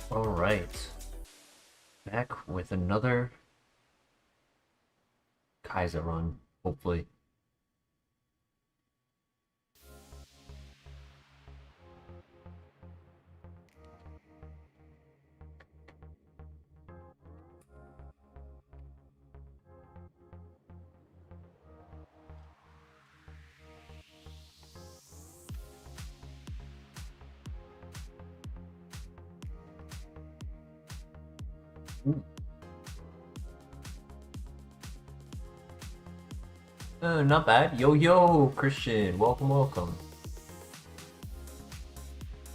Alright, back with another Kaizo run, hopefully. Ooh. Not bad. Yo, Christian. Welcome, welcome.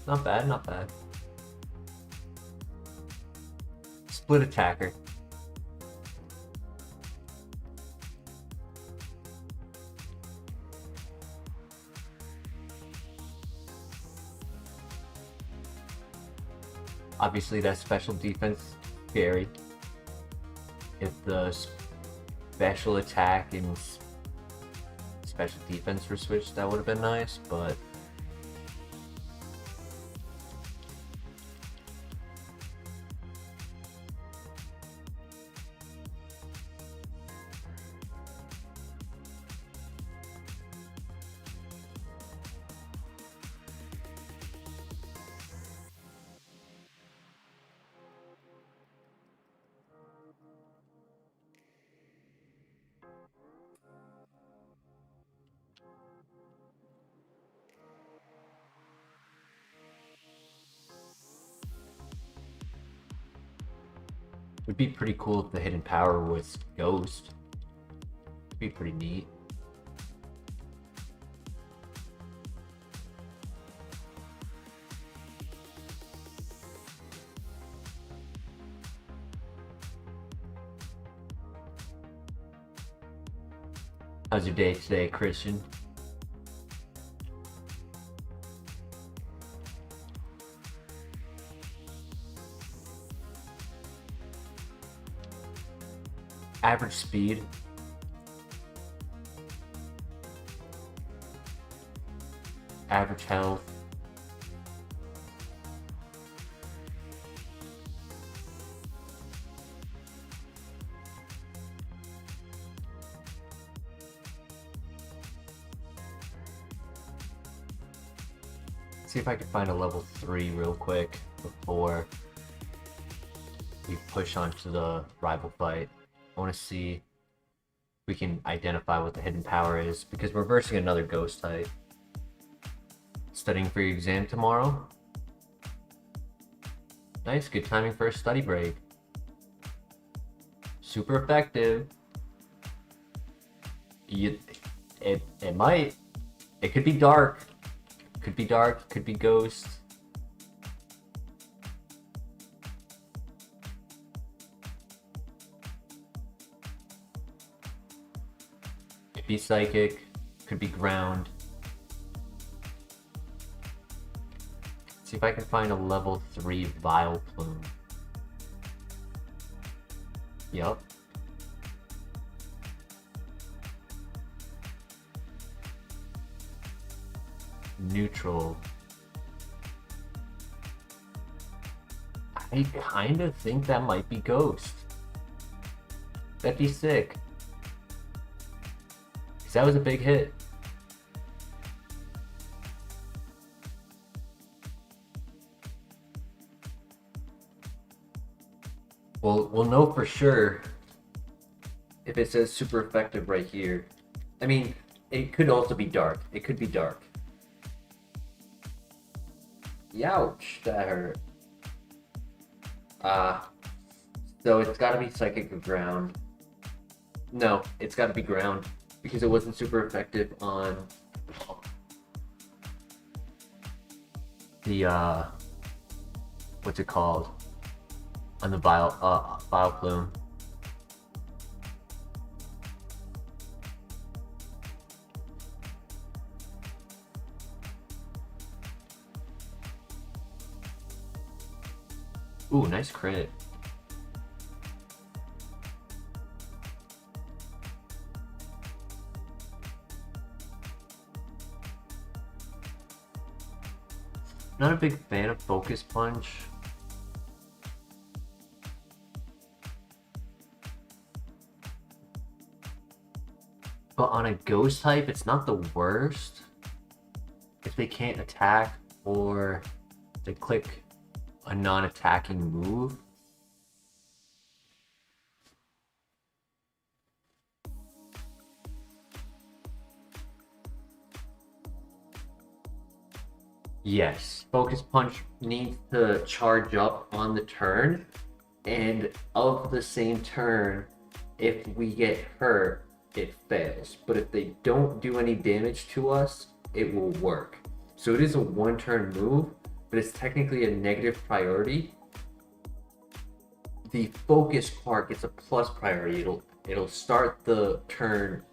Not bad, not bad. Split attacker. Obviously, that special defense scary. If the special attack and special defense were switched, that would have been nice, but would be pretty cool if the hidden power was Ghost. It'd be pretty neat. How's your day today, Christian? Average speed. Average health. See if I can find a level 3 real quick before we push on to the rival fight. I want to see if we can identify what the hidden power is, because we're versing another ghost type. Studying for your exam tomorrow? Nice, good timing for a study break. Super effective. It might. It could be dark. Could be dark, could be ghost. Could be psychic, could be ground. See if I can find a level 3 Vile Plume. Yup. Neutral. I kind of think that might be Ghost. That'd be sick. Because that was a big hit. Well, we'll know for sure if it says super effective right here. I mean, it could also be dark. It could be dark. Youch, that hurt. So it's gotta be psychic or ground. No, it's gotta be ground, because it wasn't super effective on the, what's it called? On the Vile Plume. Ooh, nice crit. Not a big fan of Focus Punch. But on a ghost type, it's not the worst. If they can't attack or they click a non-attacking move. Yes, Focus Punch needs to charge up on the turn, and of the same turn, if we get hurt, it fails. But if they don't do any damage to us, it will work. So it is a one-turn move, but it's technically a negative priority. The focus part gets a plus priority. It'll start the turn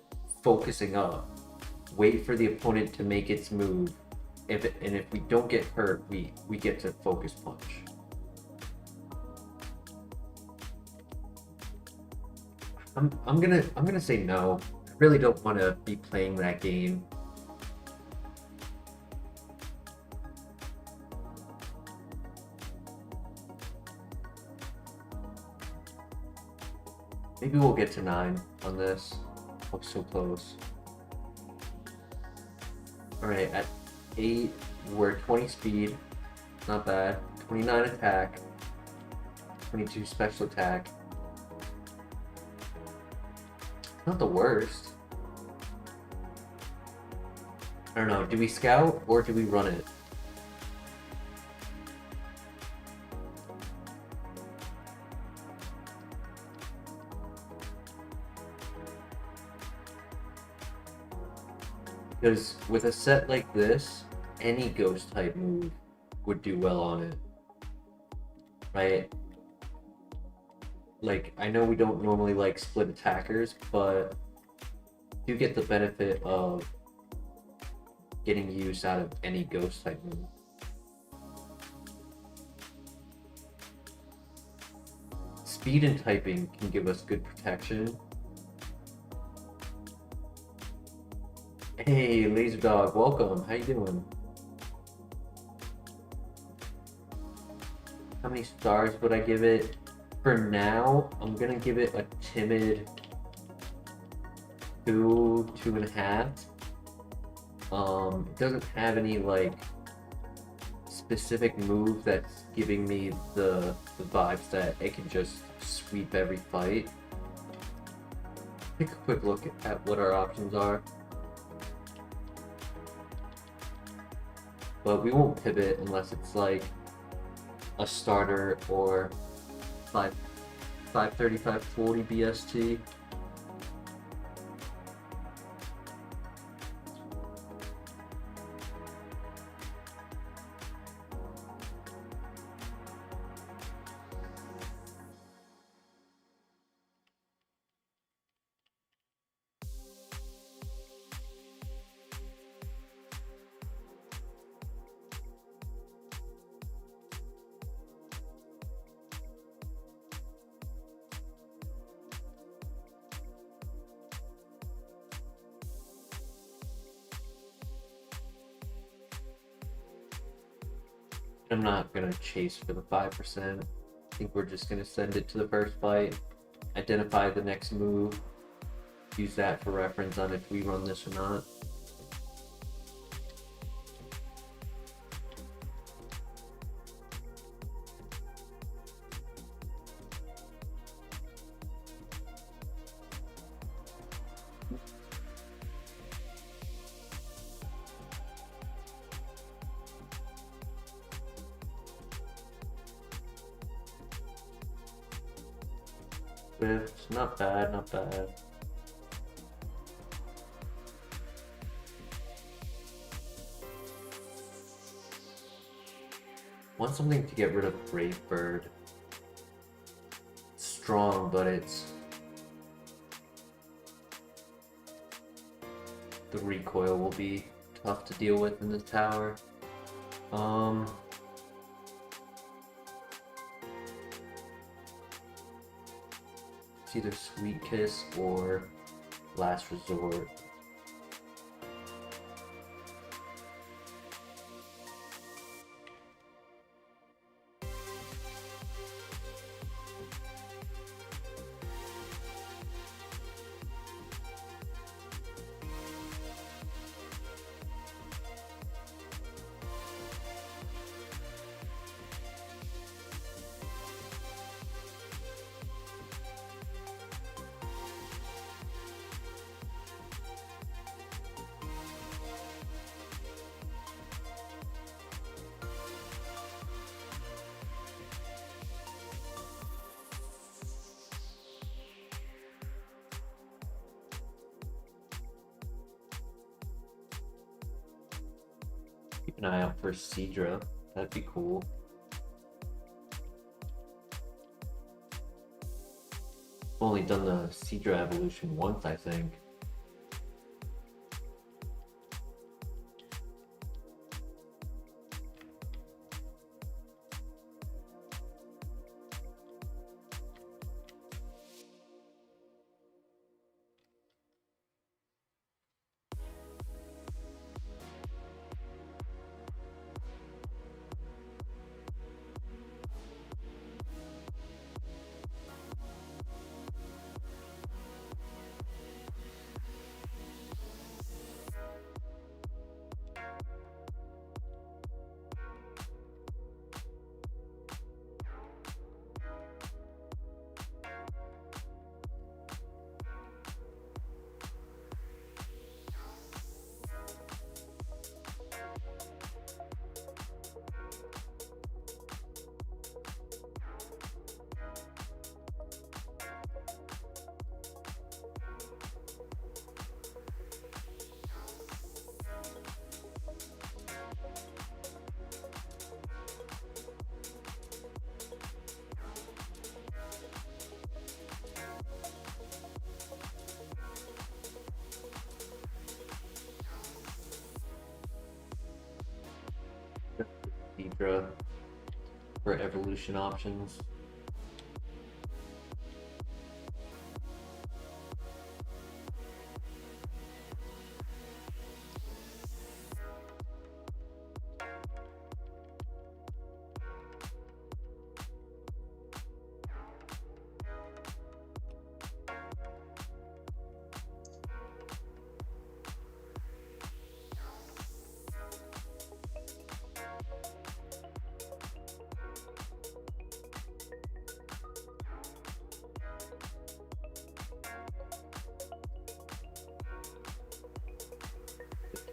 focusing up, wait for the opponent to make its move. If we don't get hurt, we get to Focus Punch. I'm gonna say no. I really don't want to be playing that game. Maybe we'll get to 9 on this. Oh, so close. Alright, at 8, we're 20 speed. Not bad. 29 attack. 22 special attack. Not the worst. I don't know. Do we scout or do we run it? Because with a set like this, any ghost type move would do well on it. Right? Like, I know we don't normally like split attackers, but you get the benefit of getting use out of any ghost type move. Speed and typing can give us good protection. Hey, Laser Dog, welcome. How you doing? How many stars would I give it? For now, I'm gonna give it a timid 2, 2.5. It doesn't have any like specific move that's giving me the vibes that it can just sweep every fight. Take a quick look at what our options are. But we won't pivot unless it's like a starter or 530, 540 BST. I'm not gonna chase for the 5%. I think we're just gonna send it to the first fight, identify the next move, use that for reference on if we run this or not. Swift, not bad, not bad. Want something to get rid of Brave Bird. It's strong, but it's... the recoil will be tough to deal with in the tower. It's either Sweet Kiss or Last Resort. an eye out for Seadra. That'd be cool. Only done the Seadra evolution once, I think. Seadra for evolution options.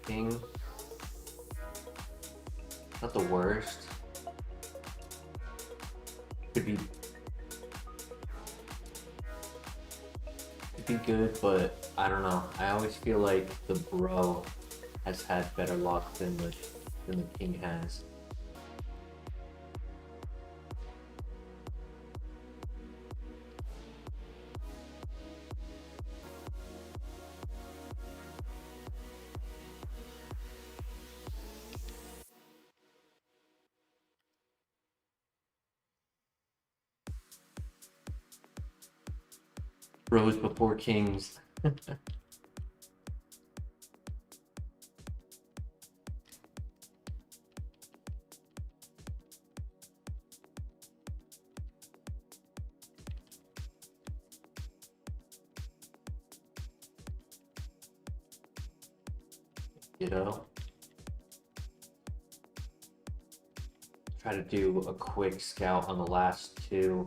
King. Not the worst. Could be good, but I don't know. I always feel like the bro has had better luck than the king has. Bros before kings. You know? Try to do a quick scout on the last two.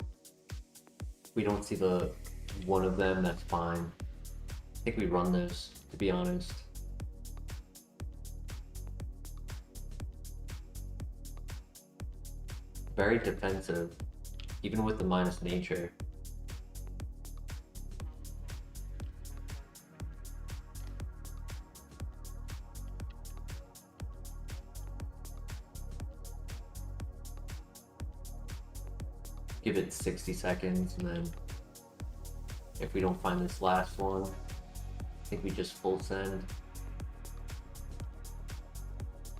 We don't see the one of them, that's fine. I think we run this, to be honest. Very defensive, even with the minus nature. Give it 60 seconds, and then if we don't find this last one, I think we just full send.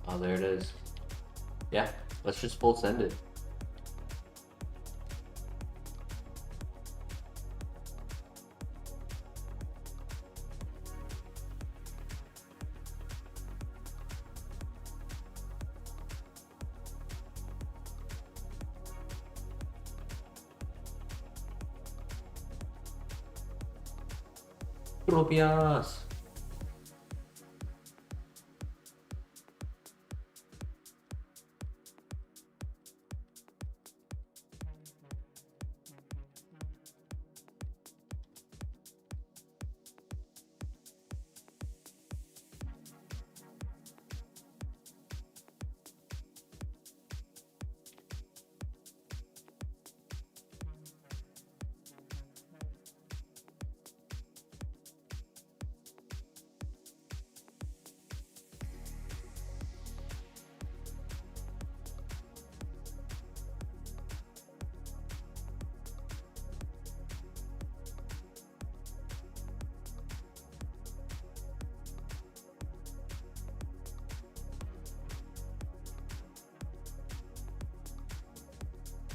Oh, there it is. Yeah, let's just full send it. Tropius.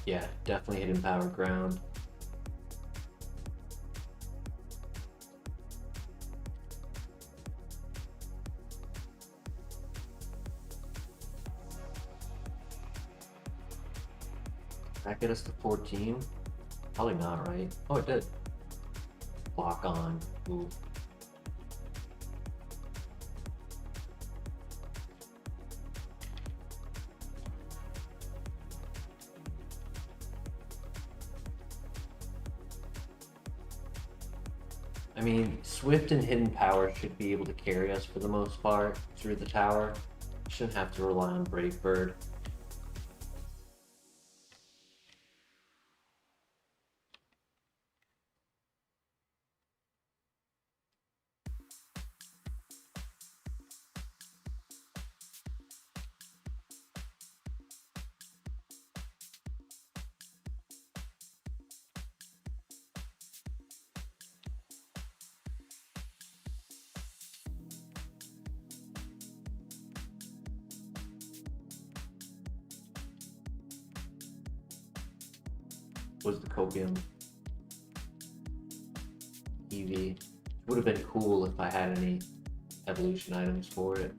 Yeah, definitely hidden power ground. That get us to 14? Probably not, right? Oh, it did. Lock on. Ooh. I mean, Swift and Hidden Power should be able to carry us for the most part through the tower. Shouldn't have to rely on Brave Bird. Was the Copium EV. Would have been cool if I had any evolution items for it.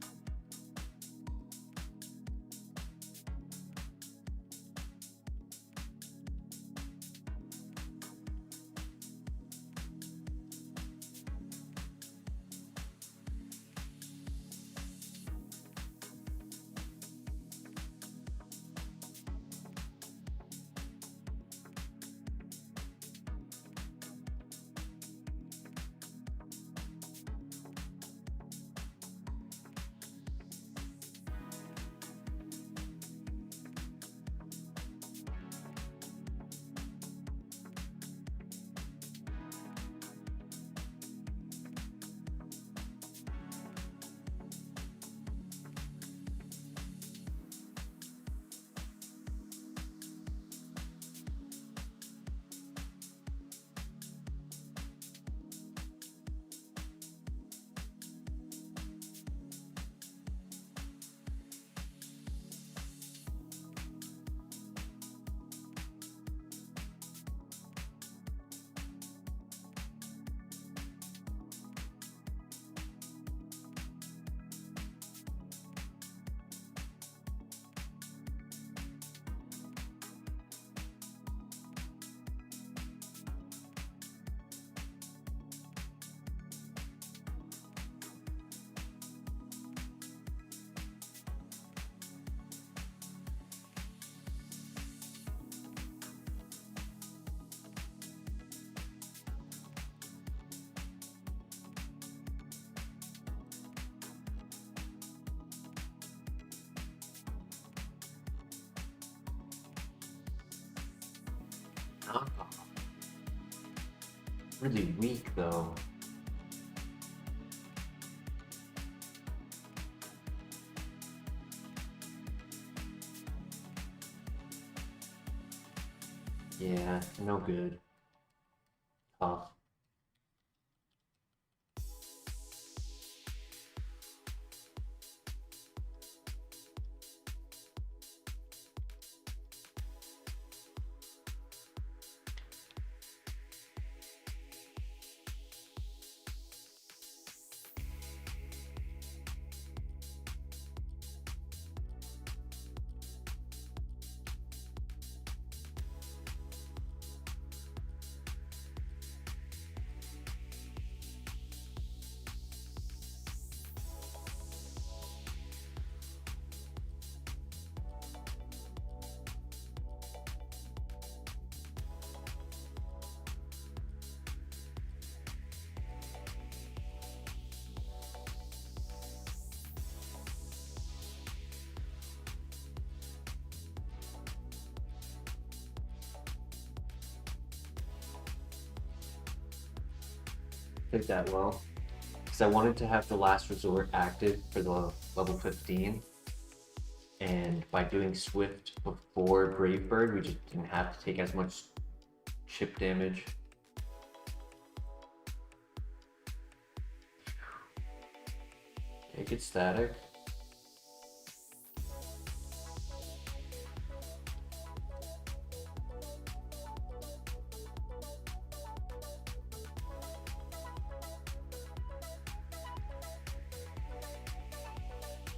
Really weak though. Yeah, no good. Tough. Took that well. Because I wanted to have the last resort active for the level 15. And by doing Swift before Brave Bird, we just didn't have to take as much chip damage. Take it static.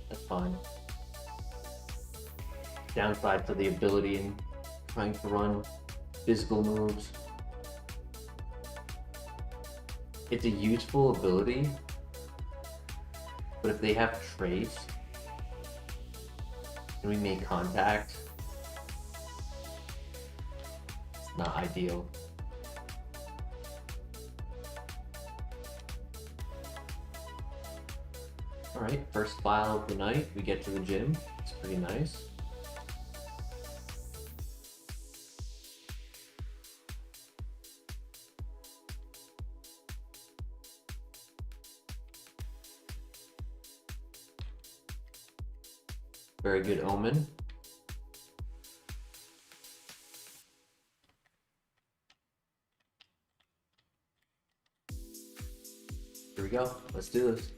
That's fine. Downside to the ability in trying to run physical moves. It's a useful ability, but if they have trace and we make contact, it's not ideal. Alright, first file of the night, we get to the gym. It's pretty nice. Very good omen. Here we go. Let's do this.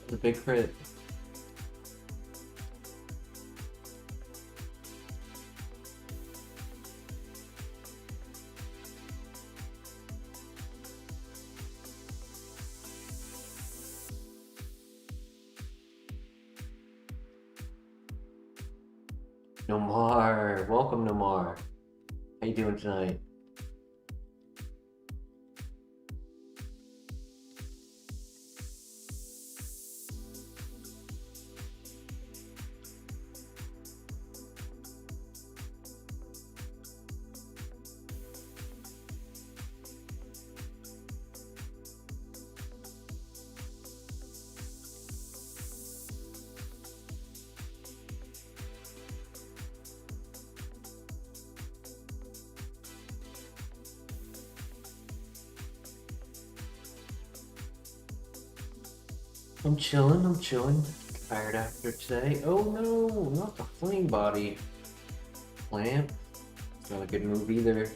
The big crit. Nomar, welcome Nomar. How you doing tonight? I'm chilling. Tired after today. Oh no, not the flame body. Clamp. It's not a good move either.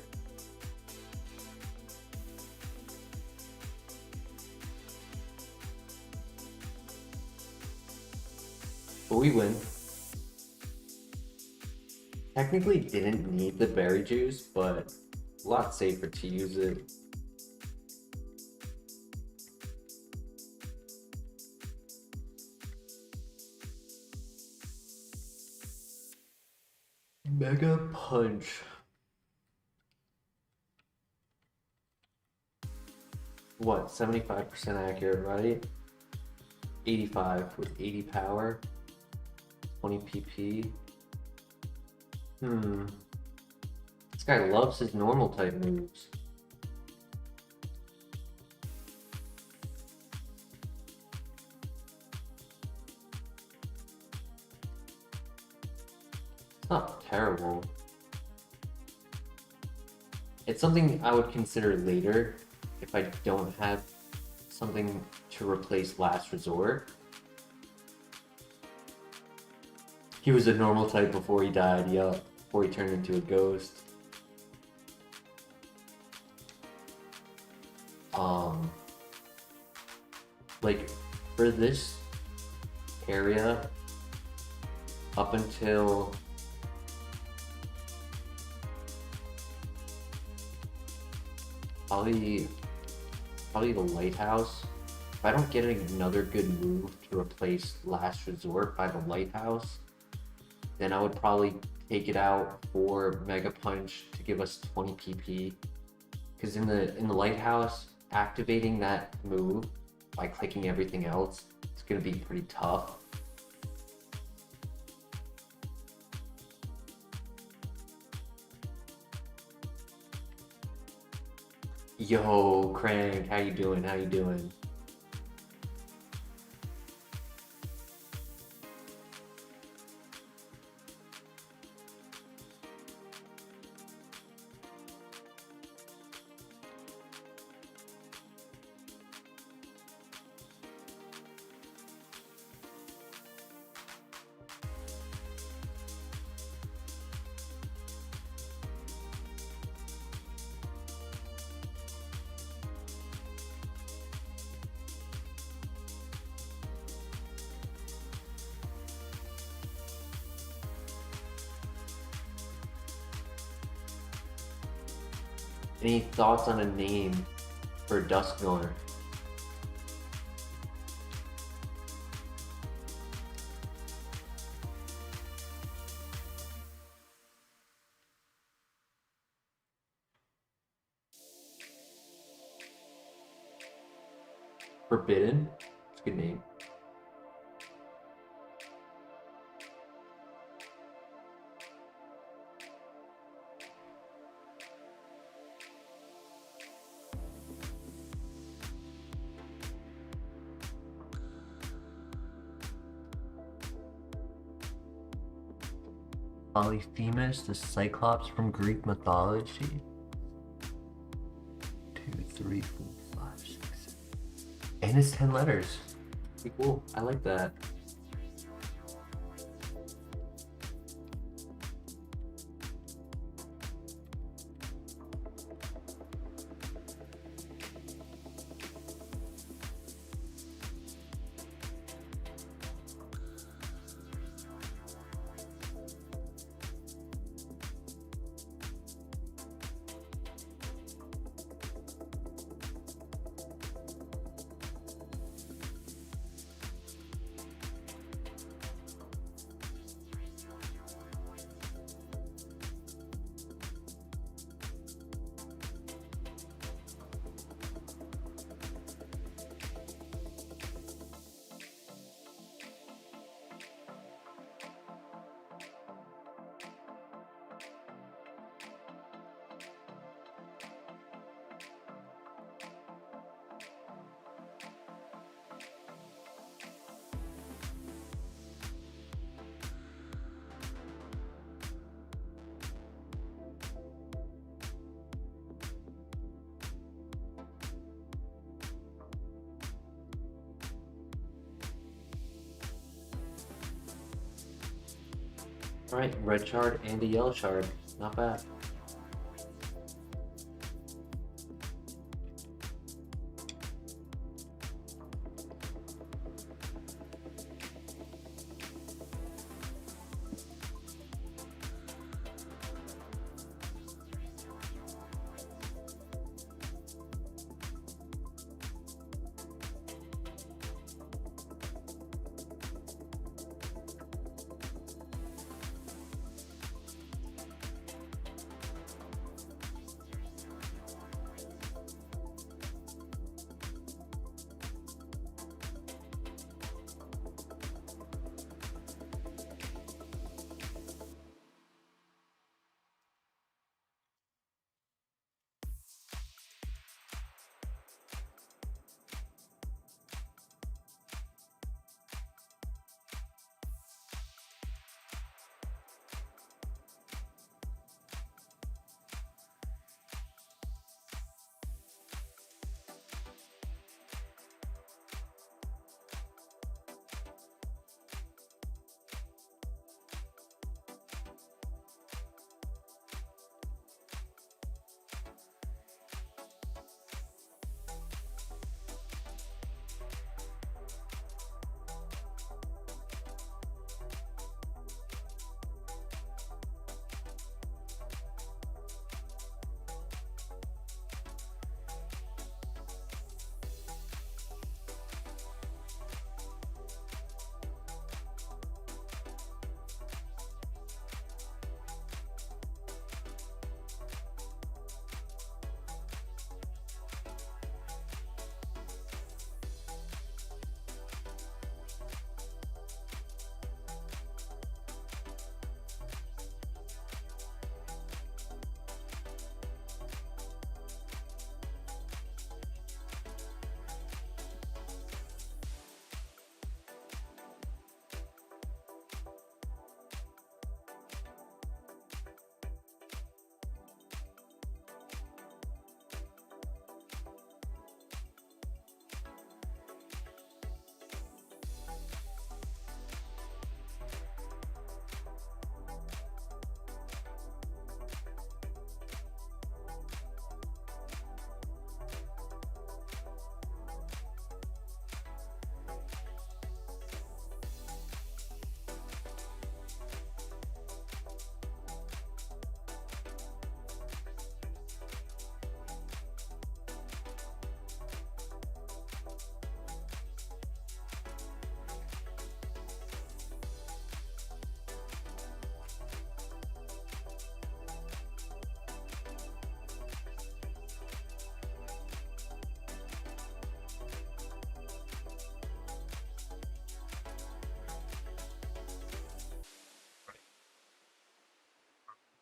But we win. Technically didn't need the berry juice, but a lot safer to use it. Mega Punch. What, 75% accurate, right? 85 with 80 power. 20 PP. This guy loves his normal type moves. Not terrible. It's something I would consider later if I don't have something to replace Last Resort. He was a normal type before he died, yup, before he turned into a ghost. Like, for this area, up until probably the lighthouse. If I don't get another good move to replace Last Resort by the lighthouse, then I would probably take it out for Mega Punch to give us 20 PP. Because in the lighthouse, activating that move by clicking everything else, it's gonna be pretty tough. Yo, Crank, how you doing? How you doing? Any thoughts on a name for Dusknoir? Forbidden? It's a good name. Polyphemus, the Cyclops from Greek mythology. 2, 3, 4, 5, 6, 7. And it's 10 letters. Pretty cool. I like that. Alright, red shard and a yellow shard. Not bad.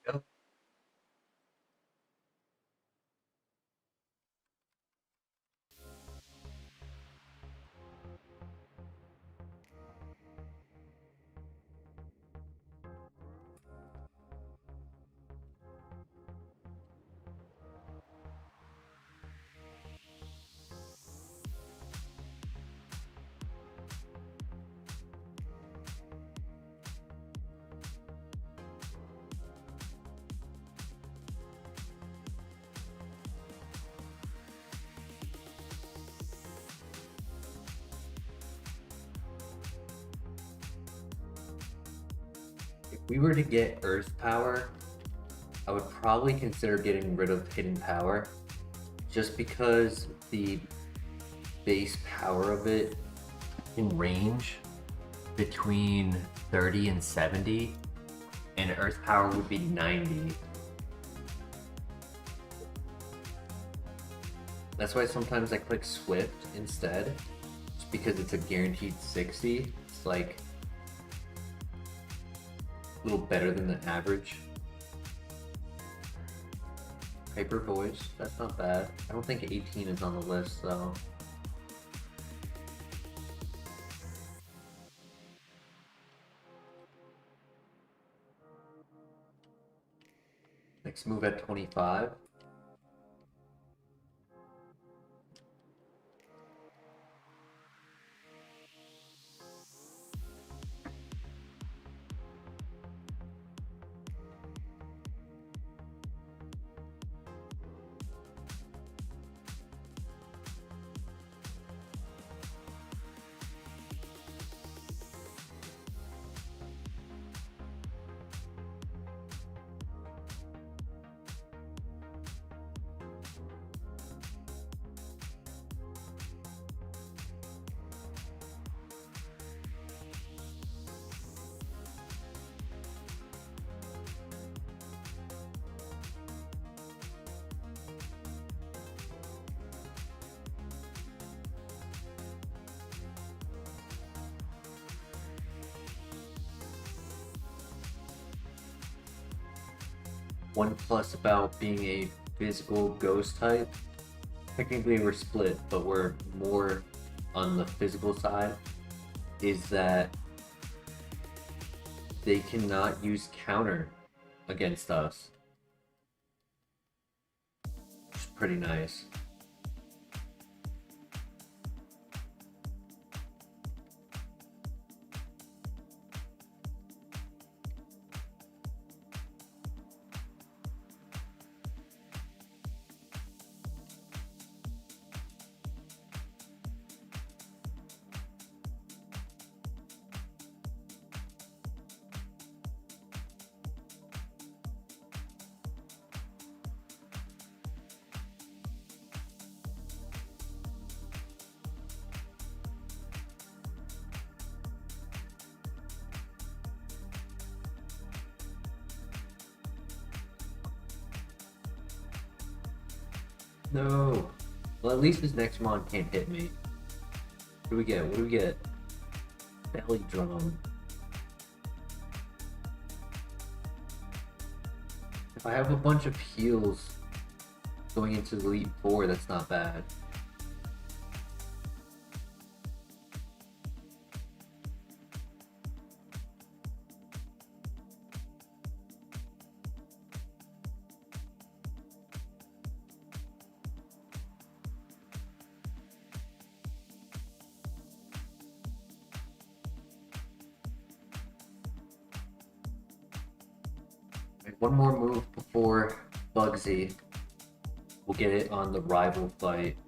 Yep. If we were to get Earth power, I would probably consider getting rid of hidden power, just because the base power of it can range between 30 and 70, and Earth power would be 90. That's why sometimes I click Swift instead, just because it's a guaranteed 60. It's like a little better than the average. Hyper Voice, that's not bad. I don't think 18 is on the list though. Next move at 25. One plus about being a physical ghost type. Technically we're split, but we're more on the physical side, is that they cannot use counter against us. Which is pretty nice. No. Well, at least his next mon can't hit me. What do we get? What do we get? Belly drum. If I have a bunch of heals going into the Elite Four, that's not bad. One more move before Bugsy. We'll get it on the rival fight.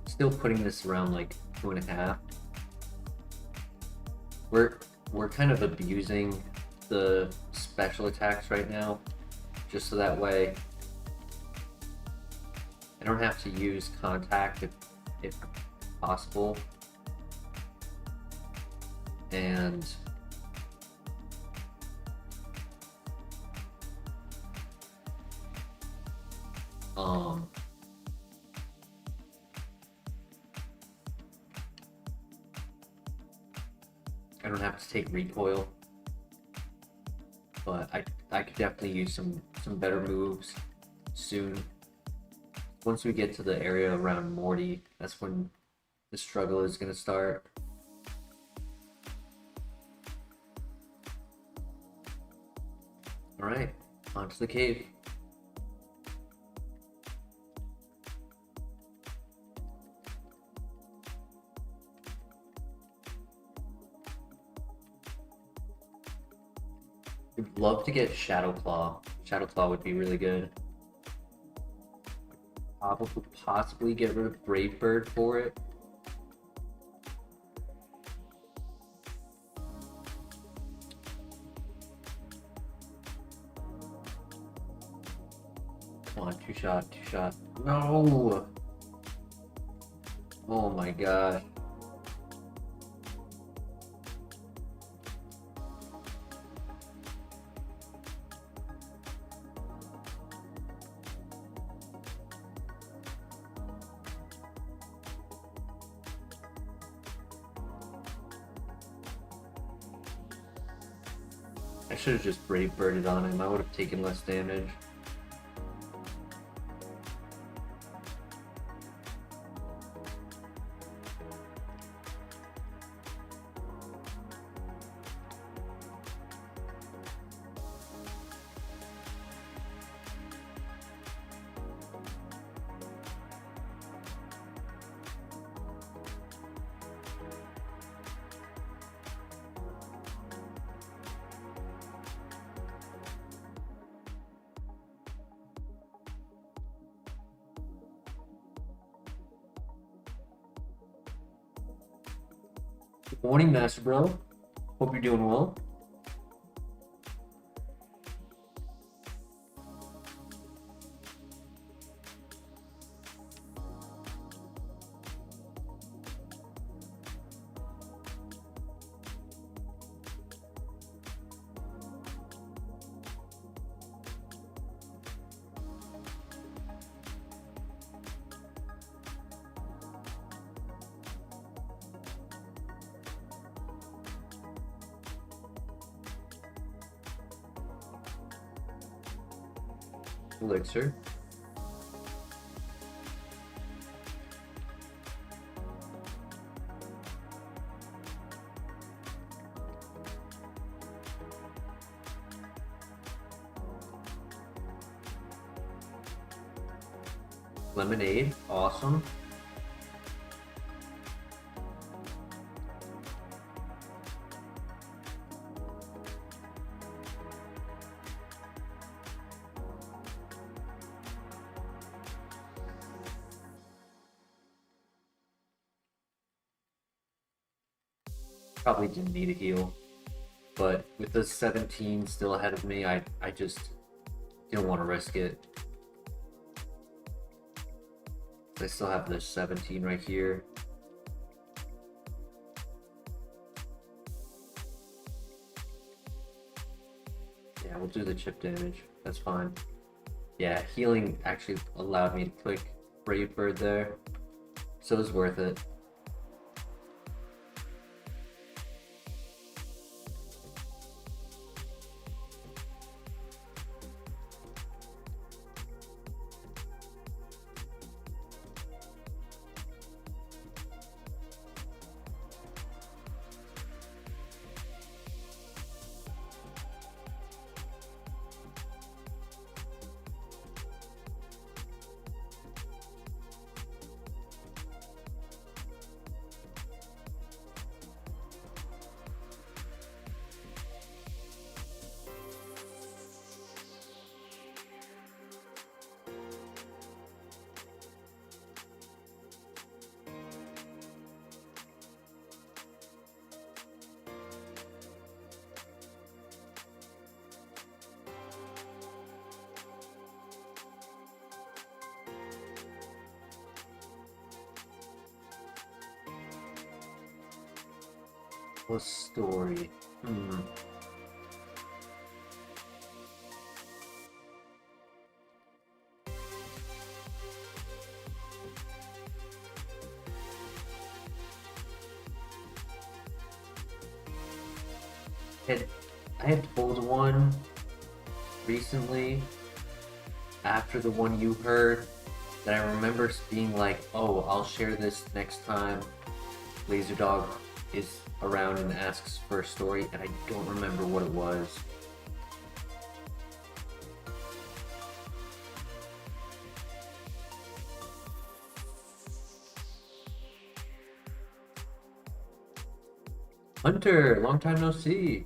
Still putting this around like 2.5. We're kind of abusing the special attacks right now, just so that way I don't have to use contact if possible. And don't have to take recoil, but I could definitely use some better moves soon. Once we get to the area around Morty, that's when the struggle is gonna start. Alright, onto the cave. I'd love to get Shadow Claw. Shadow Claw would be really good. Possibly get rid of Brave Bird for it. Come on, two shot. No! Oh my gosh. I should have just Brave Birded on him. I would have taken less damage. Good morning, Master Bro. Hope you're doing well. Elixir. Lemonade, awesome. Probably didn't need a heal, but with the 17 still ahead of me, I just didn't want to risk it. I still have this 17 right here. Yeah, we'll do the chip damage. That's fine. Yeah, healing actually allowed me to click Brave Bird there, so it was worth it. What story? had I had told one recently after the one you heard that I remember being like, oh, I'll share this next time Laserdog is around and asks for a story, and I don't remember what it was. Hunter, long time no see.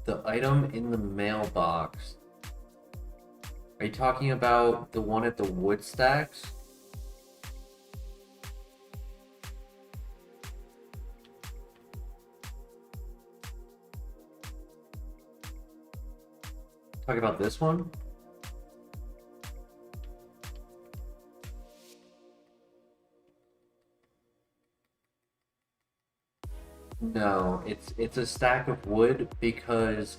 The item in the mailbox. Are you talking about the one at the wood stacks? Talking about this one? No, it's a stack of wood because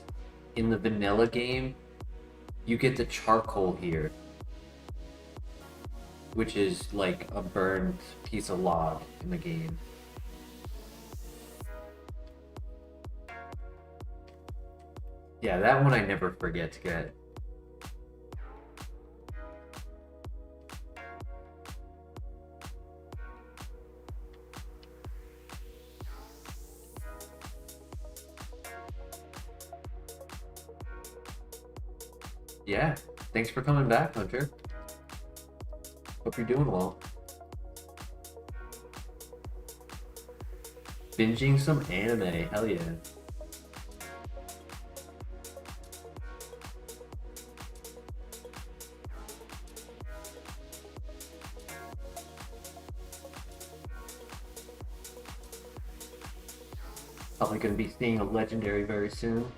in the vanilla game you get the charcoal here, which is like a burned piece of log in the game. Yeah, that one I never forget to get. Yeah, thanks for coming back, Hunter. Hope you're doing well. Binging some anime, hell yeah. Probably gonna be seeing a legendary very soon.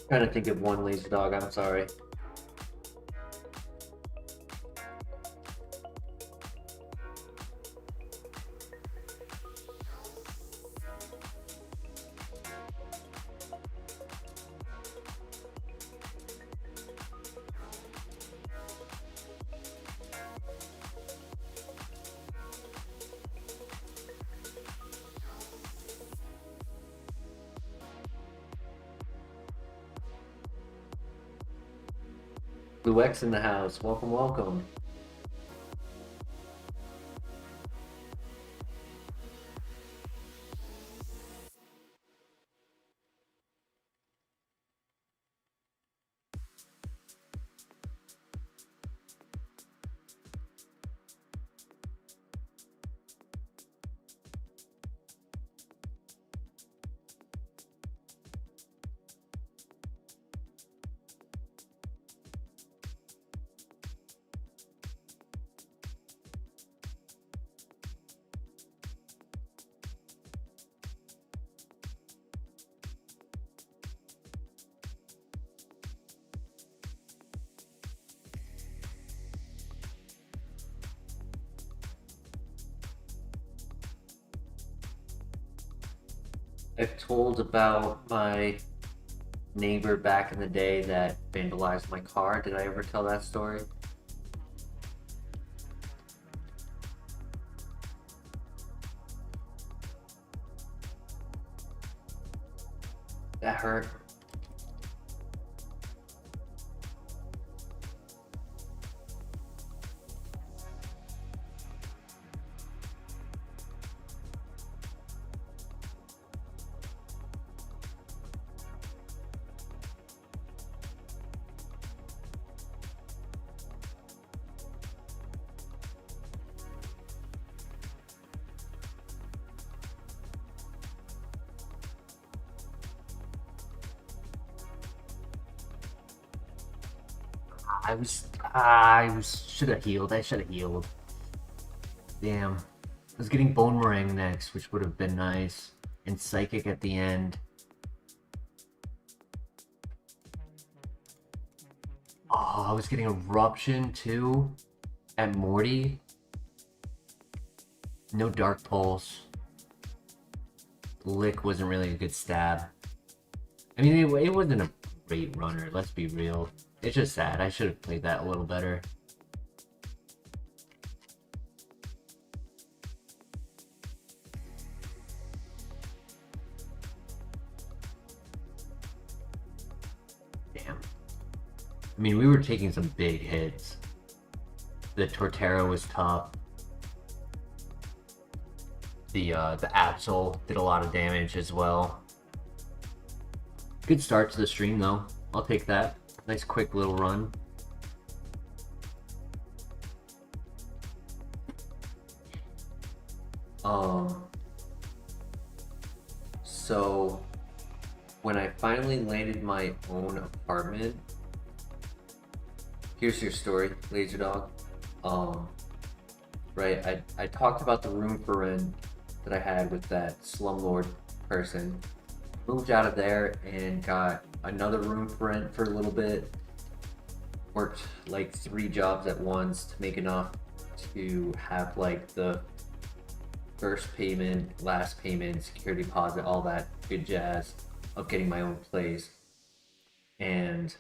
Trying to think of one laser dog, I'm sorry. Blue X in the house. Welcome, welcome. I've told about my neighbor back in the day that vandalized my car. Did I ever tell that story? That hurt. I should have healed. I should have healed. Damn. was getting Boomerang next, which would have been nice, and Psychic at the end. Oh, I was getting Eruption too at Morty. No Dark Pulse. Lick wasn't really a good stab. I mean, it wasn't a great runner, let's be real. It's just sad. I should have played that a little better. Damn. I mean, we were taking some big hits. The Torterra was tough. The Absol did a lot of damage as well. Good start to the stream though. I'll take that. Nice quick little run. So when I finally landed my own apartment, here's your story, Laser Dog. Right, I talked about the room for rent that I had with that slumlord person. Moved out of there and got another room for rent for a little bit. Worked like 3 jobs at once to make enough to have like the first payment, last payment, security deposit, all that good jazz of getting my own place. And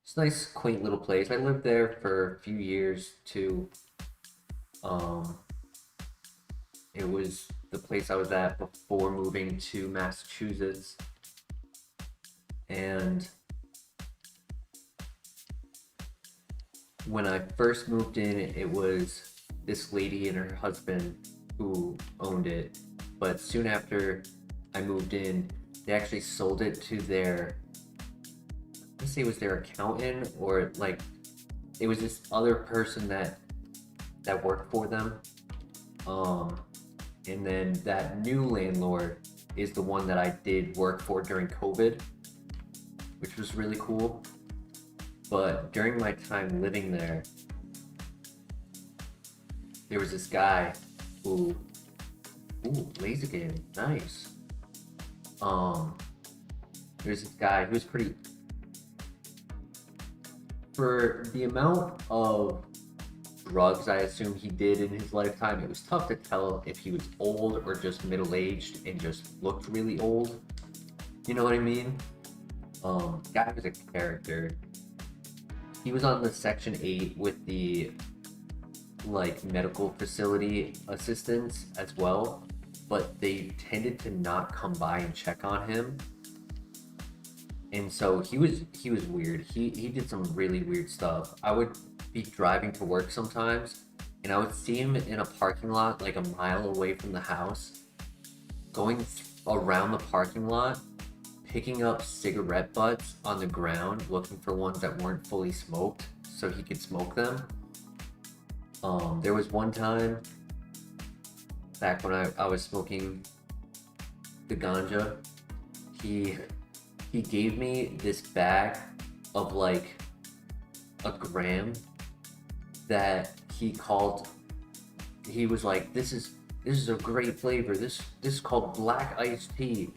it's a nice, quaint little place. I lived there for a few years too. It was the place I was at before moving to Massachusetts. And when I first moved in, it was this lady and her husband who owned it. But soon after I moved in, they actually sold it to their, let's say it was their accountant, or like it was this other person that worked for them. And then that new landlord is the one that I did work for during COVID, which was really cool. But during my time living there, there was this guy who, laser game, nice. There's this guy who was pretty, for the amount of drugs I assume he did in his lifetime, it was tough to tell if he was old or just middle-aged and just looked really old. You know what I mean? Guy was a character. He was on the Section 8 with the like medical facility assistants as well, but they tended to not come by and check on him. And so he was weird. He did some really weird stuff. I would be driving to work sometimes and I would see him in a parking lot like a mile away from the house, going around the parking lot, picking up cigarette butts on the ground, looking for ones that weren't fully smoked so he could smoke them. There was one time back when I was smoking the ganja, he gave me this bag of like a gram that he was like, this is a great flavor, this is called black iced tea.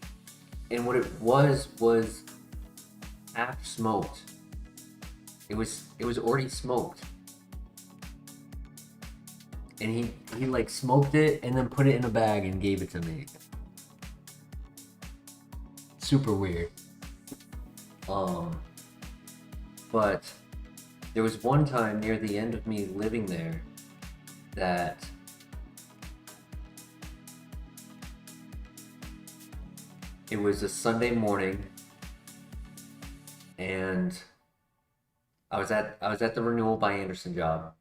And what it was half smoked. It was already smoked. And he like smoked it and then put it in a bag and gave it to me. Super weird. But there was one time near the end of me living there that it was a Sunday morning and I was at the Renewal by Anderson job.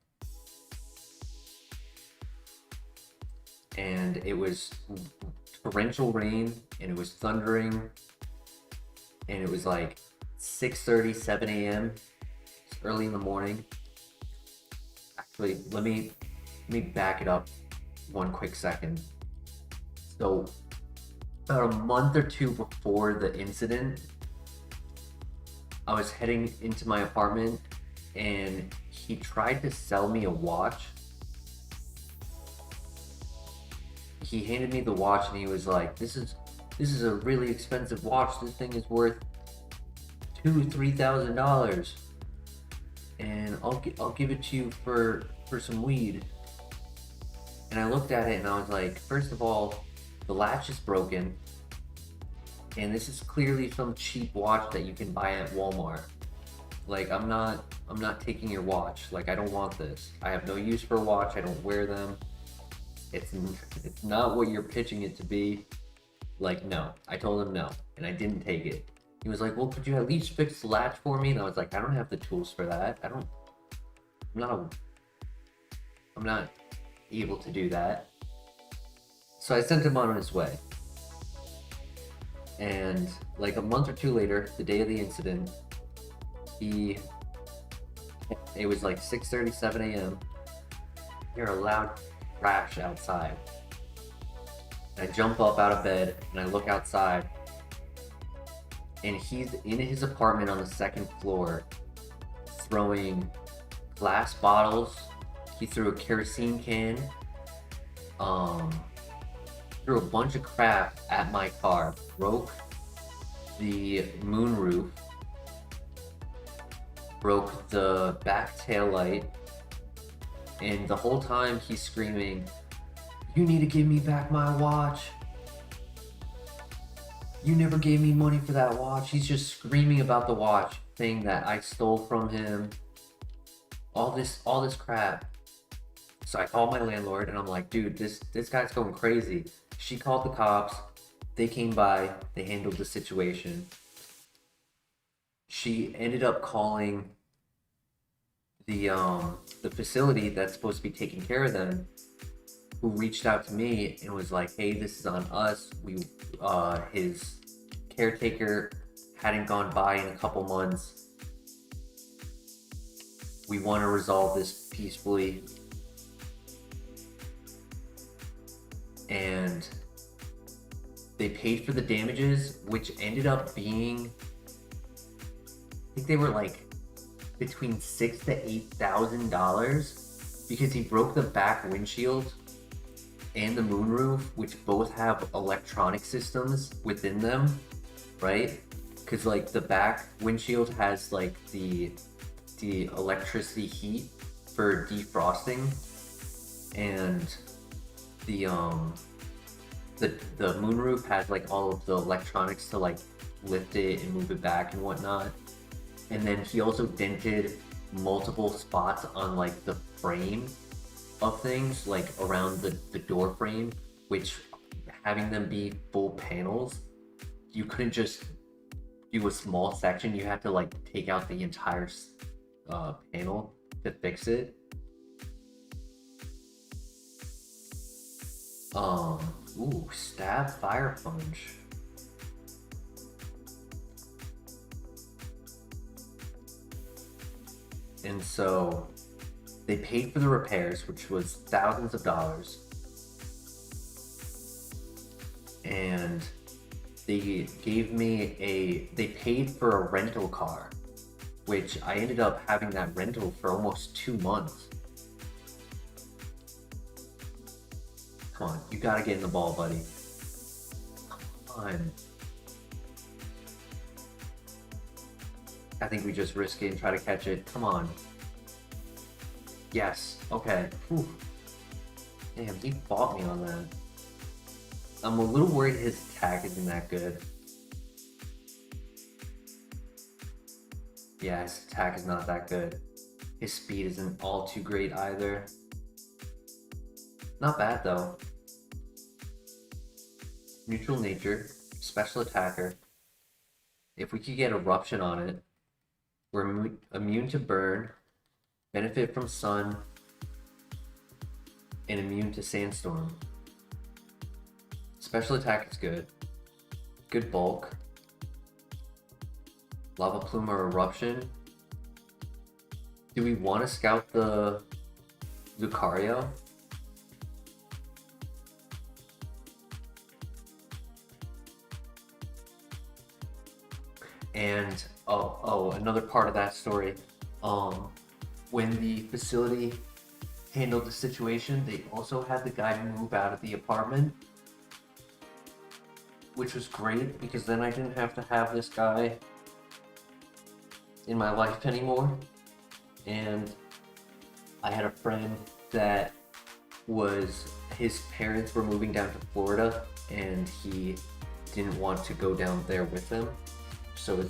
And it was torrential rain and it was thundering and it was like 6:30, 7 a.m. It's early in the morning. Actually, let me back it up one quick second. So about a month or two before the incident, I was heading into my apartment and he tried to sell me a watch. he handed me the watch and he was like, this is a really expensive watch. This thing is worth $2,000-$3,000, and I'll give it to you for some weed. And I looked at it and I was like, first of all, the latch is broken, and this is clearly some cheap watch that you can buy at Walmart. Like, I'm not taking your watch. Like, I don't want this. I have no use for a watch. I don't wear them. It's not what you're pitching it to be. Like, no. I told him no, and I didn't take it. He was like, well, could you at least fix the latch for me? And I was like, I don't have the tools for that. I'm not able to do that. So I sent him on his way. And like a month or two later, the day of the incident, it was like 6:37 a.m. I hear a loud crash outside. And I jump up out of bed and I look outside, and he's in his apartment on the second floor throwing glass bottles. He threw a kerosene can, threw a bunch of crap at my car, broke the moonroof, broke the back tail light, and the whole time he's screaming, "You need to give me back my watch. You never gave me money for that watch." He's just screaming about the watch, saying that I stole from him. All this crap. So I called my landlord and I'm like, dude, this guy's going crazy. She called the cops. They came by. They handled the situation. She ended up calling the facility that's supposed to be taking care of them, who reached out to me and was like, hey, this is on us. His caretaker hadn't gone by in a couple months. We want to resolve this peacefully. And they paid for the damages, which ended up being, I think they were like between $6,000 to $8,000, because he broke the back windshield and the moonroof, which both have electronic systems within them, right? Because like the back windshield has like the electricity heat for defrosting, and the moonroof has like all of the electronics to like lift it and move it back and whatnot. And then he also dented multiple spots on like the frame of things, like around the door frame, which, having them be full panels, you couldn't just do a small section. You had to like take out the entire panel to fix it. Ooh, stab fire punch. And so they paid for the repairs, which was thousands of dollars. And they gave me they paid for a rental car, which I ended up having that rental for almost 2 months. Come on, you gotta get in the ball, buddy. Come on. I think we just risk it and try to catch it. Come on. Yes. Okay. Whew. Damn, he fought me on that. I'm a little worried his attack isn't that good. Yeah, his attack is not that good. His speed isn't all too great either. Not bad though. Neutral nature, special attacker. If we could get eruption on it, we're immune to burn, benefit from sun, and immune to sandstorm. Special attack is good. Good bulk. Lava plume or eruption. Do we want to scout the Lucario? And oh, another part of that story. When the facility handled the situation. They also had the guy move out of the apartment, which was great because then I didn't have to have this guy in my life anymore. And I had a friend that his parents were moving down to Florida and he didn't want to go down there with them. So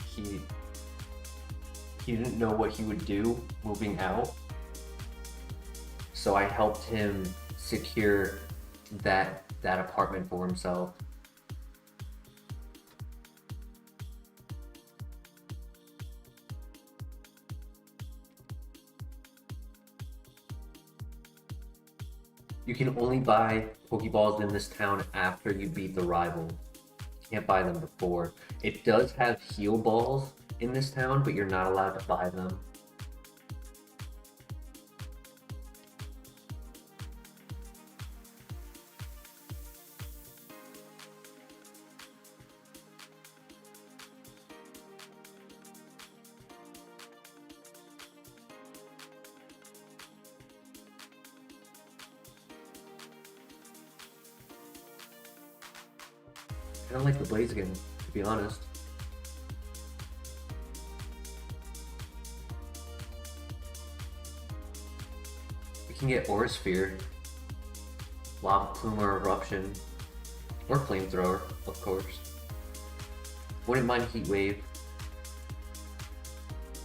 he didn't know what he would do moving out. So I helped him secure that apartment for himself. You can only buy Pokeballs in this town after you beat the rival. You can't buy them before. It does have heal balls in this town, but you're not allowed to buy them. I don't like the Blaziken, to be honest. We can get Aura Sphere, Lava Plume or Eruption, or Flamethrower, of course. Wouldn't mind Heat Wave,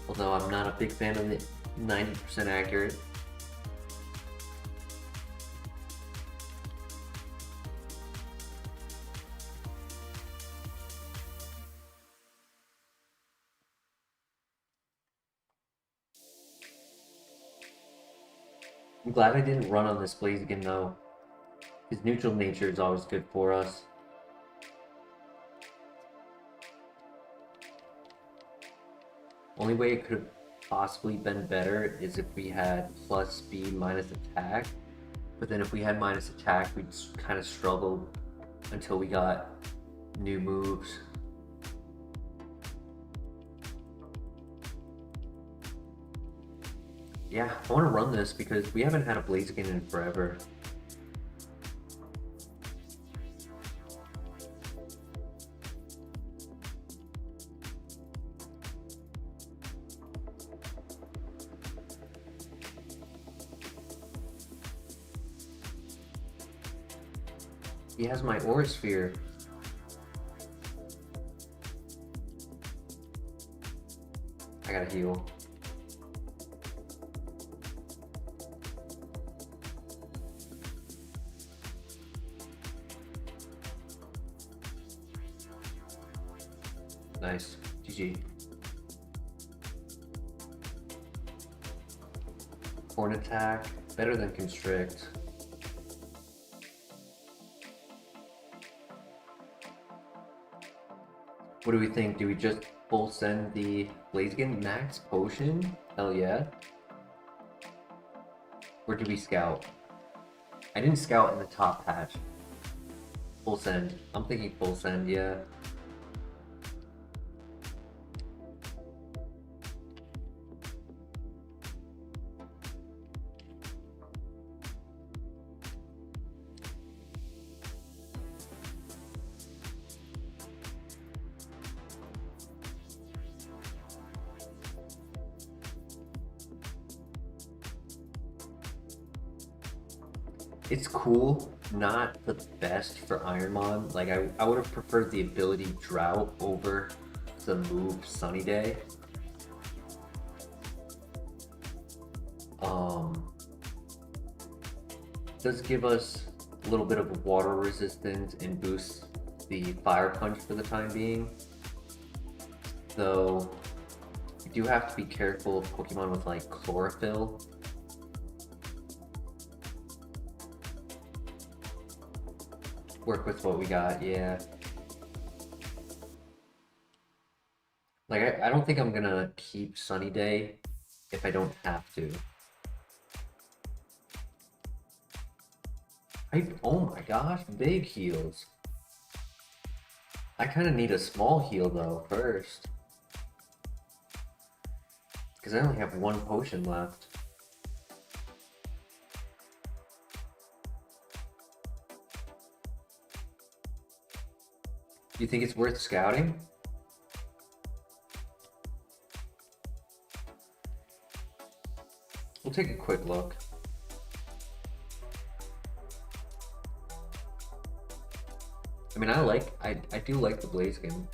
although I'm not a big fan of the 90% accurate. I'm glad I didn't run on this Blaziken though. His neutral nature is always good for us. Only way it could have possibly been better is if we had plus speed minus attack. But then if we had minus attack, we'd kind of struggle until we got new moves. Yeah, I want to run this because we haven't had a Blaziken in forever. He has my Aura Sphere. I gotta heal. Nice. GG. Horn attack. Better than Constrict. What do we think? Do we just full send the Blaziken max potion? Hell yeah. Or do we scout? I didn't scout in the top patch. Full send. I'm thinking full send, yeah. It's cool, not the best for IronMon. Like I would have preferred the ability Drought over the move Sunny Day. Does give us a little bit of water resistance and boosts the Fire Punch for the time being. Though you do have to be careful of Pokemon with like Chlorophyll. Work with what we got, yeah. Like, I don't think I'm gonna keep Sunny Day if I don't have to. Oh my gosh, big heals. I kind of need a small heal though first. Because I only have one potion left. You think it's worth scouting? We'll take a quick look. I mean, I do like the Blaze game.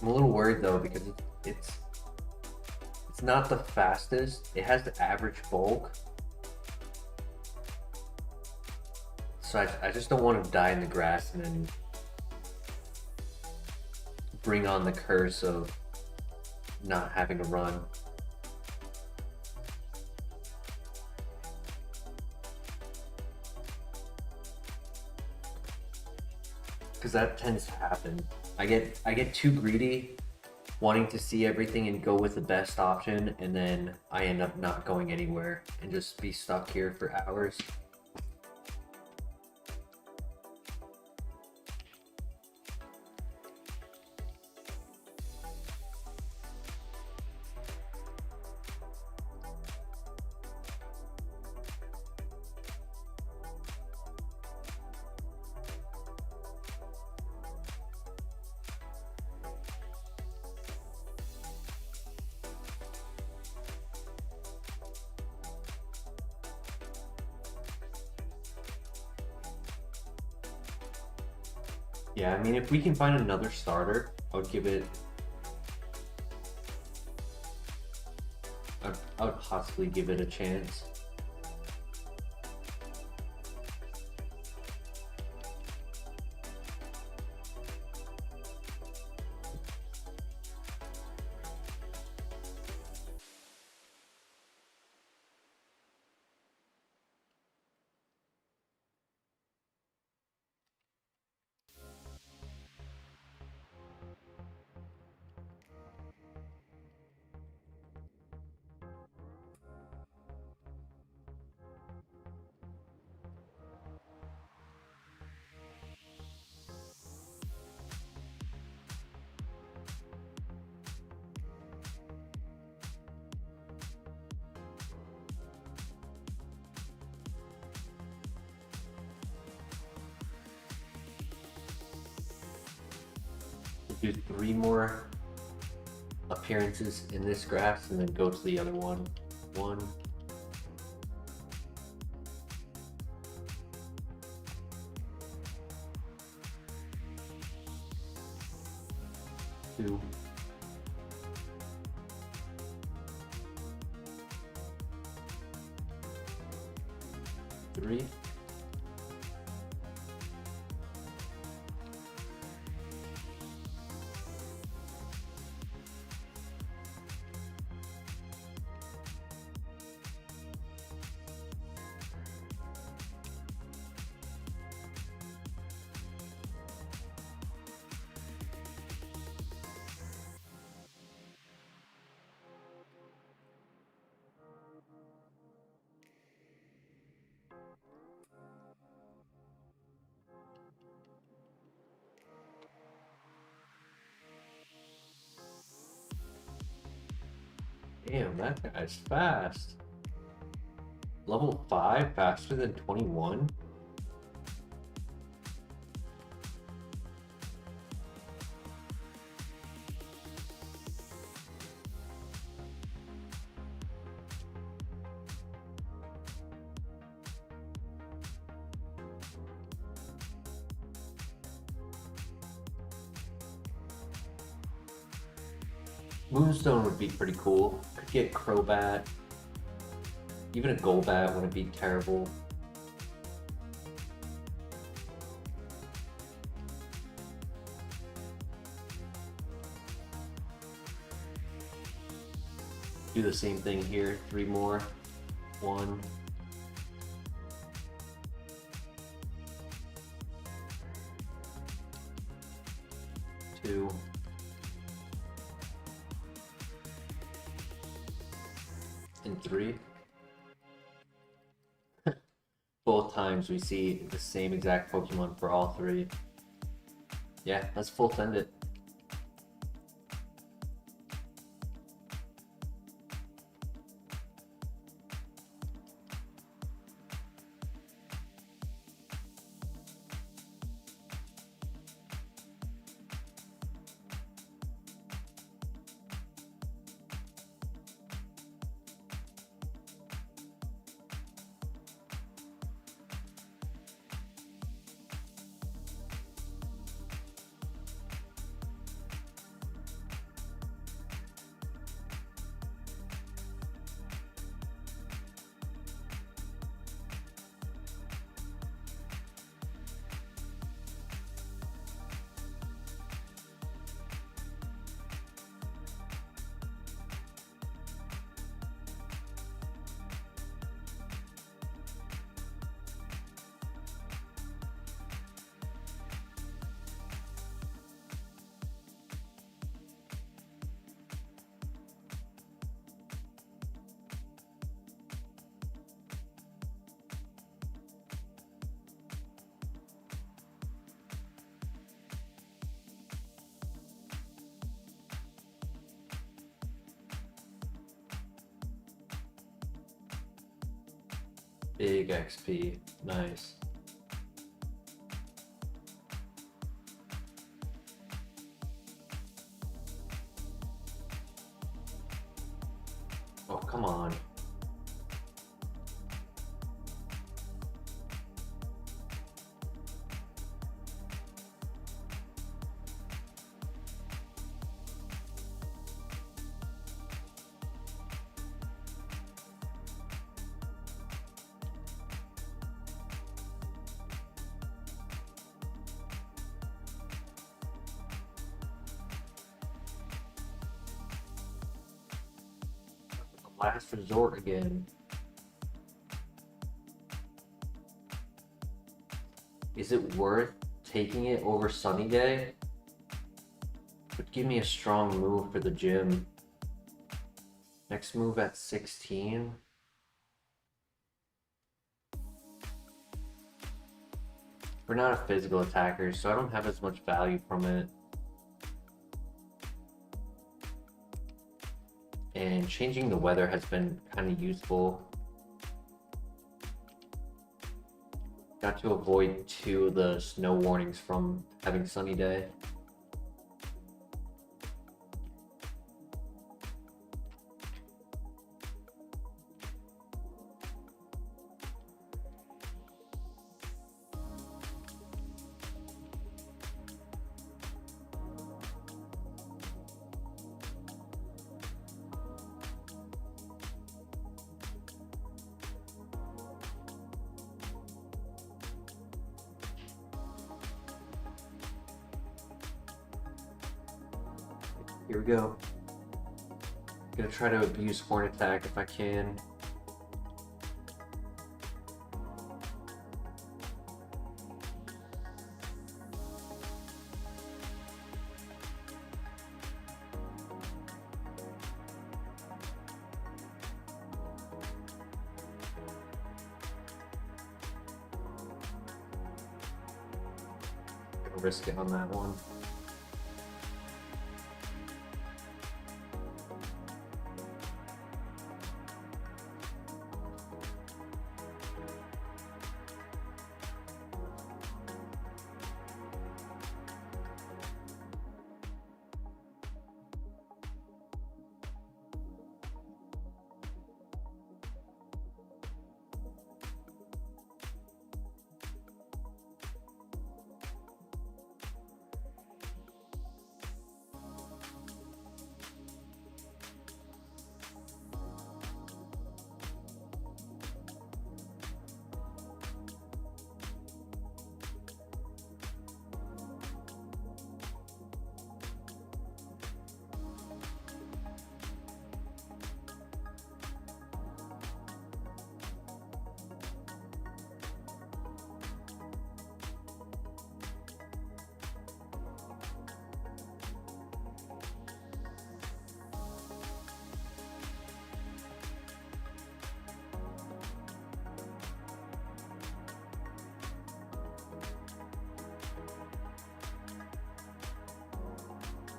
I'm a little worried though because it's not the fastest. It has the average bulk. So I just don't want to die in the grass and then bring on the curse of not having to run. Because that tends to happen. I get too greedy, wanting to see everything and go with the best option, and then I end up not going anywhere and just be stuck here for hours. Yeah, I mean, if we can find another starter, I would give it... I would possibly give it a chance. Do 3 more appearances in this grass and then go to the other one. 1, 2, 3. Damn, that guy's fast. Level 5 faster than 21? Moonstone would be pretty cool. Could get Crobat. Even a Golbat wouldn't be terrible. Do the same thing here. 3 more. 1. 2. And 3. Both times we see the same exact Pokemon for all 3. Yeah, let's full send it. Big XP. Nice. Oh, come on. Last resort again. Is it worth taking it over Sunny Day? Would give me a strong move for the gym. Next move at 16. We're not a physical attacker, so I don't have as much value from it. And changing the weather has been kind of useful. Got to avoid 2 of the snow warnings from having Sunny Day. Here we go. Gonna try to abuse Horn Attack if I can. Gonna risk it on that one.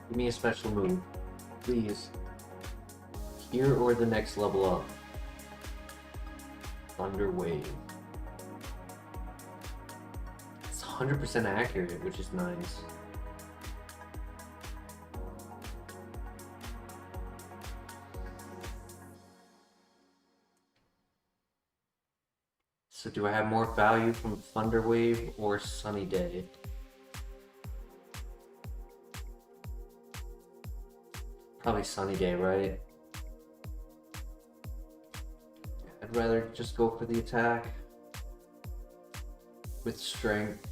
Give me a special move, please. Here or the next level up. Thunder Wave. It's 100% accurate, which is nice. So do I have more value from Thunder Wave or Sunny Day? Probably Sunny Day, right? I'd rather just go for the attack with strength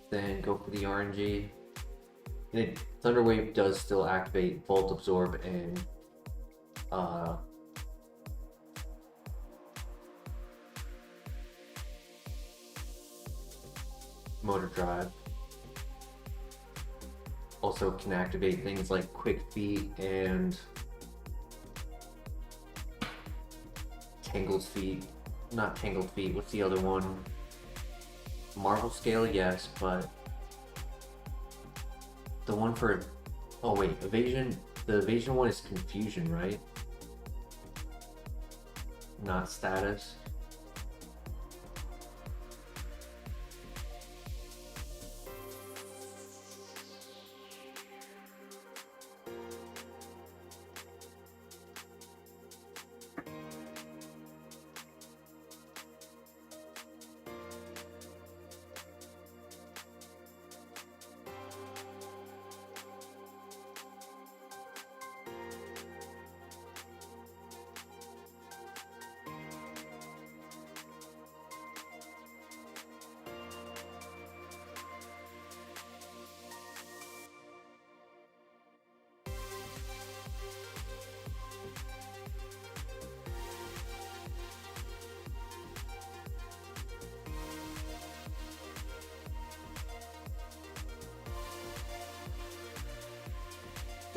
than go for the RNG. And Thunder Wave does still activate Volt Absorb and Motor Drive. Also can activate things like Quick Feet and Tangled Feet. Not Tangled Feet, what's the other one? Marvel Scale, yes, but the one for, oh wait, Evasion, the Evasion one is Confusion, right? Not Status.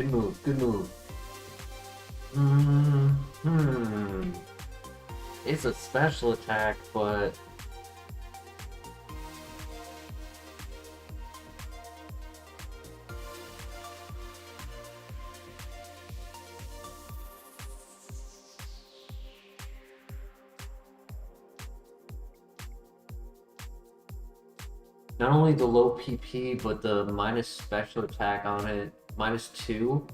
Good move, good move. It's a special attack, but... Not only the low PP, but the minus special attack on it, -2.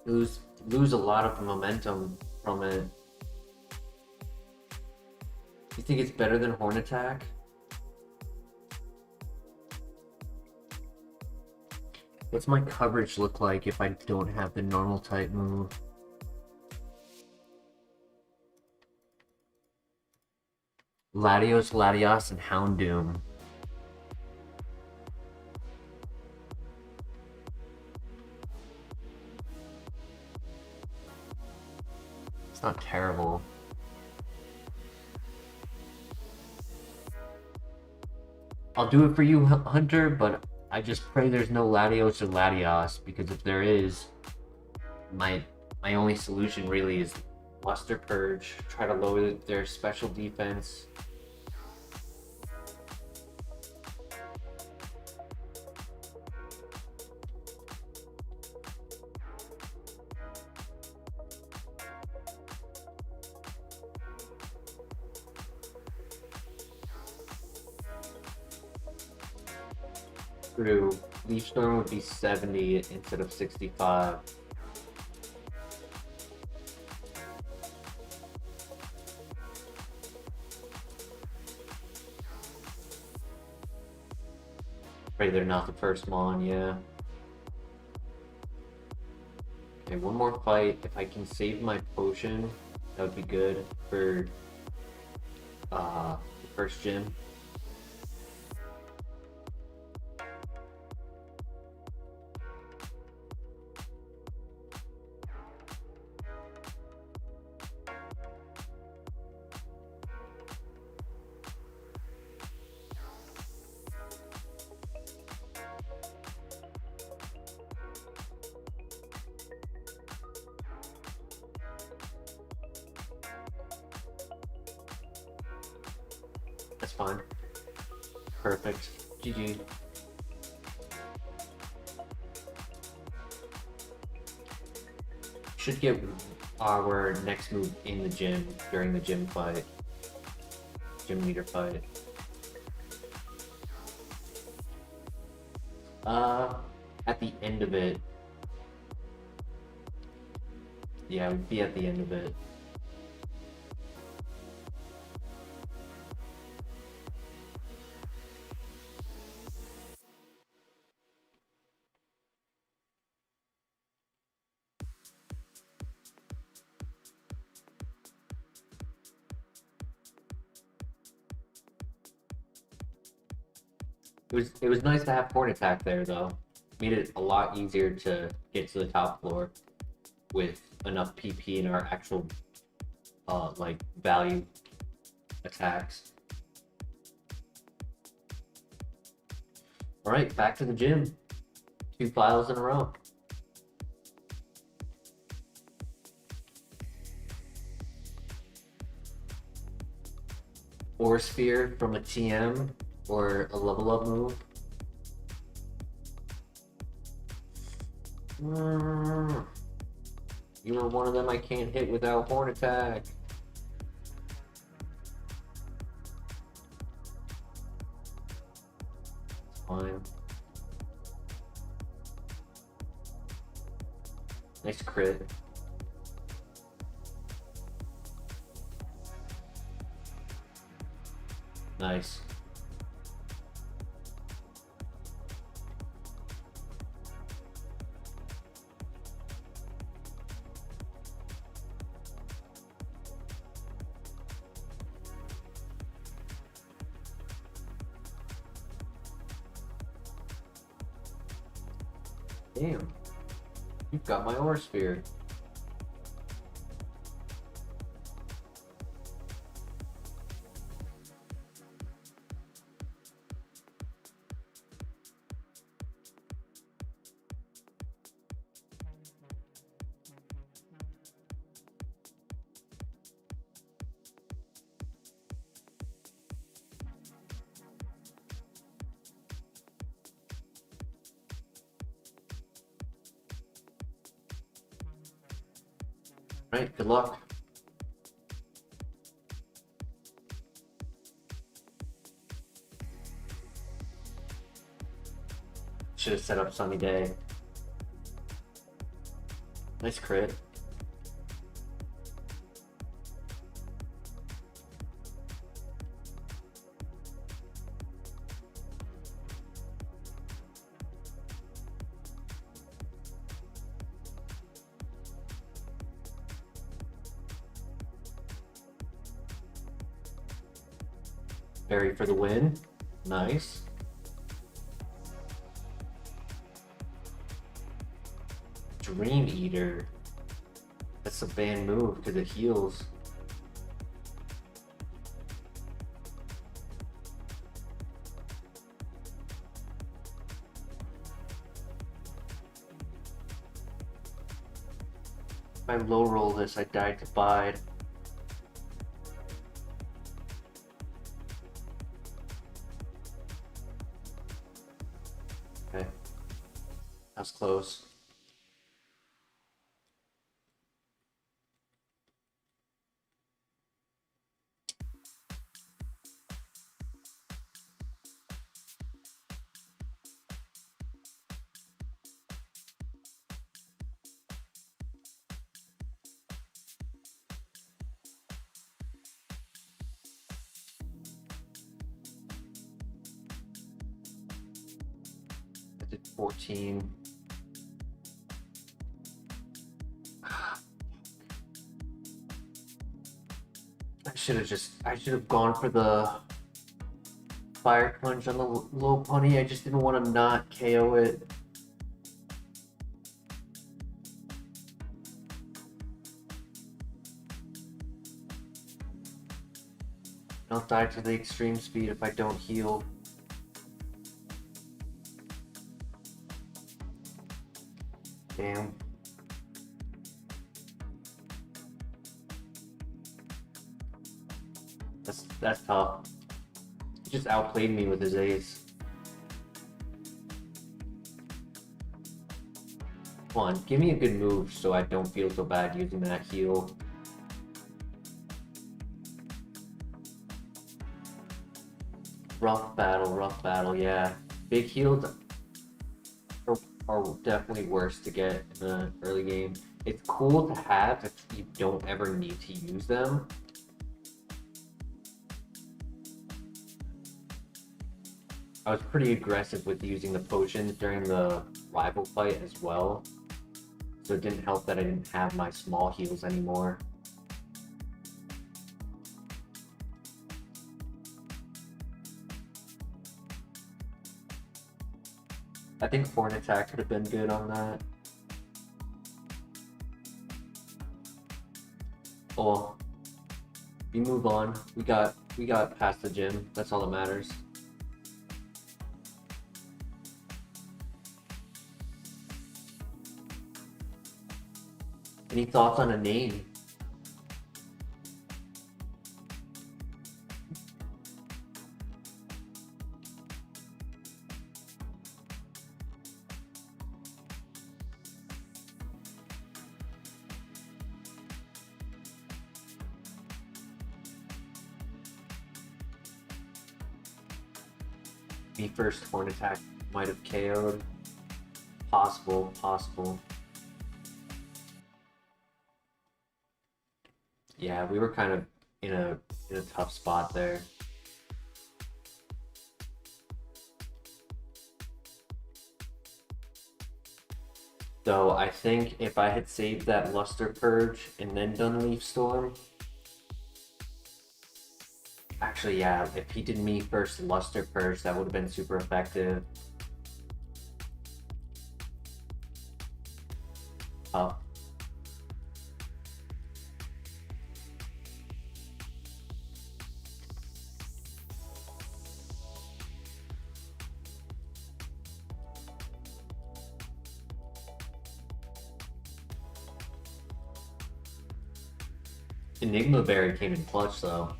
Lose a lot of momentum from it. You think it's better than Horn Attack? What's my coverage look like if I don't have the normal type move? Latios, and Houndoom. It's not terrible. I'll do it for you, Hunter, but I just pray there's no Latios or Latios, because if there is, my only solution really is Luster Purge, try to lower their special defense. True. Leech Storm would be 70 instead of 65. Pray they're not the first Mon, yeah. Okay, one more fight. If I can save my potion, that would be good for the first gym. That's fine. Perfect. GG. Should get our next move in the gym during the gym fight. Gym leader fight. At the end of it. Yeah, it would be at the end of it. It was nice to have Horn Attack there though. Made it a lot easier to get to the top floor with enough PP in our actual like value attacks. Alright, back to the gym. 2 files in a row. Or Sphere from a TM or a level up move. You are one of them I can't hit without Horn Attack. It's fine. Nice crit. Nice. Damn. You've got my Aura Sphere. Alright, good luck. Should have set up sunny day. Nice crit. Berry for the win. Nice. Dream Eater. That's a banned move because it heals. If I low roll this, I die to bide. Okay. That's close. I did 14. I should have gone for the fire punch on the low punny. I just didn't want to not KO it. I'll die to the extreme speed if I don't heal. Damn. That's tough. He just outplayed me with his ace. Come on, give me a good move so I don't feel so bad using that heal. Rough battle, yeah. Big heals are definitely worse to get in the early game. It's cool to have if you don't ever need to use them. I was pretty aggressive with using the potions during the rival fight as well, so it didn't help that I didn't have my small heals anymore. I think Horn Attack could have been good on that. Oh well. We move on. We got past the gym. That's all that matters. Any thoughts on a name? Me first Horn Attack might have KO'd. Possible. Yeah, we were kind of in a tough spot there. So I think if I had saved that Luster Purge and then done Leaf Storm, actually yeah, if he did me first Luster Purge, that would have been super effective. Oh. Enigma Berry came in clutch though.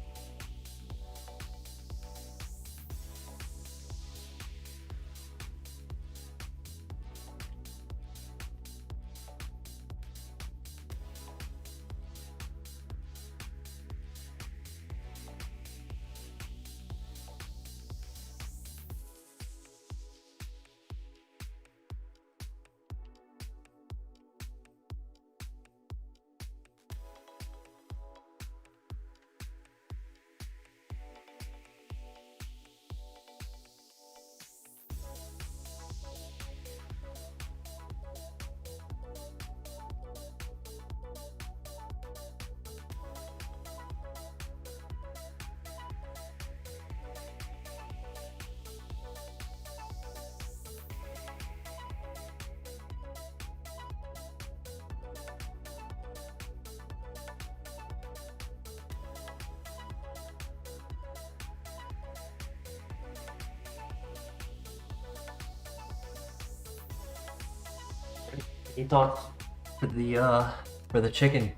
Any thoughts for the chicken?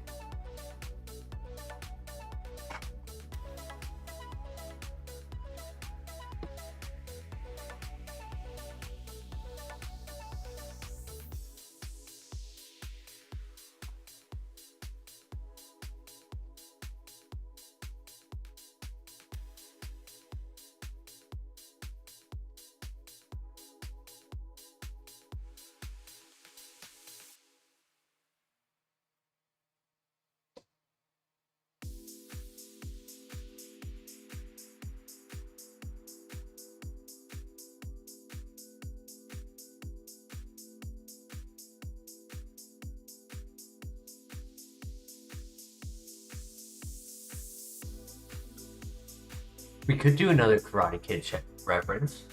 We could do another Karate Kid reference.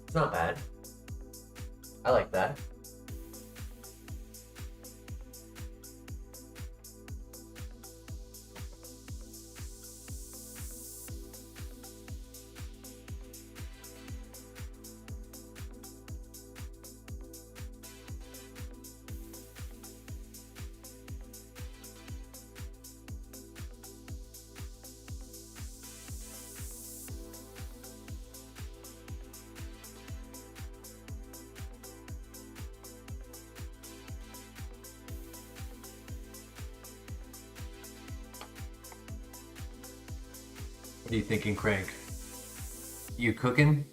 It's not bad. I like that. What are you thinking, Crank? You cooking?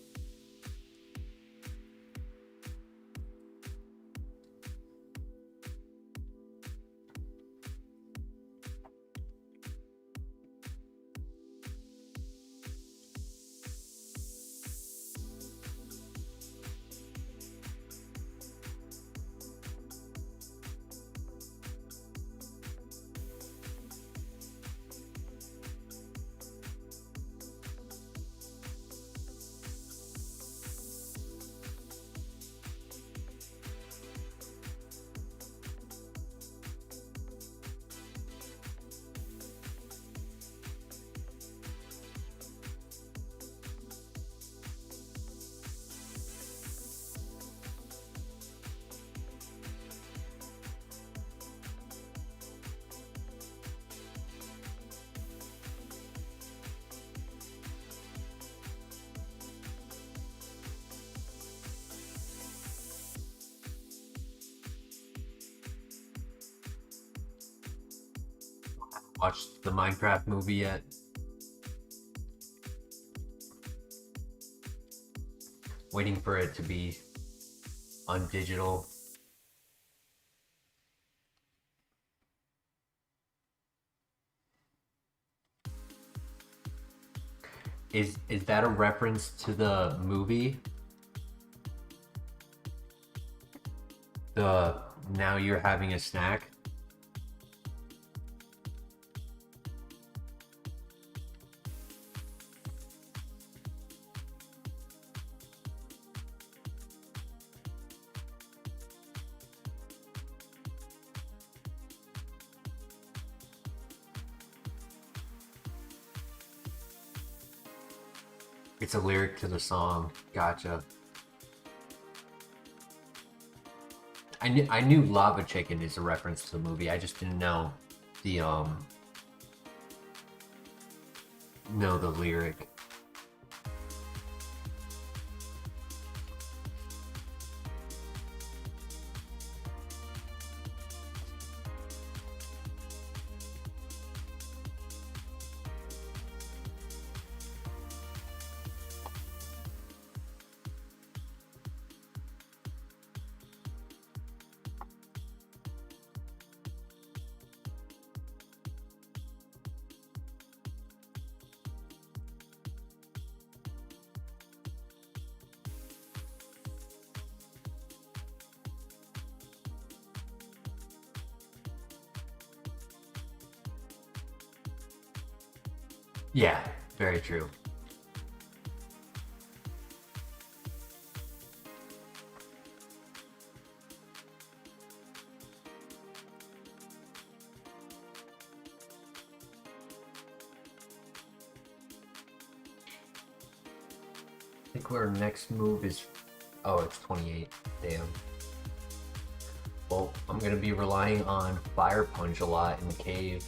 Watched the Minecraft movie yet? Waiting for it to be on digital. Is that a reference to the movie? The Now You're Having a Snack? It's a lyric to the song. Gotcha. I knew Lava Chicken is a reference to the movie. I just didn't know the lyric. Yeah, very true. I think our next move is... Oh, it's 28. Damn. Well, I'm gonna be relying on Fire Punch a lot in the cave.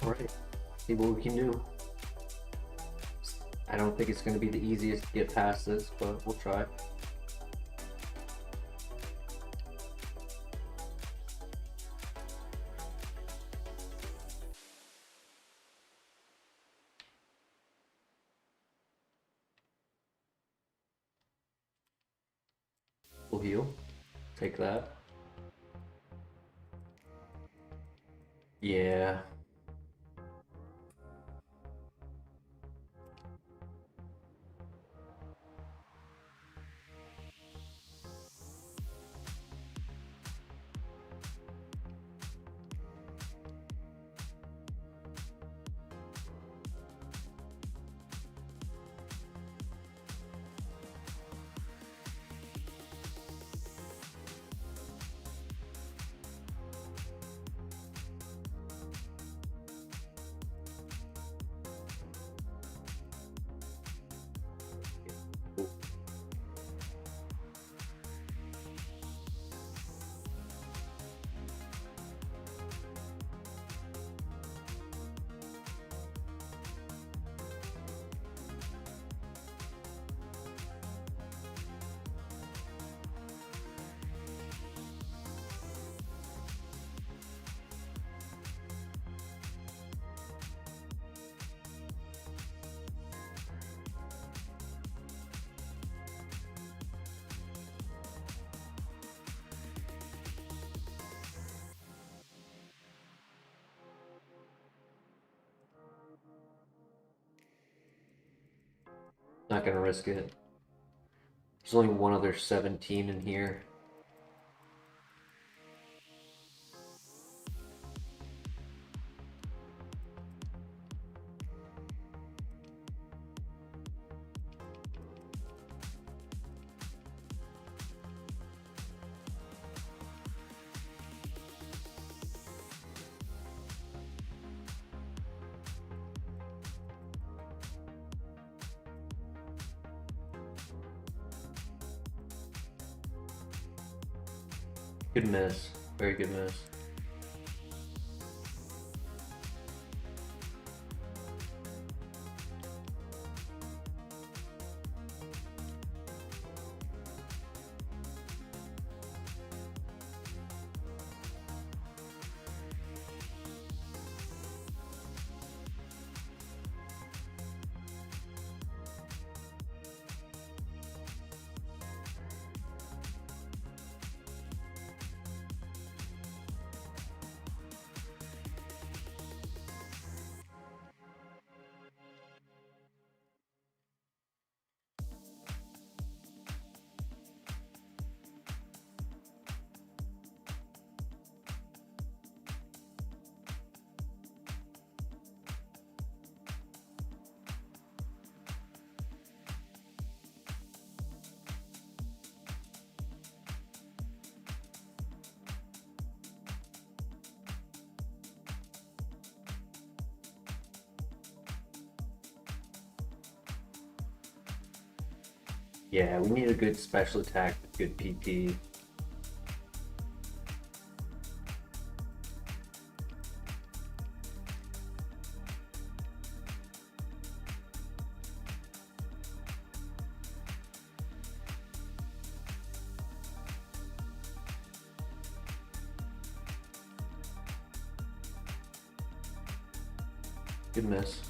Alright, see what we can do. I don't think it's going to be the easiest to get past this, but we'll try. We'll heal. Take that. Yeah. Not gonna risk it. There's only one other 17 in here. Good miss. Very good miss. Yeah, we need a good special attack with good PP. Good miss.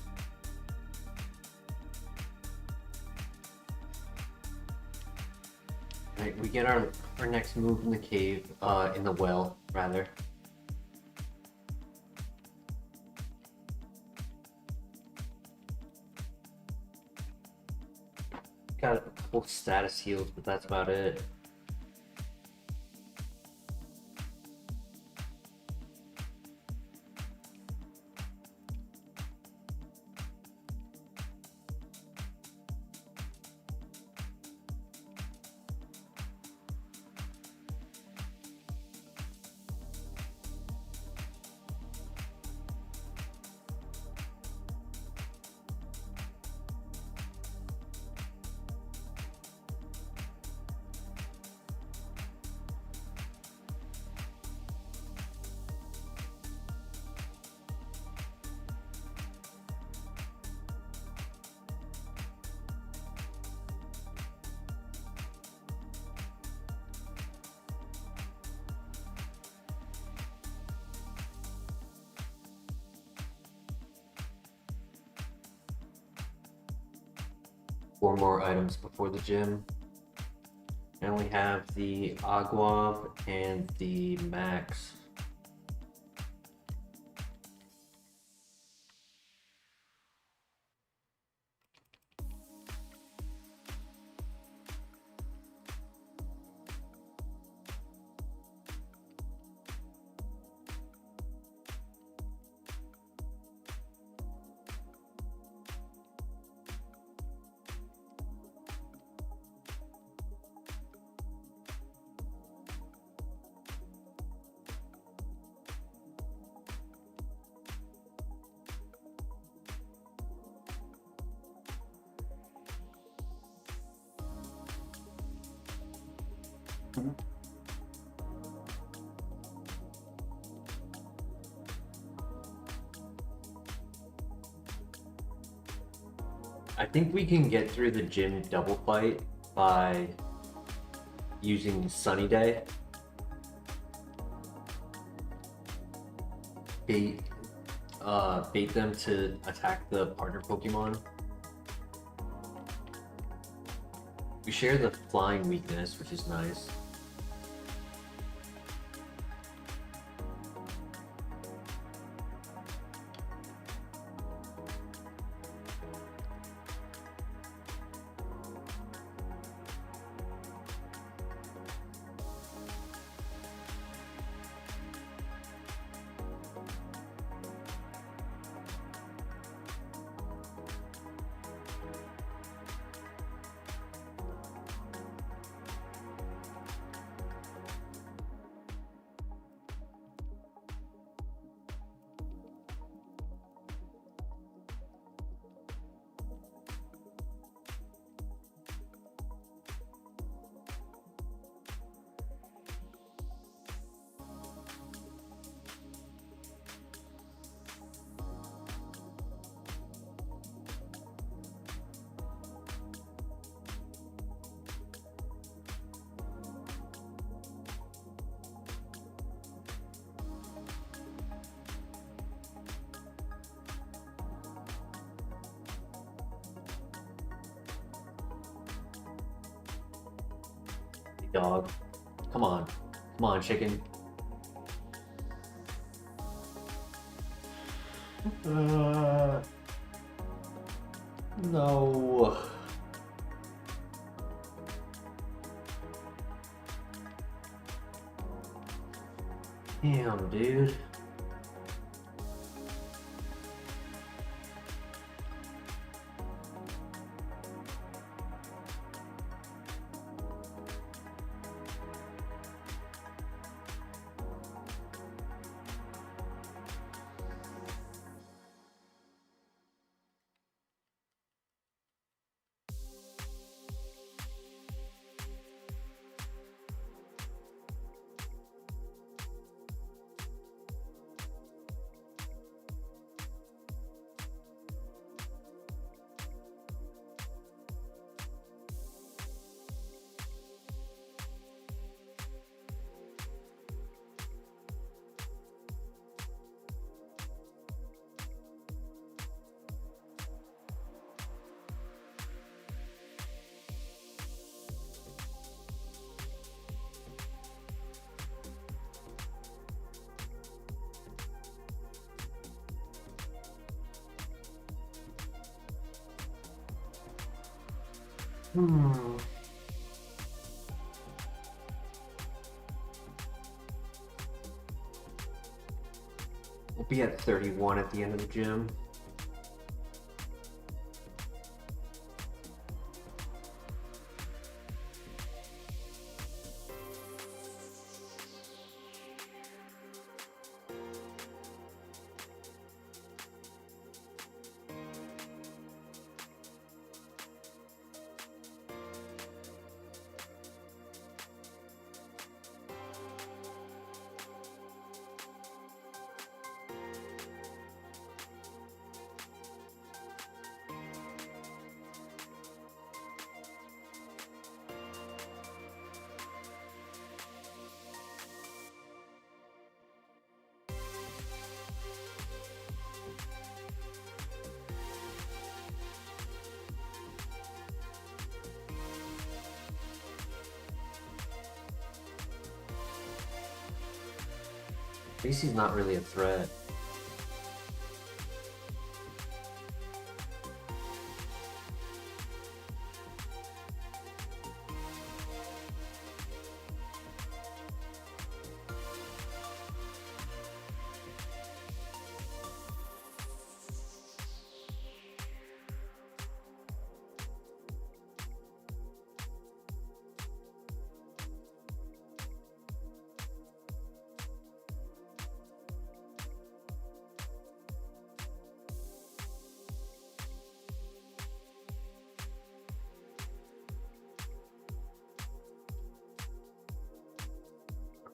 Alright, we get our next move in the cave, in the well, rather. Got a couple status heals, but that's about it. 4 more items before the gym. I only have the Agua and the Max. I think we can get through the gym double fight by using Sunny Day. Bait them to attack the partner Pokemon. We share the flying weakness, which is nice. Dog. Come on. Come on, chicken. No. Damn, dude. We'll be at 31 at the end of the gym. least he's not really a threat.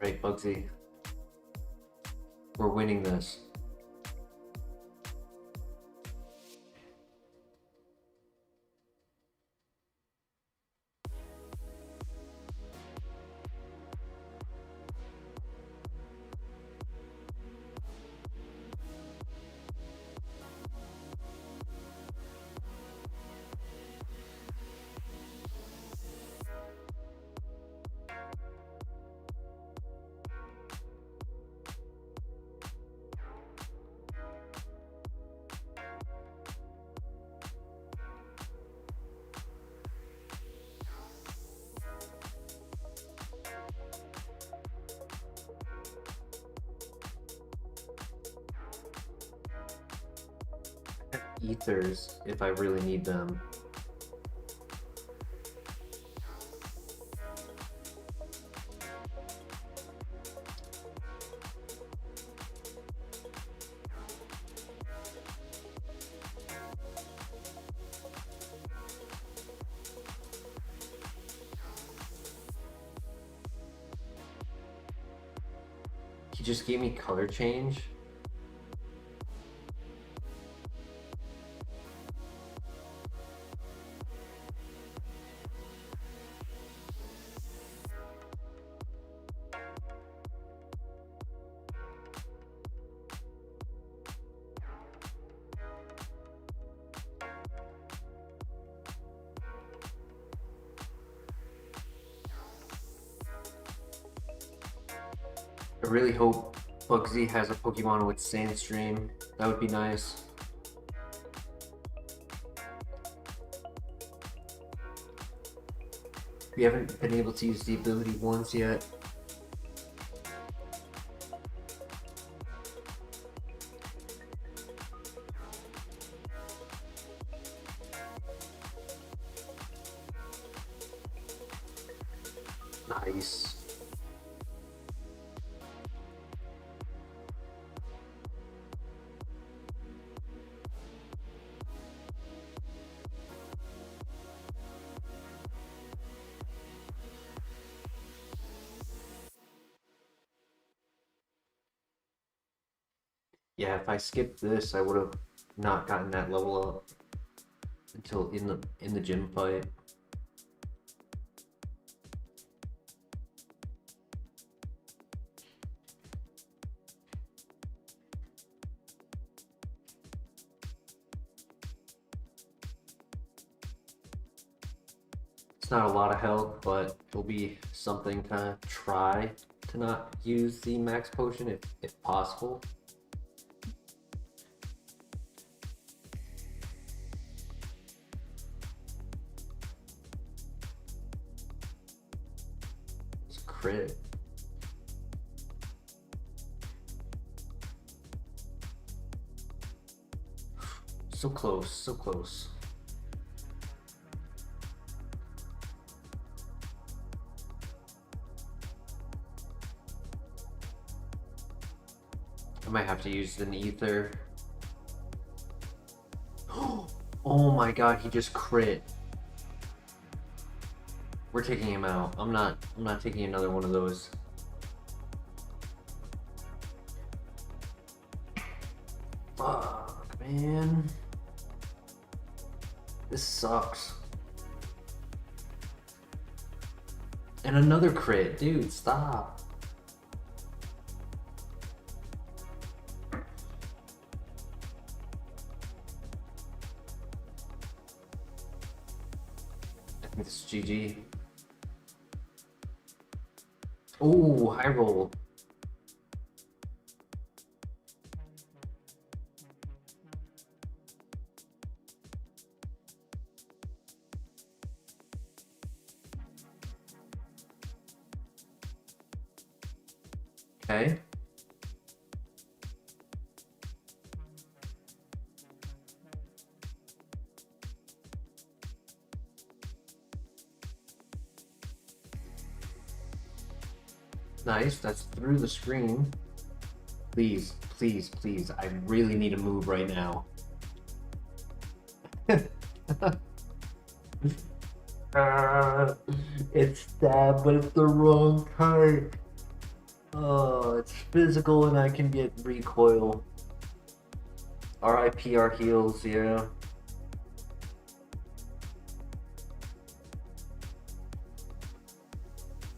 Right, Bugsy. We're winning this. Ethers if I really need them. He just gave me color change. I really hope Bugsy has a Pokemon with Sandstream. That would be nice. We haven't been able to use the ability once yet. Nice. Yeah, if I skipped this, I would have not gotten that level up until in the gym fight. It's not a lot of health, but it'll be something to try to not use the max potion if possible. It's a crit. So close, so close. I might have to use an ether. Oh my god, he just crit. We're taking him out. I'm not taking another one of those. Fuck, man. This sucks. And another crit. Dude, stop. I think this is GG. Oh, high roll. Okay. Nice, that's through the screen. Please, please, please, I really need a move right now. It's stab, but it's the wrong type. Oh, it's physical and I can get recoil. RIP our heals, yeah.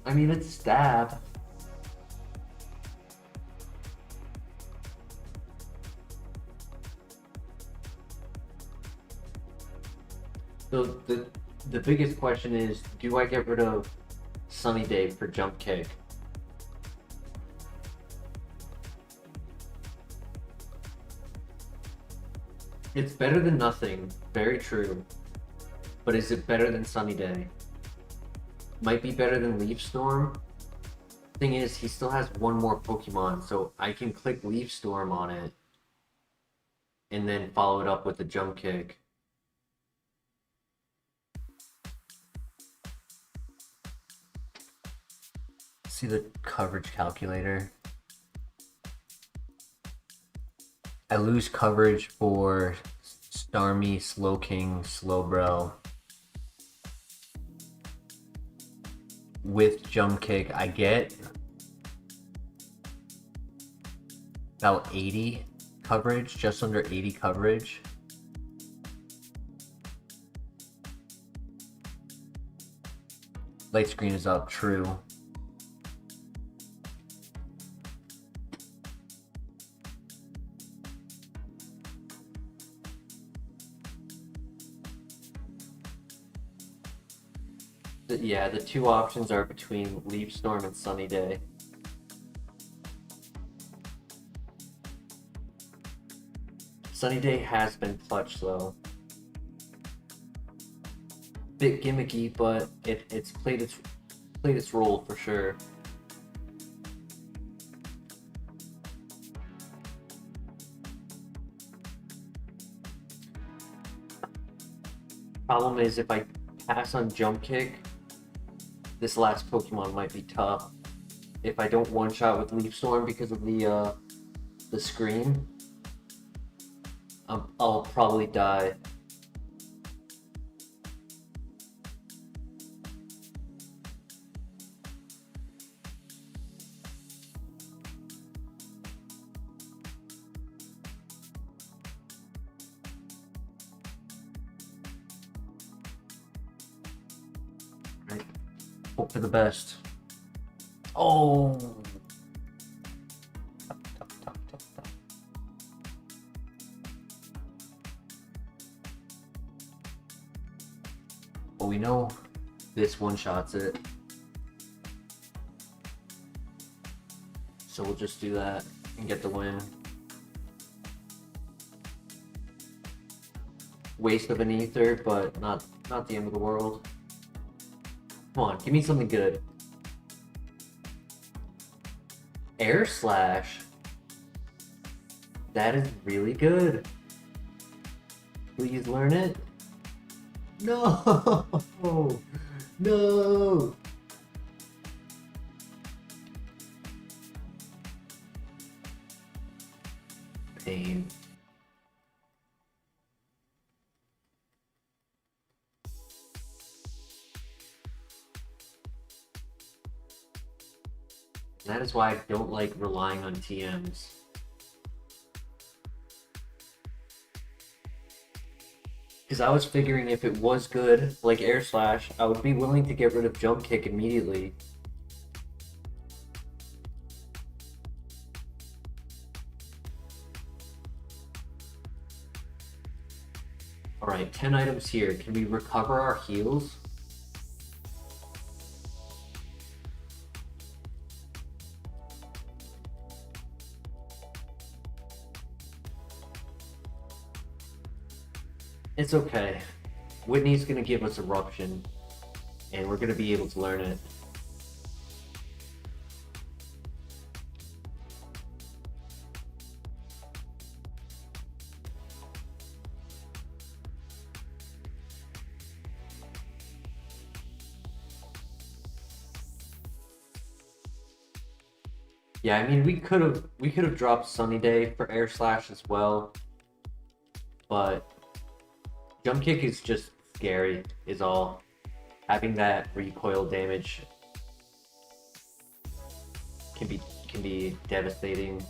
I mean, it's stab. So the biggest question is, do I get rid of Sunny Day for jump kick? It's better than nothing, very true. But is it better than Sunny Day? Might be better than Leaf Storm. Thing is, he still has one more Pokemon, so I can click Leaf Storm on it and then follow it up with a jump kick. See the coverage calculator. I lose coverage for Starmie, Slowking, Slowbro. With jump kick, I get about 80 coverage, just under 80 coverage. Light screen is up, true. Yeah, the two options are between Leaf Storm and Sunny Day. Sunny Day has been clutch though. Bit gimmicky, but it's played its role for sure. Problem is, if I pass on jump kick, this last Pokemon might be tough. If I don't one-shot with Leaf Storm because of the screen, I'll probably die. Hope for the best. Oh! Tough. Well, we know this one-shots it. So we'll just do that and get the win. Waste of an ether, but not the end of the world. Come on, give me something good. Air Slash. That is really good. Please learn it. No! No! Pain. That is why I don't like relying on TMs. Because I was figuring if it was good, like Air Slash, I would be willing to get rid of Jump Kick immediately. Alright, 10 items here. Can we recover our heals? It's okay. Whitney's gonna give us Eruption, and we're gonna be able to learn it. Yeah, I mean we could have dropped Sunny Day for Air Slash as well, but Jump Kick is just scary, is all. Having that recoil damage can be devastating.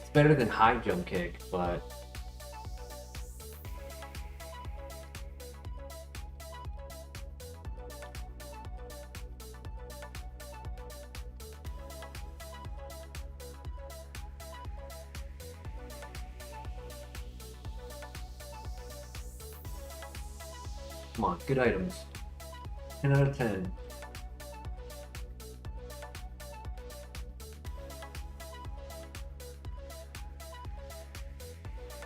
It's better than high Jump Kick, but come on, good items. 10 out of 10.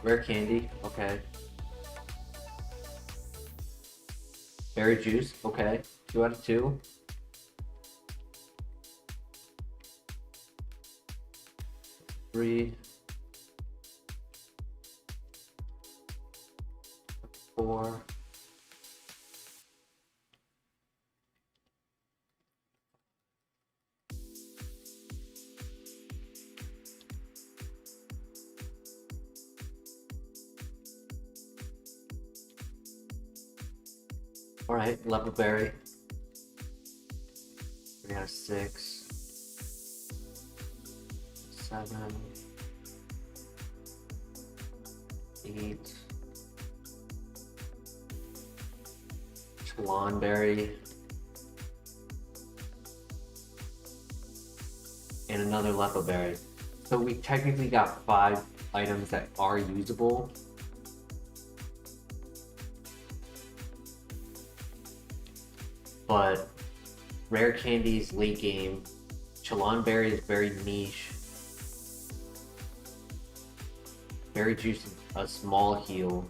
Rare candy, okay. Berry juice, okay. 2 out of 2. Three. 4. Alright, level berry. 3 out of 6. 7. 8. Berry. And another Lepo Berry. So we technically got 5 items that are usable. But rare candies late game. Berry is very niche. Berry juice is a small heal.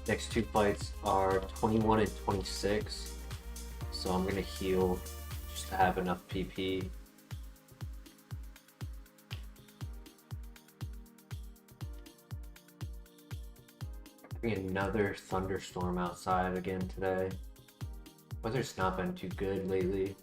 Next 2 fights are 21 and 26. So I'm gonna heal just to have enough PP. Another thunderstorm outside again today. Weather's not been too good lately.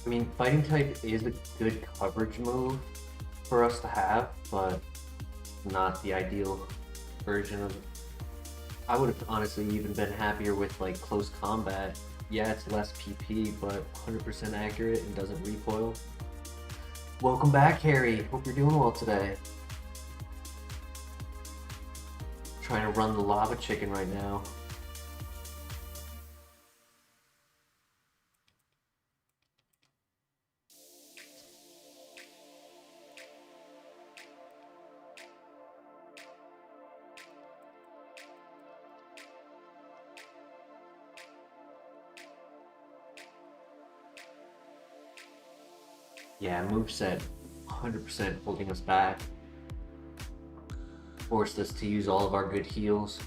I mean, fighting type is a good coverage move for us to have, but not the ideal version of it. I would have honestly even been happier with like close combat. Yeah, it's less PP, but 100% accurate and doesn't recoil. Welcome back, Harry. Hope you're doing well today. Trying to run the lava chicken right now. Yeah, moveset 100% holding us back. Forced us to use all of our good heals.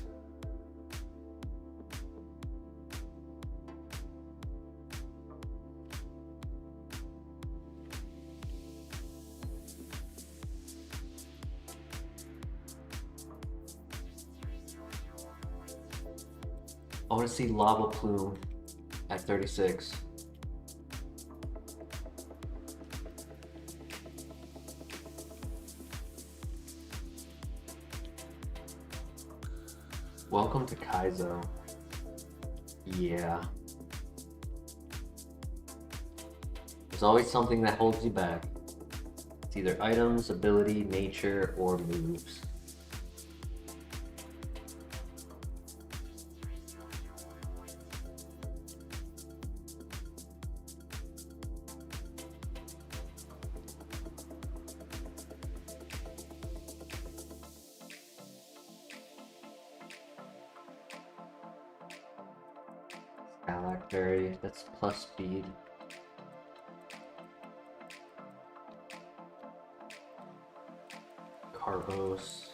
I want to see Lava Plume at 36. Welcome to Kaizo. Yeah. There's always something that holds you back. It's either items, ability, nature, or moves. Berry, that's plus speed. Carvos.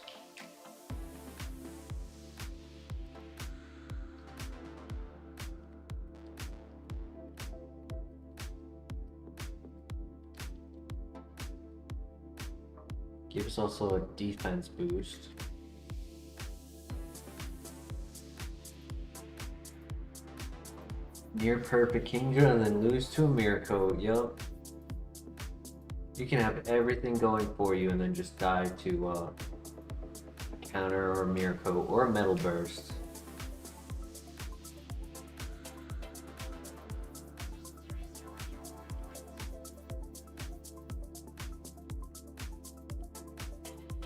Give us also a defense boost. Near perfect Kingdra and then lose to a Miracle. Yup. You can have everything going for you and then just die to a counter or a Miracle or a Metal Burst.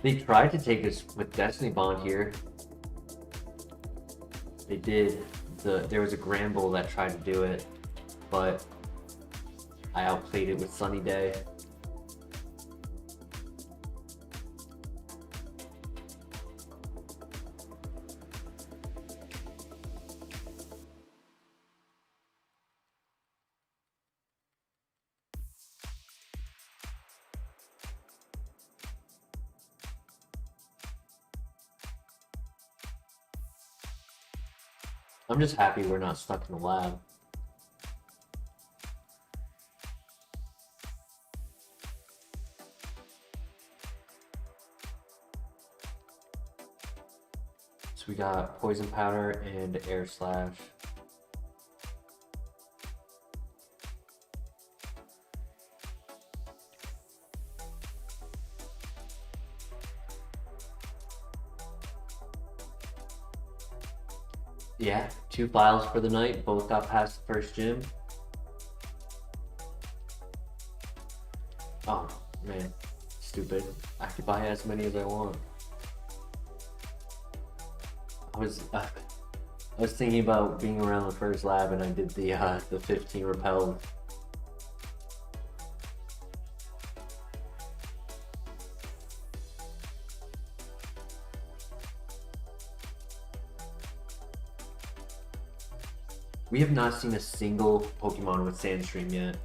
They tried to take us with Destiny Bond here. They did. There was a Gramble that tried to do it, but I outplayed it with Sunny Day. I'm just happy we're not stuck in the lab. So we got Poison Powder and Air Slash. Yeah, 2 files for the night, both got past the first gym. Oh, man, stupid. I could buy as many as I want. I was thinking about being around the first lab and I did the 15 repelled. We have not seen a single Pokemon with Sandstream yet.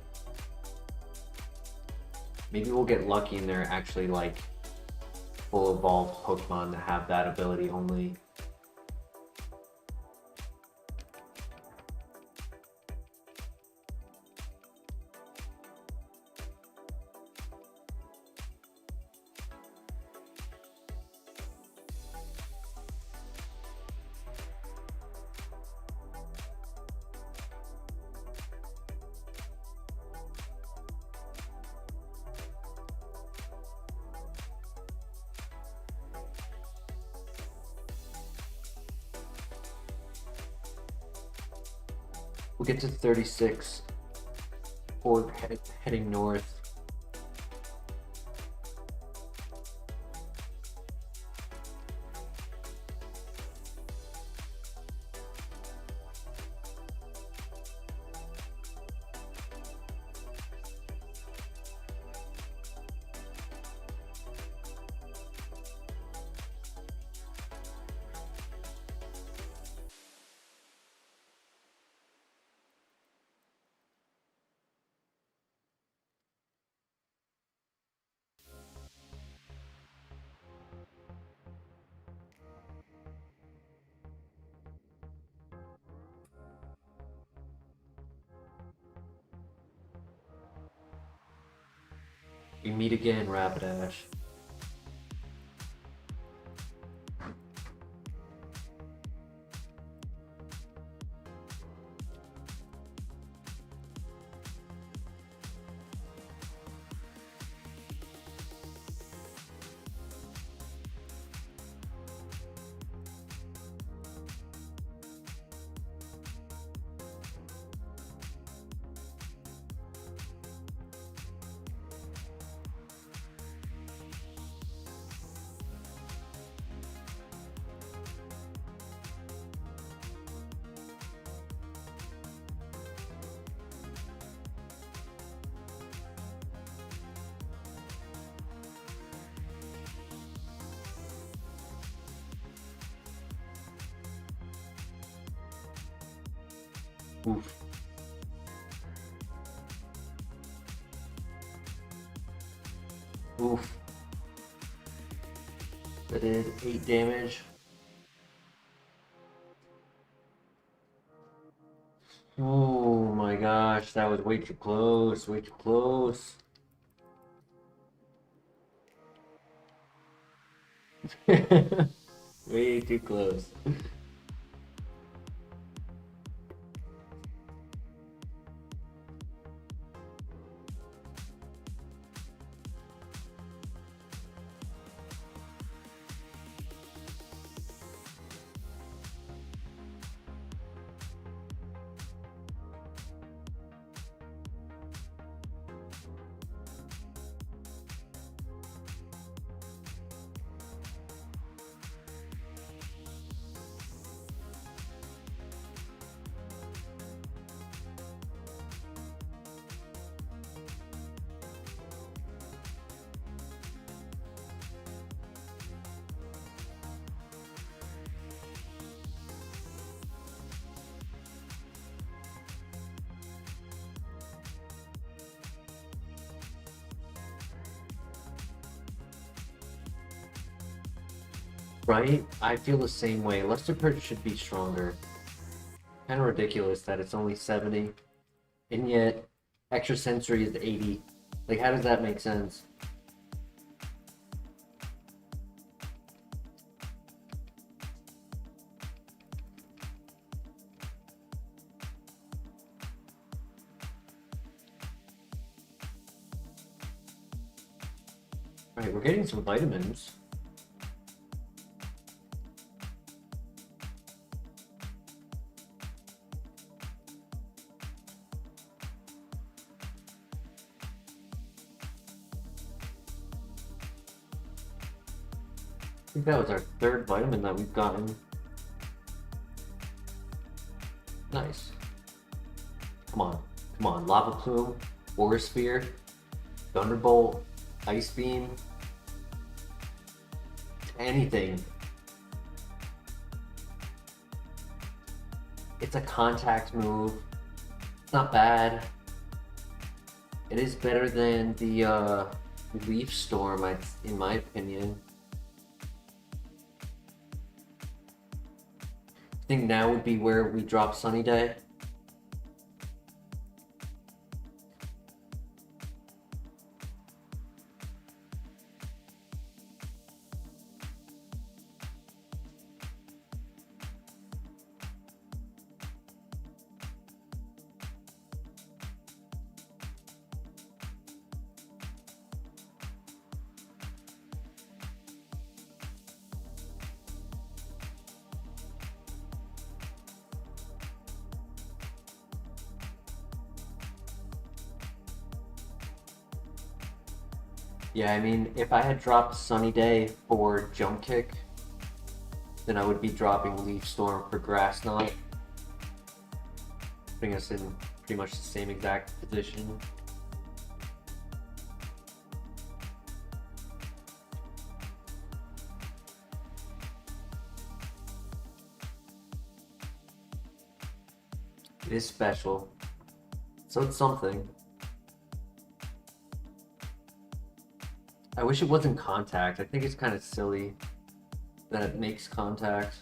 Maybe we'll get lucky and they're actually like full evolved Pokemon that have that ability only. We'll get to 36 or heading north. We meet again, Rapidash. Oof. Oof. That did 8 damage. Oh my gosh, that was way too close, way too close. Way too close. Right? I feel the same way. Lusterpert should be stronger. Kind of ridiculous that it's only 70, and yet extrasensory is 80. Like, how does that make sense? Alright, we're getting some vitamins. I think that was our 3rd vitamin that we've gotten. Nice. Come on. Come on. Lava Plume, Aura Sphere, Thunderbolt, Ice Beam. Anything. It's a contact move. It's not bad. It is better than the Leaf Storm, in my opinion. I think now would be where we drop Sunny Day. Yeah, I mean, if I had dropped Sunny Day for Jump Kick, then I would be dropping Leaf Storm for Grass Knot, putting us in pretty much the same exact position. It is special, so it's something. I wish it wasn't contact. I think it's kind of silly that it makes contact.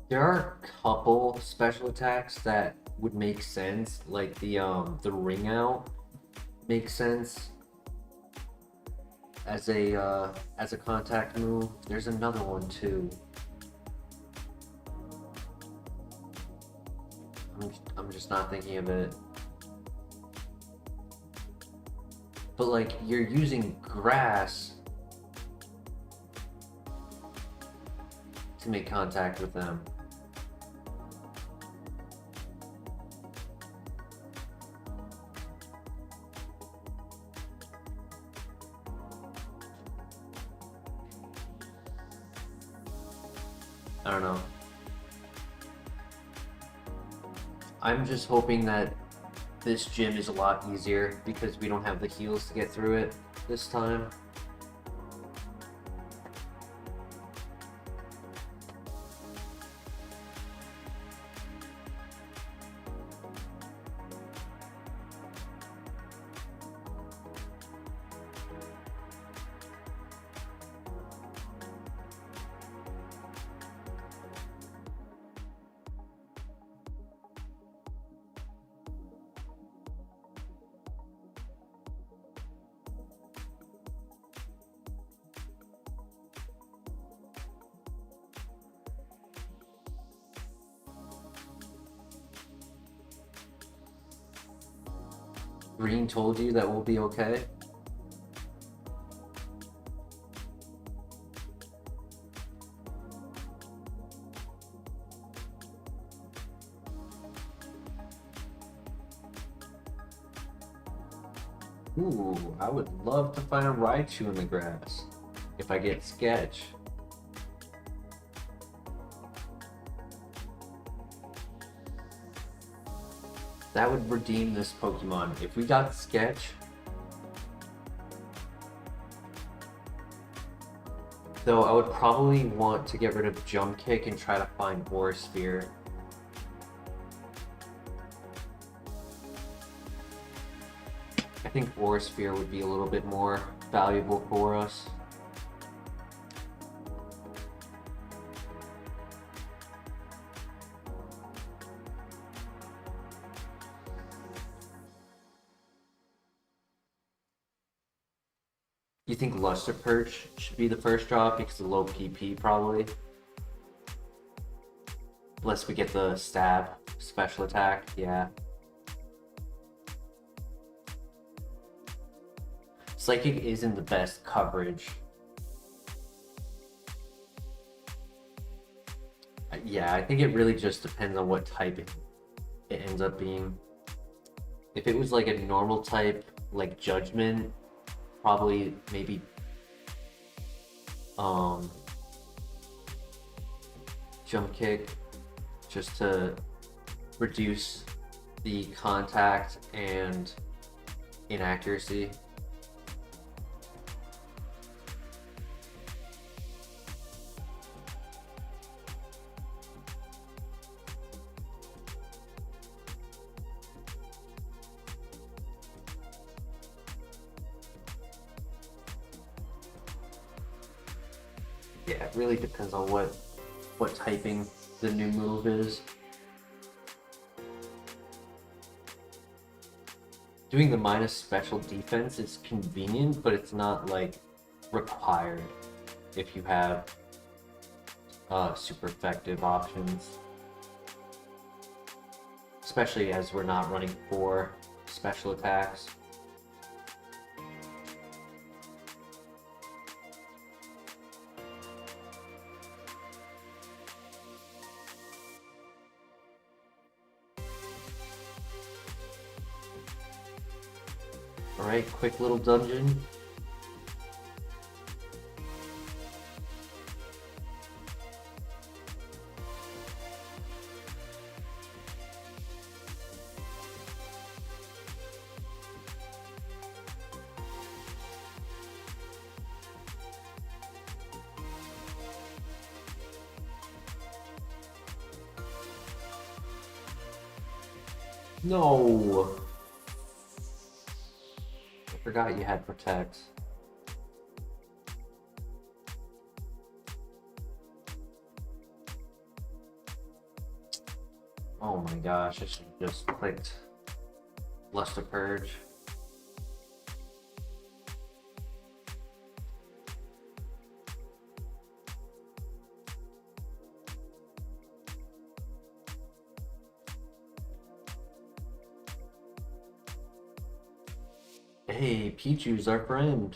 There are a couple special attacks that would make sense, like the ring out makes sense as a contact move. There's another one too. I'm just not thinking of it. But like you're using grass to make contact with them. I don't know. I'm just hoping that this gym is a lot easier because we don't have the heals to get through it this time. Green told you that we'll be okay. Ooh, I would love to find a Raichu in the grass if I get Sketch. That would redeem this Pokemon. If we got Sketch, though I would probably want to get rid of Jump Kick and try to find Aura Sphere. I think Aura Sphere would be a little bit more valuable for us. You think Luster Perch should be the first drop because of low PP probably? Unless we get the stab special attack, yeah. Psychic isn't the best coverage. Yeah, I think it really just depends on what type it ends up being. If it was like a normal type, like Judgment, probably maybe Jump Kick, just to reduce the contact and inaccuracy. Yeah, it really depends on what typing the new move is. Doing the minus special defense is convenient, but it's not like required if you have super effective options. Especially as we're not running 4 special attacks. Alright, quick little dungeon. No! I forgot you had Protect. Oh my gosh, I should have just clicked Luster Purge. Hey, Pichu's our friend.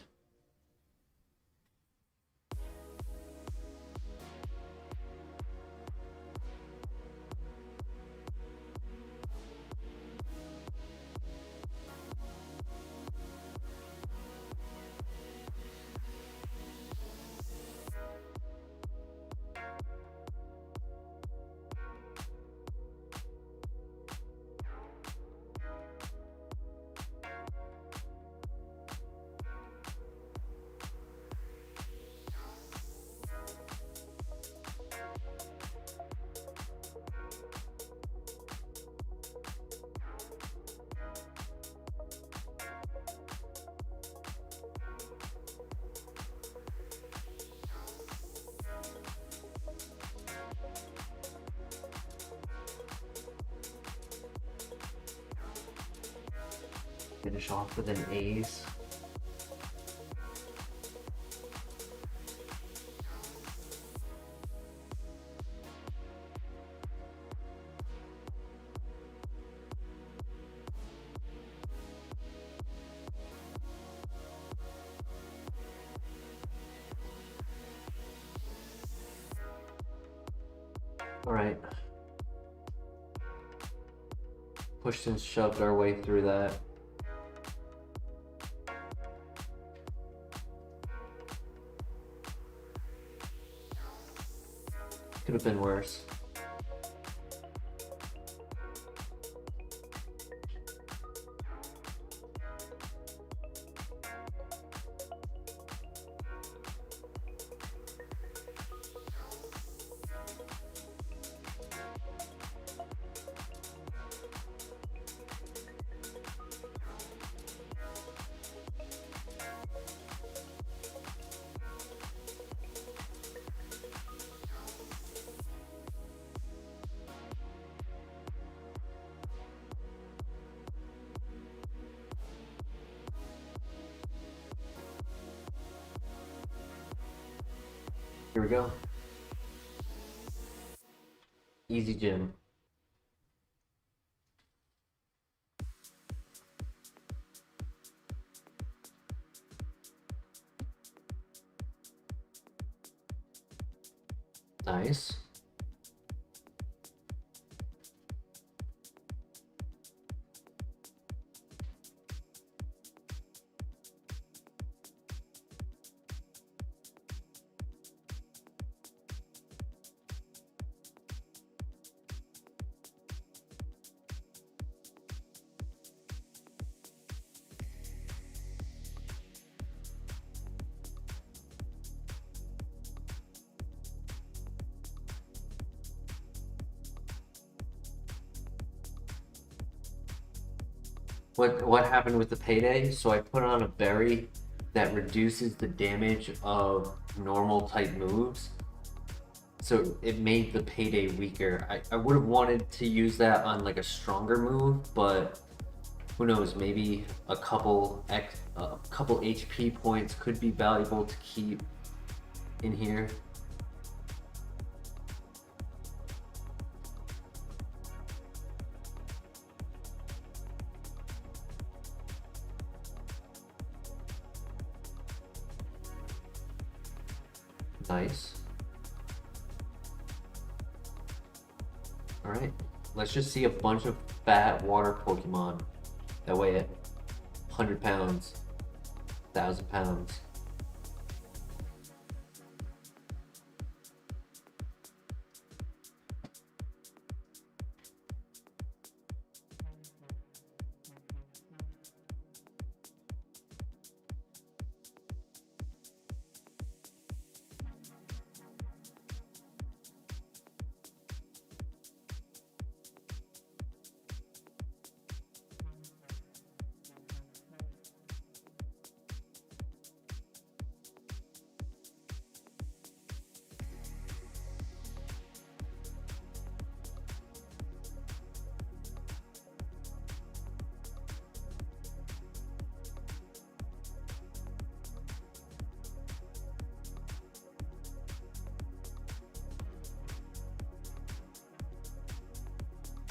Finish off with an ace. All right. Pushed and shoved our way through that. Could have been worse. Here we go. Easy gym. Nice. what happened with the payday? So I put on a berry that reduces the damage of normal type moves. So it made the payday weaker. I would have wanted to use that on like a stronger move, but who knows, maybe a couple HP points could be valuable to keep in here. Nice. Alright, let's just see a bunch of fat water Pokemon that weigh at 100 pounds, 1,000 pounds.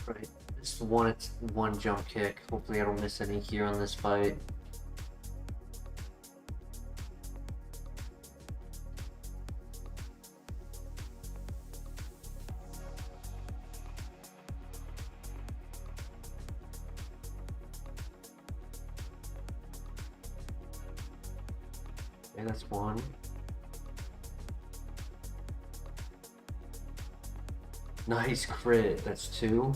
Right, just one jump kick. Hopefully I don't miss any here on this fight. Okay, that's one. Nice crit, that's two.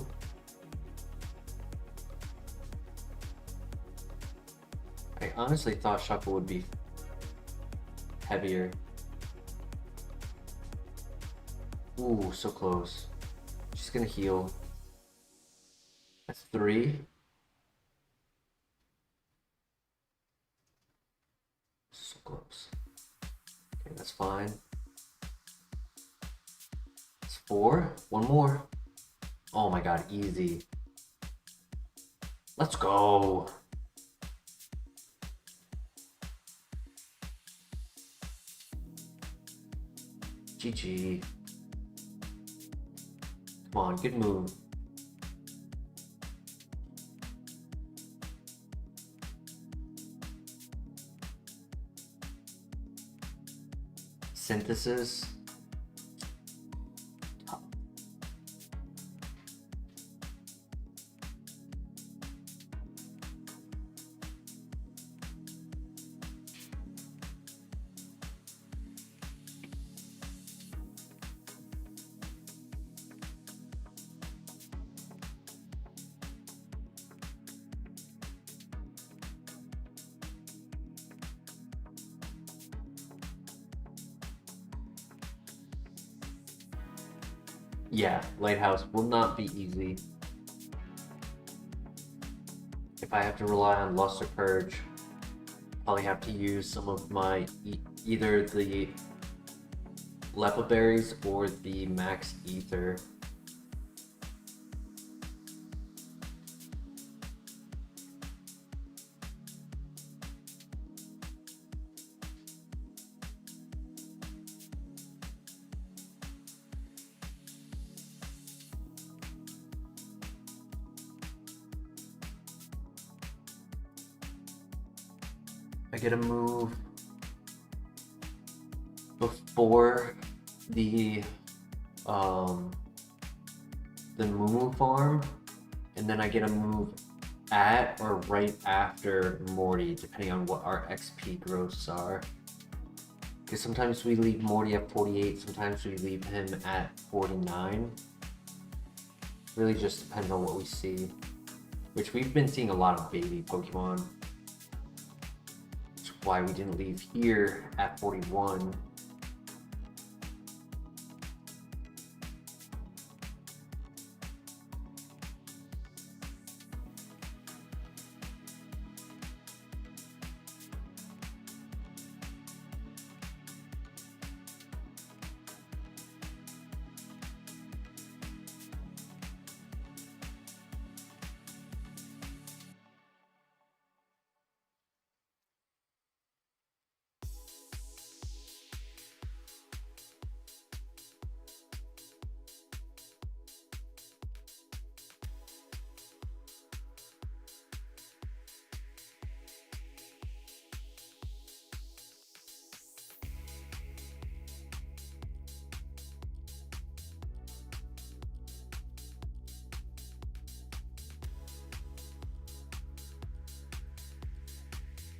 I honestly thought Shuckle would be heavier. Ooh, so close. She's gonna heal. That's three. So close. Okay, that's fine. It's four. One more. Oh my god, easy. Let's go. GG. Come on, good move. Synthesis. Yeah, Lighthouse will not be easy. If I have to rely on Luster Purge, probably have to use some of my either the Lepa Berries or the Max Ether. I get a move before the Moo farm, and then I get a move at or right after Morty, depending on what our XP growths are. Because sometimes we leave Morty at 48, sometimes we leave him at 49. Really just depends on what we see. Which we've been seeing a lot of baby Pokemon. That's why we didn't leave here at 41.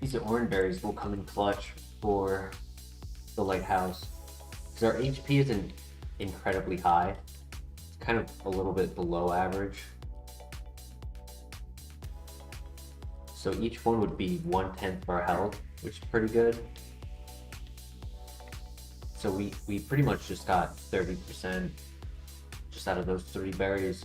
These orange berries will come in clutch for the lighthouse. Because our HP isn't incredibly high. It's kind of a little bit below average. So each one would be 1/10 of our health, which is pretty good. So we pretty much just got 30% just out of those 3 berries.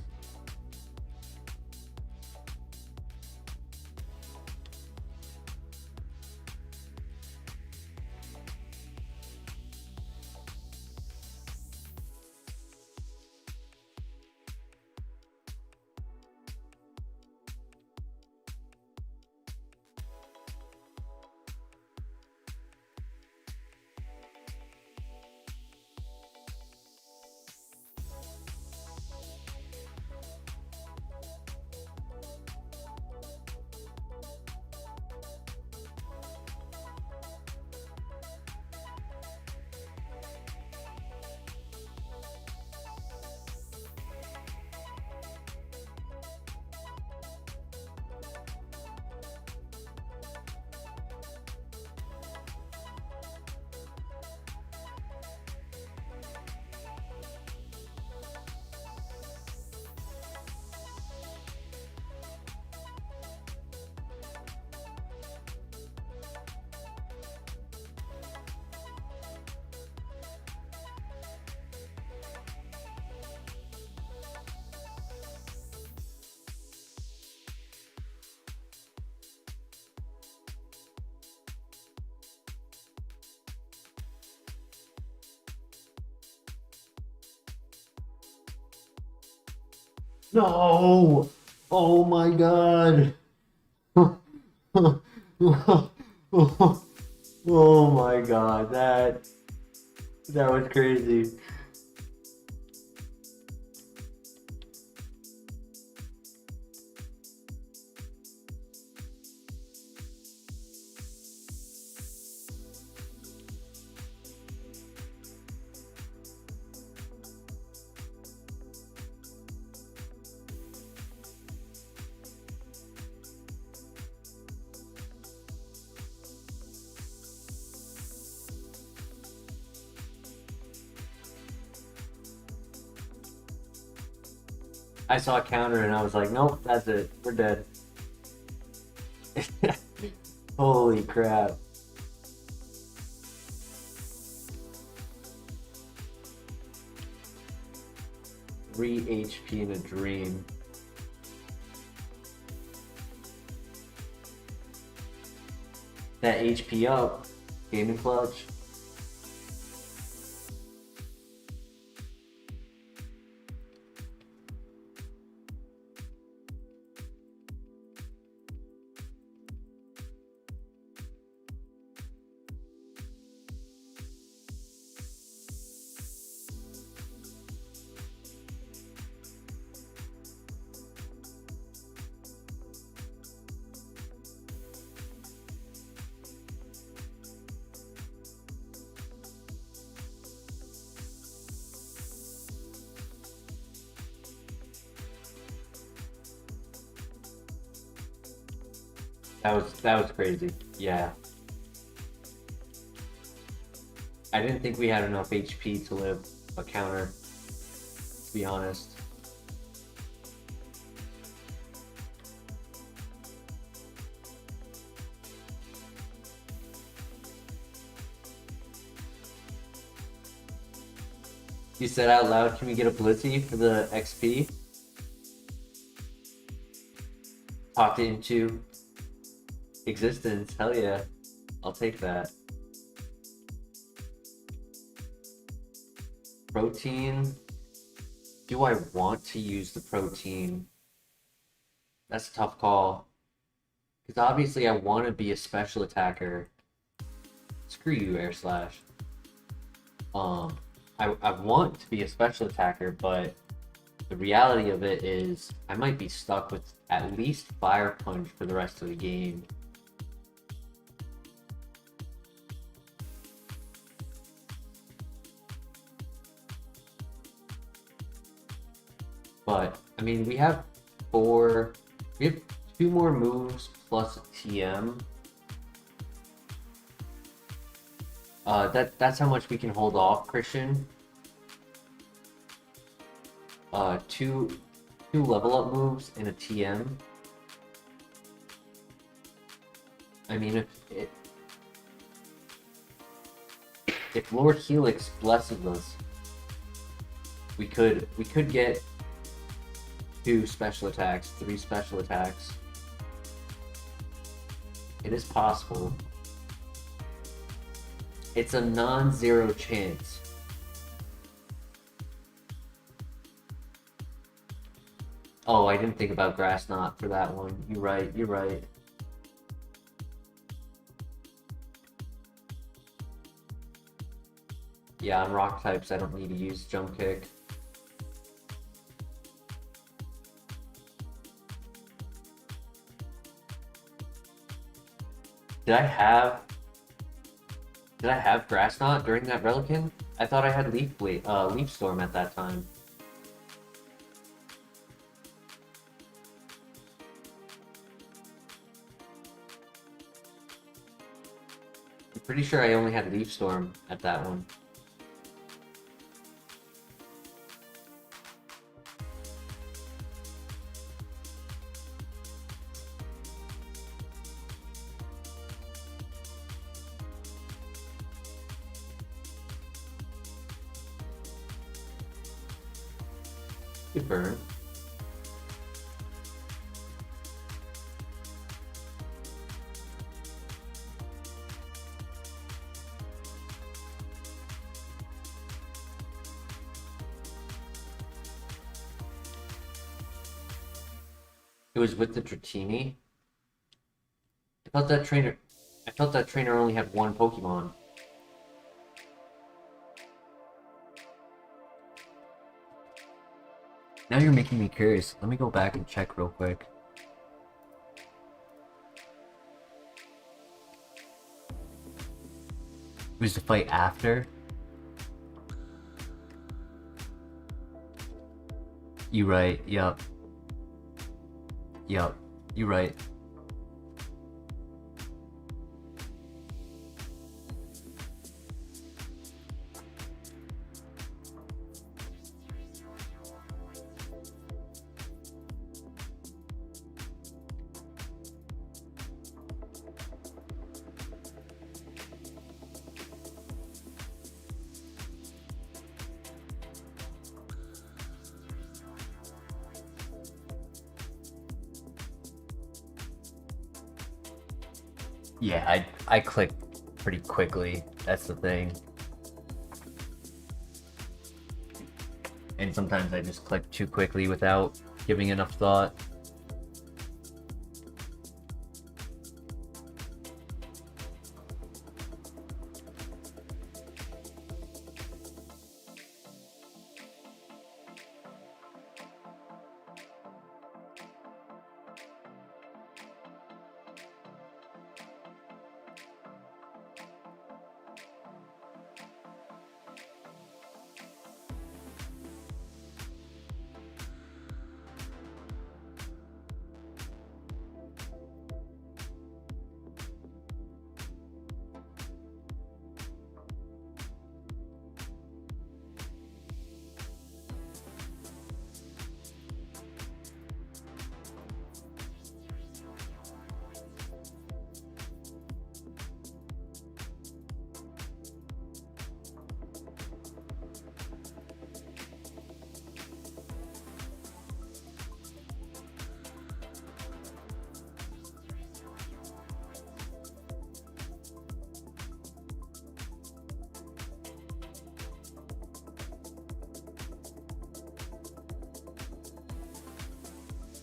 No! Oh my god! Oh my god, that was crazy. I saw a counter and I was like, nope, that's it. We're dead. Holy crap. Three HP in a dream. That HP up. Gaming clutch. That was crazy. Yeah. I didn't think we had enough HP to live a counter, to be honest. You said out loud, can we get a Blitzy for the XP? Talked it into existence. Hell yeah. I'll take that. Protein. Do I want to use the protein? That's a tough call. Because obviously I want to be a special attacker. Screw you, Air Slash. I want to be a special attacker, but the reality of it is I might be stuck with at least Fire Punch for the rest of the game. But, I mean, we have 2 more moves plus TM. That's how much we can hold off, Christian. Two level up moves and a TM. I mean, if Lord Helix blesses us, we could get 2 special attacks, 3 special attacks. It is possible. It's a non-zero chance. Oh, I didn't think about Grass Knot for that one. You're right, you're right. Yeah, on rock types, I don't need to use Jump Kick. Did I have Grass Knot during that Relican? I thought I had Leaf Storm at that time. I'm pretty sure I only had Leaf Storm at that one. Good burn. It was with the Dratini. I thought that trainer only had 1 Pokemon. Now you're making me curious. Let me go back and check real quick. It was the fight after? You right, yup. Yup, you right. Yeah, I clicked pretty quickly. That's the thing. And sometimes I just click too quickly without giving enough thought.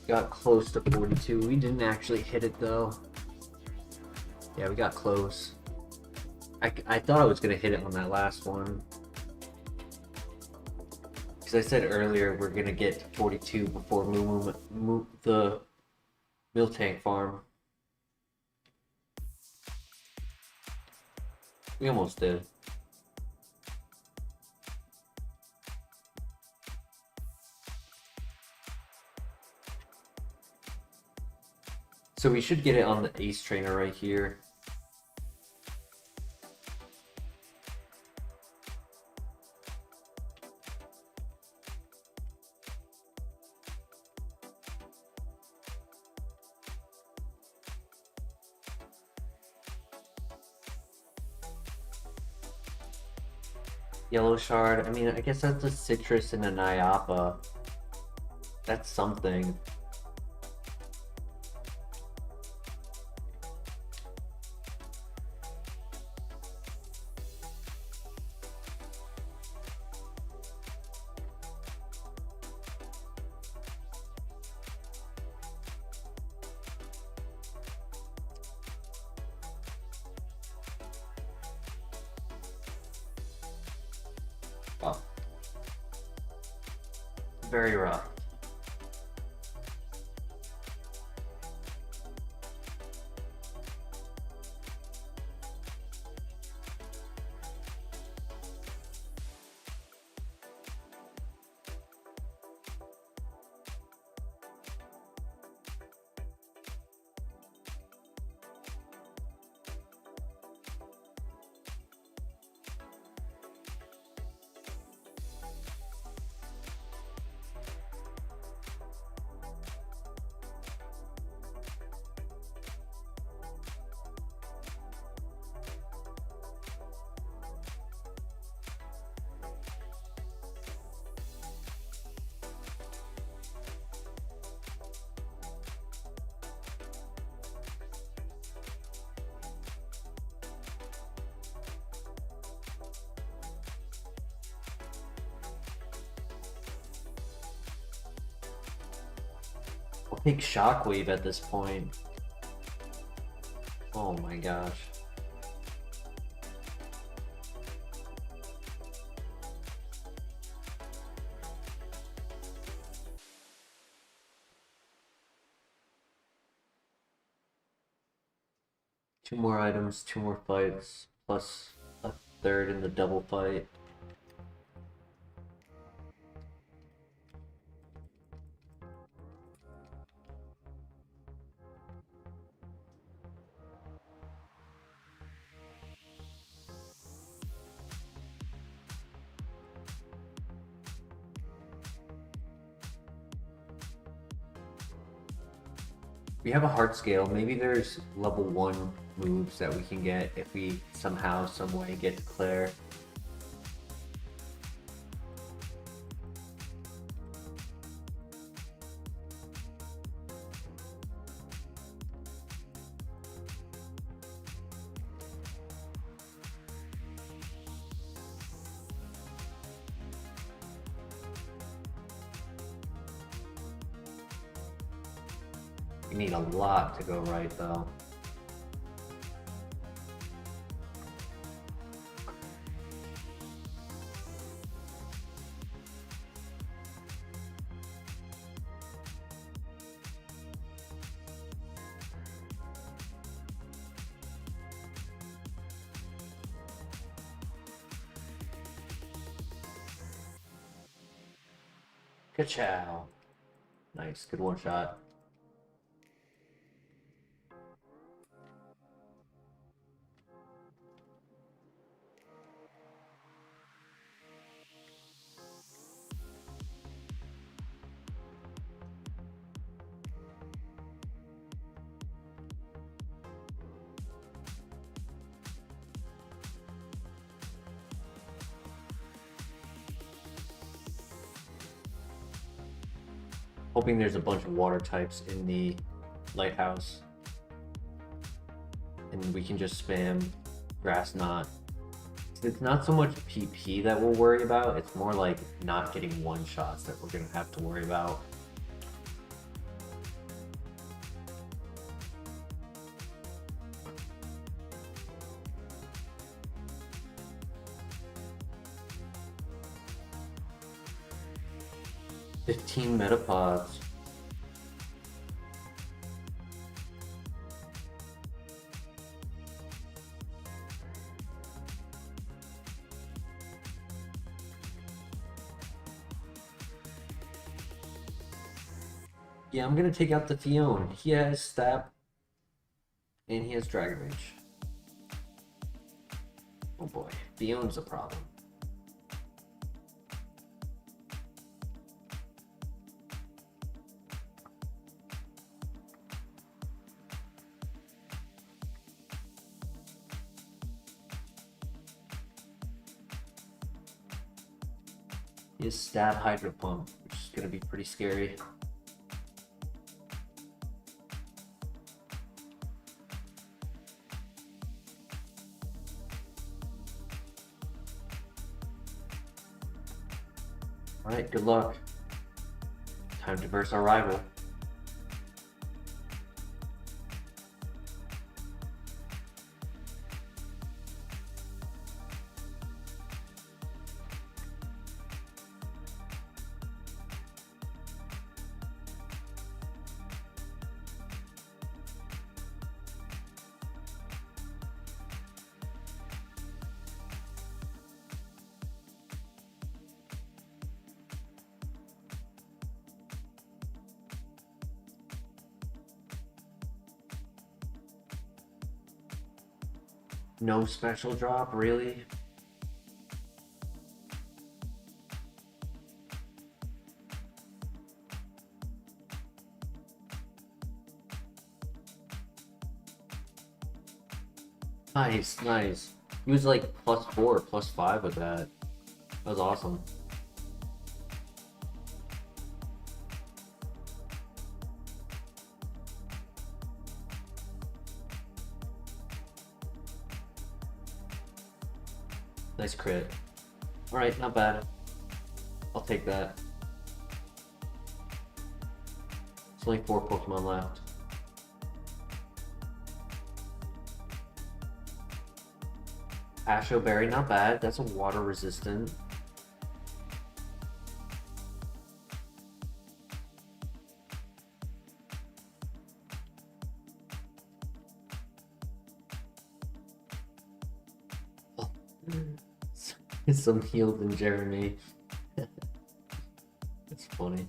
Got close to 42. We didn't actually hit it though. Yeah, we got close. I thought I was gonna hit it on that last one. Because I said earlier we're gonna get to 42 before the Miltank farm. We almost did. So we should get it on the Ace Trainer right here. Yellow shard. I mean, I guess that's a citrus and a Nyapa. That's something. Wow. Very rough. I'll take Shockwave at this point. Oh my gosh. Two more items, two more fights, plus a third in the double fight. We have a heart scale. Maybe there's level 1 moves that we can get if we somehow, some way get to Claire. We need a lot to go right though. Ka-chow. Nice, good one shot. Hoping there's a bunch of water types in the lighthouse. And we can just spam Grass Knot. It's not so much PP that we'll worry about, it's more like not getting one-shots that we're gonna have to worry about. $15 Metapods. Yeah, I'm gonna take out the Fion. He has Stab, and he has Dragon Rage. Oh boy, Fion's a problem. His stab hydro pump, which is gonna be pretty scary. Alright, good luck. Time to verse our rival. No special drop, really? Nice, nice. He was like +4, +5 with that. That was awesome. Nice crit. Alright, not bad. I'll take that. There's only 4 Pokemon left. Asho Berry, not bad. That's a water resistant. Some healed in Jeremy. It's funny.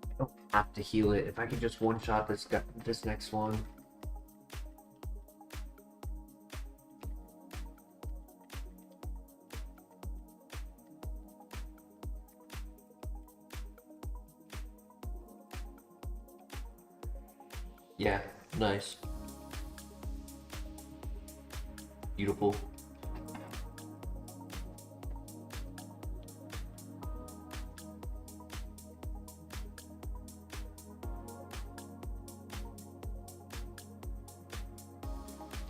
I don't have to heal it. If I could just one-shot this next one. Yeah, nice. Beautiful.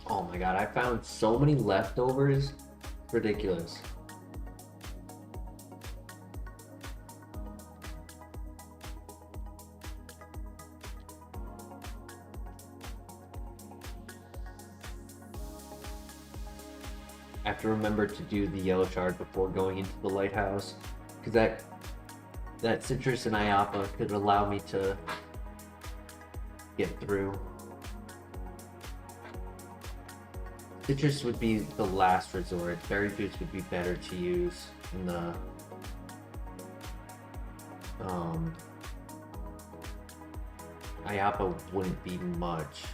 Oh my god, I found so many leftovers. Ridiculous. I have to remember to do the yellow shard before going into the lighthouse, because that citrus and IAPA could allow me to get through. Citrus would be the last resort. Berry Juice would be better to use in the IAPA wouldn't be much.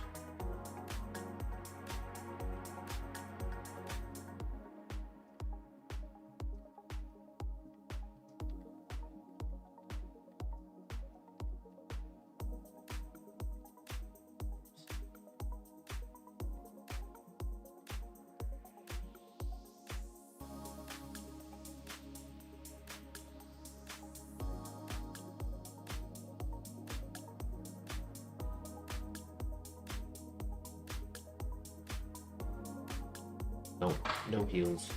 No, no heals.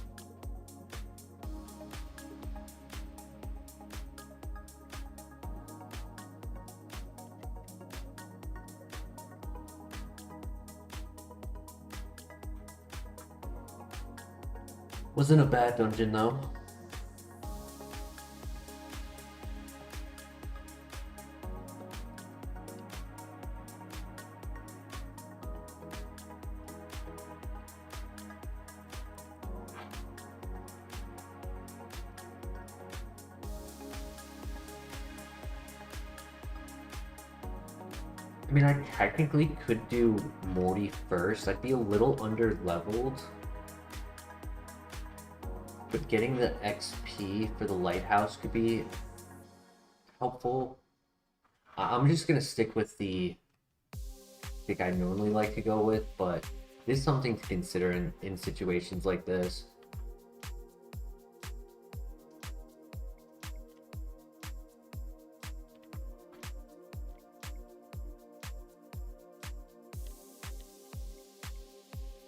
Wasn't a bad dungeon though. I mean, I technically could do Morty first. I'd be a little under leveled. but getting the XP for the lighthouse could be helpful. I'm just gonna stick with the pick I normally like to go with, but this is something to consider in situations like this.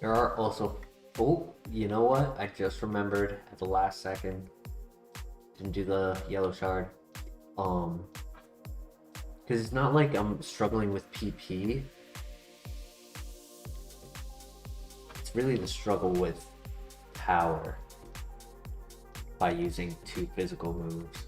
There are also, oh, you know what? I just remembered at the last second. Didn't do the yellow shard. Because it's not like I'm struggling with PP. It's really the struggle with power by using 2 physical moves.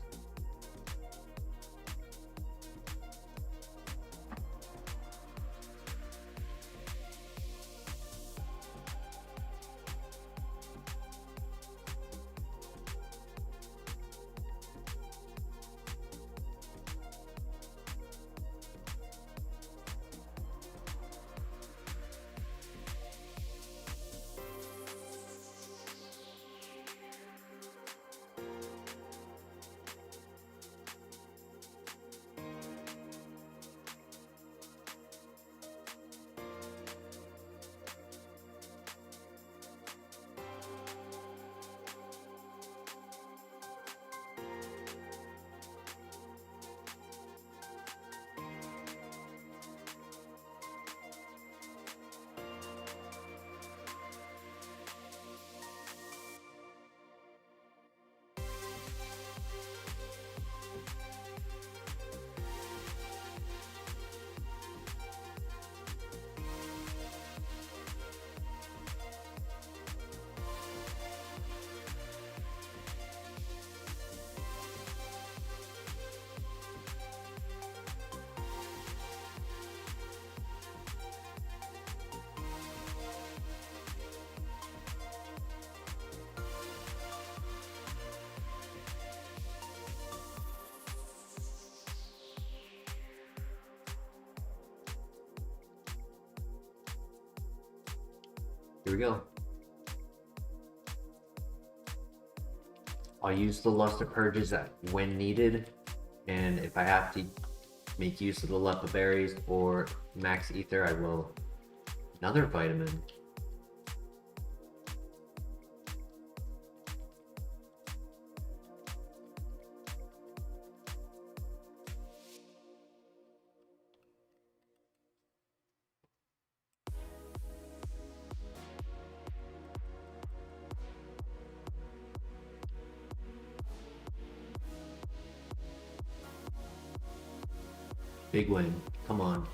Here we go. I'll use the Luster Purges when needed, and if I have to make use of the Lepa Berries or Max Ether, I will. Another vitamin. Big win. Come on.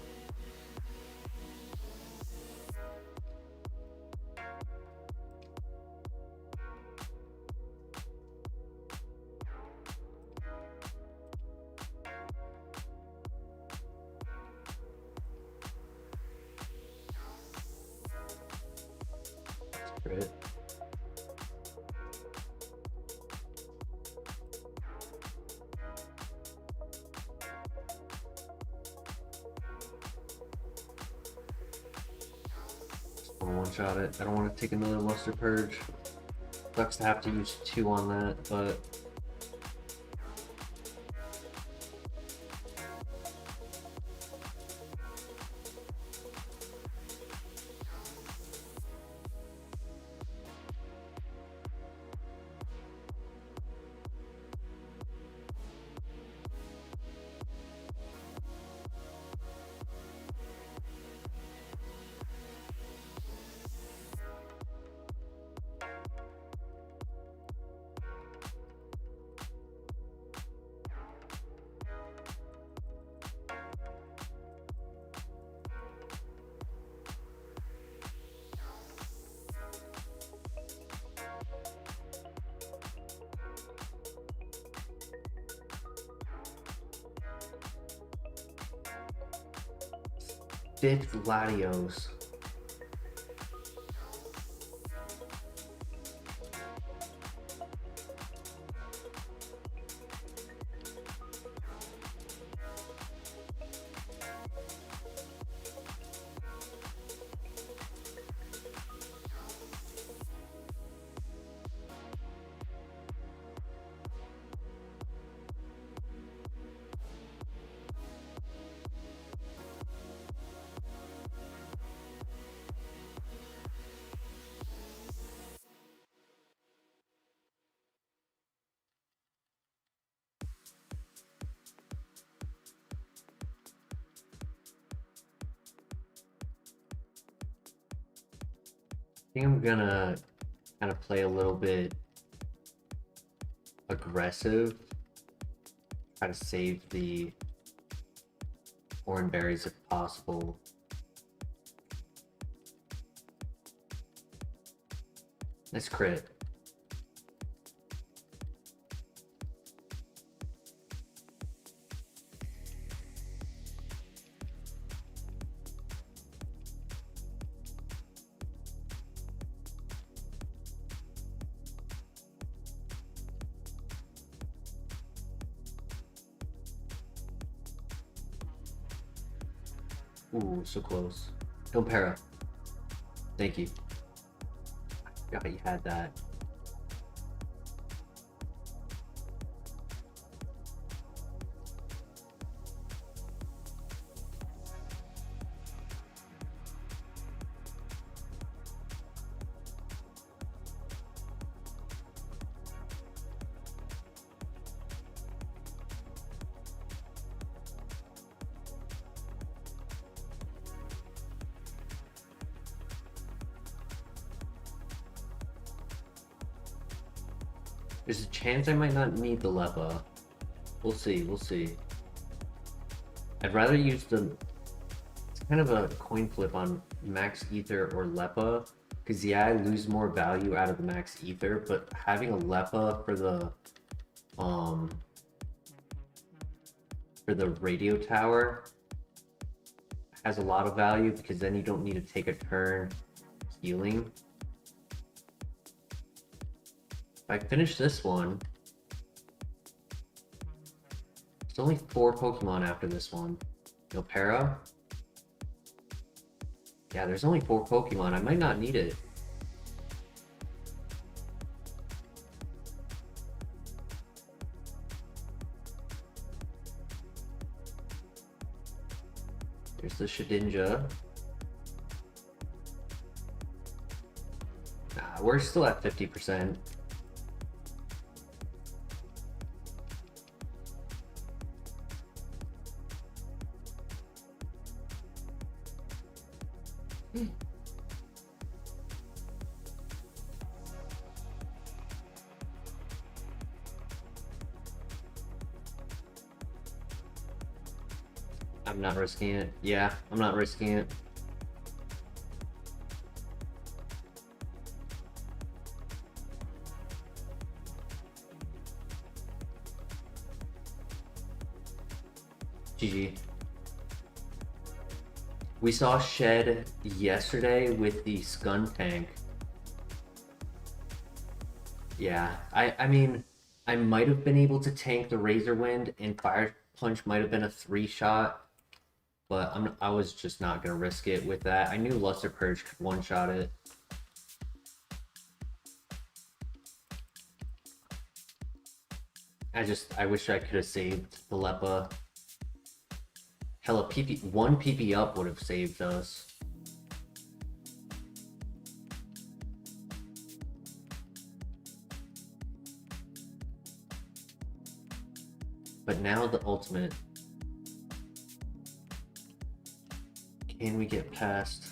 Great. One-shot it. I don't want to take another Luster Purge. Sucks to have to use 2 on that, but fifth Latios. think I'm gonna kind of play a little bit aggressive. Try to save the orange berries if possible. Let's crit. Ooh, so close. Don't para. Thank you. I forgot you had that. There's a chance I might not need the Lepa. We'll see, we'll see. I'd rather use the... It's kind of a coin flip on Max Ether or Lepa. Because yeah, I lose more value out of the Max Ether, but having a Lepa for the radio tower has a lot of value, because then you don't need to take a turn healing. If I finish this one, there's only 4 Pokemon after this one. No para? Yeah, there's only 4 Pokemon. I might not need it. There's the Shedinja. Nah, we're still at 50%. I'm not risking it. Yeah, I'm not risking it. GG. We saw Shed yesterday with the Scun tank. Yeah, I mean, I might have been able to tank the Razor Wind, and Fire Punch might have been a 3-shot, but I was just not gonna risk it with that. I knew Luster Purge could one-shot it. I wish I could have saved the Lepa. Hella, one PP up would have saved us. But now the ultimate. Can we get past?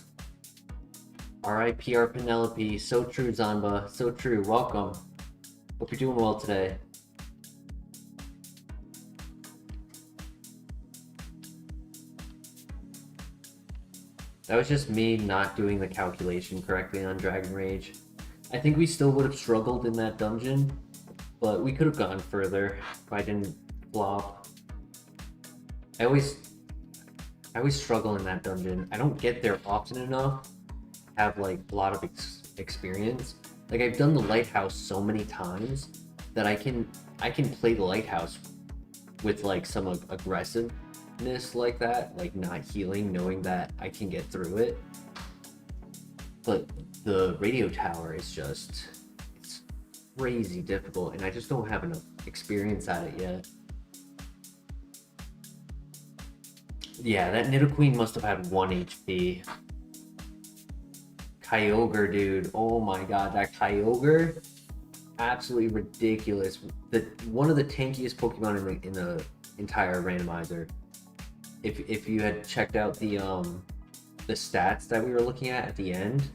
RIPR Penelope. So true, Zanba. So true. Welcome. Hope you're doing well today. That was just me not doing the calculation correctly on Dragon Rage. I think we still would have struggled in that dungeon, but we could have gone further if I didn't flop. I always struggle in that dungeon. I don't get there often enough to have like a lot of experience. Like, I've done the Lighthouse so many times that I can play the Lighthouse with like some aggressiveness like that, like not healing, knowing that I can get through it. But the radio tower is just, it's crazy difficult, and I just don't have enough experience at it yet. Yeah, that Nidoqueen must have had 1 HP. Kyogre, dude. Oh my god, that Kyogre, absolutely ridiculous. One of the tankiest Pokemon in the entire randomizer. If you had checked out the stats that we were looking at the end,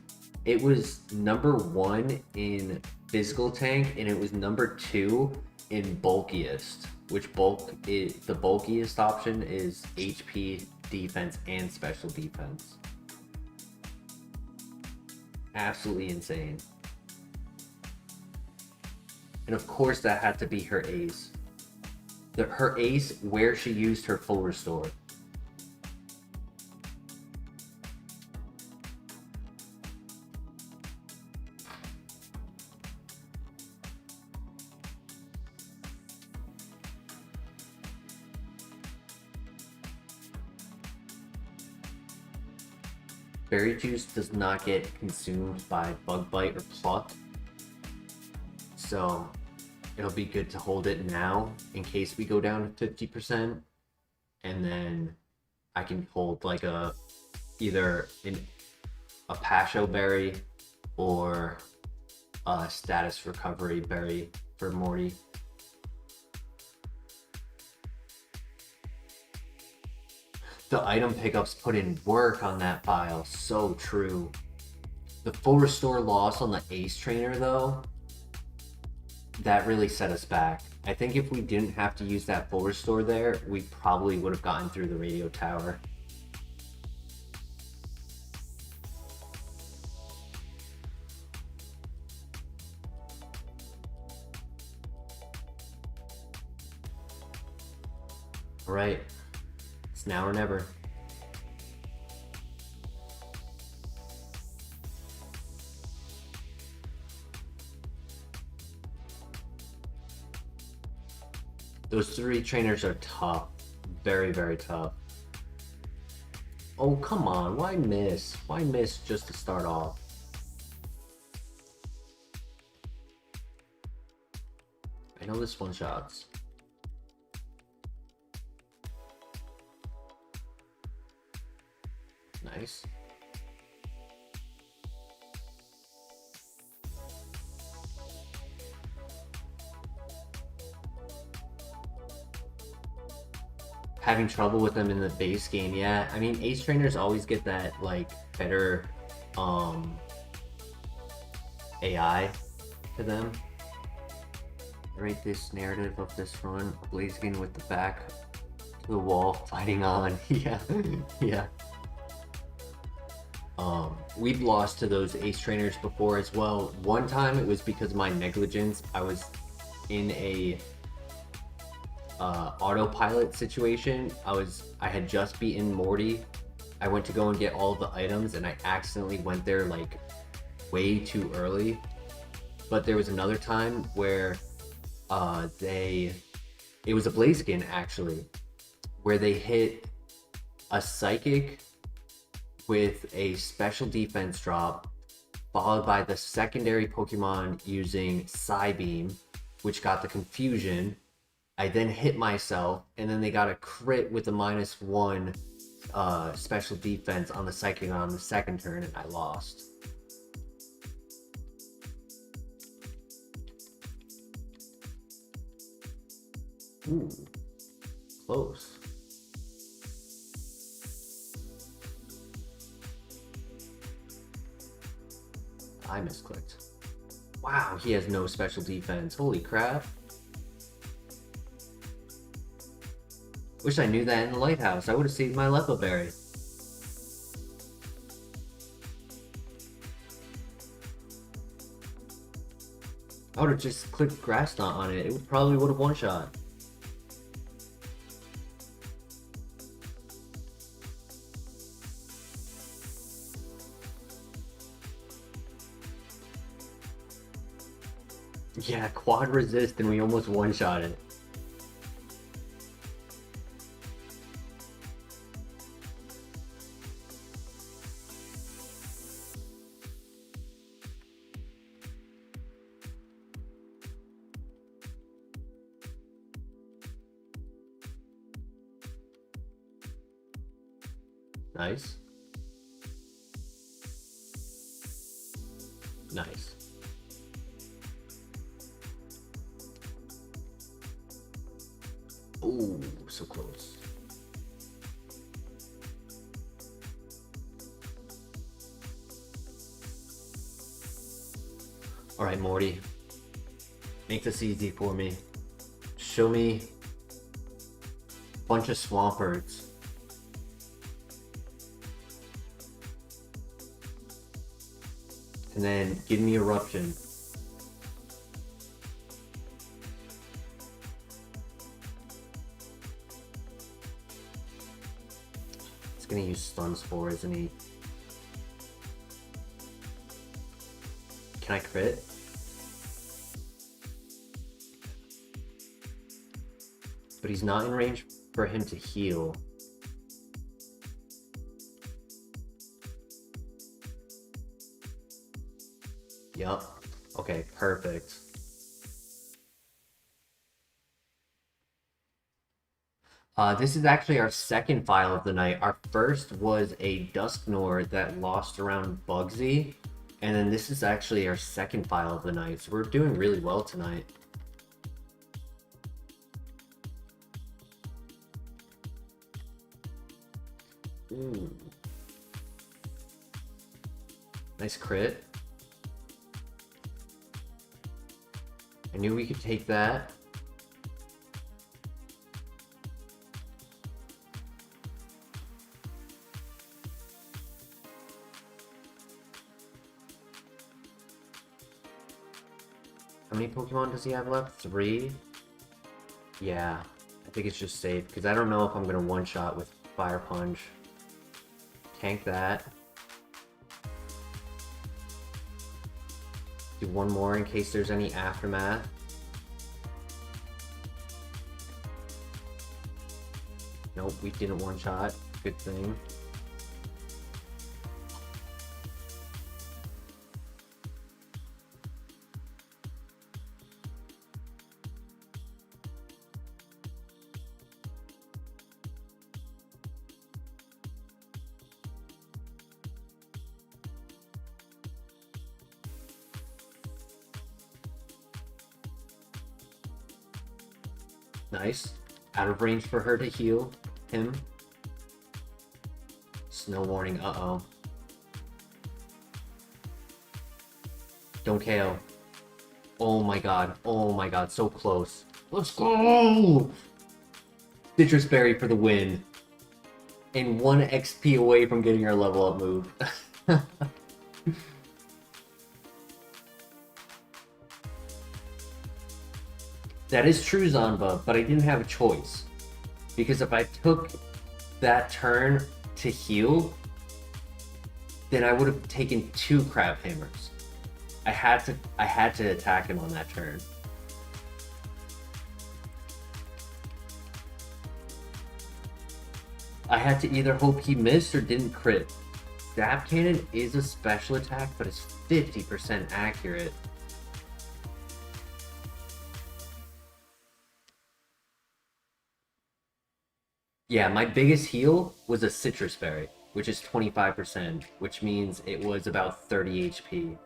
It was number 1 in physical tank, and it was number 2 in bulkiest. Which the bulkiest option is HP, defense, and special defense. Absolutely insane. And of course that had to be her ace. Her ace where she used her full restore. Berry juice does not get consumed by bug bite or pluck, so it'll be good to hold it now in case we go down to 50%, and then I can hold like either a pasho berry or a status recovery berry for Morty. The item pickups put in work on that file, so true. The full restore loss on the ace trainer though, that really set us back. I think if we didn't have to use that full restore there, we probably would have gotten through the radio tower. Alright, it's now or never. Those 3 trainers are tough. Very, very tough. Oh, come on. Why miss? Why miss just to start off? I know this one shots. Nice. Having trouble with them in the base game, yeah. I mean, ace trainers always get that like better AI to them. Write this narrative of this run, Blaziken with the back to the wall, fighting on. Yeah, yeah. We've lost to those ace trainers before as well. One time it was because of my negligence. I was in a autopilot situation. I had just beaten Morty. I went to go and get all the items and I accidentally went there like way too early. But there was another time where it was a Blaziken actually, where they hit a psychic with a special defense drop, followed by the secondary Pokemon using Psybeam, which got the confusion. I then hit myself, and then they got a crit with a -1 special defense on the psychic on the second turn, and I lost. Ooh, close. I misclicked. Wow, he has no special defense. Holy crap. Wish I knew that in the lighthouse. I would have saved my Lepo Berry. I would have just clicked Grass Knot on it. It probably would have one-shot. Yeah, quad resist and we almost one-shot it. Nice. Nice. Ooh, so close. Alright, Morty. Make this easy for me. Show me a bunch of Swamperds. And then give me Eruption. He's gonna use Stun Spore, isn't he? Can I crit? But he's not in range for him to heal. Yup. Okay, perfect. This is actually our second file of the night. Our first was a Dusknoir that lost around Bugsy. And then this is actually our second file of the night. So we're doing really well tonight. Ooh. Nice crit. I knew we could take that. How many Pokemon does he have left? 3? Yeah, I think it's just safe, because I don't know if I'm going to one-shot with Fire Punch. Tank that. Do one more in case there's any Aftermath. Nope, we didn't one-shot. Good thing. Nice. Out of range for her to heal him. Snow Warning, uh-oh. Don't KO. Oh my god, so close. Let's go! Citrus Berry for the win. And 1 XP away from getting our level up move. That is true, Zanba, but I didn't have a choice. Because if I took that turn to heal, then I would have taken 2 Crab Hammers. I had to attack him on that turn. I had to either hope he missed or didn't crit. Zap Cannon is a special attack, but it's 50% accurate. Yeah, my biggest heal was a Citrus Berry, which is 25%, which means it was about 30 HP.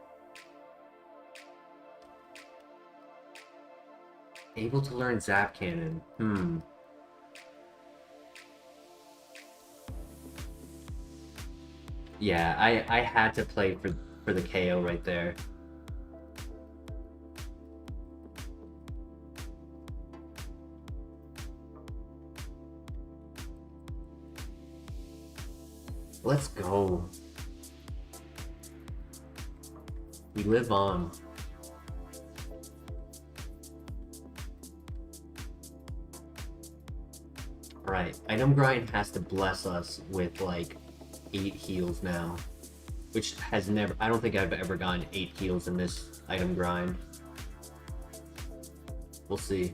Able to learn Zap Cannon. Yeah, I had to play for the KO right there. Let's go. We live on. Alright, Item Grind has to bless us with like 8 heals now. Which has never, I don't think I've ever gotten 8 heals in this Item Grind. We'll see.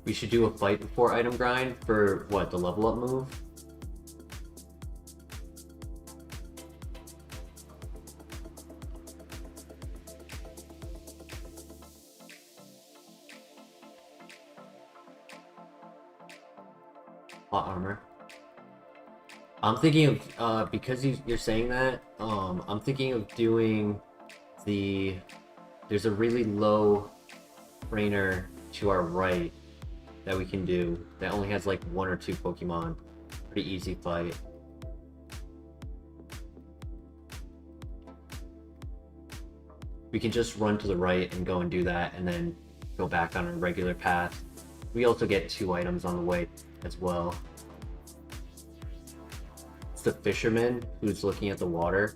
We should do a fight before Item Grind for, what, the level up move? Plot armor. I'm thinking of, because you're saying that, I'm thinking of doing there's a really low trainer to our right that we can do that only has like 1 or 2 Pokemon. Pretty easy fight. We can just run to the right and go and do that, and then go back on a regular path. We also get 2 items on the way as well. It's the fisherman who's looking at the water.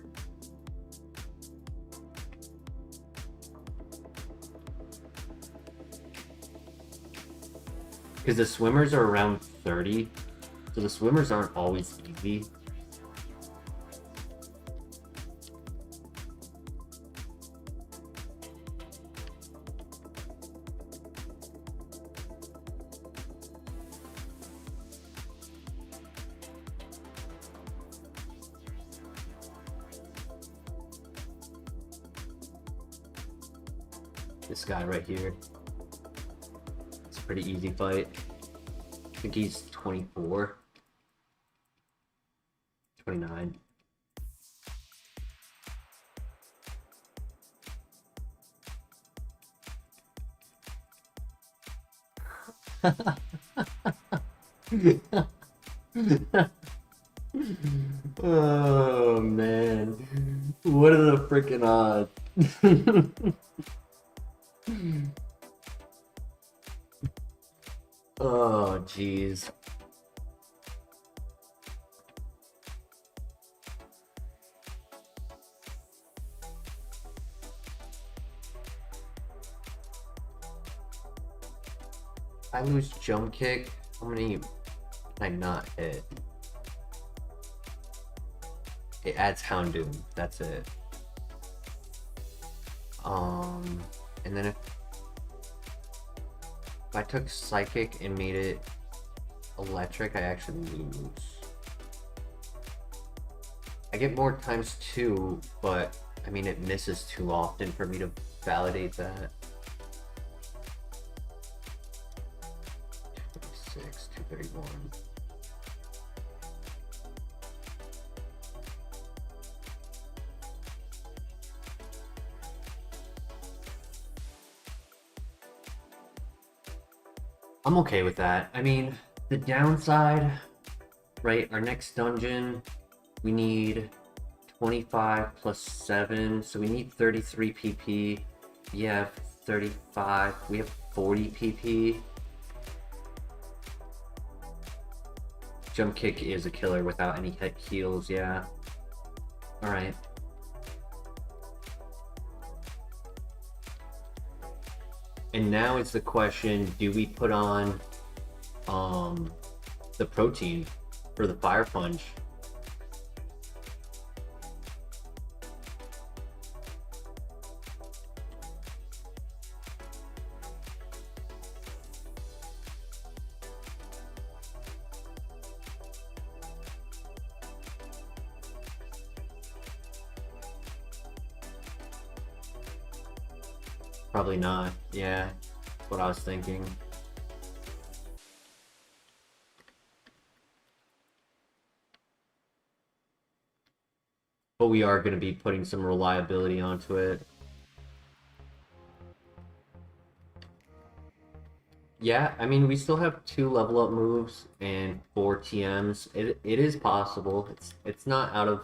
Because the swimmers are around 30, so the swimmers aren't always easy. This guy right here. It's a pretty easy fight. I think he's 24. 29. Oh man. What are the freaking odds? Oh, jeez. I lose jump kick. How many can I not hit? It adds Houndoom. That's it. And then if I took Psychic and made it Electric, I actually lose. I get more ×2, but I mean it misses too often for me to validate that. 226, 231. I'm okay with that. I mean, the downside, right? Our next dungeon, we need 25 plus 7, so we need 33 PP. We have 35. We have 40 PP. Jump kick is a killer without any hit heals, yeah. Alright. And now it's the question, do we put on the protein for the fire punch? Probably not. Yeah, that's what I was thinking. But we are going to be putting some reliability onto it. Yeah, I mean, we still have 2 level up moves and 4 TMs. It is possible. It's not out of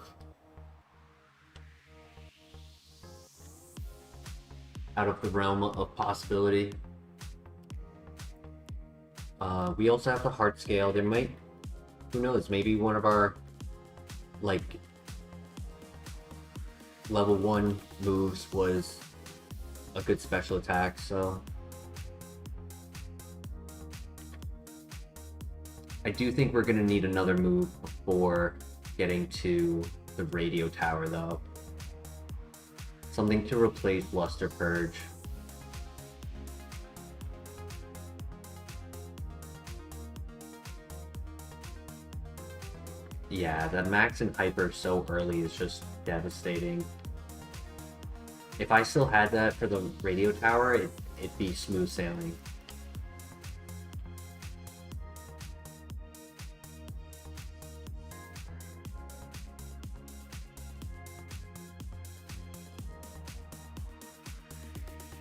the realm of possibility. We also have the heart scale. There might, who knows, maybe one of our like level 1 moves was a good special attack, so I do think we're gonna need another move before getting to the radio tower though. Something to replace Luster Purge. Yeah, the max and hyper so early is just devastating. If I still had that for the radio tower, it'd be smooth sailing.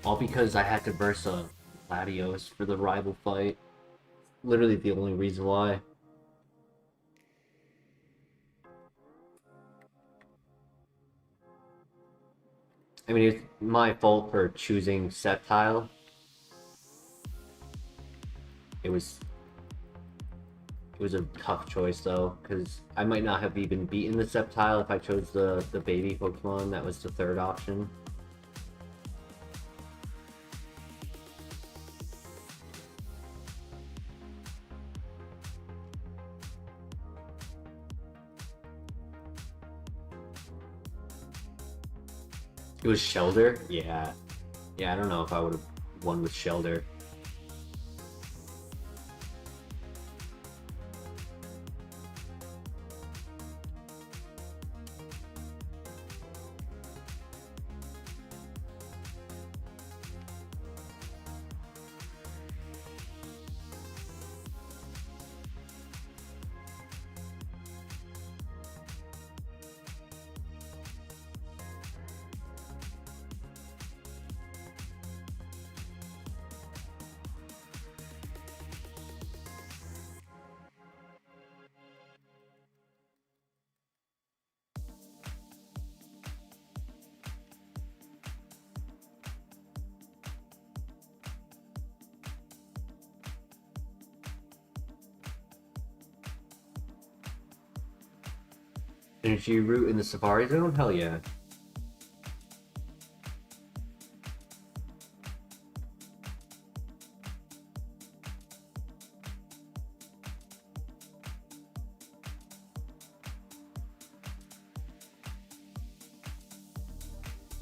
All because I had to verse a Latios for the rival fight. literally the only reason why. I mean, it's my fault for choosing Sceptile. It was a tough choice though, because I might not have even beaten the Sceptile if I chose the baby Pokemon. That was the third option. It was Shelder? Yeah. Yeah, I don't know if I would have won with Shelder. Energy route in the Safari Zone? Hell yeah.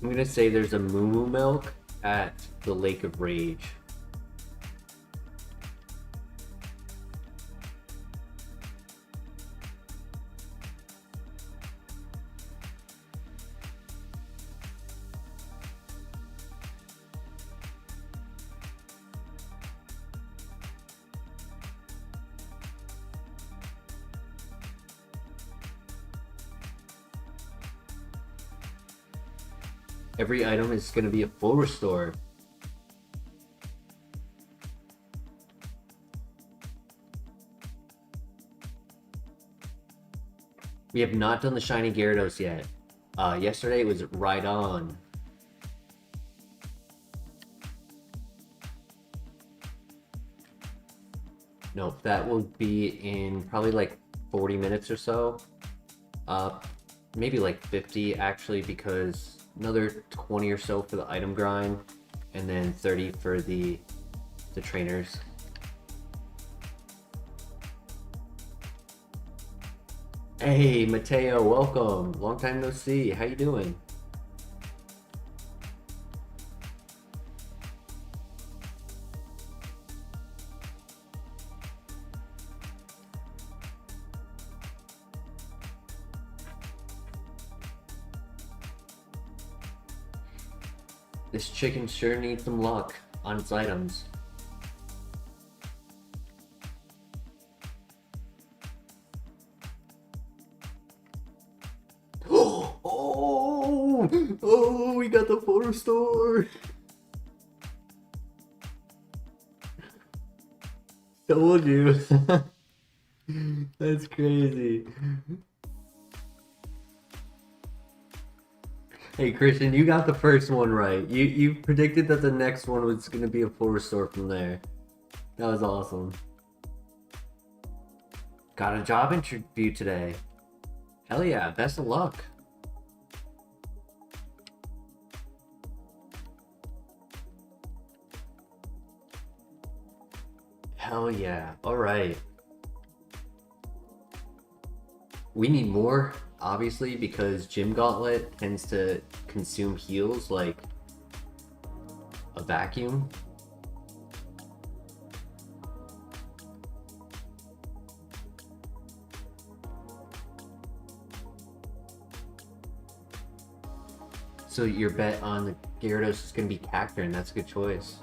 I'm gonna say there's a Moo Milk at the Lake of Rage. Every item is going to be a full restore. We have not done the Shiny Gyarados yet. Yesterday it was right on. Nope, that will be in probably like 40 minutes or so. Maybe like 50 actually, because another 20 or so for the item grind, and then 30 for the trainers. Hey Mateo, welcome. Long time no see. How you doing? This chicken sure needs some luck on its items. Oh, we got the photo store. Told you. That's crazy. Hey Christian, you got the first one right. You predicted that the next one was gonna be a full restore from there. That was awesome. Got a job interview today. Hell yeah, best of luck. Hell yeah. Alright. We need more, obviously, because Gym Gauntlet tends to consume heals like a vacuum. So your bet on the Gyarados is going to be Cacturne, and that's a good choice.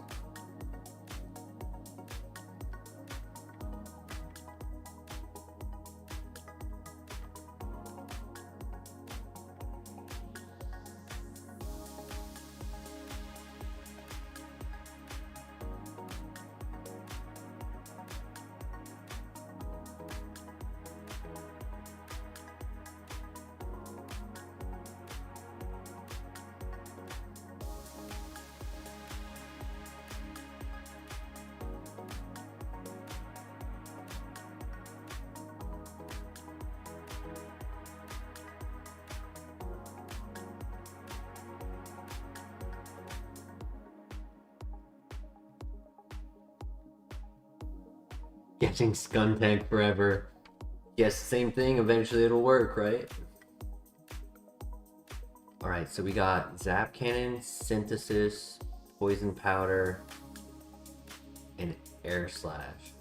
Getting Scun Tank forever. Yes, same thing, eventually it'll work, right? Alright, so we got Zap Cannon, Synthesis, Poison Powder, and Air Slash.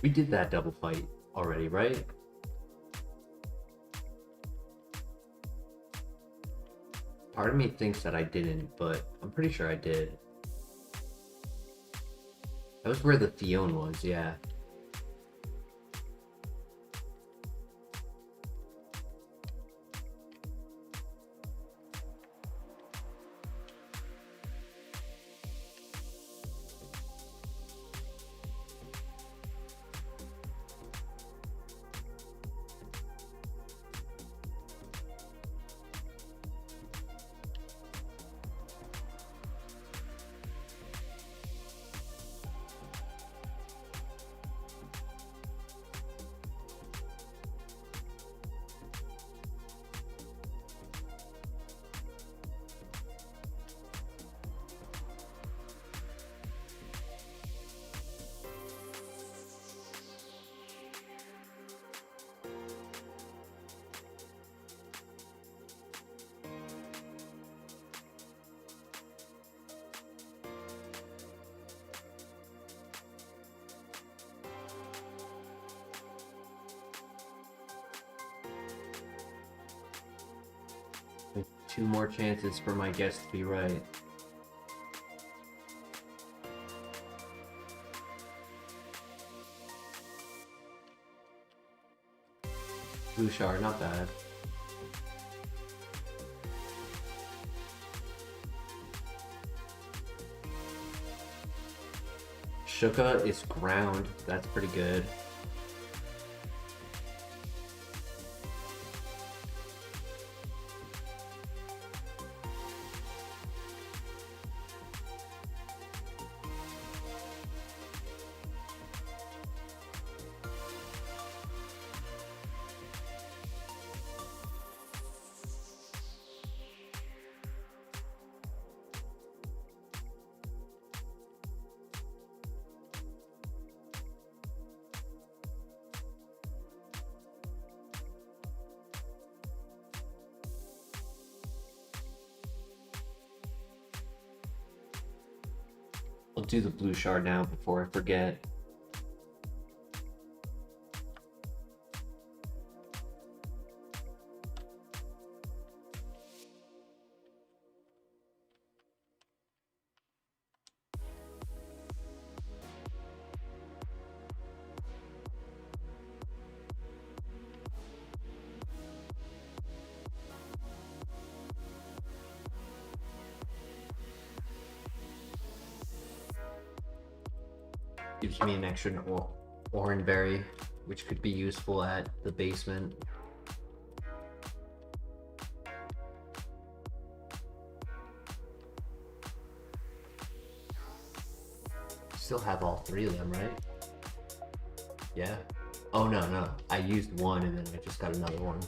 We did that double fight already, right? Part of me thinks that I didn't, but I'm pretty sure I did. That was where the Theon was, yeah. With 2 more chances for my guess to be right. Blue Shard, not bad. Shuka is ground, that's pretty good. I'll do the blue shard now before I forget. Gives me an extra orange berry, which could be useful at the basement. Still have all 3 of them, right? Yeah. Oh no, I used 1 and then I just got another one.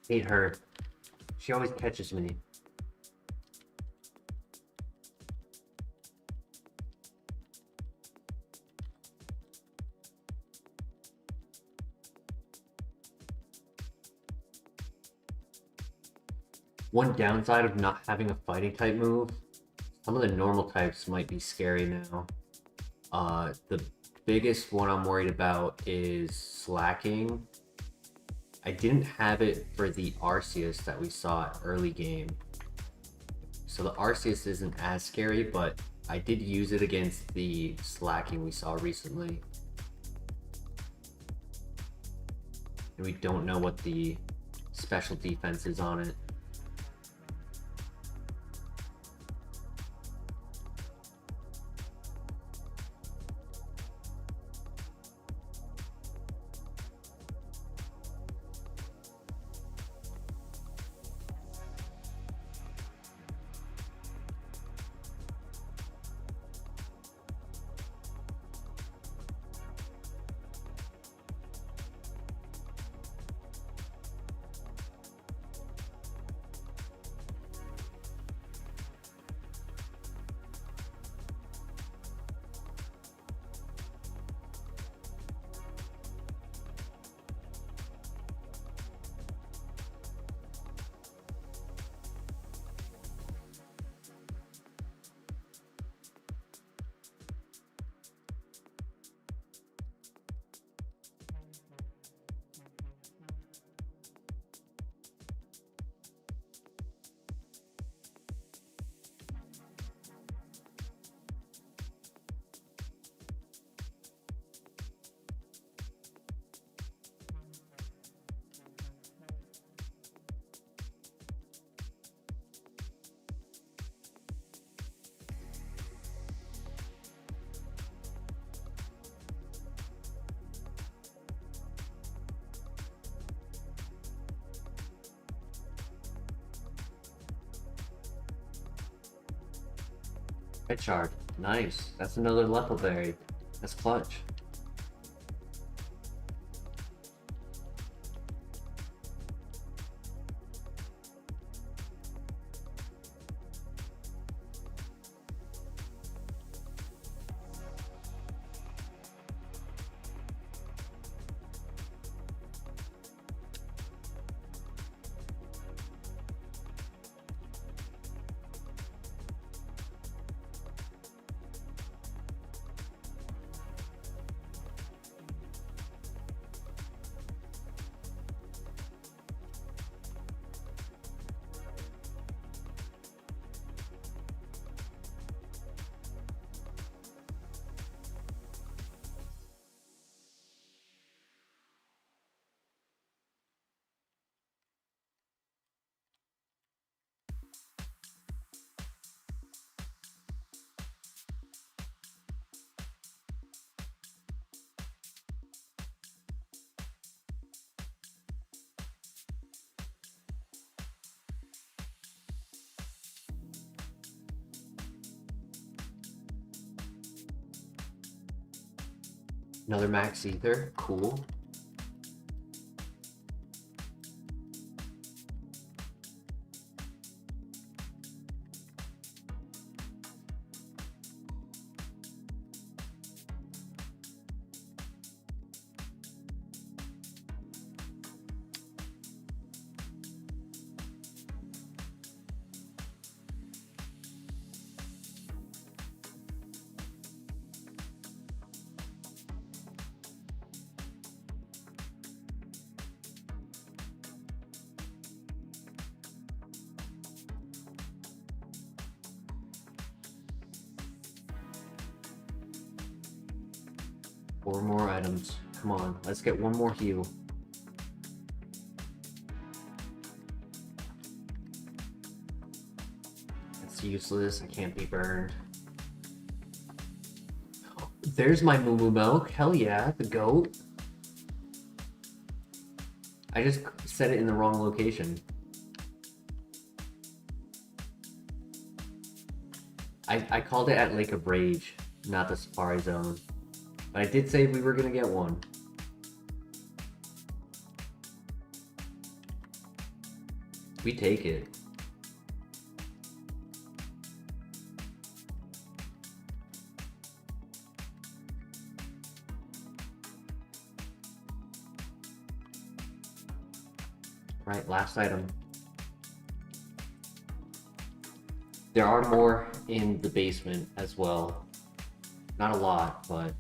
Hate her. She always catches me. One downside of not having a fighting type move, some of the normal types might be scary now. The biggest one I'm worried about is slacking. I didn't have it for the Arceus that we saw early game. So the Arceus isn't as scary, but I did use it against the slacking we saw recently. And we don't know what the special defense is on it. Headshard. Nice. That's another level berry. That's clutch. Another max ether. Cool. Four more items. Come on, let's get one more heal. That's useless. I can't be burned. There's my Moo Moo Milk. Hell yeah, the goat. I just set it in the wrong location. I called it at Lake of Rage, not the Safari Zone. But I did say we were gonna get one. We take it. Right, last item. There are more in the basement as well. Not a lot, but...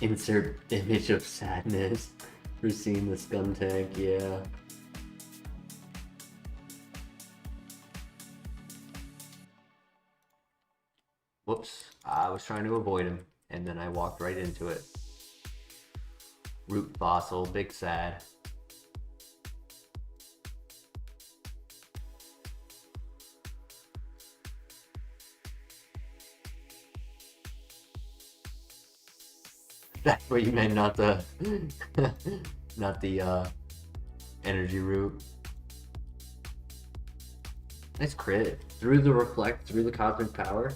Insert image of sadness for seeing the scum tank, yeah. Whoops, I was trying to avoid him, and then I walked right into it. Root fossil, big sad. That's what you meant, not the not the energy root. Nice crit. Through the reflect, through the cosmic power.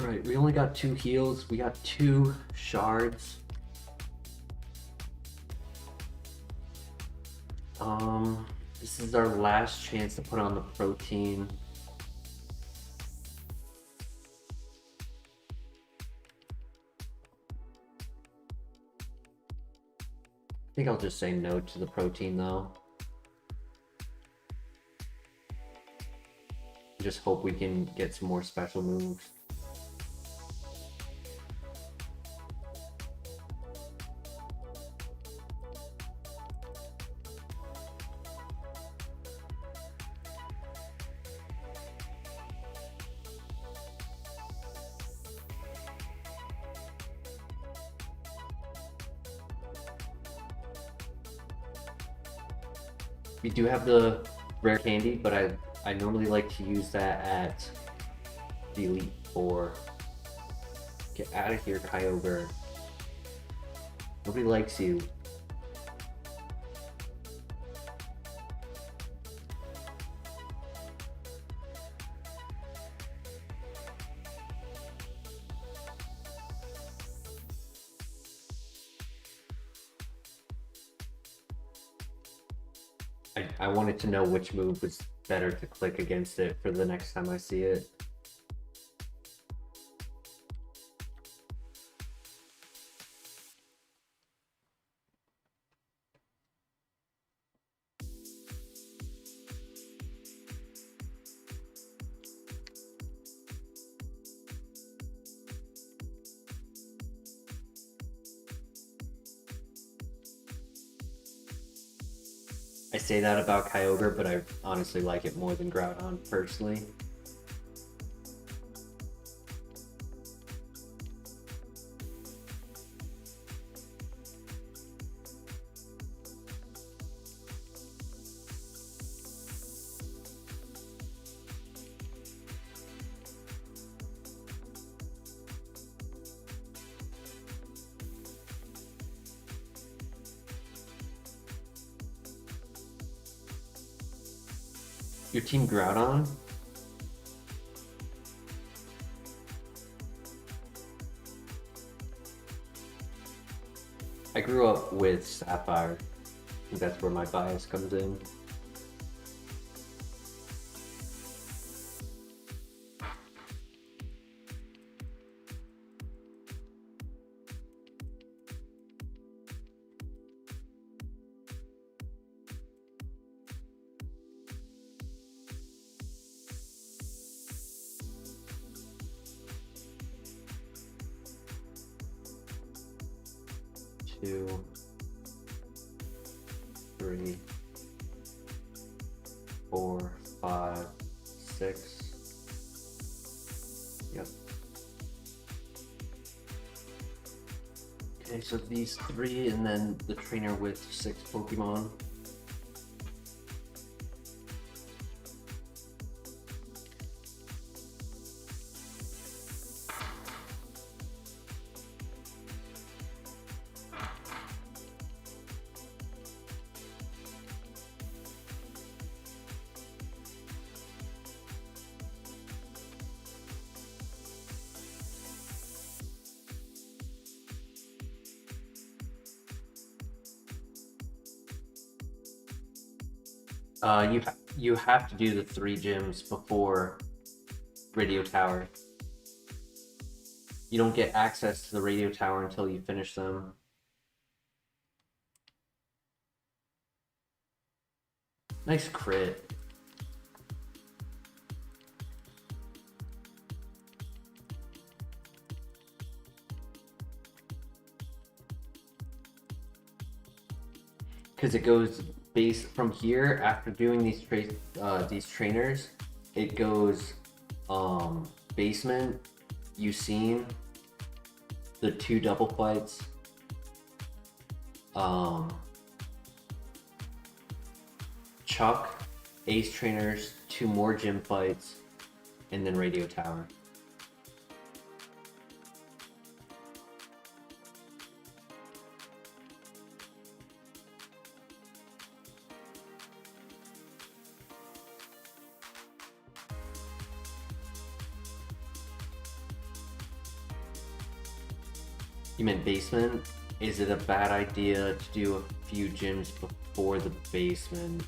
Alright, we only got 2 heals. We got 2 shards. This is our last chance to put on the protein. I think I'll just say no to the protein though. Just hope we can get some more special moves. We do have the rare candy, but I normally like to use that at the Elite Four. Get out of here, Kyogre. Nobody likes you. I wanted to know which move was better to click against it for the next time I see it. I say that about Kyogre, but I honestly like it more than Groudon, personally. Your team Groudon? I grew up with Sapphire. I think that's where my bias comes in. Two, three, 4, 5, 6. Yep. Okay, so these 3 and then the trainer with 6 Pokemon. You have to do the 3 gyms before Radio Tower. You don't get access to the Radio Tower until you finish them. Nice crit. Because it goes base from here after doing these trainers. It goes basement, Ucine, the 2 double fights, Chuck, Ace trainers, 2 more gym fights, and then Radio Tower. You meant basement? Is it a bad idea to do a few gyms before the basement?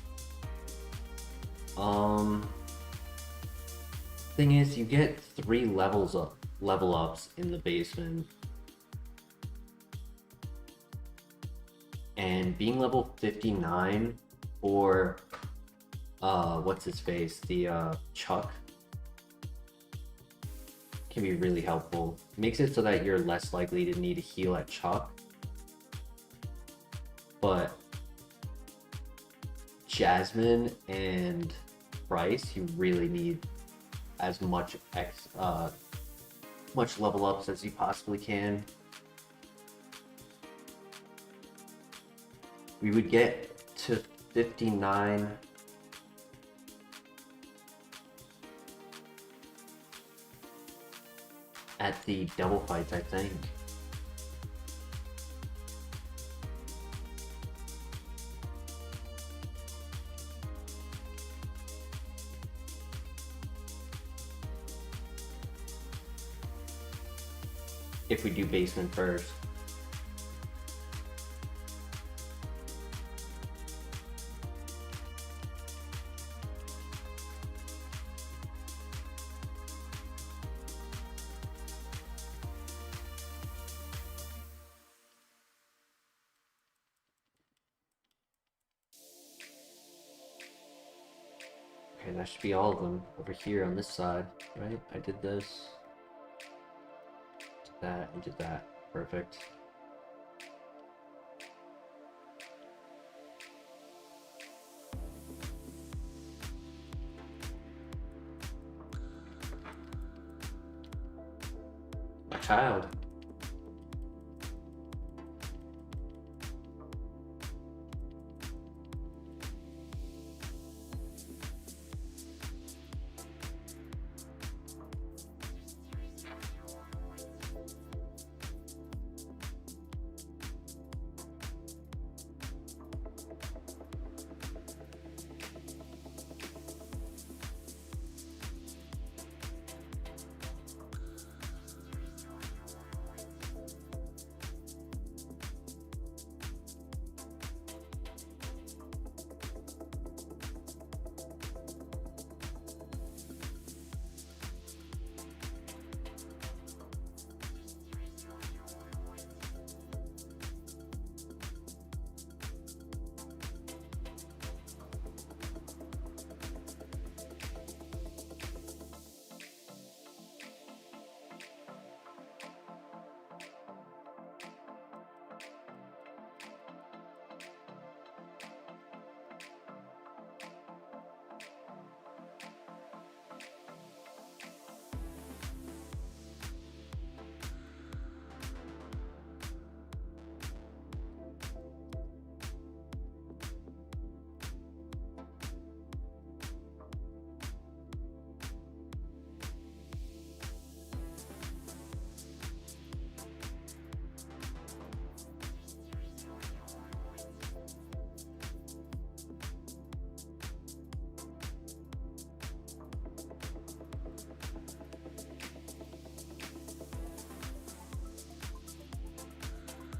Thing is, you get 3 level ups in the basement. And being level 59 for what's his face? The Chuck can be really helpful. Makes it so that you're less likely to need to heal at Chuck. But Jasmine and Bryce, you really need as much much level ups as you possibly can. We would get to 59 at the double fights, I think. If we do basement first. Okay, that should be all of them over here on this side, right? I did this, did that, and did that. Perfect. My child.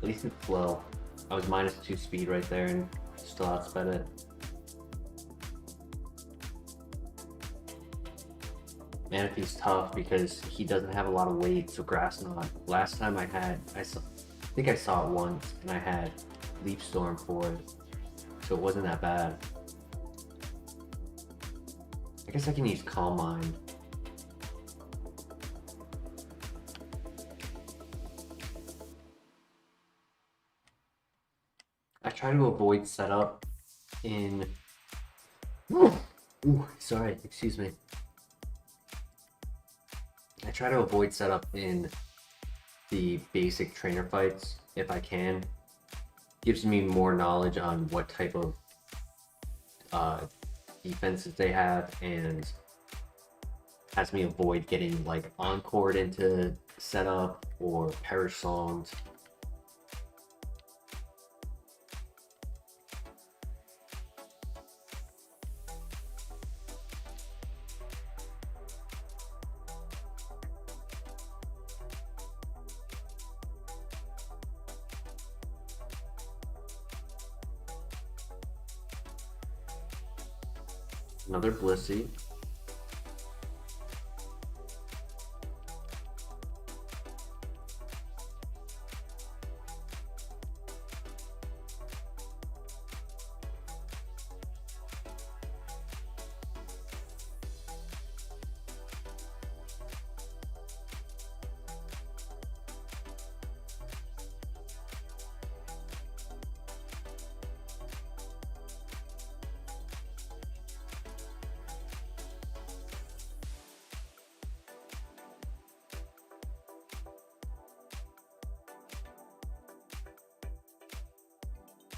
At least in flow. I was -2 speed right there and still outsped it. Manaphy's tough because he doesn't have a lot of weight, so Grass Knot. Last time I think I saw it once, and I had Leaf Storm for it, so it wasn't that bad. I guess I can use Calm Mind. I try to avoid setup in... Ooh, sorry, excuse me. I try to avoid setup in the basic trainer fights if I can. Gives me more knowledge on what type of defenses they have, and has me avoid getting like encored into setup or perish songed. Another Blissey.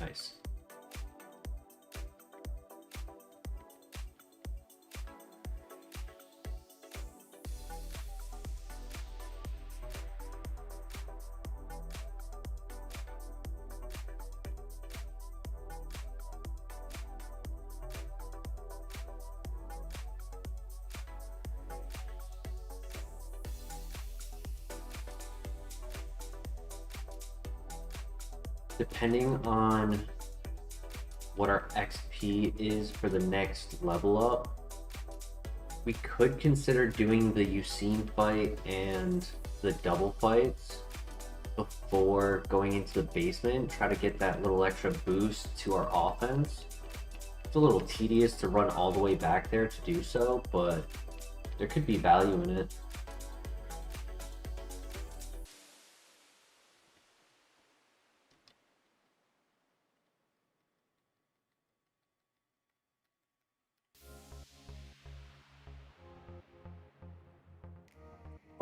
Nice. Depending on what our XP is for the next level up, we could consider doing the Yusin fight and the double fights before going into the basement. Try to get that little extra boost to our offense. It's a little tedious to run all the way back there to do so, but there could be value in it.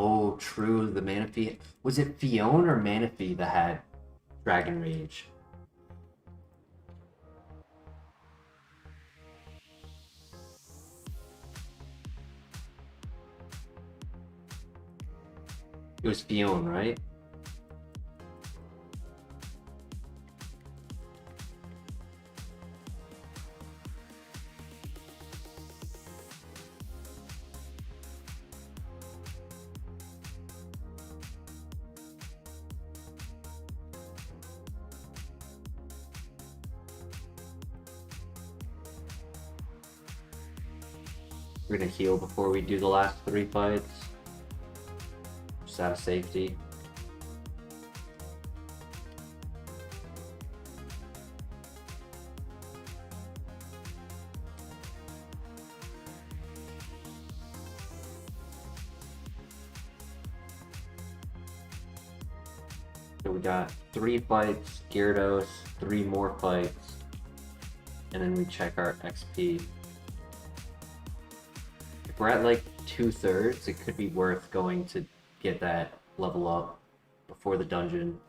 Oh, true. The Manaphy. Was it Fiona or Manaphy that had Dragon Rage? It was Fiona, right? We're gonna heal before we do the last 3 fights. Just out of safety. So we got 3 fights, Gyarados, 3 more fights, and then we check our XP. If we're at like 2/3, it could be worth going to get that level up before the dungeon.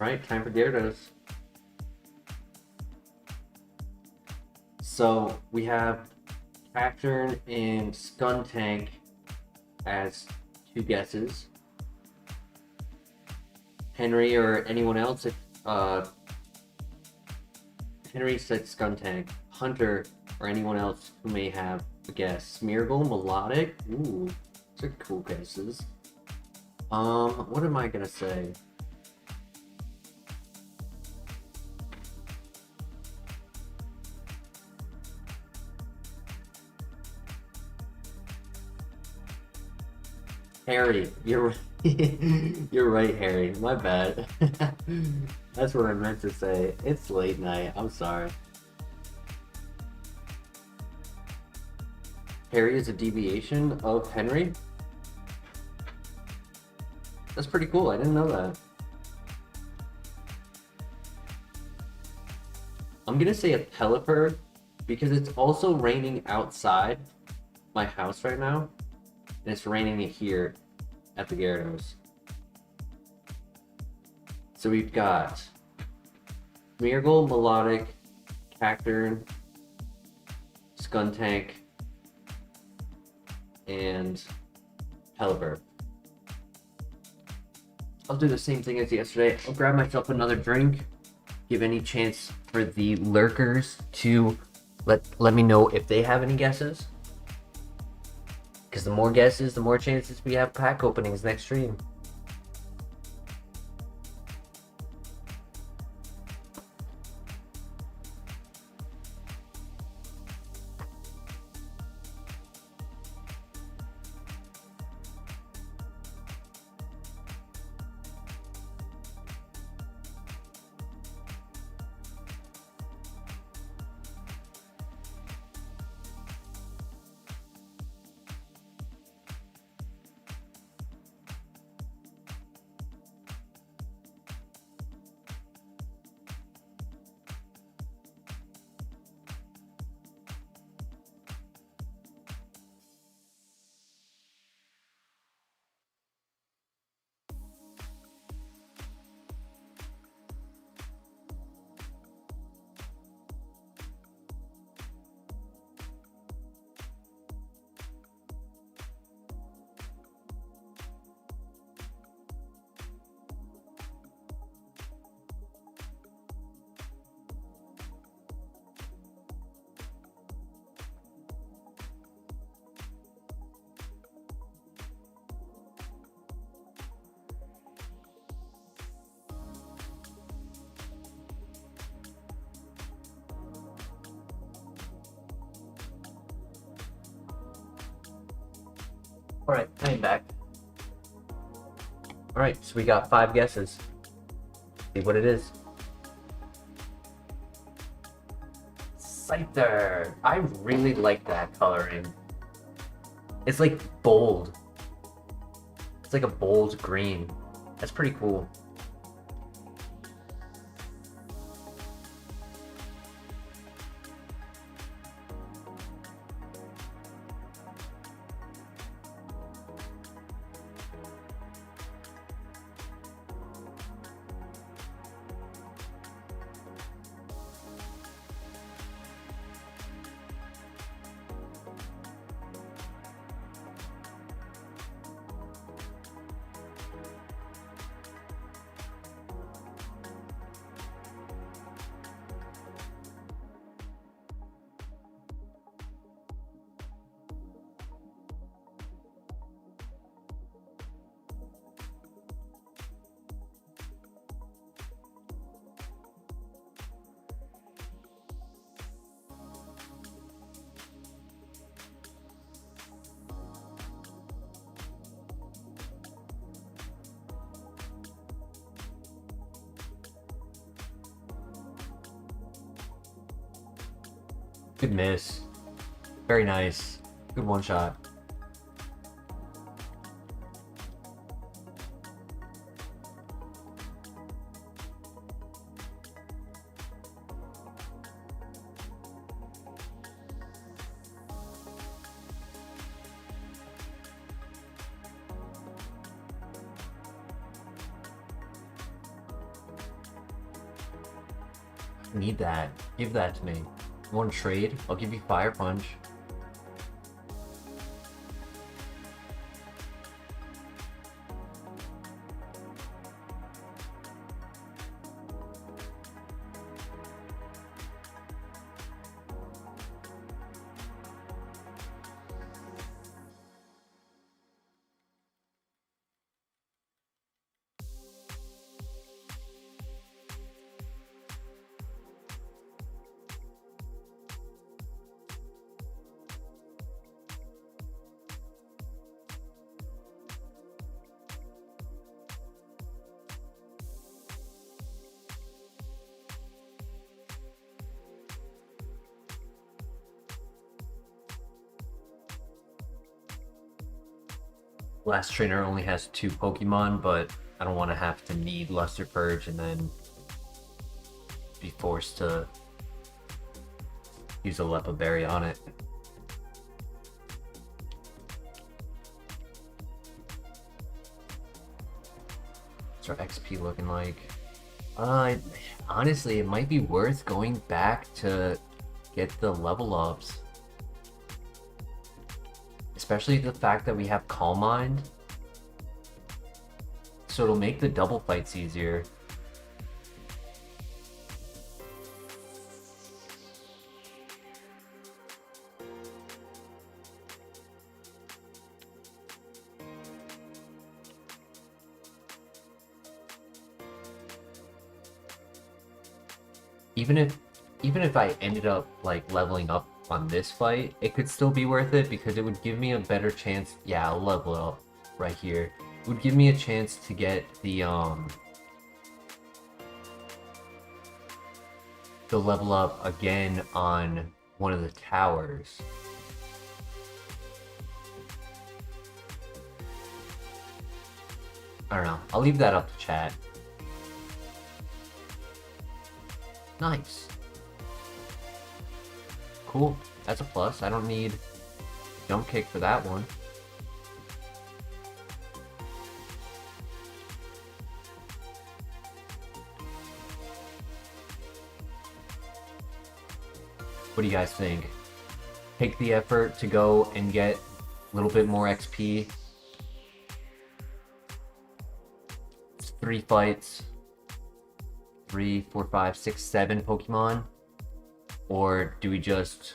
Alright, time for Gyarados. So we have Cacturn and Skuntank as 2 guesses. Henry or anyone else, if Henry said Skuntank. Hunter or anyone else who may have a guess. Smeargle, Melodic. Ooh, those are cool guesses. What am I gonna say? Harry, you're you're right, Harry. My bad. That's what I meant to say. It's late night. I'm sorry. Harry is a deviation of Henry? That's pretty cool. I didn't know that. I'm gonna say a Pelipper because it's also raining outside my house right now. And it's raining here at the Gyarados. So we've got Smeargle, Melodic, Cacturn, Skuntank, and Pelipper. I'll do the same thing as yesterday. I'll grab myself another drink, give any chance for the lurkers to let me know if they have any guesses. Because the more guesses, the more chances we have pack openings next stream. Alright, I'm back. Alright, so we got 5 guesses. See what it is. Scyther! I really like that coloring. It's like bold. It's like a bold green. That's pretty cool. Good miss. Very nice. Good one shot. need that. Give that to me. You want to trade? I'll give you Fire Punch. Last trainer only has 2 Pokemon, but I don't want to have to need Luster Purge and then be forced to use a Lepa Berry on it. What's our XP looking like? Honestly, it might be worth going back to get the level ups. Especially the fact that we have Calm Mind. So it'll make the double fights easier. Even if I ended up like leveling up on this fight, it could still be worth it because it would give me a better chance. Yeah, I'll level up right here. It would give me a chance to get the level up again on one of the towers. I don't know. I'll leave that up to chat. Nice. Cool. That's a plus. I don't need jump kick for that one. What do you guys think? Take the effort to go and get a little bit more XP. It's 3 fights. 3, 4, 5, 6, 7 Pokemon? Or do we just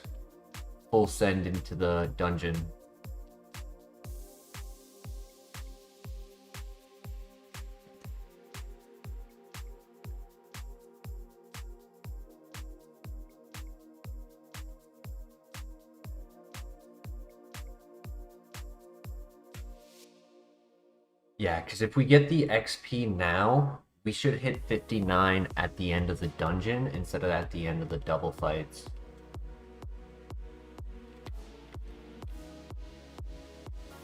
full send into the dungeon? Yeah, because if we get the XP now, we should hit 59 at the end of the dungeon instead of at the end of the double fights.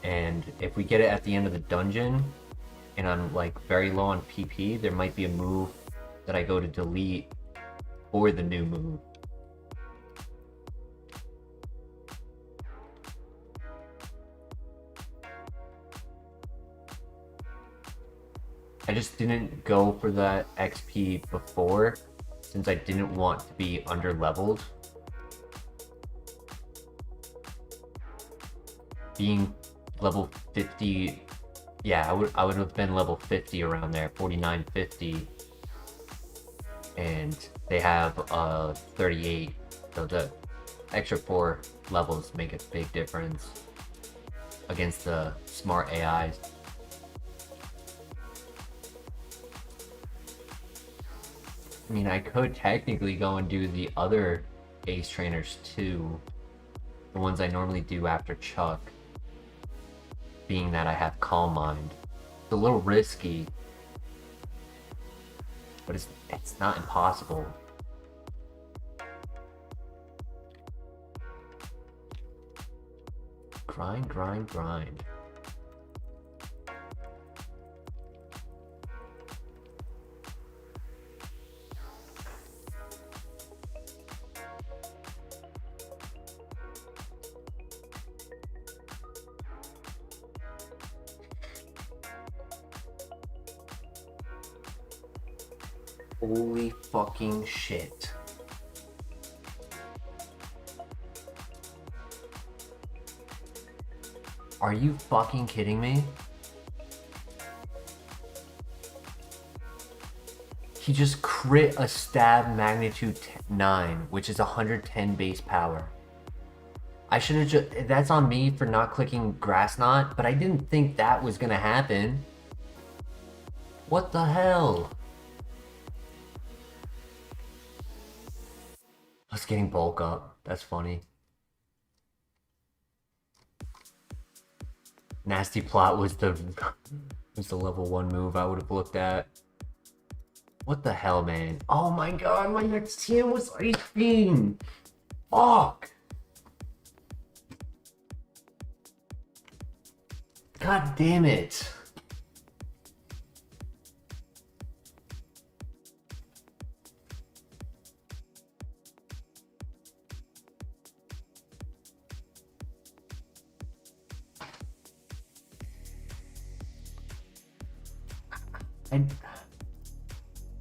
And if we get it at the end of the dungeon, and I'm like very low on PP, there might be a move that I go to delete for the new move. I just didn't go for that XP before, since I didn't want to be under leveled. Being level 50, yeah, I would have been level 50 around there, 49, 50. And they have 38, so the extra 4 levels make a big difference against the smart AIs. I mean, I could technically go and do the other ace trainers too. The ones I normally do after Chuck. Being that I have Calm Mind. It's a little risky. But it's not impossible. Grind, grind, grind. Holy fucking shit. Are you fucking kidding me? He just crit a stab magnitude 9, which is 110 base power. I should have just... That's on me for not clicking Grass Knot, but I didn't think that was gonna happen. What the hell? I was getting bulk up. That's funny. Nasty Plot was the level 1 move I would have looked at. What the hell, man? Oh my god, my next TM was Ice Beam! Fuck! God damn it!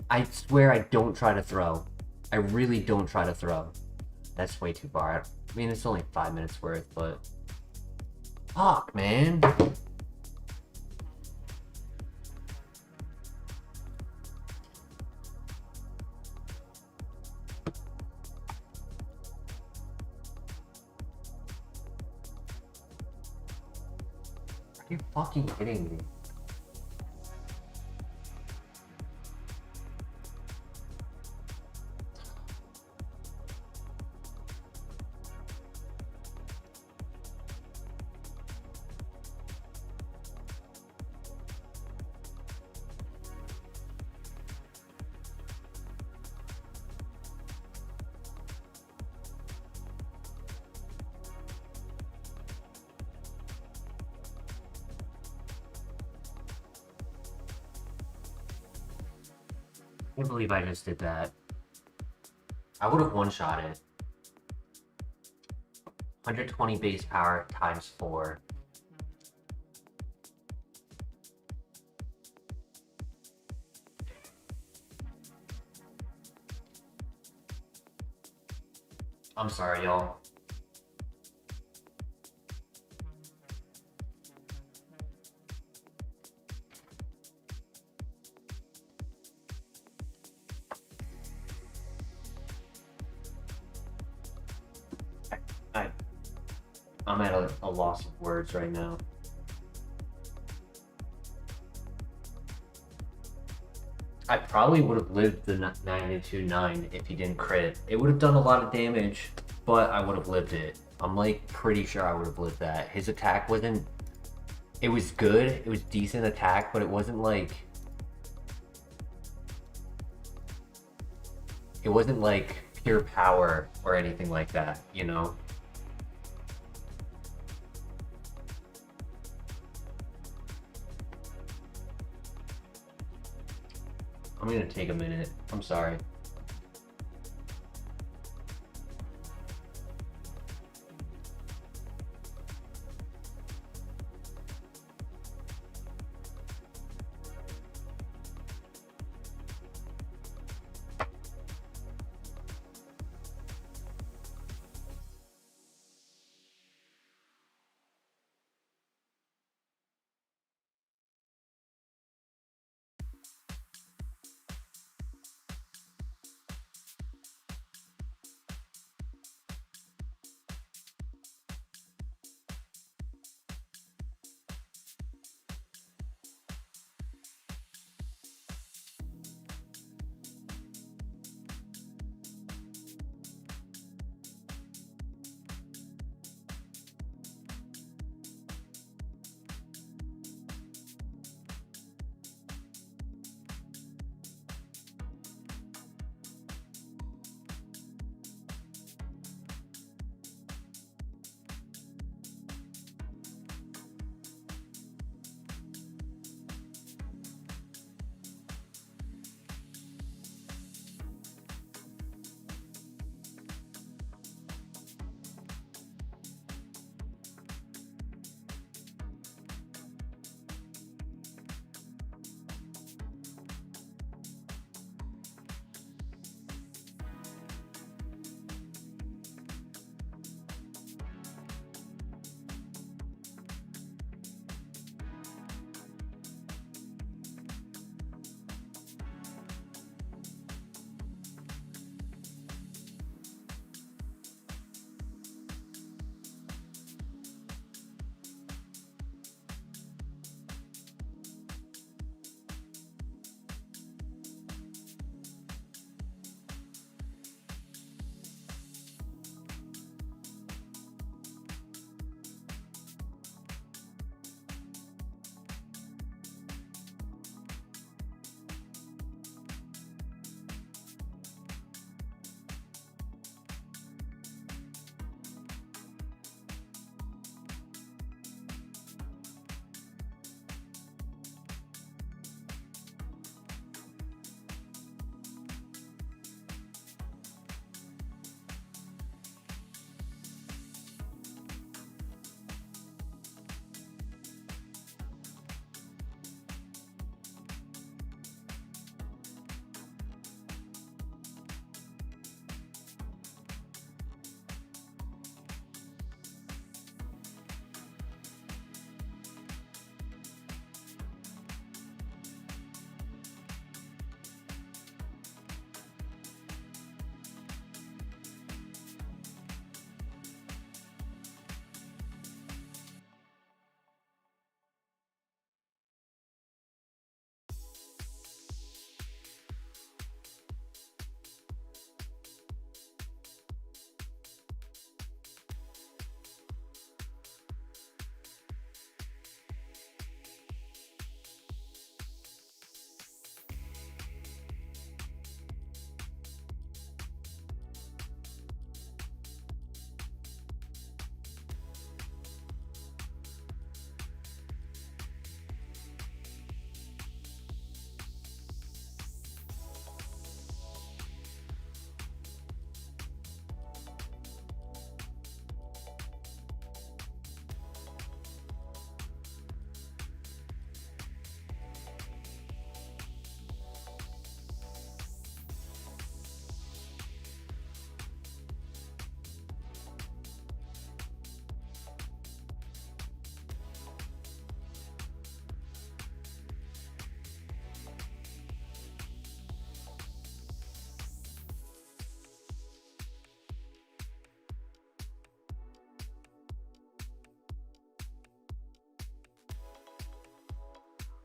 I swear I don't try to throw. I really don't try to throw. That's way too far. I mean, it's only 5 minutes worth, but... Fuck, man! Are you fucking kidding me? I can't believe I just did that. I would have one-shot it. 120 base power times 4. I'm sorry, y'all. I'm at a loss of words right now. I probably would have lived the magnitude 9 if he didn't crit. It would have done a lot of damage, but I would have lived it. I'm like pretty sure I would have lived that. His attack wasn't... It was good, it was decent attack, but it wasn't like... It wasn't like pure power or anything like that, you know? I'm gonna take a minute. I'm sorry.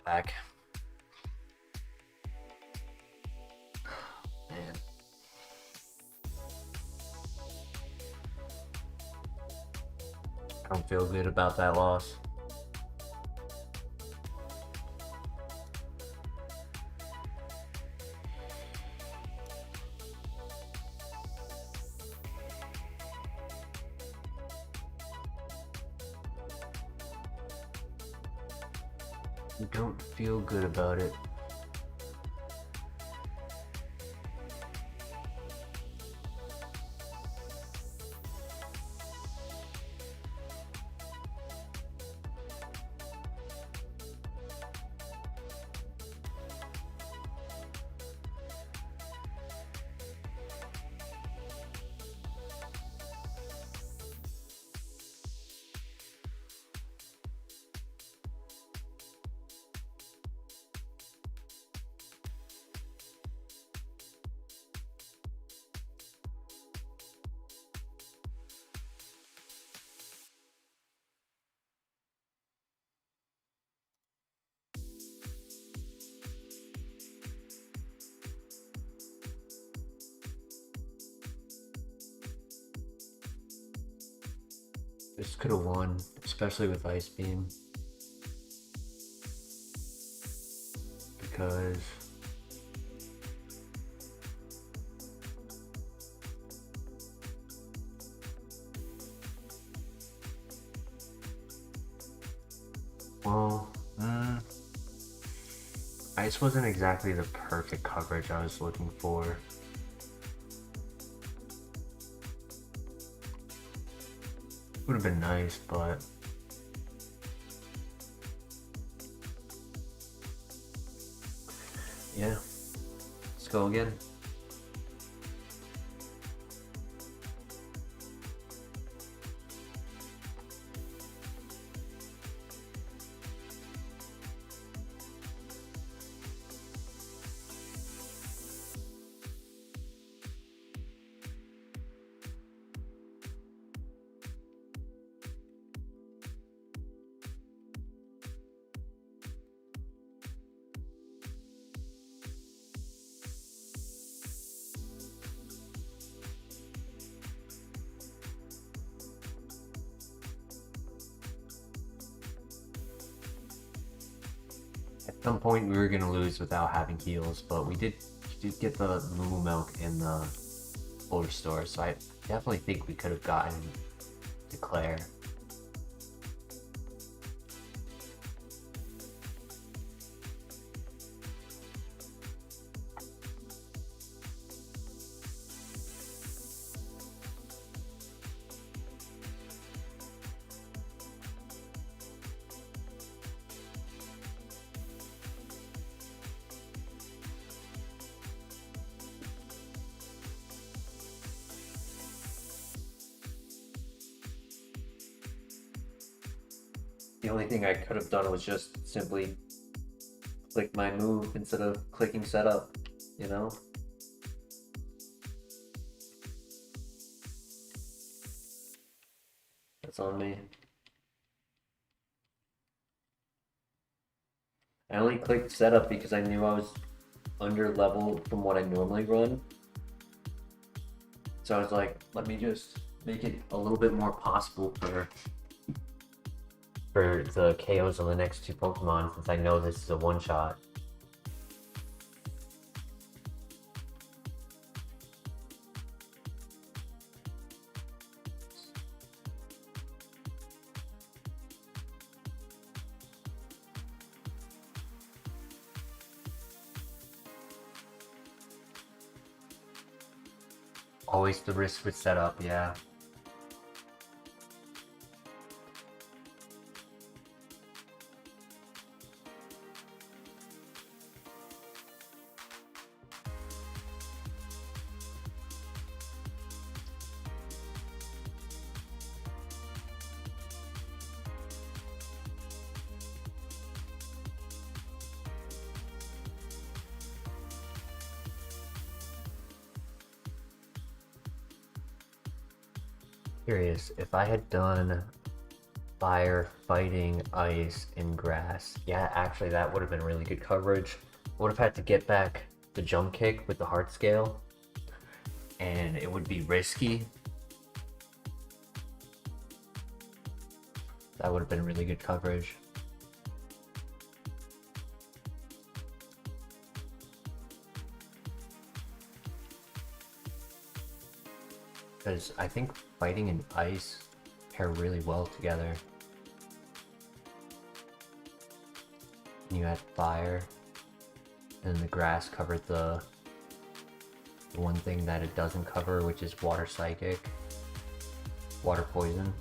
Back. Man. I don't feel good about that loss. I don't feel good about it. This could have won, especially with Ice Beam. Because well, Ice wasn't exactly the perfect coverage I was looking for. Would have been nice, but yeah, let's go again. At some point we were gonna lose without having heals, but we did get the Moo Milk and the full restore, so I definitely think we could have gotten Declare. The only thing I could have done was just simply click my move instead of clicking setup, you know? That's on me. I only clicked setup because I knew I was under level from what I normally run. So I was like, let me just make it a little bit more possible for the KOs on the next two Pokemon, since I know this is a one-shot. Always the risk with setup, yeah. Curious, if I had done fire, fighting, ice, and grass. Yeah, actually that would have been really good coverage. Would have had to get back the jump kick with the heart scale, and it would be risky. That would have been really good coverage. Because I think fighting and ice pair really well together. You had fire, and the grass covered the one thing that it doesn't cover, which is water psychic, water poison.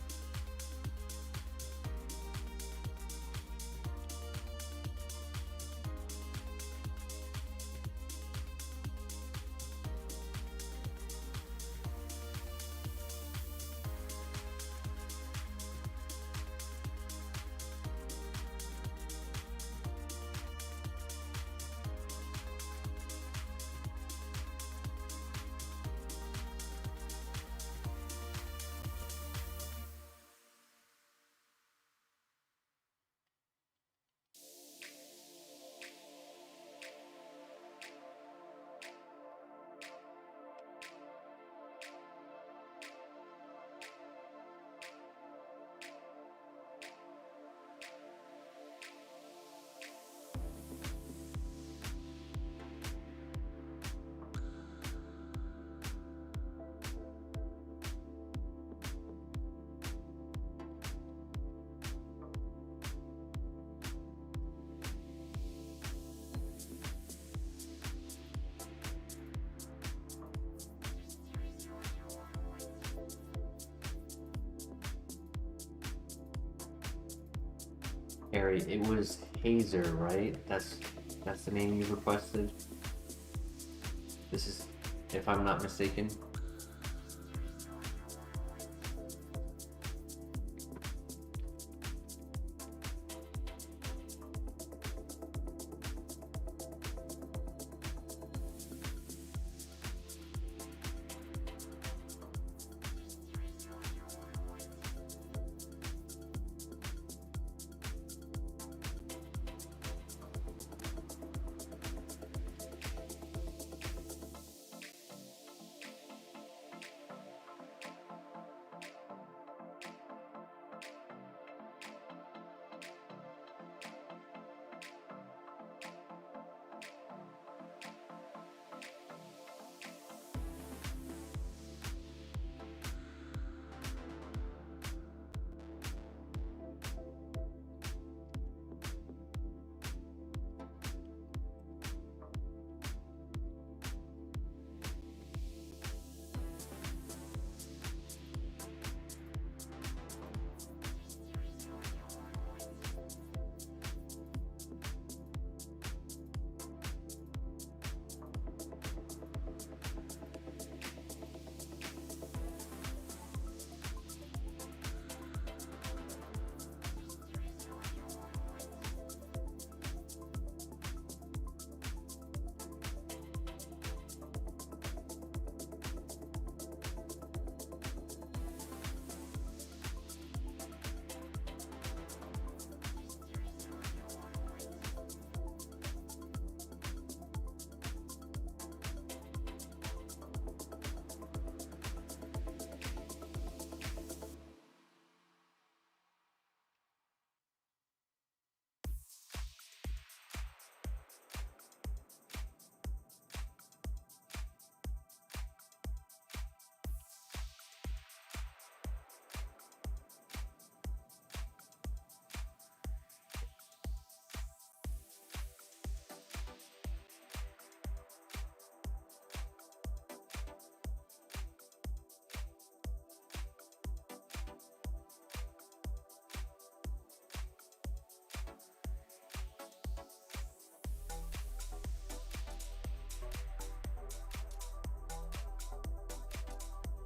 Harry, it was Hazer, right? That's the name you requested. This is, if I'm not mistaken.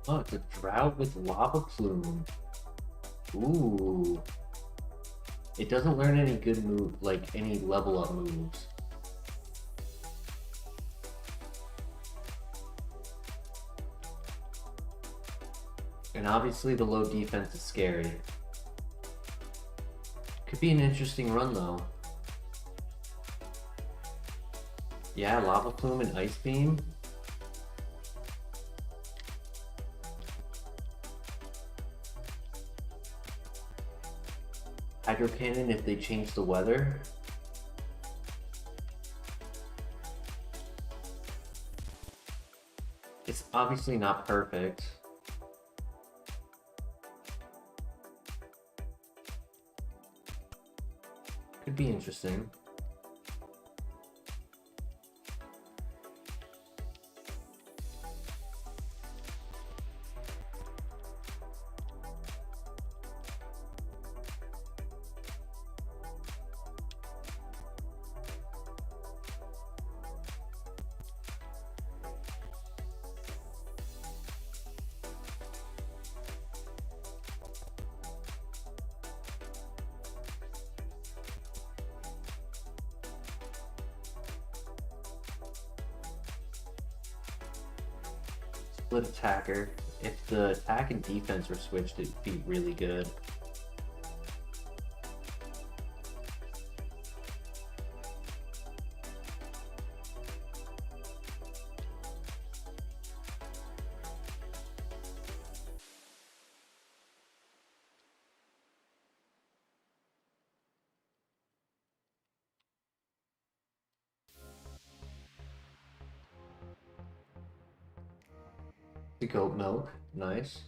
Oh, it's a drought with lava plume. Ooh. It doesn't learn any good move, like any level up moves. And obviously the low defense is scary. be an interesting run though. Yeah, Lava Plume and Ice Beam. Hydro Cannon if they change the weather. It's obviously not perfect. Could be interesting. Split attacker. If the attack and defense were switched, it'd be really good. The goat milk, nice.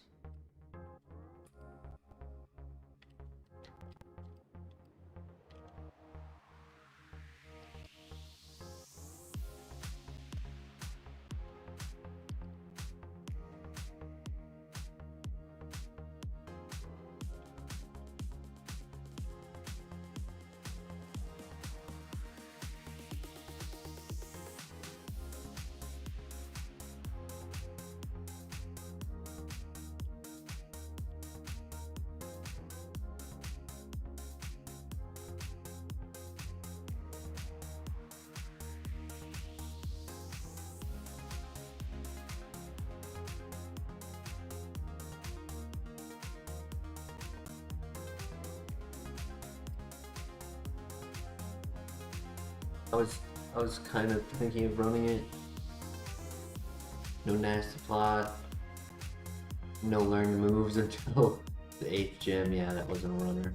I was kind of thinking of running it. No nasty plot. No learned moves until the 8th gym. Yeah, that wasn't a runner.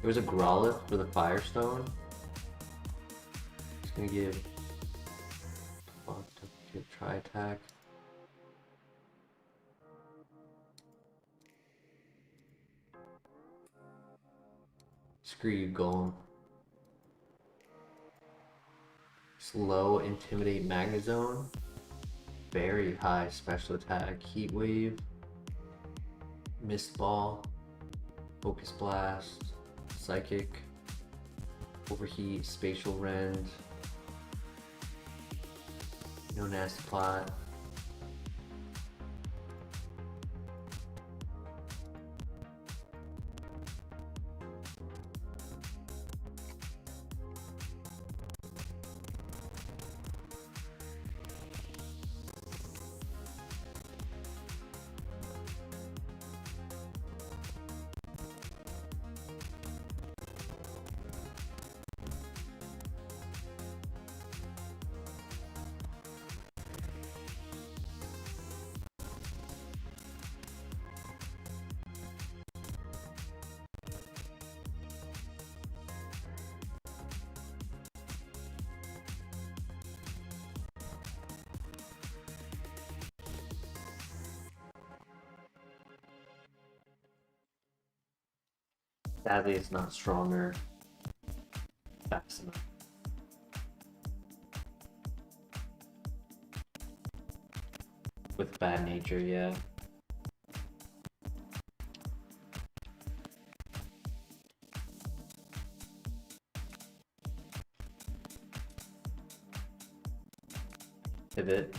There was a Growlithe for the Firestone. It's gonna give try attack. Screw you, Golem. Slow, Intimidate, Magnezone. Very high special attack. Heat Wave. Mist Ball. Focus Blast. Psychic. Overheat. Spatial Rend. No nasty plot. Sadly, it's not stronger. Fast enough. With bad nature, yeah. Pivot.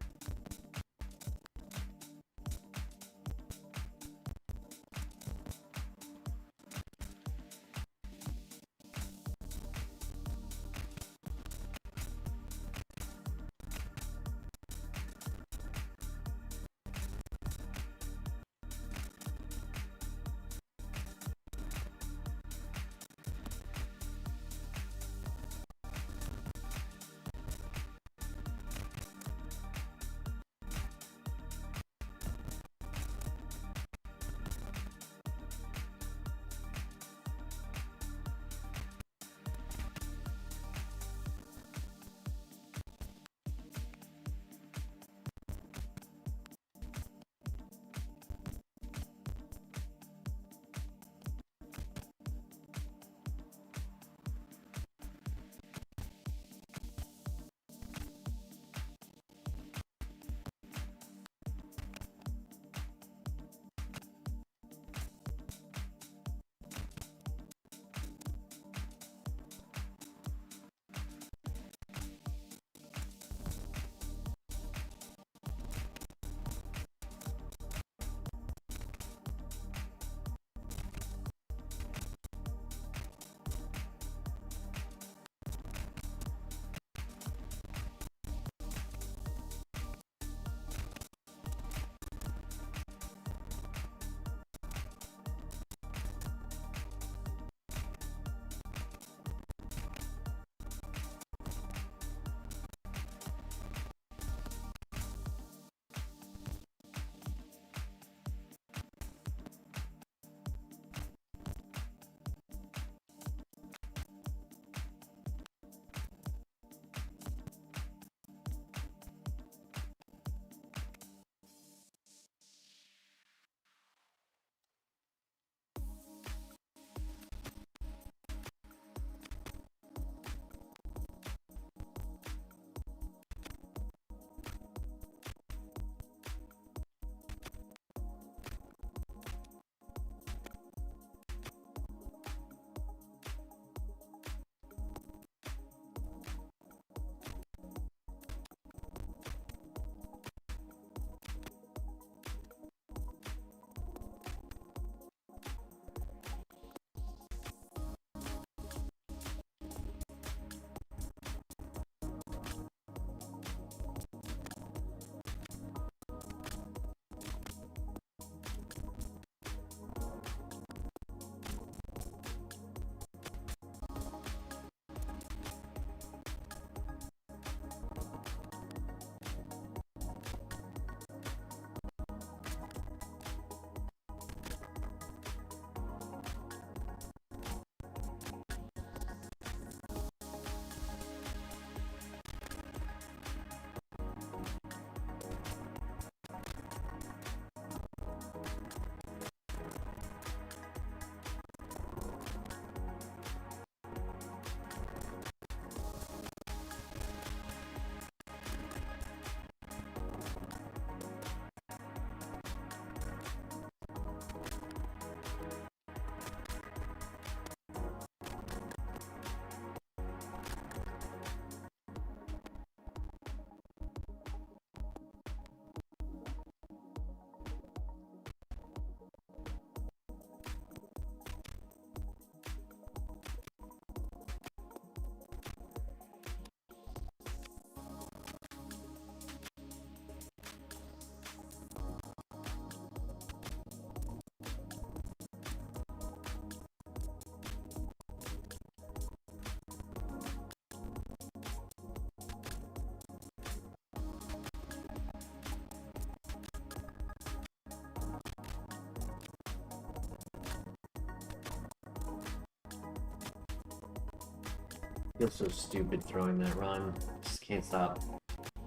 I feel so stupid throwing that run. Just can't stop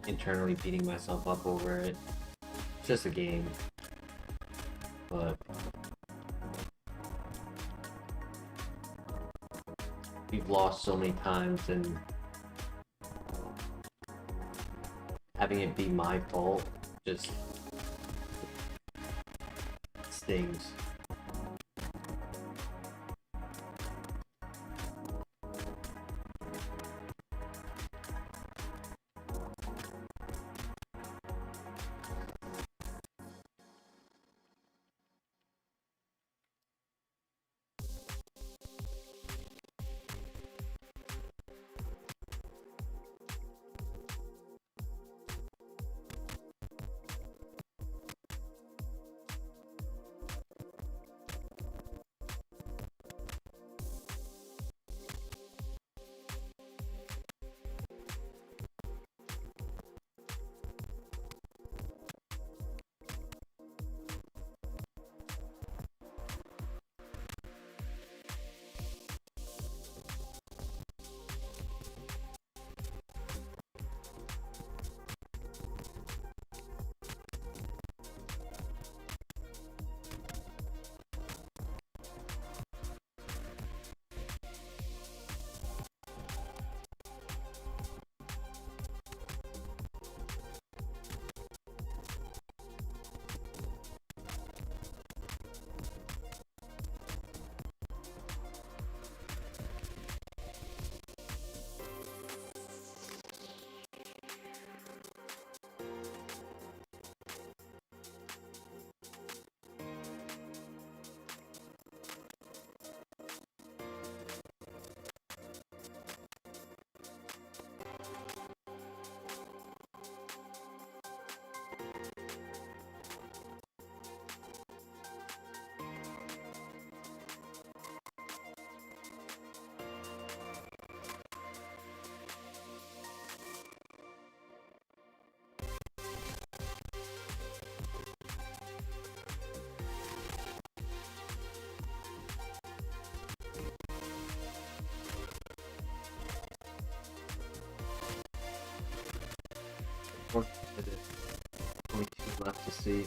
internally beating myself up over it. It's just a game. But we've lost so many times, and having it be my fault just stings. Only two left to see.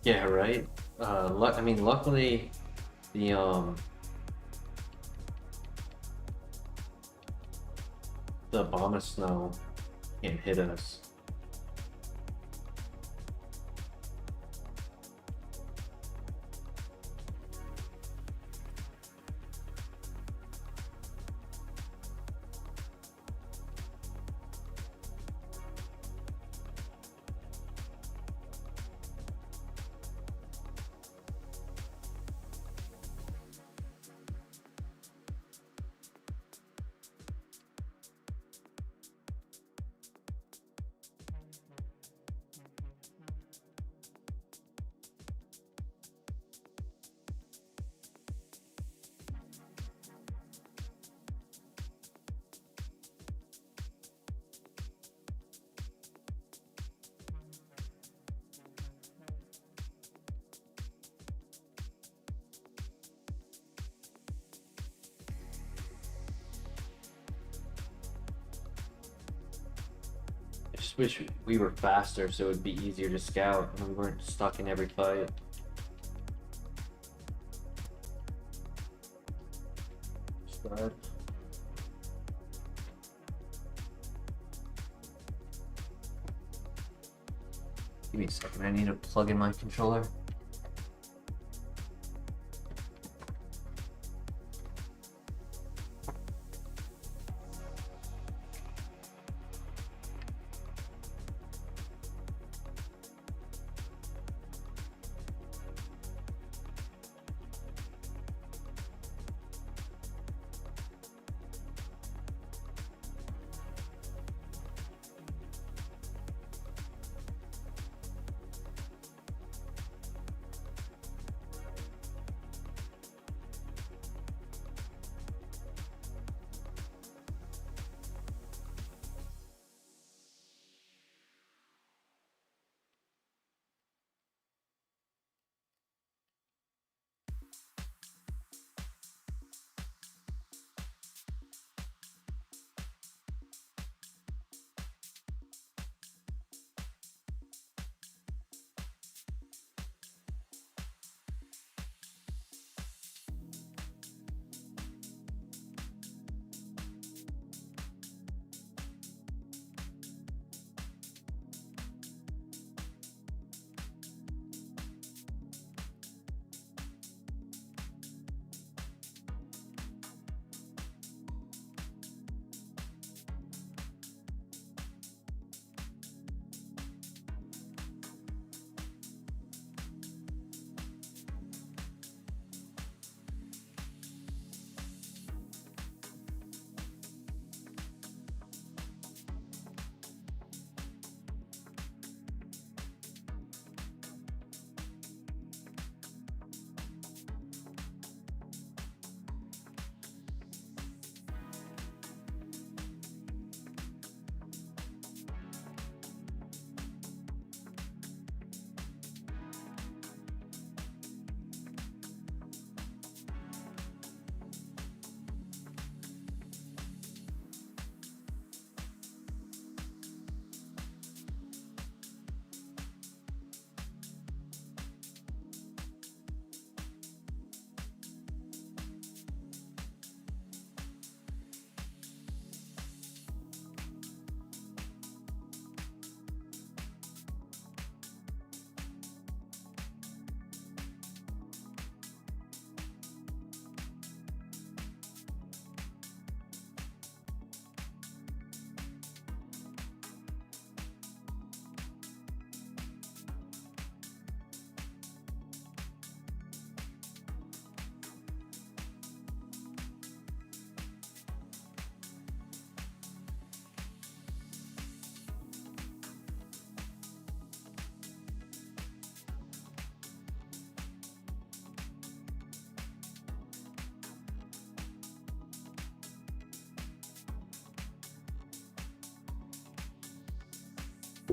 Yeah, right. I mean, luckily, the the bomb of snow can't hit us. I just wish we were faster so it would be easier to scout and we weren't stuck in every fight. Start. Give me a second, I need to plug in my controller.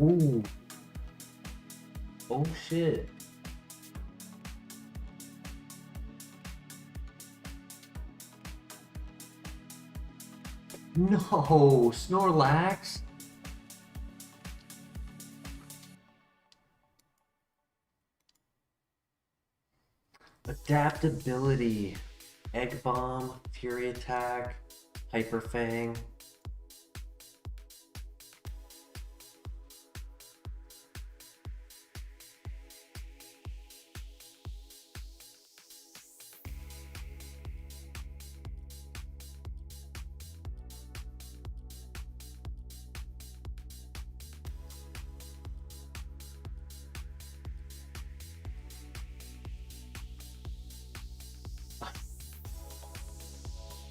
Ooh. Oh shit. No, Snorlax. Adaptability. Egg Bomb, Fury Attack, Hyper Fang.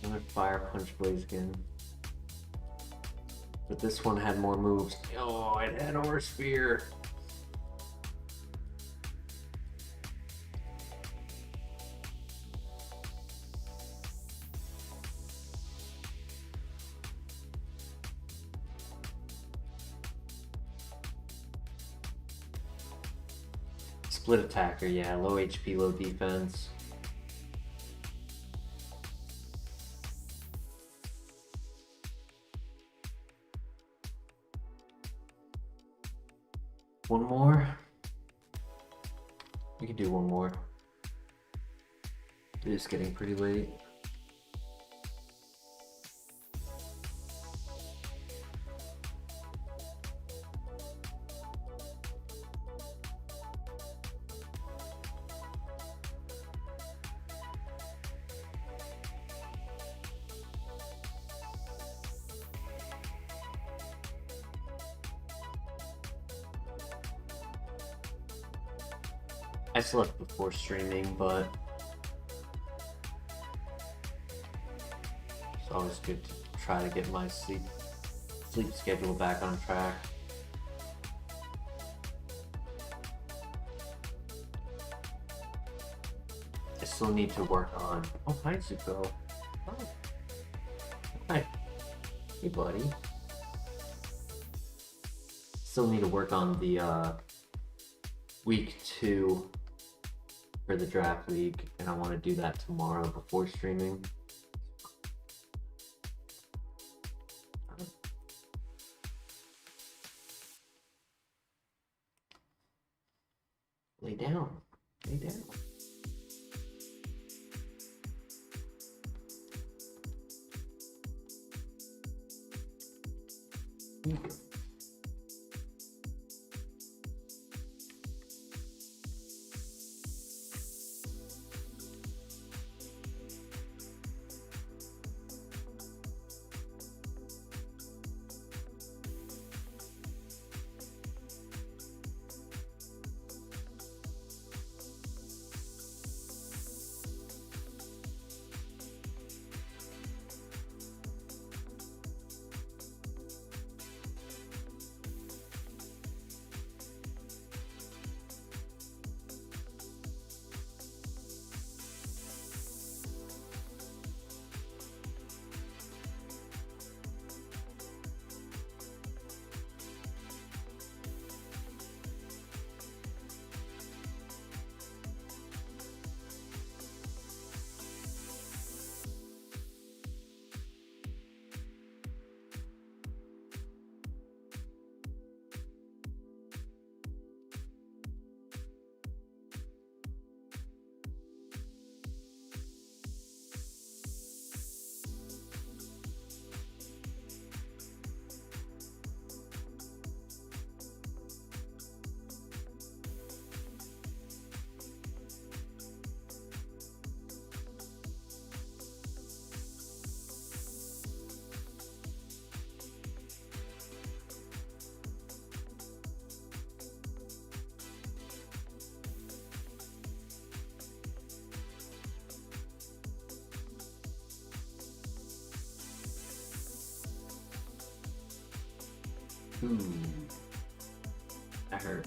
Another Fire Punch Blaziken. But this one had more moves. Oh, it had Aura Sphere. Split attacker, yeah, low HP, low defense. One more? We can do one more. It is getting pretty late. I slept before streaming, but it's always good to try to get my sleep schedule back on track. I still need to work on. Oh, hi, Zuko. Oh. Hi. Hey, buddy. Still need to work on the week 2 for the draft league, and I want to do that tomorrow before streaming. Lay down. Lay down. Ooh, that hurt.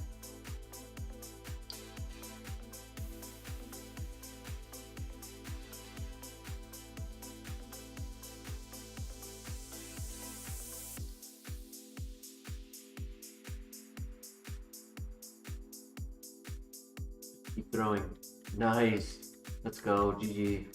Keep throwing. Nice. Let's go. GG.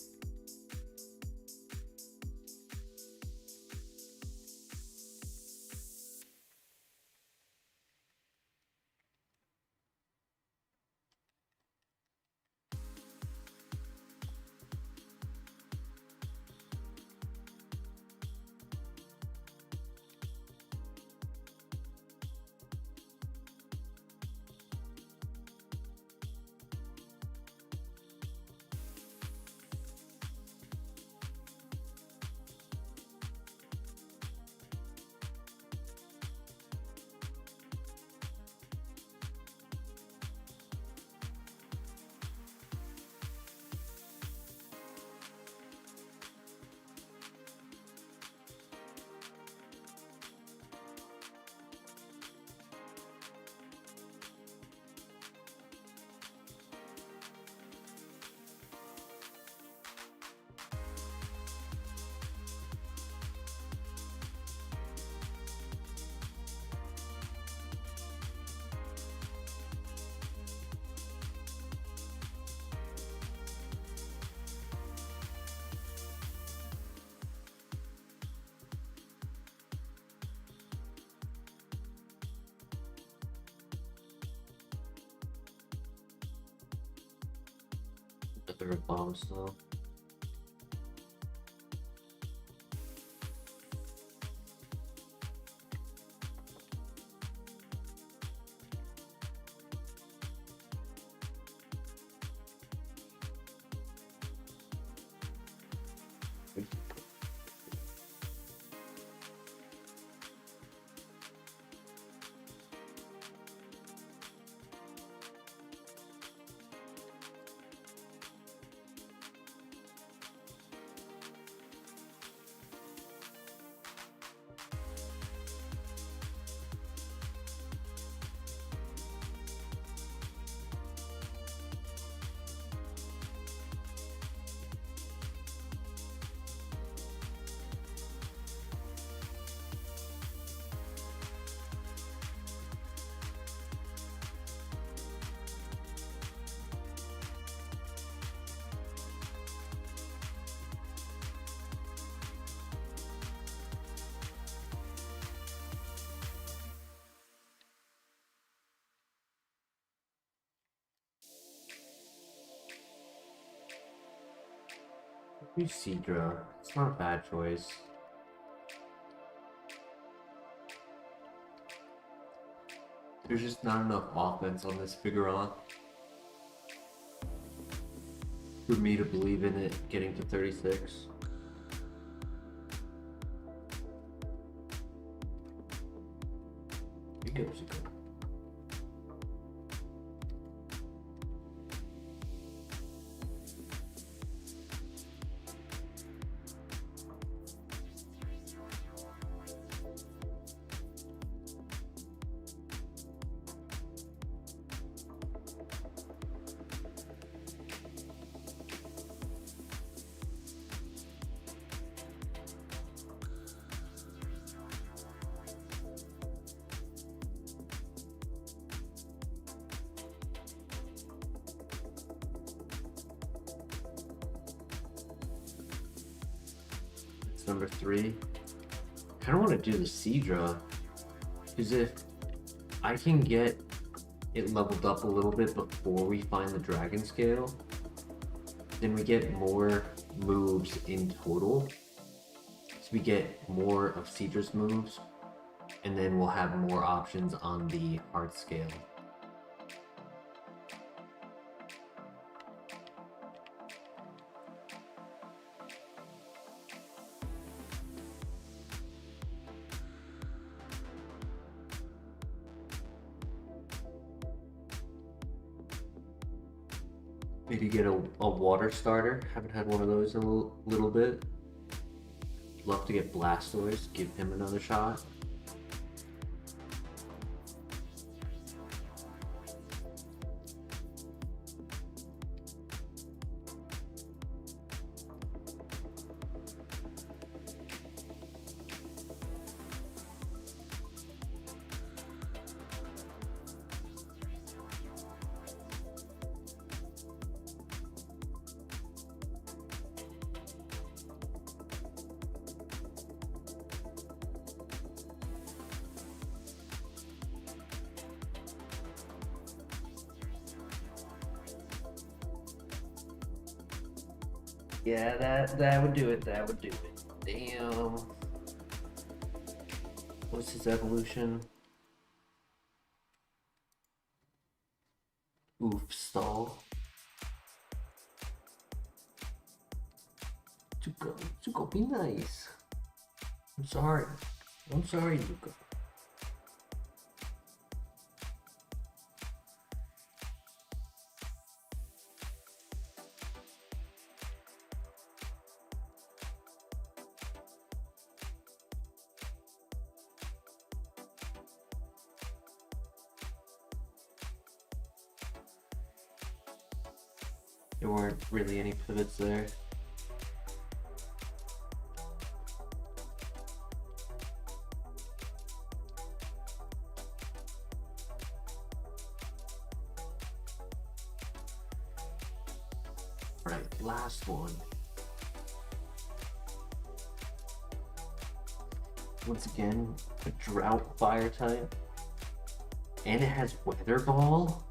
third bomb still. Use Seadra. It's not a bad choice. There's just not enough offense on this Figueroa for me to believe in it getting to 36. It goes again. Number 3. I kind of want to do the Seadra, because if I can get it leveled up a little bit before we find the Dragon Scale, then we get more moves in total. So we get more of Seadra's moves, and then we'll have more options on the Heart Scale. Maybe get a water starter. Haven't had one of those in a little bit. Love to get Blastoise, give him another shot. Yeah, that would do it. That would do it. Damn. What's his evolution? Oof, stall. Zuko, be nice. I'm sorry. I'm sorry, Zuko. There weren't really any pivots there. Right, last one. Once again, a drought fire type. And it has Weather Ball.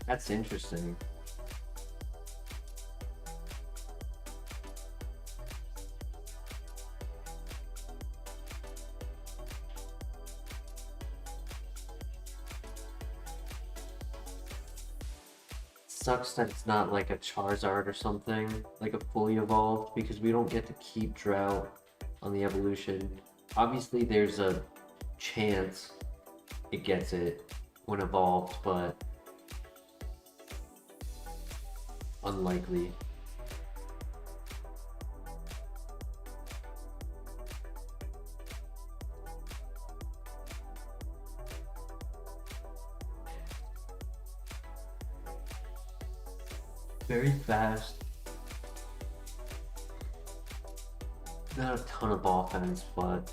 That's interesting. Sucks that it's not like a Charizard or something, like a fully evolved, because we don't get to keep Drought on the evolution. Obviously, there's a chance it gets it when evolved, but unlikely. Very fast. Not a ton of offense, but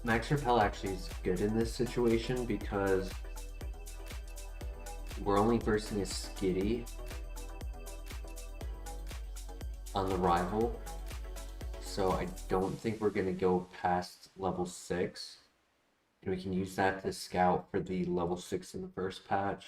Max Repel actually is good in this situation because we're only versing a Skitty on the rival, so I don't think we're going to go past level 6, and we can use that to scout for the level 6 in the first patch.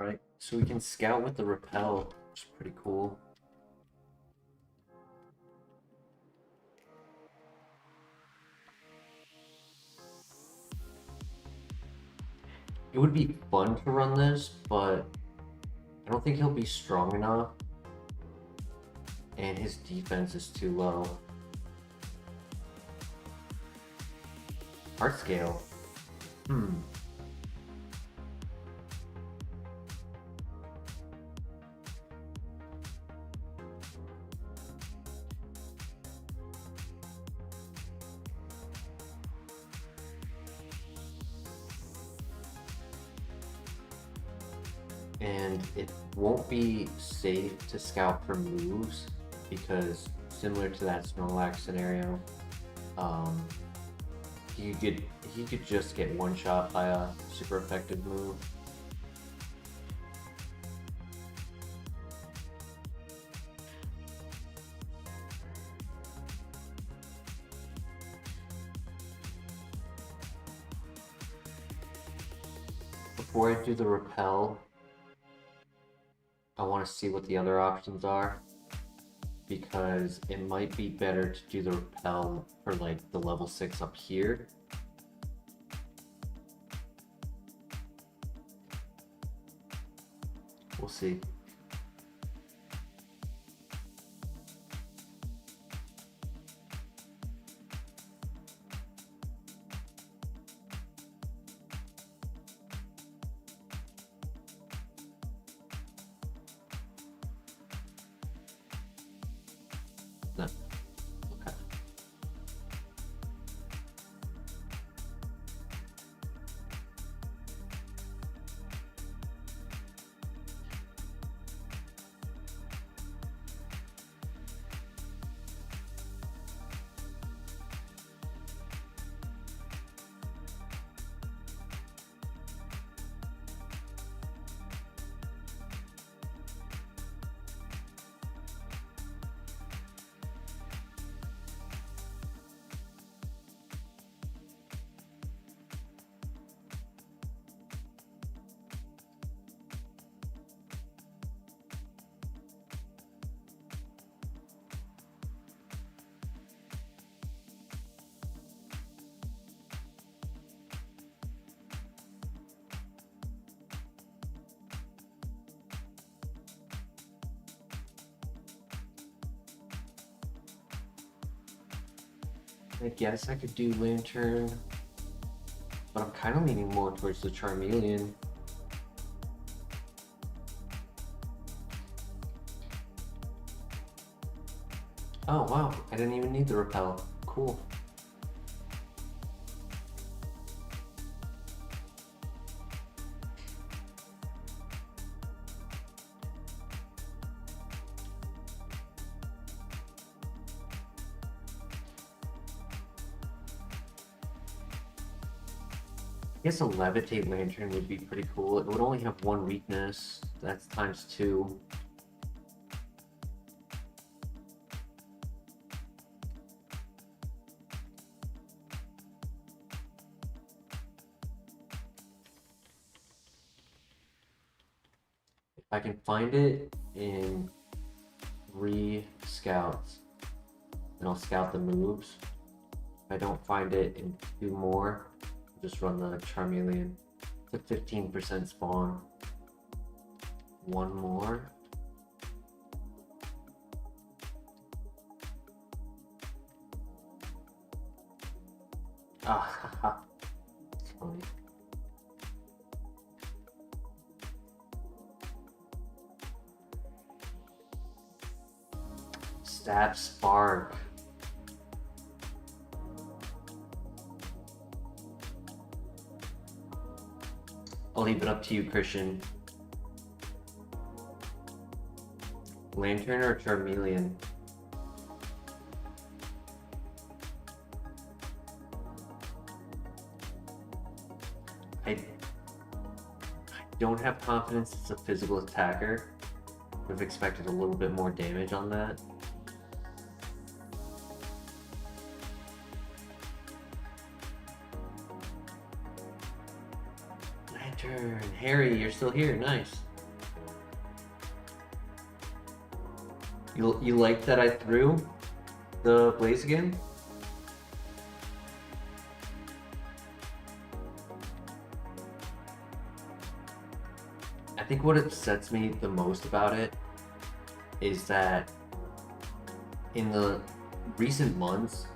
Alright, so we can scout with the Repel, which is pretty cool. It would be fun to run this, but I don't think he'll be strong enough, and his defense is too low. Heart Scale. And it won't be safe to scout for moves because similar to that Snorlax scenario, he could just get one shot by a super effective move. Before I do the Repel, I want to see what the other options are, because it might be better to do the Repel for like the level 6 up here. We'll see. No. Okay. I guess I could do Lantern, but I'm kind of leaning more towards the Charmeleon. Oh wow, I didn't even need the Repel. Cool. I guess a Levitate Lantern would be pretty cool. It would only have one weakness. That's times 2. If I can find it in 3 scouts, then I'll scout the moves. If I don't find it in 2 more, just run the Charmeleon. It's a 15% spawn. 1 more. Ah, haha. It's funny. Stab Spark. I'll leave it up to you, Christian. Lantern or Charmeleon? I don't have confidence it's a physical attacker. Would have expected a little bit more damage on that. Lantern, Harry, you're still here. Nice. You like that I threw the Blaziken? I think what upsets me the most about it is that in the recent months,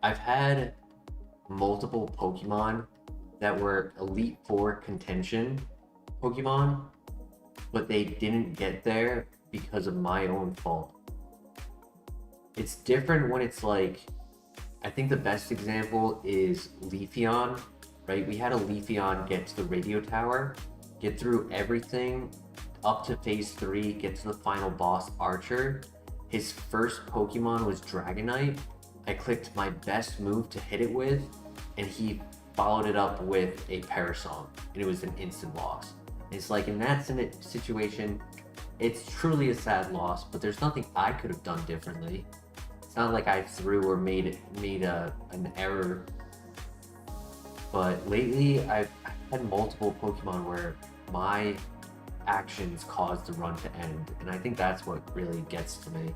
I've had multiple Pokemon that were Elite Four contention Pokemon, but they didn't get there because of my own fault. It's different when it's like, I think the best example is Leafeon, right? We had a Leafeon get to the radio tower, get through everything up to phase 3, get to the final boss, Archer. His first Pokemon was Dragonite. I clicked my best move to hit it with, and he followed it up with a Parasong, and it was an instant loss. It's like, in that situation, it's truly a sad loss, but there's nothing I could have done differently. It's not like I threw or made an error. But lately, I've had multiple Pokemon where my actions caused the run to end, and I think that's what really gets to me.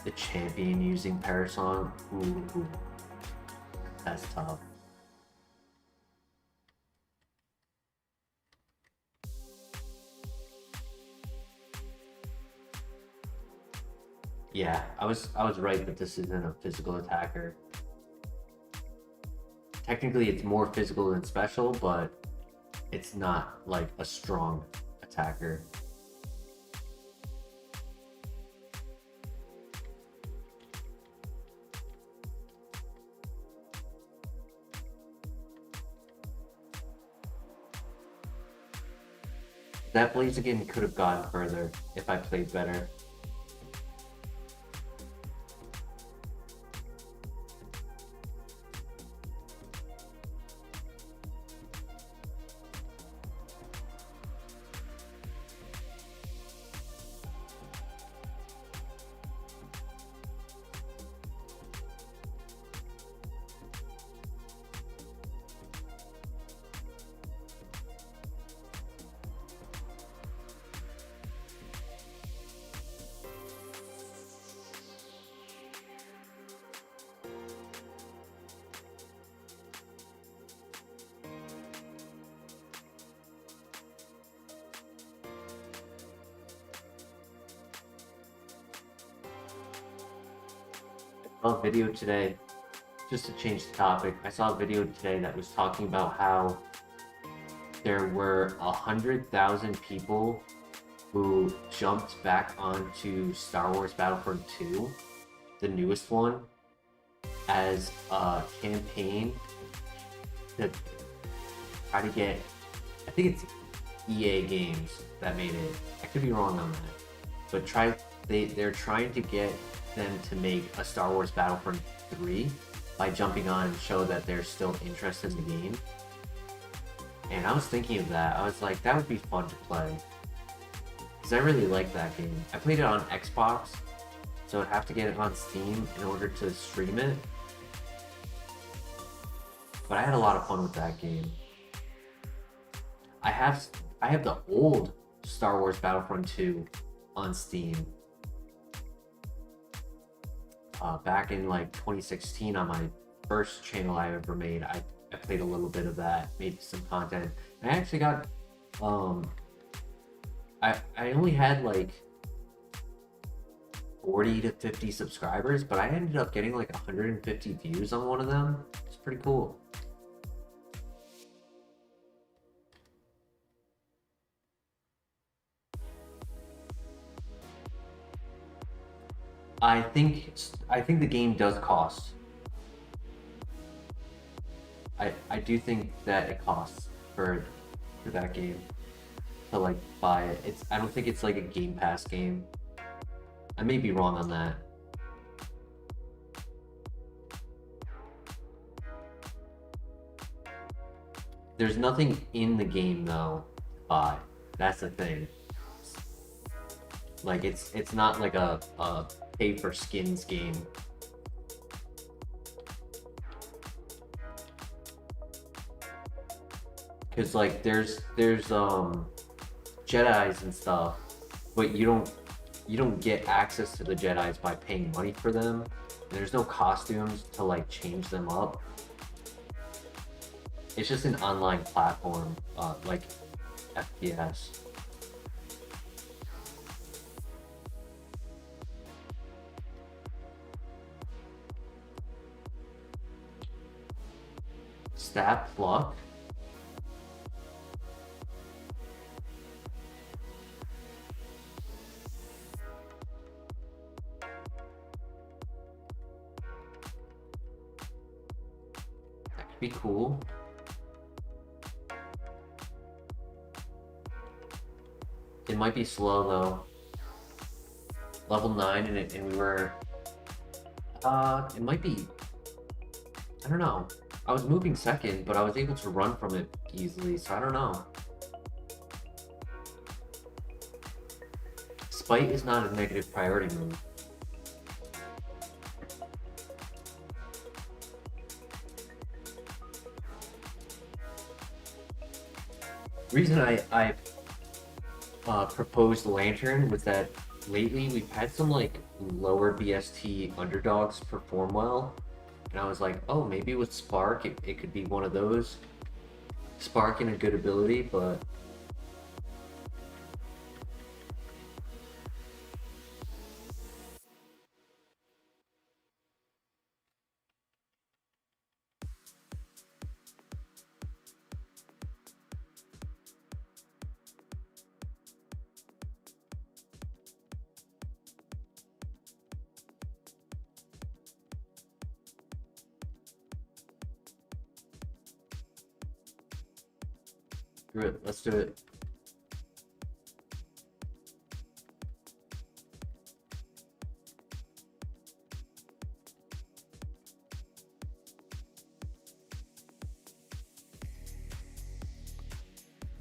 The champion using Parasong, ooh, that's tough. Yeah, I was right that this isn't a physical attacker. Technically, it's more physical than special, but it's not like a strong attacker. That Blaziken could have gone further if I played better. saw a video today, just to change the topic, I saw a video today that was talking about how there were 100,000 people who jumped back onto Star Wars Battlefront 2, the newest one, as a campaign to try to get, I think it's EA Games that made it. I could be wrong on that, but they're trying to get them to make a Star Wars Battlefront 3 by jumping on and show that they're still interested in the game. And I was thinking of that. I was like, that would be fun to play, because I really like that game. I played it on Xbox, so I'd have to get it on Steam in order to stream it. But I had a lot of fun with that game. I have the old Star Wars Battlefront 2 on Steam. Back in like 2016 on my first channel I ever made, I played a little bit of that, made some content. I actually got, I only had like 40 to 50 subscribers, but I ended up getting like 150 views on one of them. It's pretty cool. I think the game does cost. I do think that it costs for that game to like buy it. I don't think it's like a Game Pass game. I may be wrong on that. There's nothing in the game though to buy. That's the thing. Like it's not like a pay for skins game. Cause like there's Jedis and stuff, but you don't get access to the Jedis by paying money for them. And there's no costumes to like change them up. It's just an online platform, like FPS. Stat pluck. That could be cool. It might be slow though. Level 9 and we were, it might be, I don't know. I was moving second, but I was able to run from it easily, so I don't know. Spite is not a negative priority move. The reason I proposed Lantern was that lately we've had some like lower BST underdogs perform well. And I was like, oh, maybe with Spark, it could be one of those. Spark and a good ability, but... Screw it, let's do it.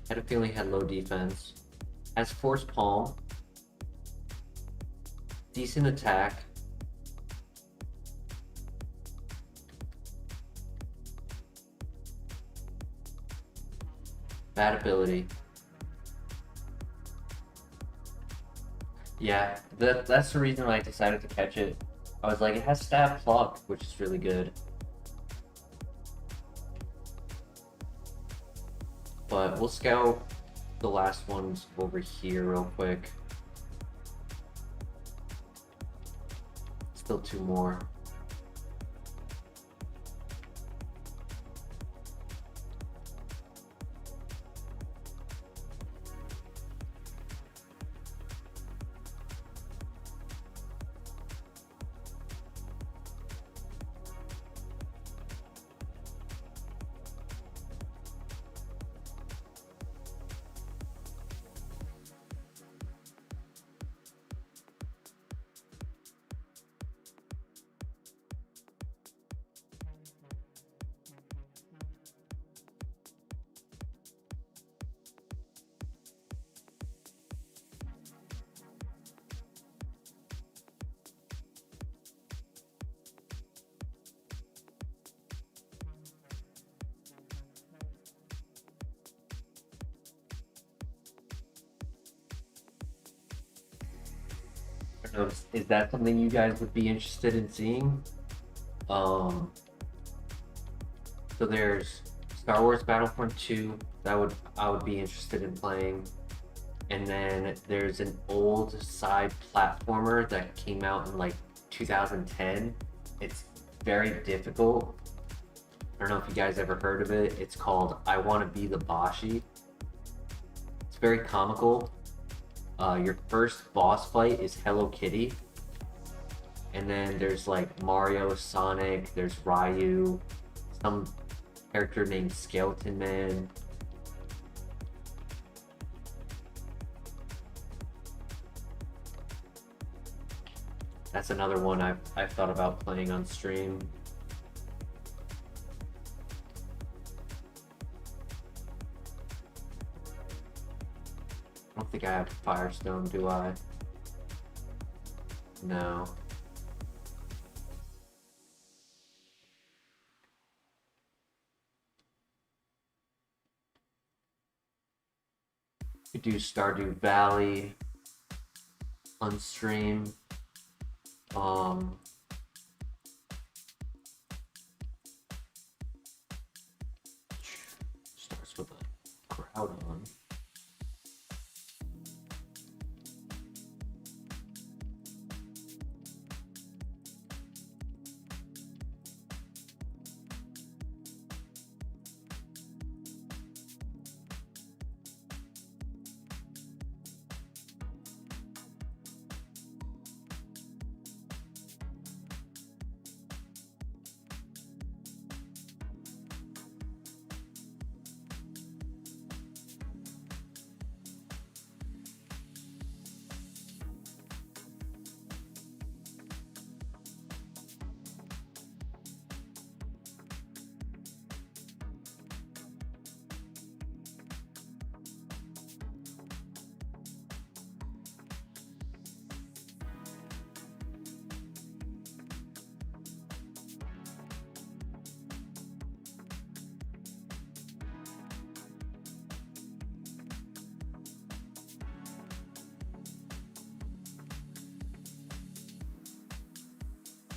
Had a feeling he had low defense. Has Force Palm. Decent attack. Bad ability. Yeah, that's the reason I decided to catch it. I was like, it has stab pluck, which is really good. But we'll scout the last ones over here real quick. Still two more. don't know, is that something you guys would be interested in seeing? So there's Star Wars Battlefront 2 that I would be interested in playing. And then there's an old side platformer that came out in like 2010. It's very difficult. I don't know if you guys ever heard of it. It's called I Want to Be the Boshi. It's very comical. Your first boss fight is Hello Kitty. And then there's like Mario, Sonic, there's Ryu, some character named Skeleton Man. That's another one I've thought about playing on stream. I don't think I have Firestone, do I? No. We do Stardew Valley on stream. Starts with a crowd on.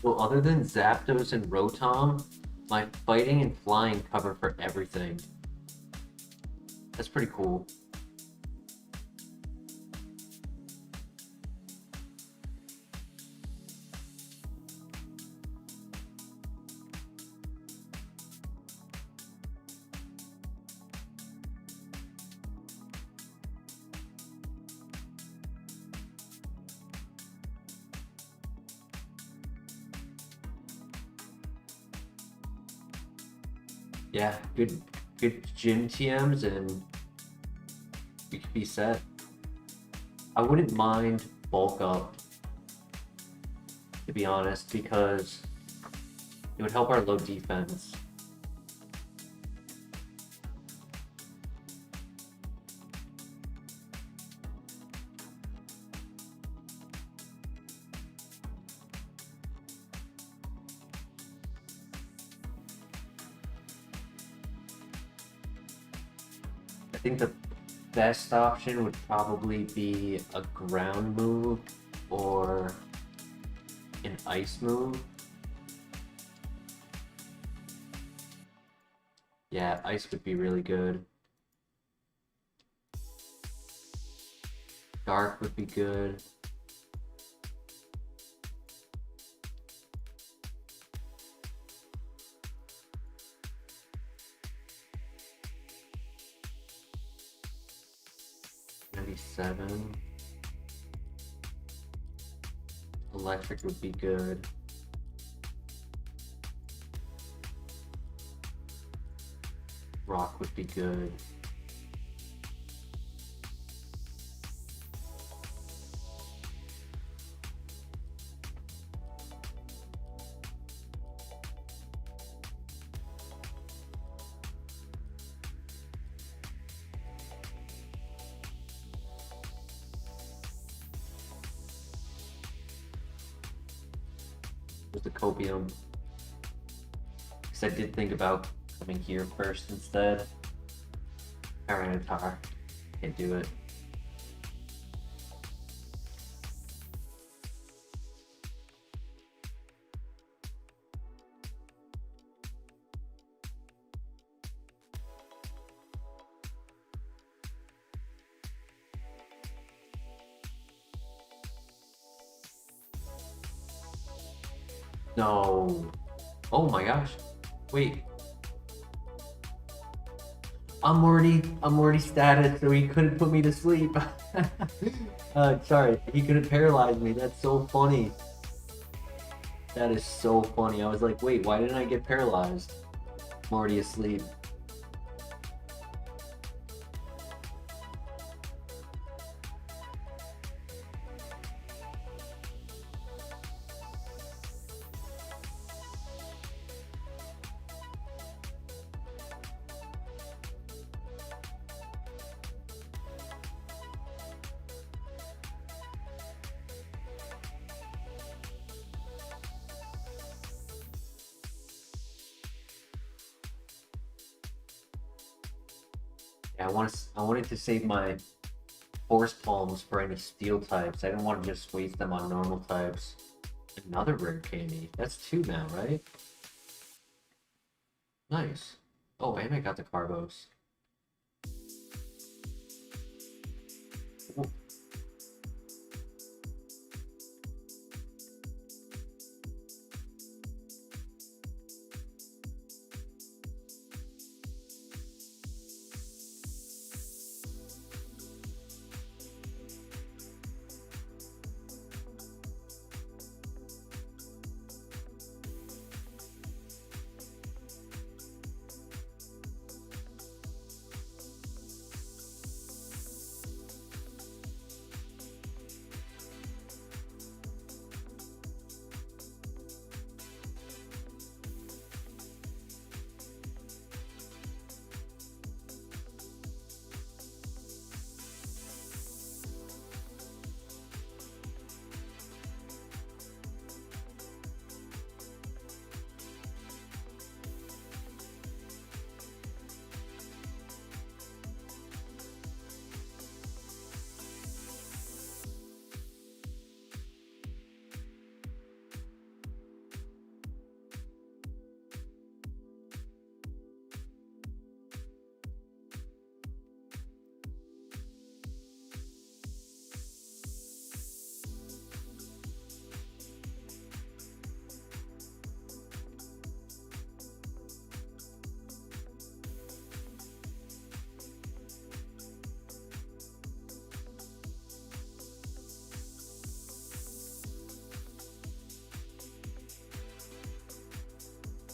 Well, other than Zapdos and Rotom, my fighting and flying cover for everything. That's pretty cool. Yeah, good gym TMs and you could be set. I wouldn't mind bulk up, to be honest, because it would help our low defense. I think the best option would probably be a ground move or an ice move. Yeah, ice would be really good. Dark would be good. Seven. Electric would be good. Rock would be good. The copium, because I did think about coming here first instead. Tyranitar, can't do it. No. Oh my gosh. Wait. I'm already status, so he couldn't put me to sleep. Sorry, he couldn't paralyze me. That's so funny. That is so funny. I was like, wait, why didn't I get paralyzed? I'm already asleep. Yeah, I wanted to save my force palms for any steel types. I didn't want to just waste them on normal types. Another rare candy. That's two now, right? Nice. Oh, and I got the carbos.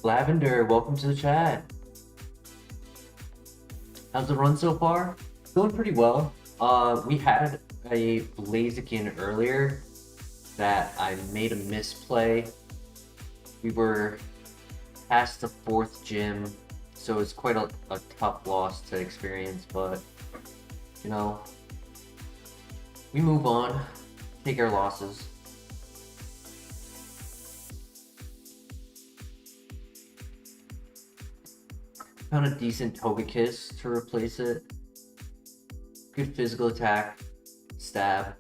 Lavender, welcome to the chat. How's the run so far? Going pretty well. We had a Blaziken earlier that I made a misplay. We were past the 4th gym, so it's quite a tough loss to experience, but you know, we move on, take our losses. Found a decent Togekiss to replace it. Good physical attack, stab.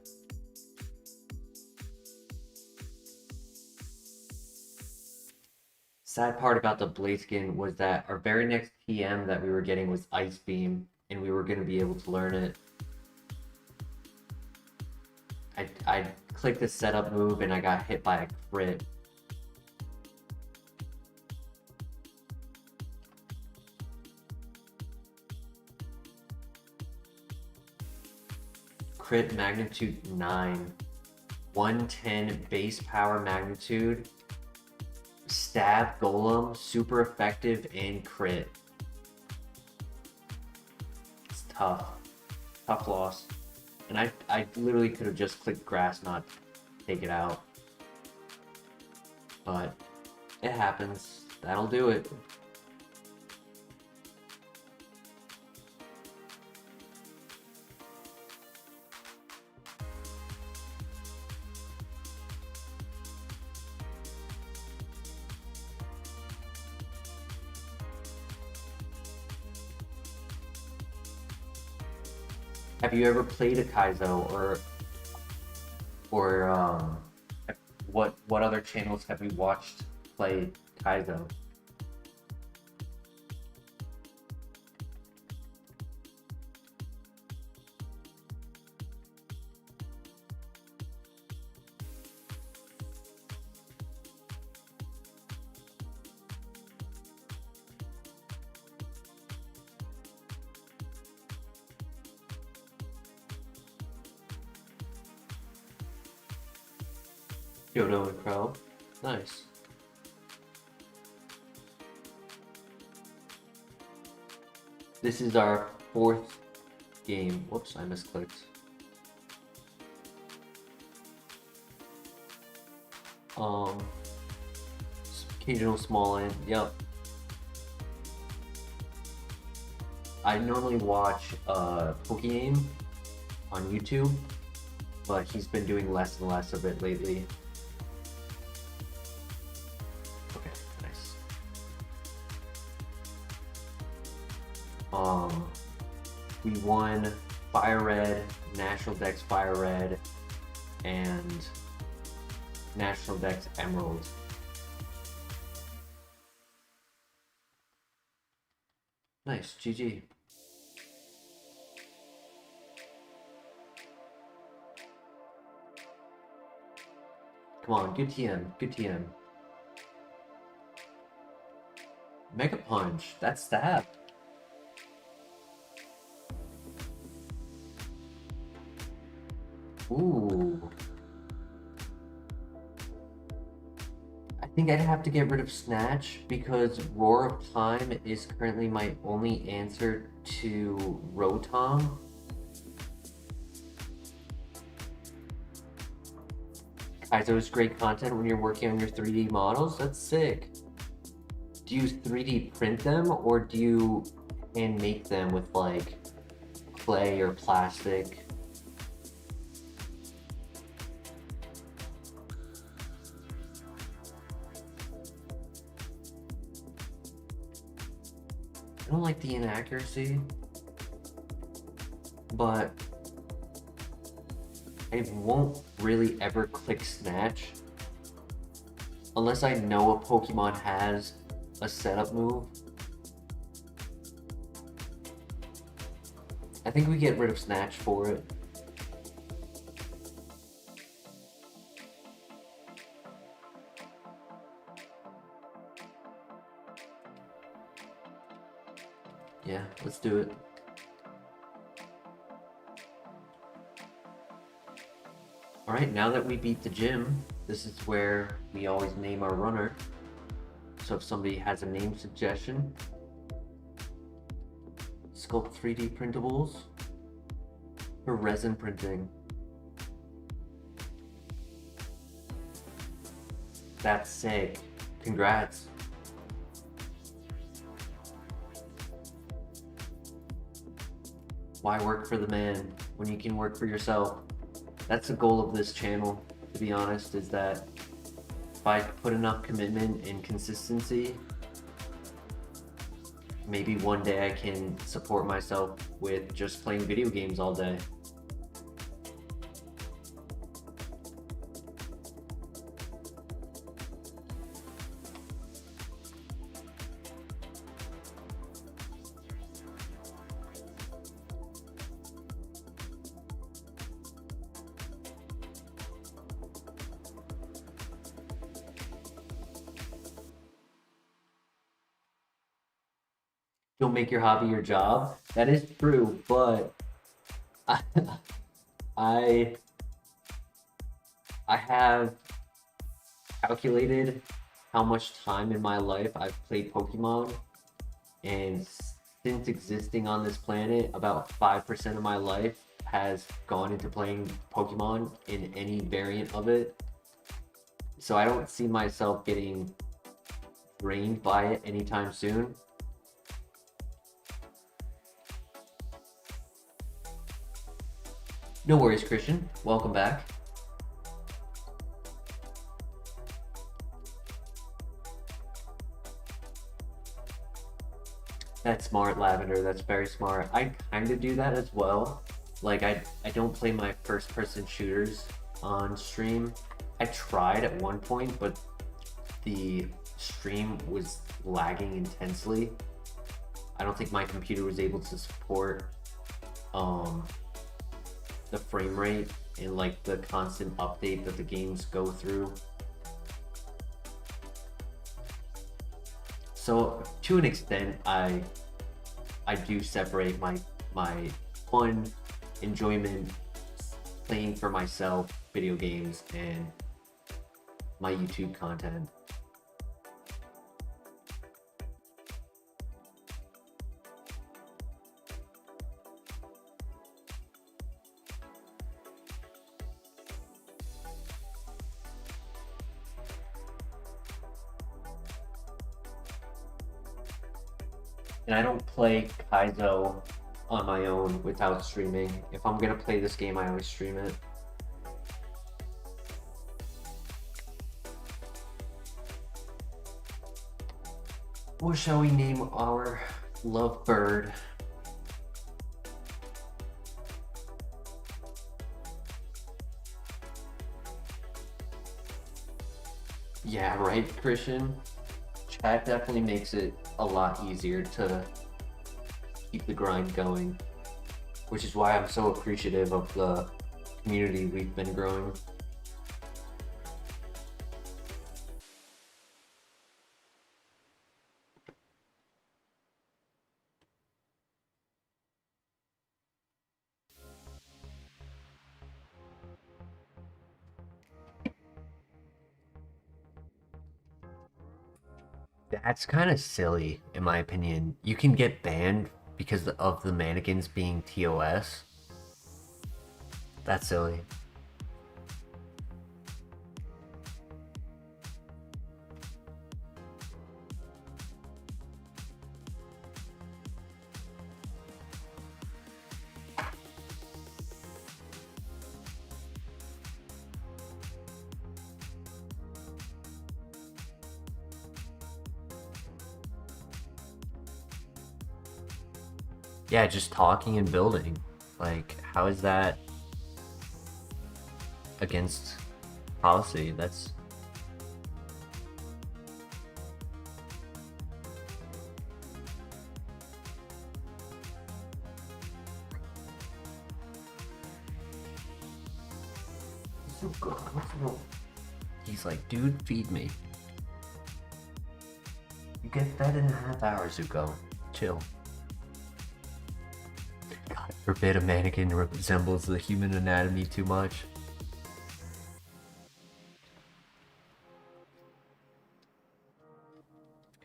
Sad part about the Blaziken was that our very next TM that we were getting was Ice Beam, and we were going to be able to learn it. I clicked the setup move and I got hit by a crit. Crit magnitude 9. 110 base power magnitude. Stab Golem, super effective and crit. It's tough. Tough loss. And I literally could have just clicked grass, not take it out. But it happens. That'll do it. Have you ever played a Kaizo or what other channels have you watched play Kaizo? Johto and Crow. Nice. This is our 4th game. Whoops, I misclicked. Occasional small end. Yep. I normally watch Pokegame on YouTube, but he's been doing less and less of it lately. Okay, nice. We won FireRed, National Dex FireRed, and National Dex Emerald. Nice, GG. Come on, good TM, good TM. Mega Punch, that's stab. Ooh. I think I'd have to get rid of Snatch because Roar of Time is currently my only answer to Rotom. Kaizo is great content when you're working on your 3D models. That's sick. Do you 3D print them or do you hand make them with like clay or plastic? I don't like the inaccuracy, but I won't really ever click Snatch unless I know a Pokemon has a setup move. I think we get rid of Snatch for it. Yeah, let's do it. Alright, now that we beat the gym, this is where we always name our runner. So if somebody has a name suggestion, sculpt 3D printables for resin printing. That's sick. Congrats. Why work for the man when you can work for yourself? That's the goal of this channel, to be honest, is that if I put enough commitment and consistency, maybe one day I can support myself with just playing video games all day. Don't make your hobby your job. That is true, but I have calculated how much time in my life I've played Pokemon, and since existing on this planet, about 5% of my life has gone into playing Pokemon in any variant of it. So I don't see myself getting drained by it anytime soon. No worries, Christian. Welcome back. That's smart, Lavender. That's very smart. I kind of do that as well. Like, I don't play my first-person shooters on stream. I tried at one point, but the stream was lagging intensely. I don't think my computer was able to support the frame rate and like the constant update that the games go through. So to an extent, I do separate my fun enjoyment playing for myself video games and my YouTube content. And I don't play Kaizo on my own without streaming. If I'm gonna play this game, I always stream it. What shall we name our lovebird? Yeah, right, Christian? Chat definitely makes it a lot easier to keep the grind going, which is why I'm so appreciative of the community we've been growing. That's kind of silly, in my opinion. You can get banned because of the mannequins being TOS. That's silly. Yeah, just talking and building. Like, how is that against policy? That's... He's like, dude, feed me. You get fed in a half hour, Zuko. Chill. God forbid a mannequin resembles the human anatomy too much.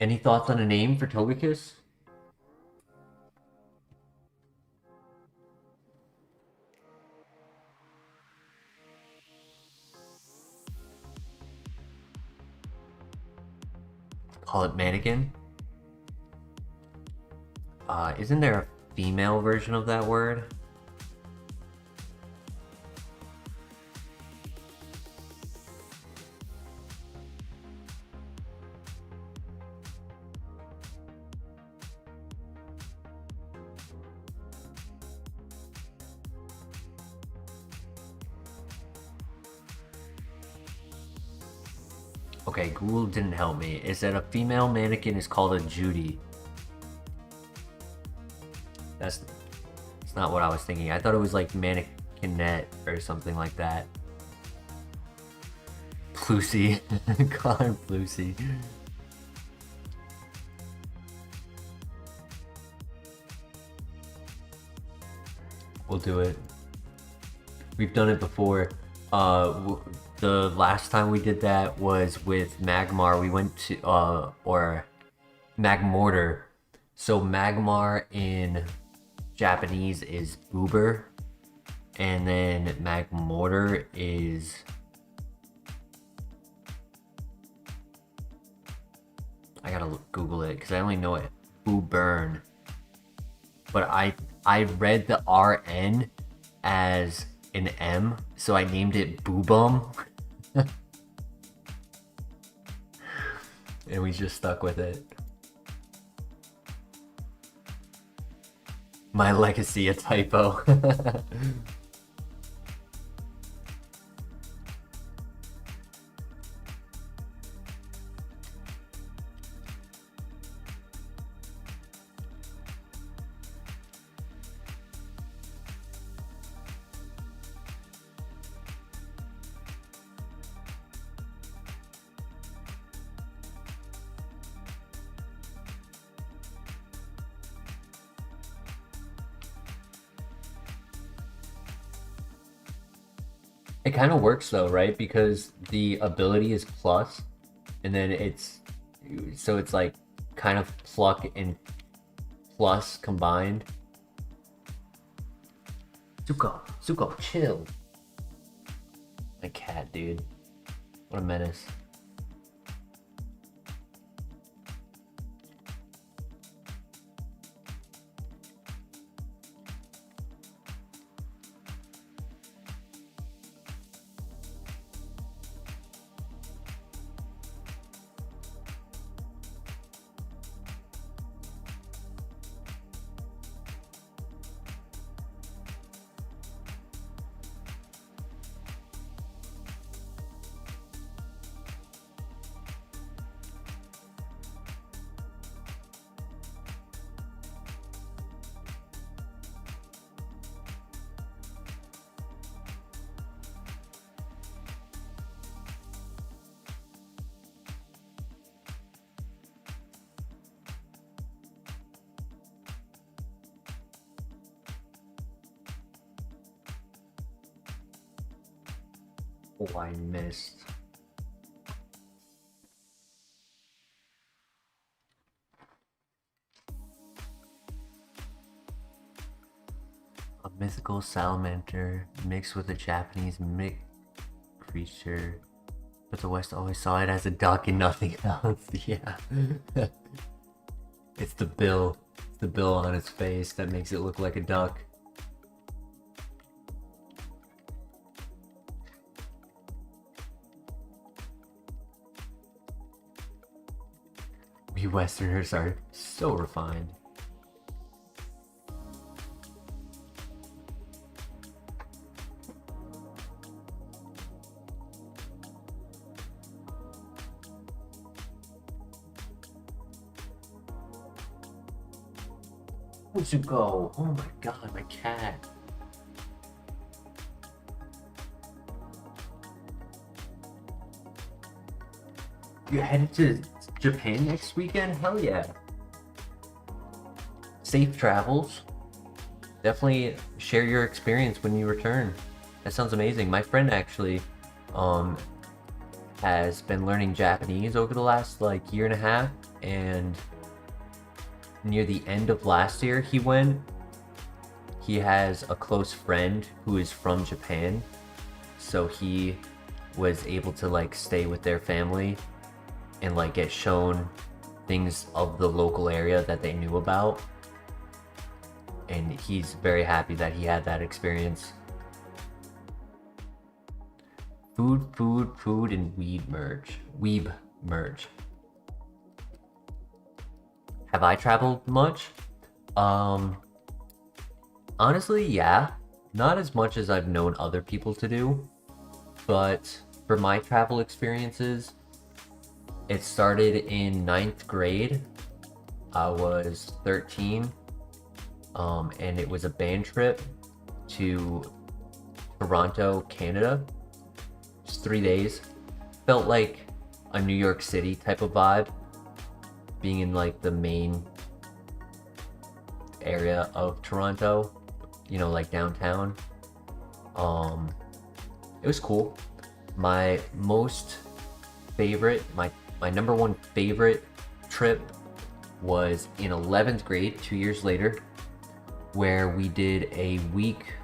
Any thoughts on a name for Togekiss? Call it mannequin? Isn't there a female version of that word? Okay, Google didn't help me. It said a female mannequin is called a Judy. That's not what I was thinking. I thought it was like mannequinette or something like that. Plucy. Call her Plucy. We'll do it. We've done it before. The last time we did that was with Magmar. We went to, or Magmortar. So Magmar in Japanese is Uber, and then Magmortar is... I gotta Google it, because I only know it. Booburn. But I read the RN as an M, so I named it Boobum. And we just stuck with it. My legacy, a typo. It kind of works though, right? Because the ability is plus, and then it's like kind of pluck and plus combined. Zuko, chill. My cat, dude. What a menace. Oh, I missed. A mythical salamander mixed with a Japanese mixed creature, but the West always saw it as a duck and nothing else. Yeah. It's the bill. It's the bill on its face that makes it look like a duck. We Westerners are so refined. Where'd you go? Oh my god, my cat. You headed to Japan next weekend? Hell yeah. Safe travels. Definitely share your experience when you return. That sounds amazing. My friend actually has been learning Japanese over the last like year and a half, and near the end of last year he has a close friend who is from Japan, so he was able to like stay with their family and like get shown things of the local area that they knew about, and he's very happy that he had that experience. Food, and weeb merge. Have I traveled much? Honestly, yeah. Not as much as I've known other people to do, but for my travel experiences, it started in 9th grade. I was 13, and it was a band trip to Toronto, Canada. Just 3 days. Felt like a New York City type of vibe, being in like the main area of Toronto, you know, like downtown. It was cool. My most favorite, my number one favorite trip was in 11th grade, 2 years later, where we did a week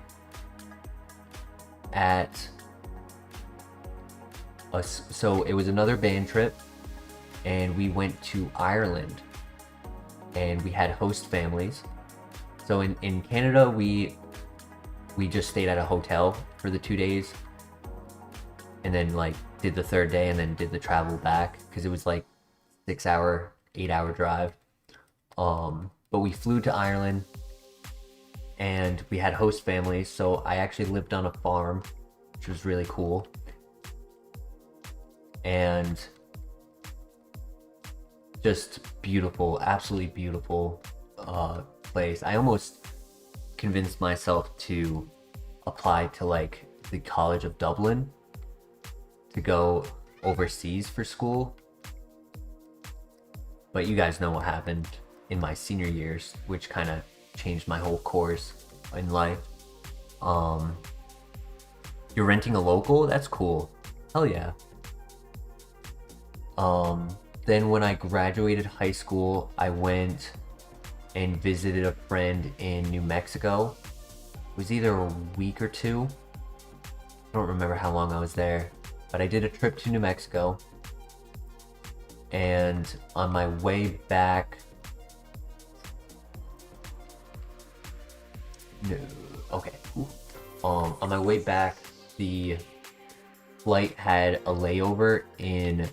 at us. So it was another band trip, and we went to Ireland, and we had host families. So in Canada, we just stayed at a hotel for the 2 days, and then like did the third day and then did the travel back, because it was like 6-hour, 8-hour drive. But we flew to Ireland, and we had host families, so I actually lived on a farm, which was really cool. And just beautiful, absolutely beautiful place. I almost convinced myself to apply to like the College of Dublin to go overseas for school, but you guys know what happened in my senior years, which kind of changed my whole course in life. You're renting a local? That's cool. Hell yeah. Then when I graduated high school, I went and visited a friend in New Mexico. It was either a week or two. I don't remember how long I was there, but I did a trip to New Mexico. And on my way back, no, okay. On my way back, the flight had a layover in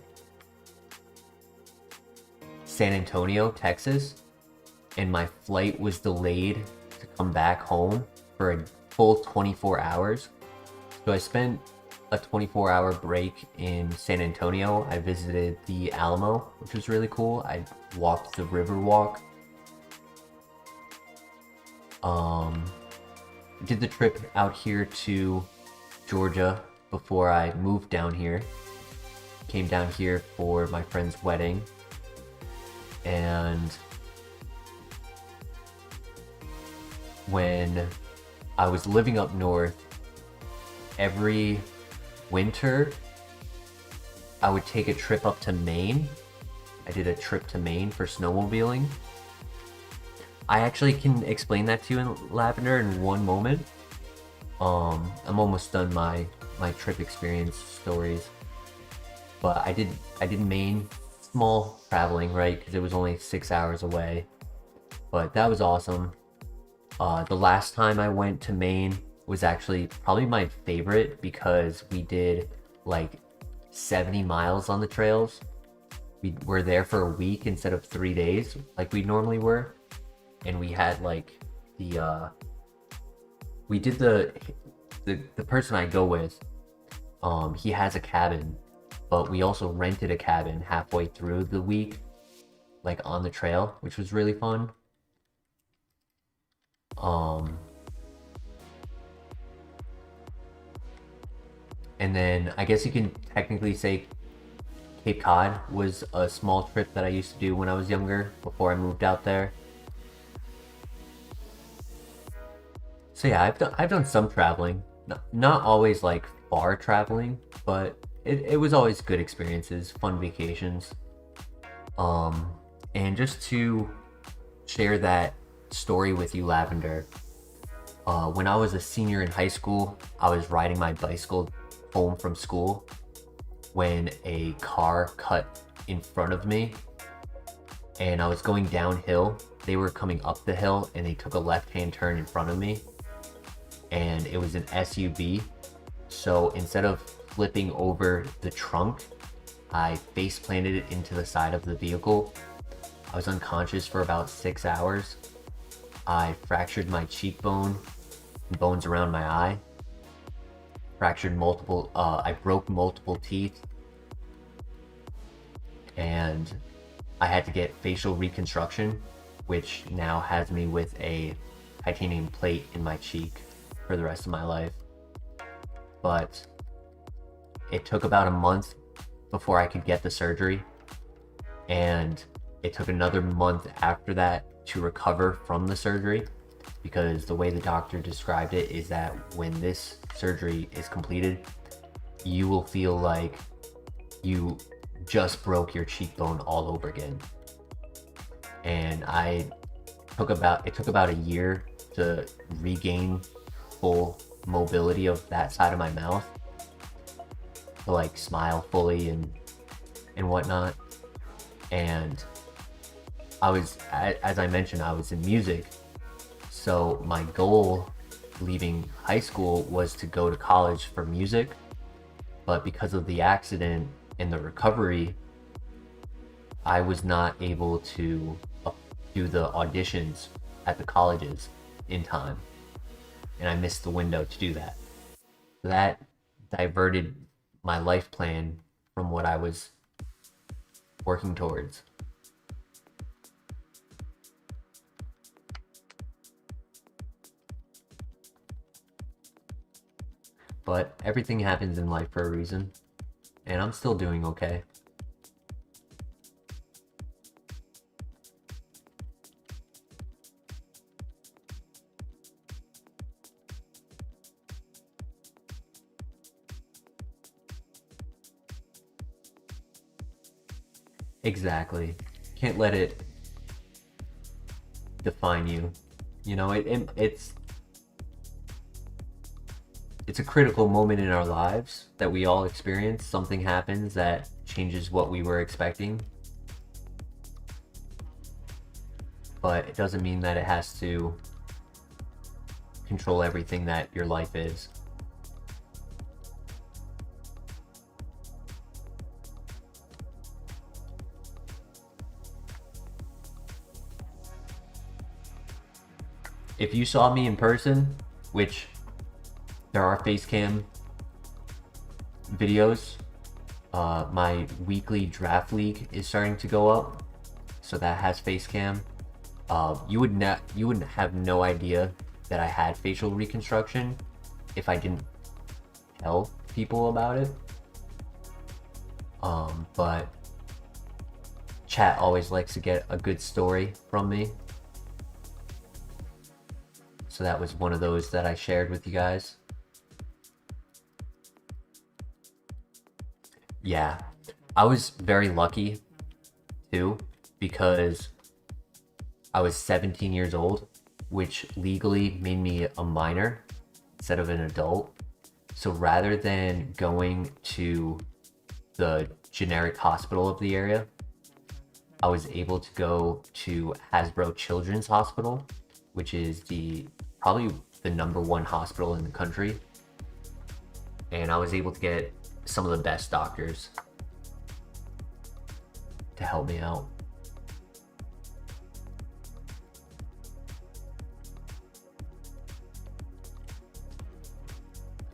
San Antonio, Texas, and my flight was delayed to come back home for a full 24 hours. So I spent a 24-hour break in San Antonio. I visited the Alamo, which was really cool. I walked the river walk. Did the trip out here to Georgia before I moved down here. Came down here for my friend's wedding. And when I was living up north, every winter I would take a trip up to Maine. I did a trip to Maine for snowmobiling. I actually can explain that to you in Lavender in one moment. I'm almost done my trip experience stories, but I did Maine. Small traveling, right? Because it was only 6 hours away, but that was awesome. The last time I went to Maine was actually probably my favorite because we did like 70 miles on the trails. We were there for a week instead of 3 days like we normally were, and we had like we did the person I go with, he has a cabin, but we also rented a cabin halfway through the week, like on the trail, which was really fun. And then I guess you can technically say Cape Cod was a small trip that I used to do when I was younger before I moved out there. So yeah, I've done some traveling, not always like far traveling, but it was always good experiences, fun vacations. And just to share that story with you, Lavender, when I was a senior in high school, I was riding my bicycle home from school when a car cut in front of me, and I was going downhill. They were coming up the hill and they took a left-hand turn in front of me, and it was an SUV. So instead of flipping over the trunk, I face planted it into the side of the vehicle. I was unconscious for about 6 hours. I fractured my cheekbone and bones around my eye. I broke multiple teeth. And I had to get facial reconstruction, which now has me with a titanium plate in my cheek for the rest of my life. But it took about a month before I could get the surgery, and it took another month after that to recover from the surgery, because the way the doctor described it is that when this surgery is completed, you will feel like you just broke your cheekbone all over again. And it took about a year to regain full mobility of that side of my mouth, to like smile fully and whatnot. And I was, as I mentioned, I was in music, so my goal leaving high school was to go to college for music, but because of the accident and the recovery, I was not able to do the auditions at the colleges in time, and I missed the window to do that. That diverted my life plan from what I was working towards. But everything happens in life for a reason, and I'm still doing okay. Exactly. Can't let it define you. You know, it's a critical moment in our lives that we all experience. Something happens that changes what we were expecting, but it doesn't mean that it has to control everything that your life is. If you saw me in person, which there are face cam videos, my weekly draft league is starting to go up, so that has face cam. You wouldn't have no idea that I had facial reconstruction if I didn't tell people about it. But chat always likes to get a good story from me. So that was one of those that I shared with you guys. Yeah, I was very lucky too, because I was 17 years old, which legally made me a minor instead of an adult. So rather than going to the generic hospital of the area, I was able to go to Hasbro Children's Hospital, which is probably the #1 hospital in the country. And I was able to get some of the best doctors to help me out.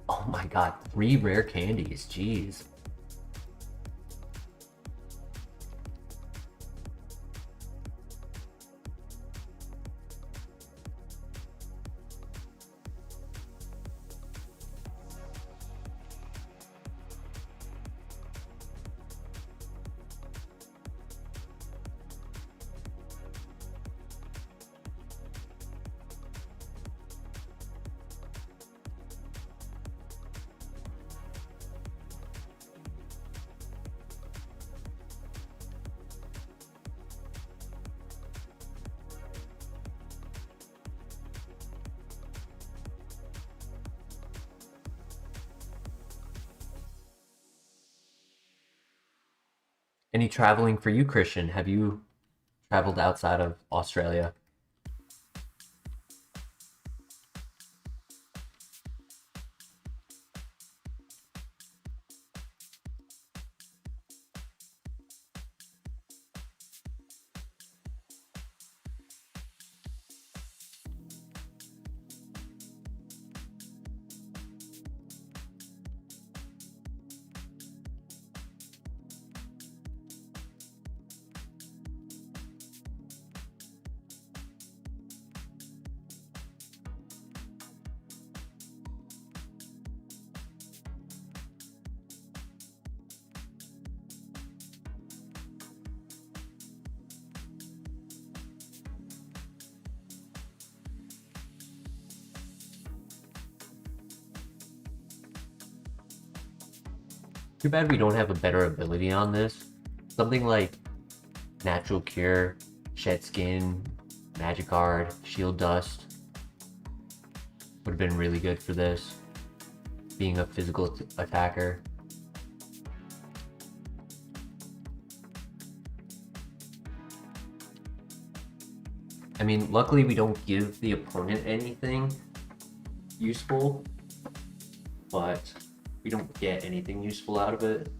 Oh my god, 3 rare candies, jeez. Any traveling for you, Christian? Have you traveled outside of Australia? Too bad we don't have a better ability on this. Something like Natural Cure, Shed Skin, Magic Guard, Shield Dust would have been really good for this, being a physical attacker. I mean, luckily we don't give the opponent anything useful, but we don't get anything useful out of it.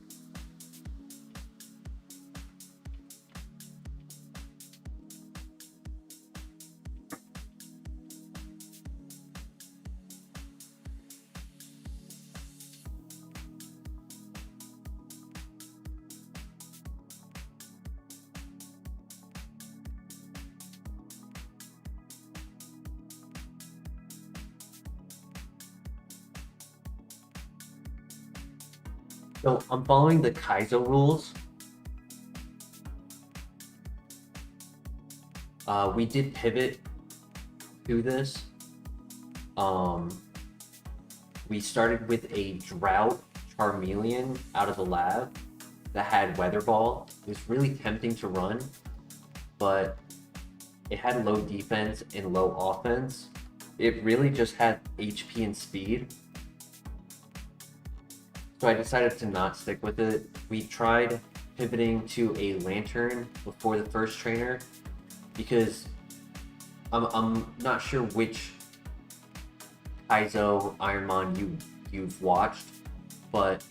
So I'm following the Kaizo rules. We did pivot to this. We started with a Drought Charmeleon out of the lab, that had Weather Ball. It was really tempting to run, but it had low defense and low offense. It really just had HP and speed. So I decided to not stick with it. We tried pivoting to a Lantern before the first trainer because I'm not sure which Kaizo IronMon you've watched, but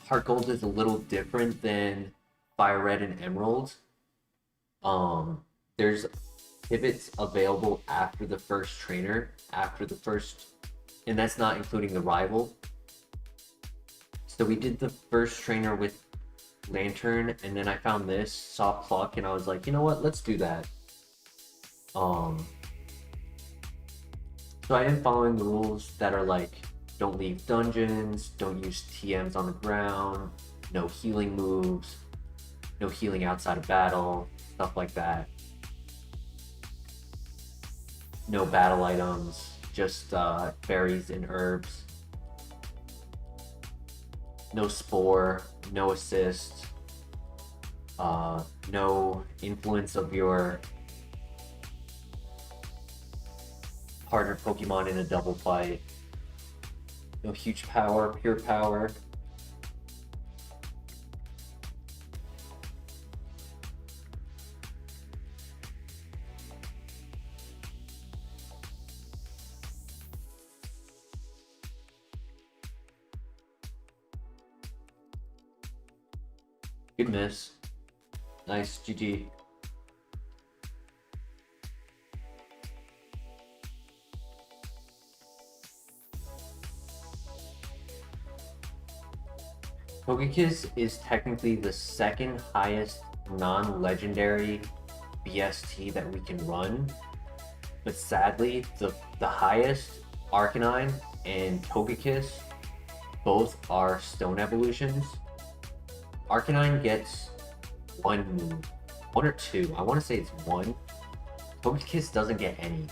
HeartGold is a little different than FireRed and Emerald. There's pivots available after the first trainer, and that's not including the rival. So we did the first trainer with Lantern, and then I found this, saw Pluck, and I was like, you know what, let's do that. So I am following the rules that are like, don't leave dungeons, don't use TMs on the ground, no healing moves, no healing outside of battle, stuff like that. No battle items, just berries and herbs. No spore, no assist, no influence of your partner Pokemon in a double fight. No huge power, pure power. Good miss. Nice, GG. Togekiss is technically the second highest non-legendary BST that we can run, but sadly, the highest Arcanine and Togekiss both are Stone evolutions. Arcanine gets one move, one or two. I want to say it's one. Tropius doesn't get any,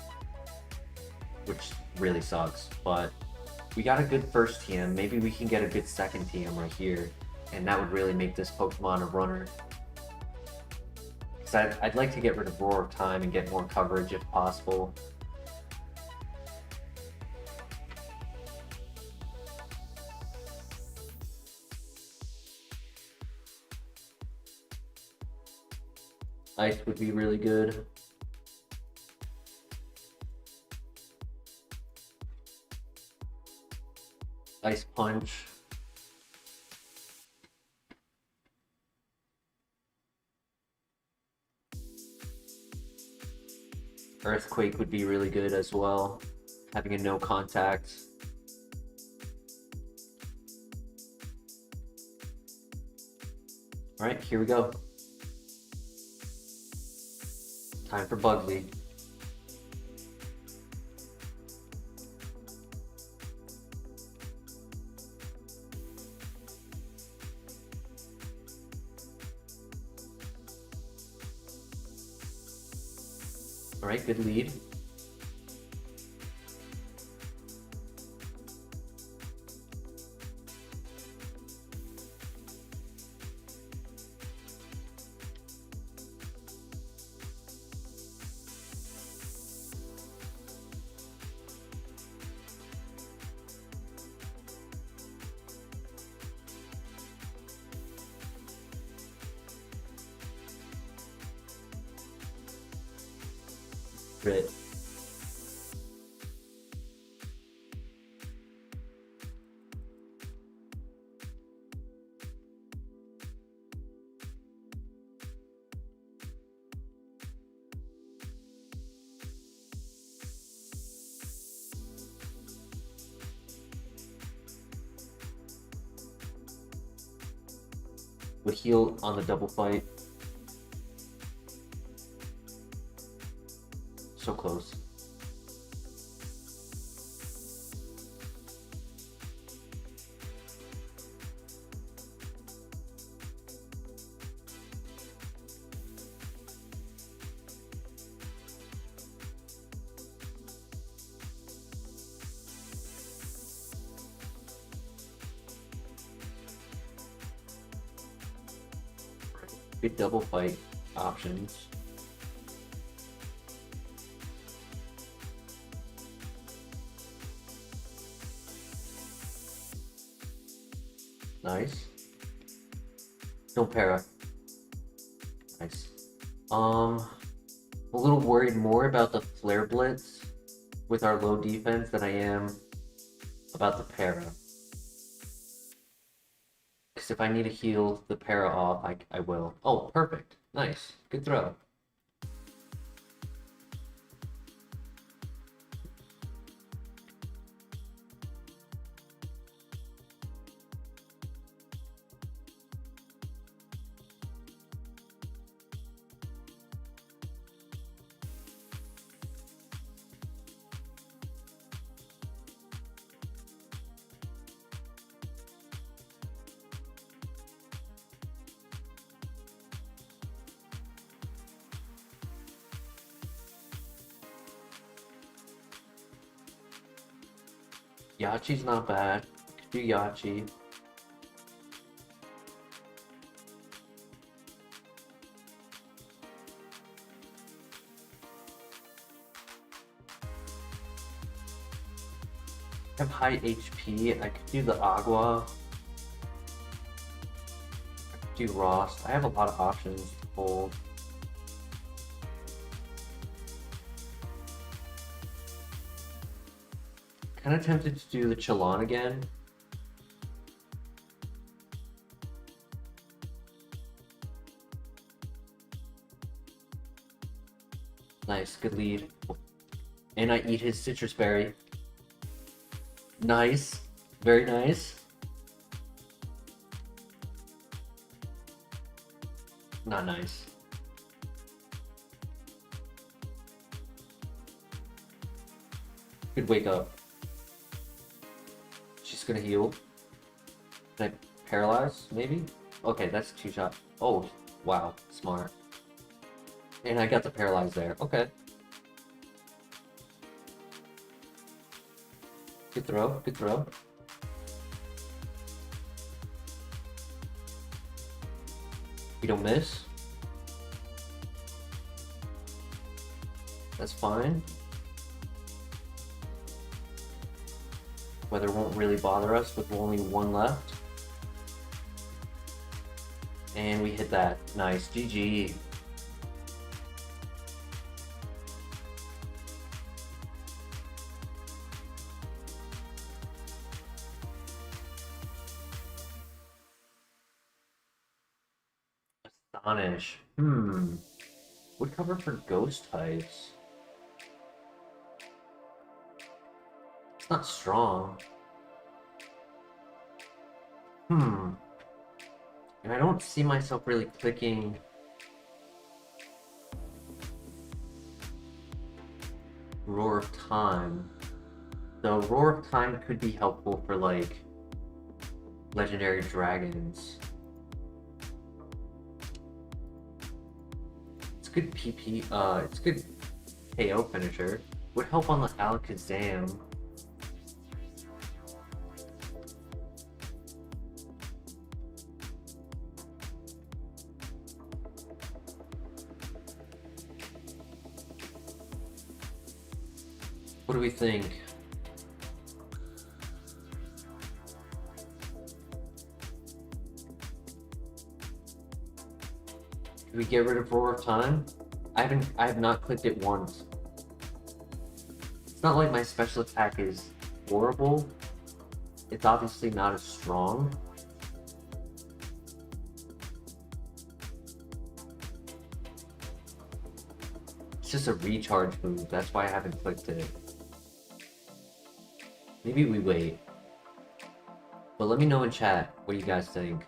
which really sucks, but we got a good first TM. Maybe we can get a good second TM right here, and that would really make this Pokemon a runner. Because I'd like to get rid of Roar of Time and get more coverage if possible. Ice would be really good. Ice Punch. Earthquake would be really good as well. Having a no contact. Alright, here we go. Time for Bugsy. Alright, good lead. Crit. Would heal on the double fight. So close. Good double fight options. Nice. No para. Nice. A little worried more about the flare blitz with our low defense than I am about the para. Because if I need to heal the para off, I will. Oh, perfect. Nice. Good throw. Yachi's not bad. Could do Yachi. I have high HP. I could do the Agua. I could do Rost. I have a lot of options to pull. Kind of tempted to do the Chalon again. Nice, good lead. And I eat his citrus berry. Nice, very nice. Not nice. Good wake up. She's gonna heal. Can I paralyze, maybe? Okay, that's 2-shot. Oh, wow, smart. And I got the paralyze there. Okay. Good throw, good throw. You don't miss. That's fine. Weather won't really bother us with only one left. And we hit that. Nice. GG. Astonish. Would cover for ghost types. It's not strong. And I don't see myself really clicking Roar of Time. Though Roar of Time could be helpful for like legendary dragons. It's good PP, it's good KO finisher. Would help on the Alakazam. What do we think? Do we get rid of Roar of Time? I have not clicked it once. It's not like my special attack is horrible. It's obviously not as strong. It's just a recharge move, that's why I haven't clicked it. Maybe we wait. But let me know in chat what you guys think.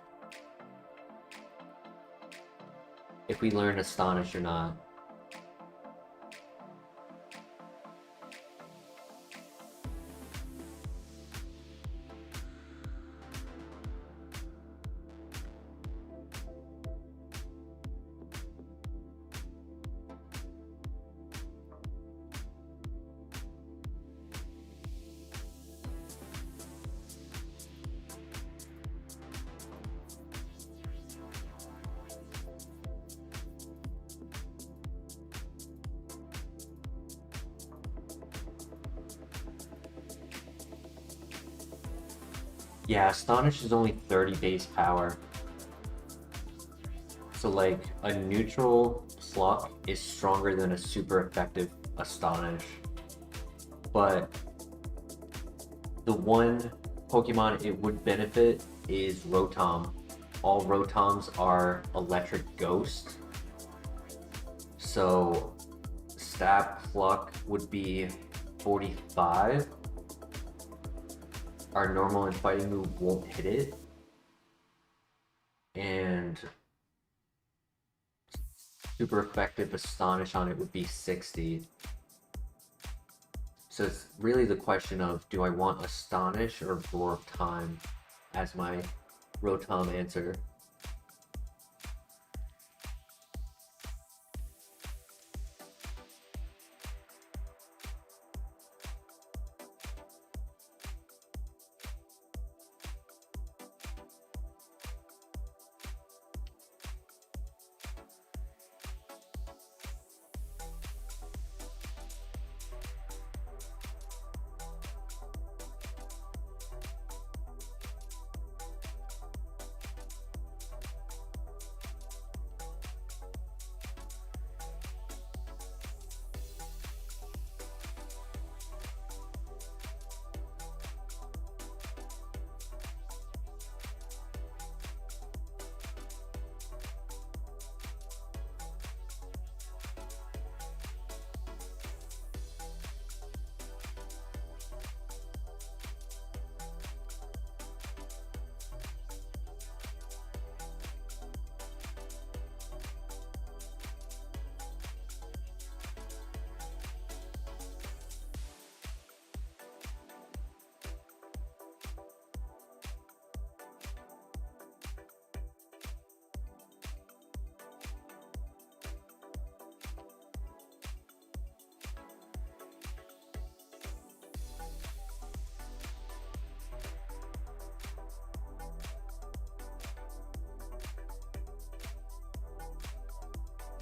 If we learn Astonish or not. Yeah, Astonish is only 30 base power. So like a neutral Pluck is stronger than a super effective Astonish. But the one Pokemon it would benefit is Rotom. All Rotoms are electric ghost. So stab pluck would be 45. Our normal and fighting move won't hit it. And super effective Astonish on it would be 60. So it's really the question of, do I want Astonish or Roar of Time as my Rotom answer?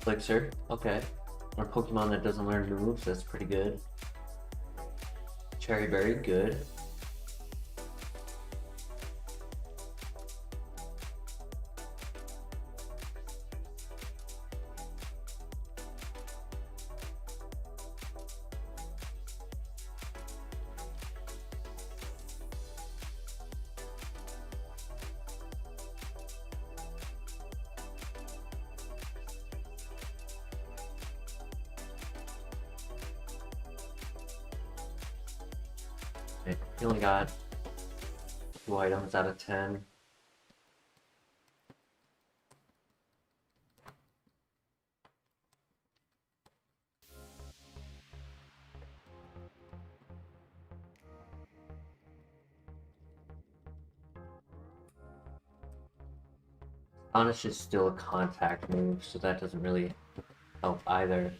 Elixir, okay. Or Pokemon that doesn't learn moves, that's pretty good. Cherry Berry, good. He only got 2 items out of 10. Honest is still a contact move, so that doesn't really help either.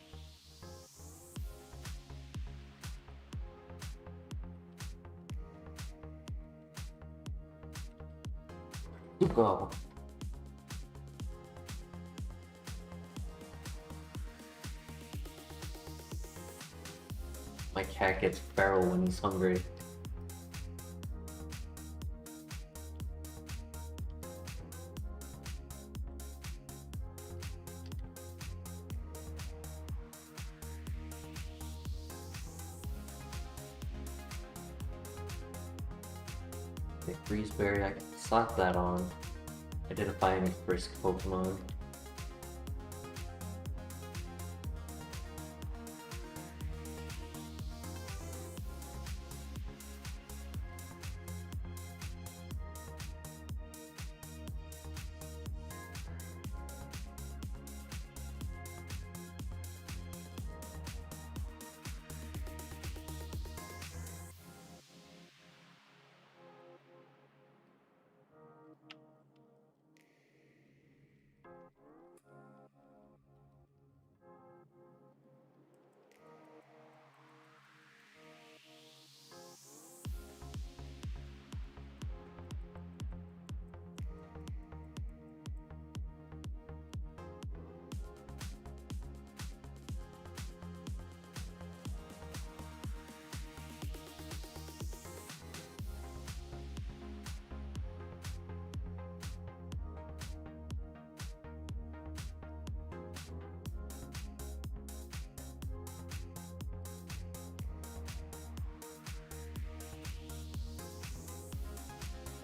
Go. My cat gets feral when he's hungry. Okay, Freeze Berry, I can slap that on. Identify any frisk Pokemon.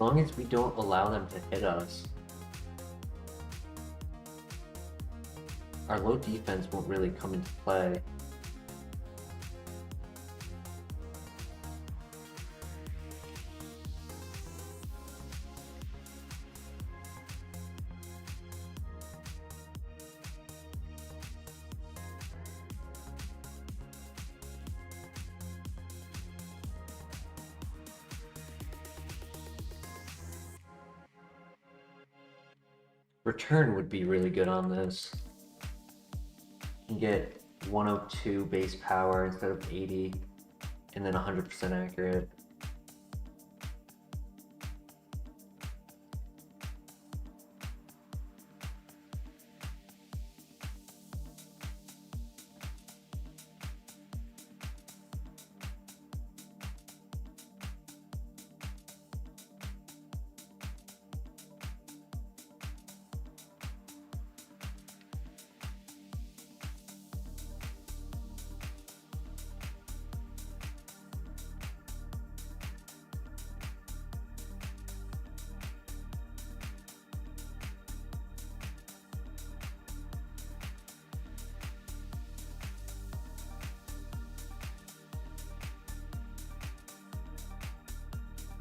As long as we don't allow them to hit us, our low defense won't really come into play. Return would be really good on this. You can get 102 base power instead of 80, and then 100% accurate.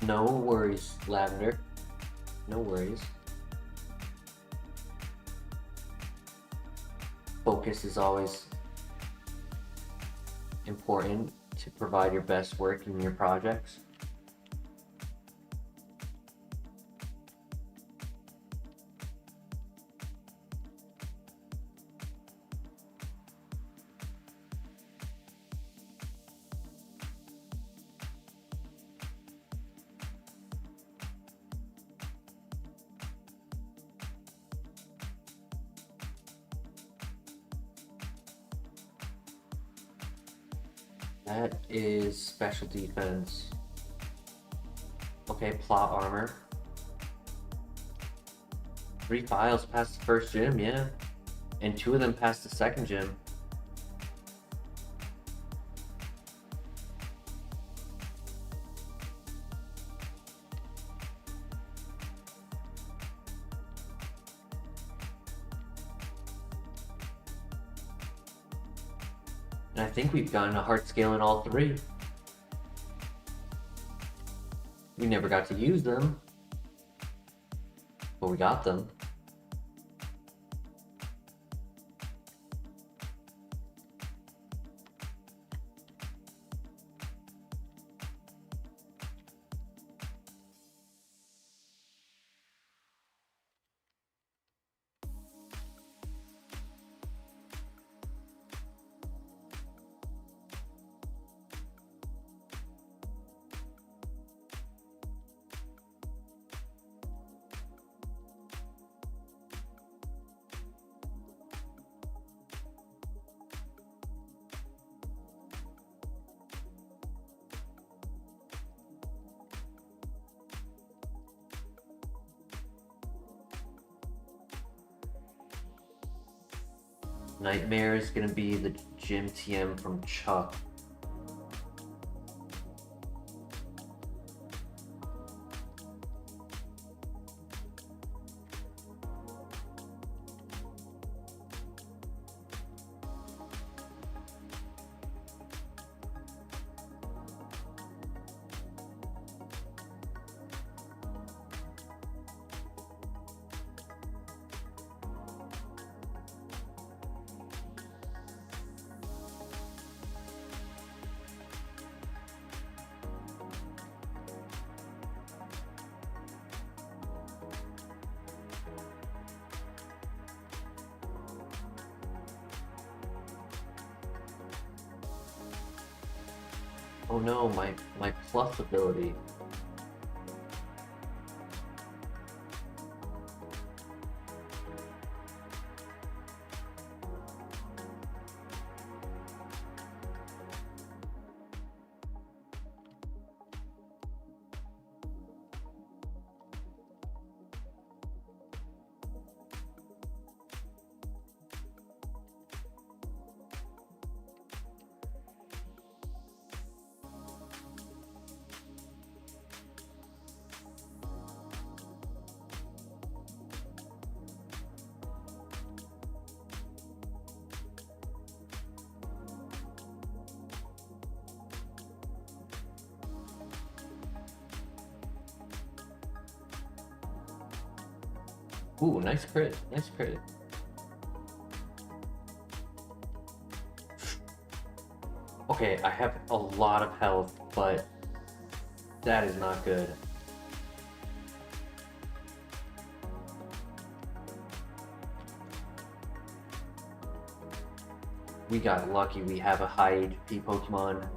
No worries, Lavender. No worries. Focus is always important to provide your best work in your projects. That is special defense. Okay, plot armor. 3 files past the first gym, yeah. And 2 of them past the second gym. And I think we've gotten a heart scale in all 3. We never got to use them, but we got them. Nightmare is gonna be the gym TM from Chuck. Oh no, my plus ability. Ooh, nice crit. Nice crit. Okay, I have a lot of health, but that is not good. We got lucky. We have a high HP Pokemon.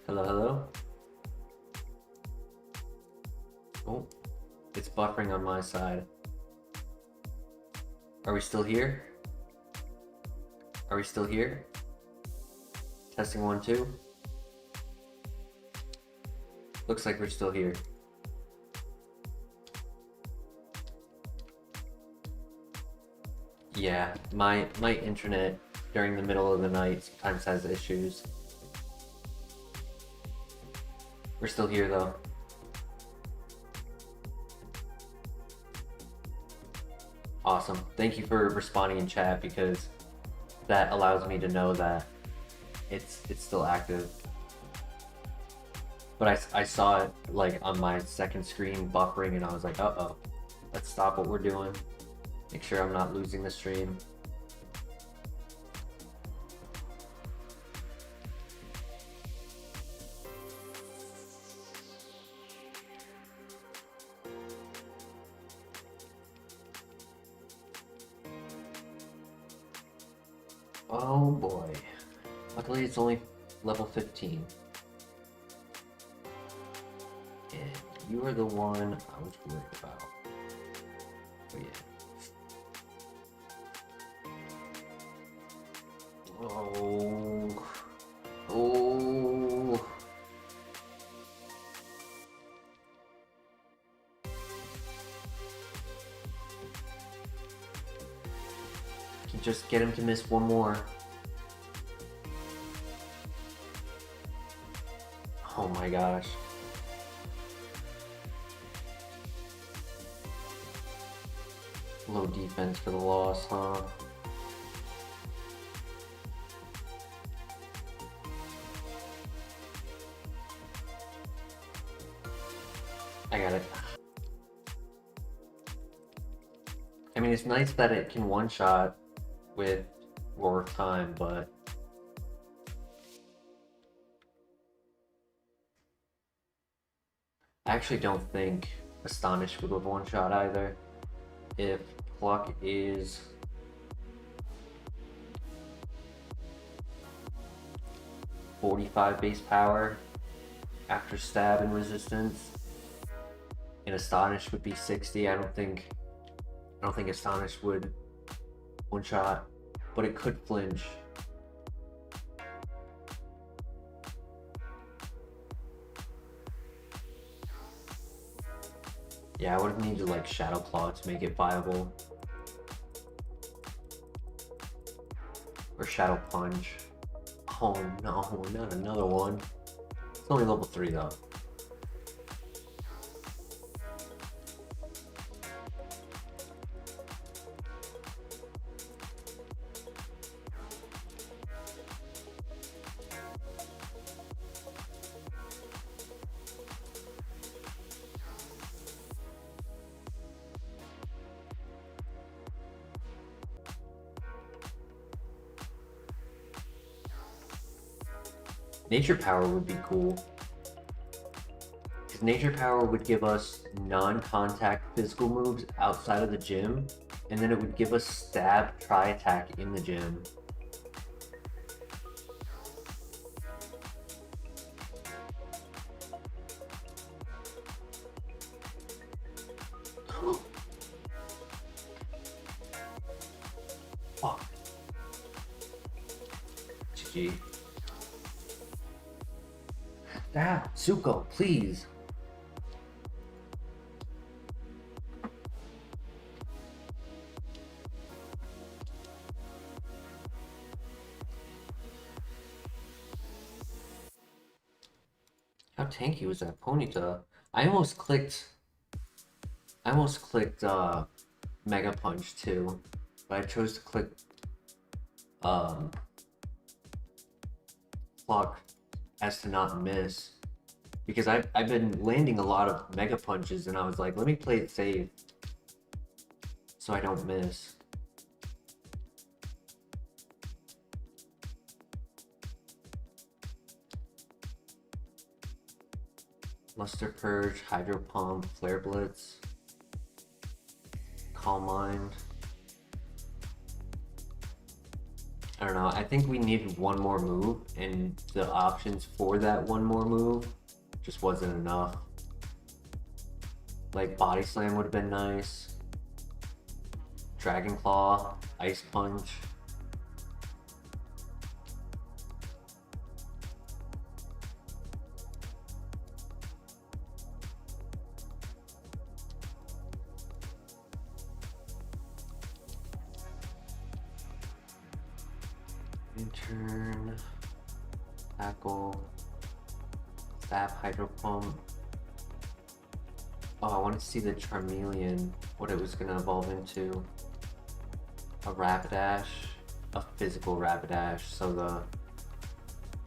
Hello, hello? Oh, it's buffering on my side. Are we still here? Are we still here? Testing 1, 2. Looks like we're still here. Yeah, my internet during the middle of the night sometimes has issues. We're still here though. Awesome. Thank you for responding in chat, because that allows me to know that it's still active. But I saw it like on my second screen buffering, and I was like, uh-oh. Let's stop what we're doing. Make sure I'm not losing the stream. Oh boy. Luckily it's only level 15. And you are the one I was worried about. Oh yeah. Oh. Oh. Can just get him to miss one more. Oh my gosh. Low defense for the loss, huh? I got it. I mean, it's nice that it can one-shot with Roar of Time, but I actually don't think Astonish would have one-shot either. If Pluck is 45 base power after stab and resistance, and Astonish would be 60, I don't think Astonish would one-shot, but it could flinch. Yeah, I would have needed like Shadow Claw to make it viable. Or Shadow Punch. Oh no, not another one. It's only level 3 though. Nature Power would be cool. Because Nature Power would give us non-contact physical moves outside of the gym, and then it would give us stab, tri-attack in the gym. Fuck. GG. Ah, Zuko, please. How tanky was that Ponyta? I almost clicked Mega Punch too, but I chose to click Pluck as to not miss. Because I've been landing a lot of mega punches, and I was like, let me play it safe so I don't miss. Luster Purge, Hydro Pump, Flare Blitz, Calm Mind. I don't know, I think we needed one more move, and the options for that one more move just wasn't enough. Like Body Slam would have been nice. Dragon Claw, Ice Punch. Turn, tackle, stab, hydro pump. Oh, I want to see the Charmeleon, what it was going to evolve into. A Rapidash, a physical Rapidash, so the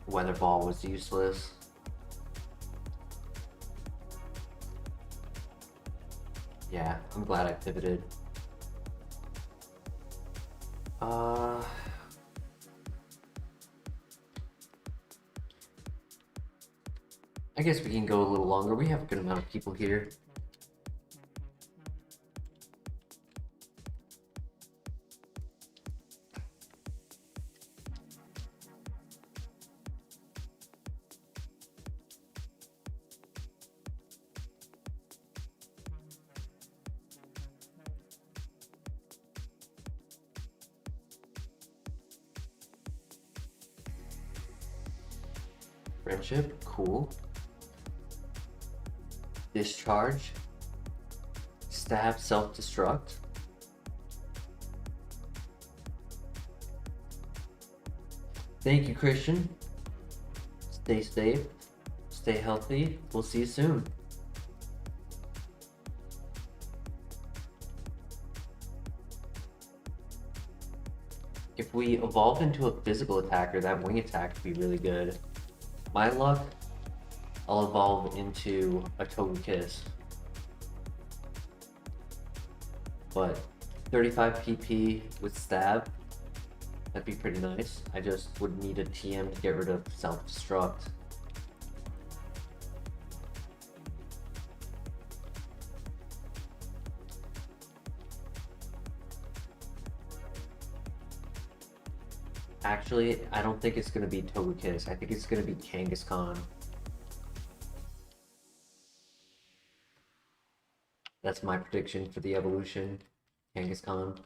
Weather Ball was useless. Yeah, I'm glad I pivoted. I guess we can go a little longer. We have a good amount of people here. Friendship, cool. Discharge, stab, self-destruct. Thank you, Christian. Stay safe, stay healthy. We'll see you soon. If we evolve into a physical attacker, that wing attack would be really good. My luck, I'll evolve into a Togekiss. But 35 PP with stab, that'd be pretty nice. I just would need a TM to get rid of self-destruct. Actually, I don't think it's going to be Togekiss. I think it's going to be Kangaskhan. That's my prediction for the evolution. Kangaskhan.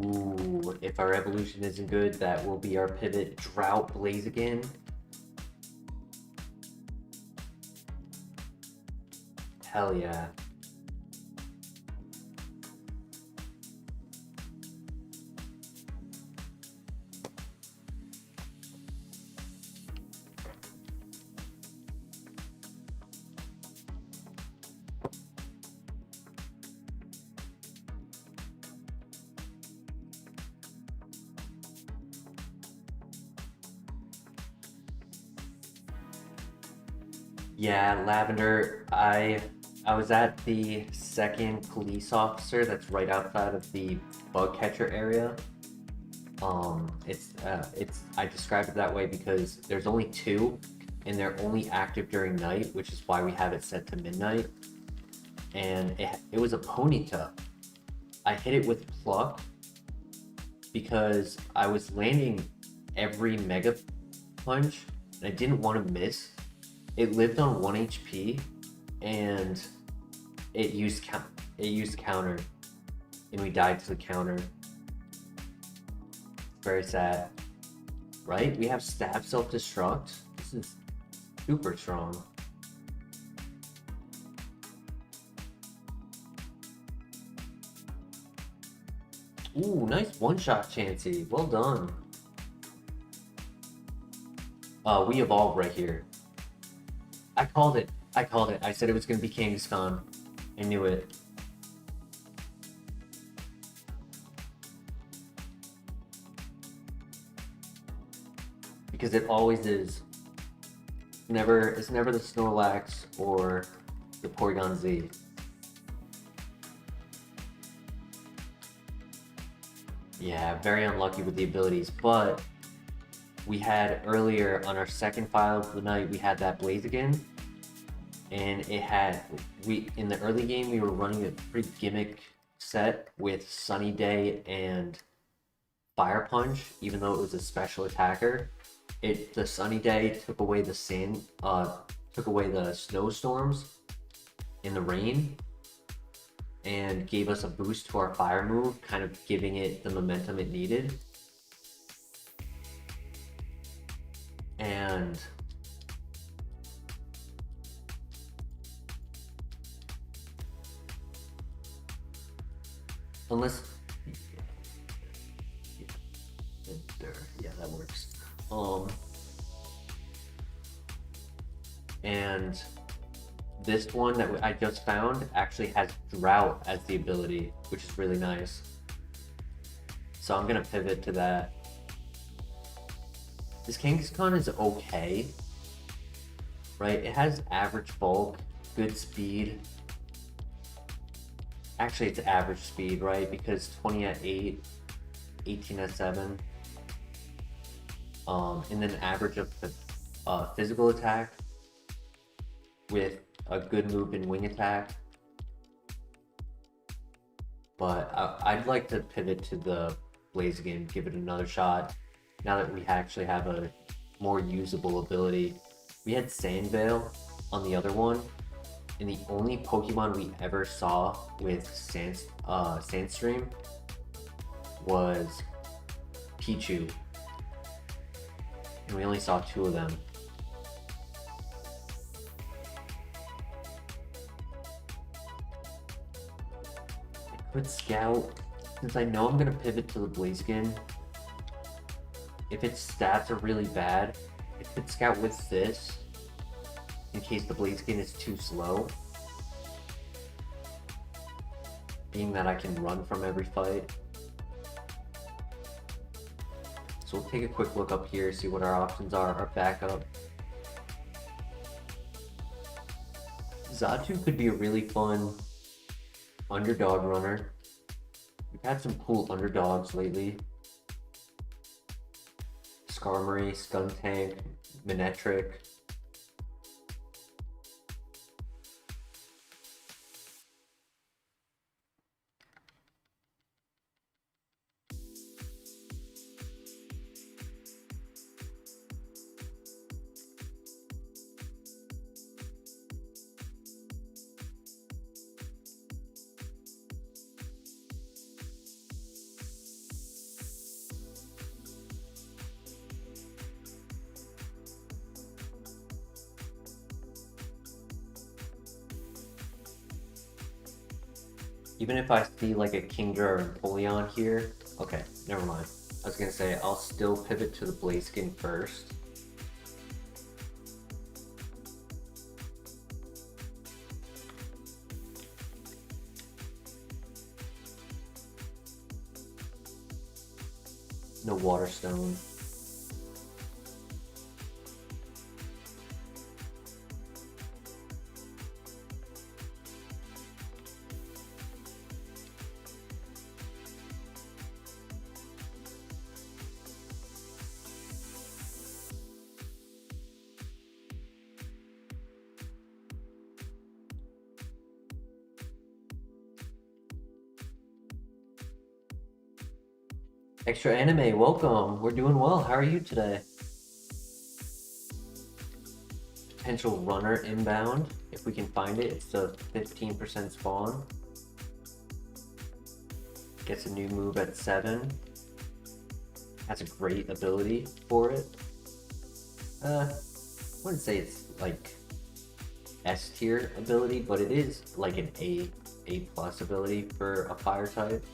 Ooh, if our evolution isn't good, that will be our pivot. Drought Blaziken. Hell yeah. Yeah, Lavender, I was at the second police officer that's right outside of the bug catcher area. It's I describe it that way because there's only two and they're only active during night, which is why we have it set to midnight. And it was a Ponyta. I hit it with Pluck because I was landing every Mega Punch and I didn't want to miss. It lived on 1 HP and it used counter and we died to the counter. Very sad. Right? We have stab self-destruct. This is super strong. Ooh, nice one-shot Chansey. Well done. We evolved right here. I called it. I called it. I said it was going to be Kangaskhan. I knew it. Because it always is. It's never the Snorlax or the Porygon Z. Yeah, very unlucky with the abilities, but we had earlier on our second file of the night, we had that Blaziken, and it had, in the early game, we were running a pretty gimmick set with Sunny Day and Fire Punch, even though it was a special attacker. The Sunny Day took away the snowstorms in the rain and gave us a boost to our fire move, kind of giving it the momentum it needed. And unless, yeah, that works. And this one that I just found actually has Drought as the ability, which is really nice. So I'm gonna pivot to that. This Kangaskhan is okay, right? It has average bulk, good speed. Actually, it's average speed, right? Because 20 at 8, 18 at 7. And then average of the physical attack with a good move in wing attack. But I'd like to pivot to the Blaziken, give it another shot. Now that we actually have a more usable ability. We had Sandveil on the other one, and the only Pokemon we ever saw with Sandstream was Pichu. And we only saw 2 of them. I could Scout, since I know I'm going to pivot to the Blaziken. If its stats are really bad, I could Scout with this, in case the Blaziken is too slow. Being that I can run from every fight. So we'll take a quick look up here, see what our options are, our backup. Xatu could be a really fun underdog runner. We've had some cool underdogs lately. Skarmory, Skuntank, Manectric. Even if I see like a Kingdra or Empoleon here, okay, never mind. I was gonna say, I'll still pivot to the Blaziken first. No Water Stone. Extra Anime, welcome. We're doing well. How are you today? Potential runner inbound, if we can find it. It's the 15% spawn. Gets a new move at 7. Has a great ability for it. I wouldn't say it's like S tier ability, but it is like an A plus ability for a fire type.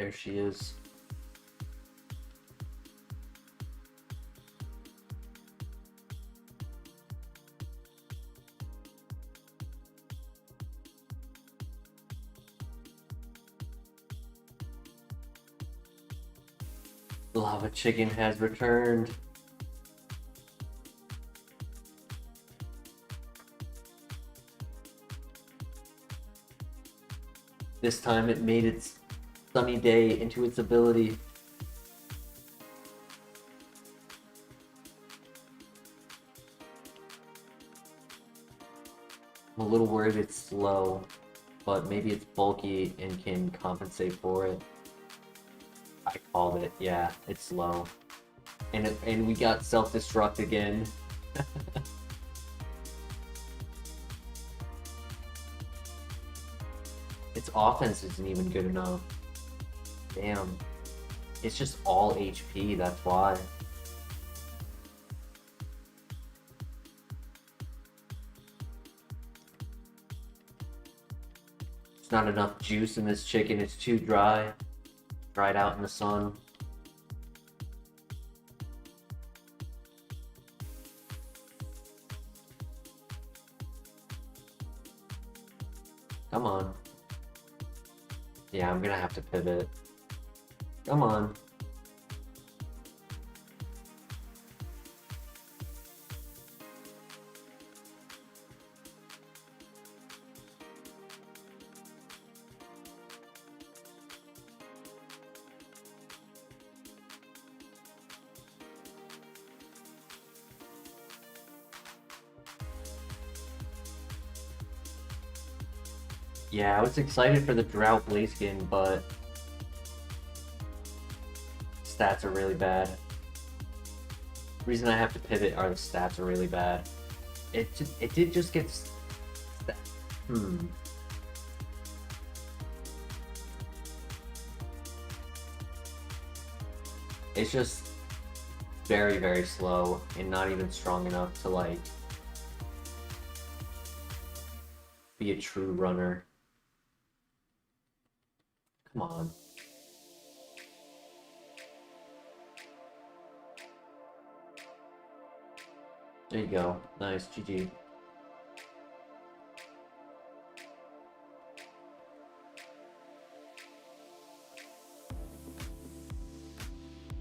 There she is. Lava chicken has returned. This time it made its sunny day into its ability. I'm a little worried it's slow, but maybe it's bulky and can compensate for it. I called it, yeah, it's slow. And we got self-destruct again. Its offense isn't even good enough. Damn. It's just all HP, that's why. There's not enough juice in this chicken, it's too dry. Dried out in the sun. Come on. Yeah, I'm gonna have to pivot. Come on. Yeah, I was excited for the Drought Blaze skin, but stats are really bad. The reason I have to pivot are the stats are really bad. It did just get It's just very, very slow and not even strong enough to like be a true runner. Come on. There you go. Nice. GG.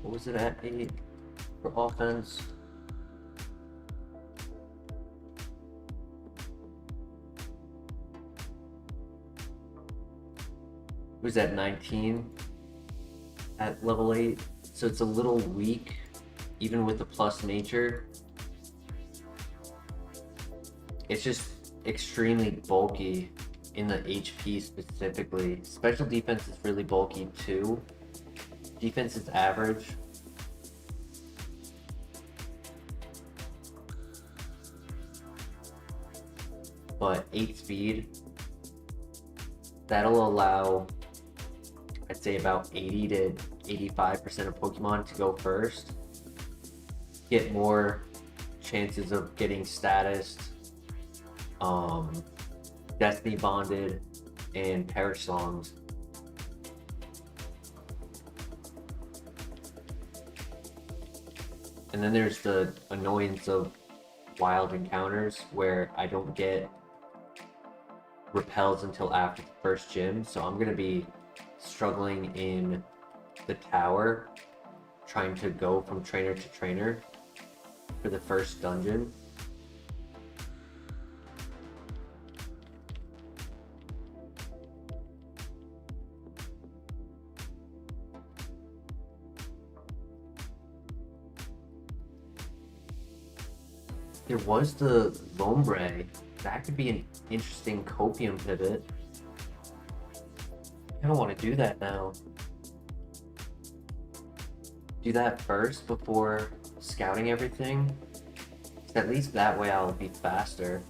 What was it at 8 for offense? Was that 19 at level 8? So it's a little weak, even with the plus nature. It's just extremely bulky in the HP specifically. Special defense is really bulky too. Defense is average. But 8 speed, that'll allow, I'd say, about 80 to 85% of Pokemon to go first. Get more chances of getting status, Destiny Bonded, and Perish Songs. And then there's the annoyance of wild encounters where I don't get repels until after the first gym, so I'm gonna be struggling in the tower trying to go from trainer to trainer for the first dungeon. There was the Lombre. That could be an interesting Copium pivot. I don't want to do that now. Do that first before scouting everything. At least that way I'll be faster.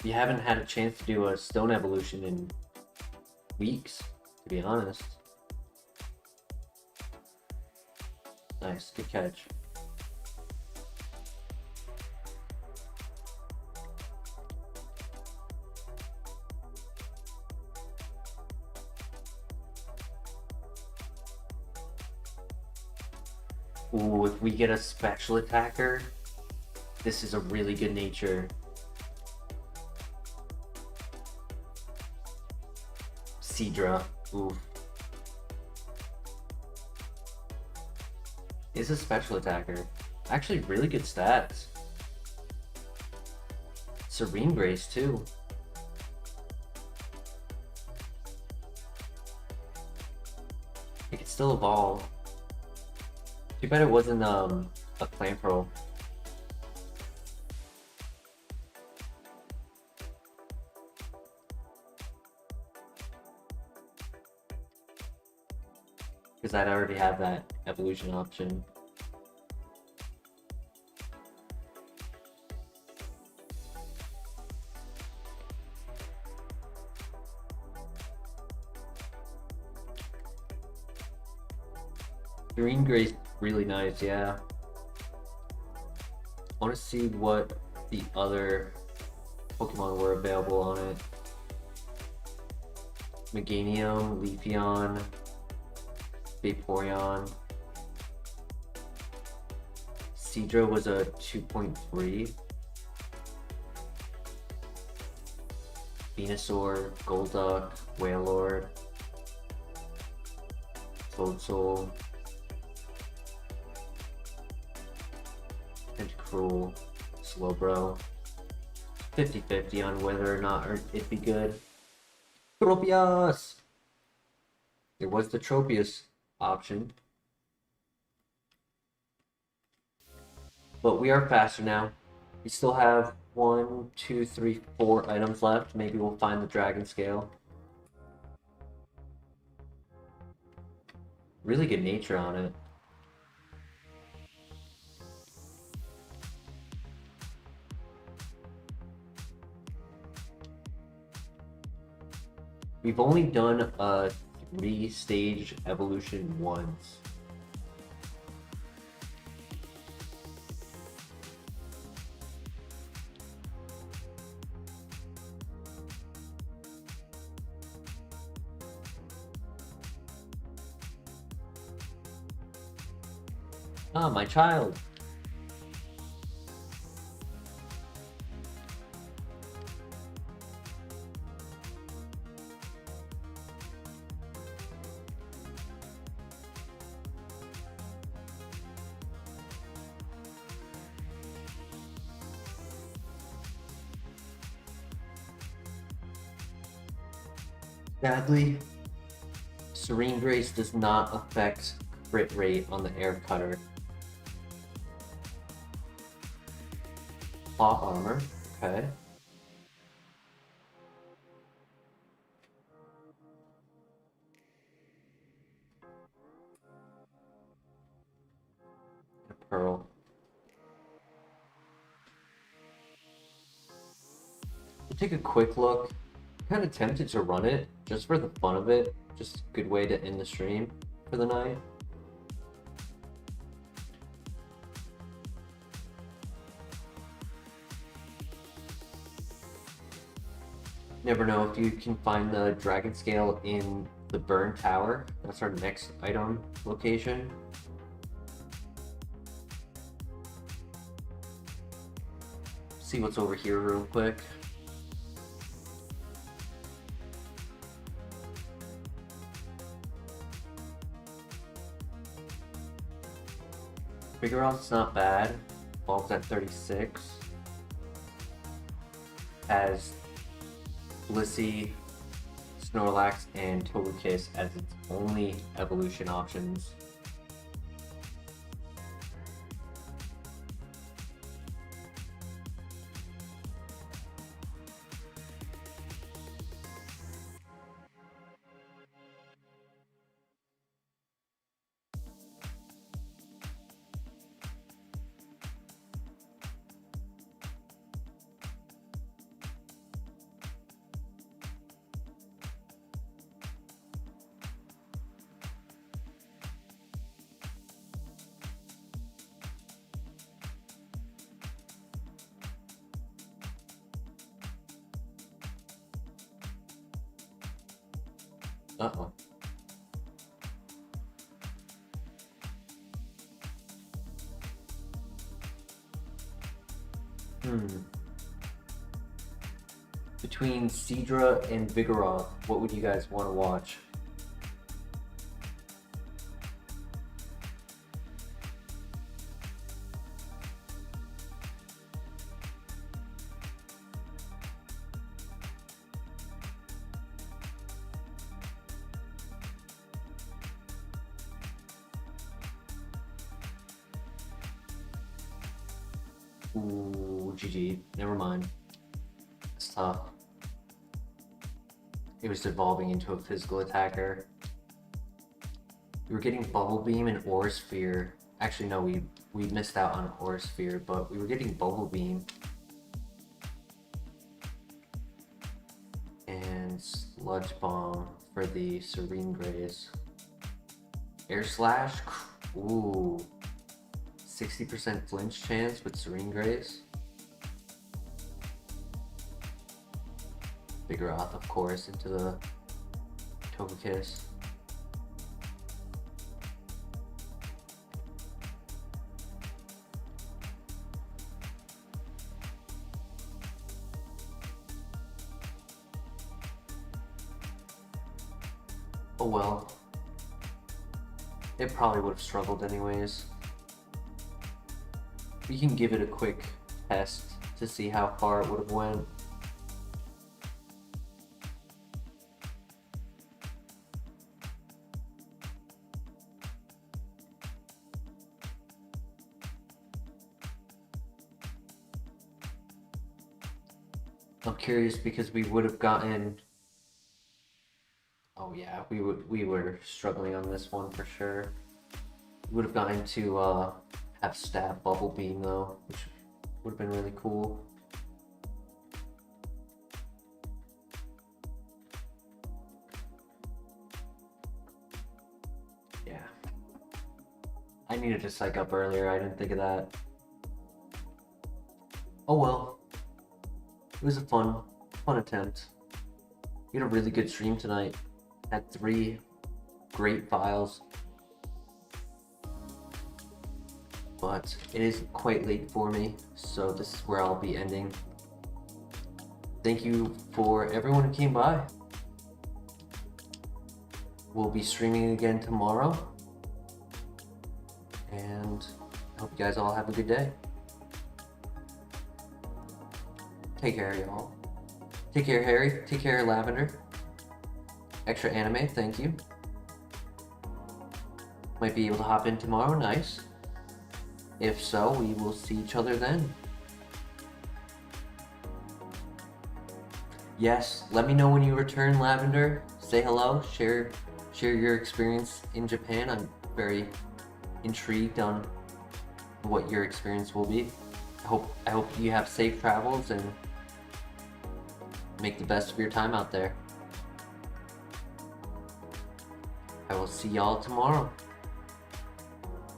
You haven't had a chance to do a stone evolution in weeks, to be honest. Nice, good catch. Ooh, if we get a special attacker, this is a really good nature. Seadra, oof. Is a special attacker. Actually, really good stats. Serene Grace, too. It could still evolve. Too bad it wasn't a Clan Pearl. Because I'd already have that evolution option. Green Gray's really nice, yeah. I want to see what the other Pokemon were available on it. Meganium, Leafeon, Vaporeon. Seadra was a 2.3. Venusaur, Golduck, Wailord, Floatzel, Tentacruel, Slowbro. 50-50 on whether or not it'd be good. Tropius! There was the Tropius option. But we are faster now. We still have 1, 2, 3, 4 items left. Maybe we'll find the Dragon Scale. Really good nature on it. We've only done a 3-stage evolution once. Ah, my child. Sadly, Serene Grace does not affect crit rate on the Air Cutter. Plot armor, okay. A pearl. We'll take a quick look. Kind of tempted to run it just for the fun of it. Just a good way to end the stream for the night. Never know if you can find the Dragon Scale in the Burn Tower. That's our next item location. See what's over here real quick. Figureout's not bad. Evolves at 36. Has Blissey, Snorlax, and Togekiss as its only evolution options. Uh-oh. Between Seadra and Vigoroth, what would you guys want to watch? Ooh, GG. Never mind. It's tough. It was evolving into a physical attacker. We were getting Bubble Beam and Aura Sphere. Actually, no, we missed out on Aura Sphere, but we were getting Bubble Beam. And Sludge Bomb for the Serene Graze. Air Slash? Ooh. 60% flinch chance with Serene Graze. Vigoroth, of course, into the Togekiss. Oh well. It probably would have struggled anyways. We can give it a quick test to see how far it would have went. I'm curious because we would have gotten. Oh yeah, we were struggling on this one for sure. We would have gotten to have stab Bubble Beam though, which would have been really cool. Yeah. I needed to psych up earlier, I didn't think of that. Oh well. It was a fun attempt. We had a really good stream tonight. Had 3 great files. But it is quite late for me, so this is where I'll be ending. Thank you for everyone who came by. We'll be streaming again tomorrow. And I hope you guys all have a good day. Take care, y'all. Take care, Harry. Take care, Lavender. Extra anime, thank you. Might be able to hop in tomorrow, nice. If so, we will see each other then. Yes, let me know when you return, Lavender. Say hello, share your experience in Japan. I'm very intrigued on what your experience will be. I hope you have safe travels and make the best of your time out there. I will see y'all tomorrow.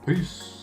Peace.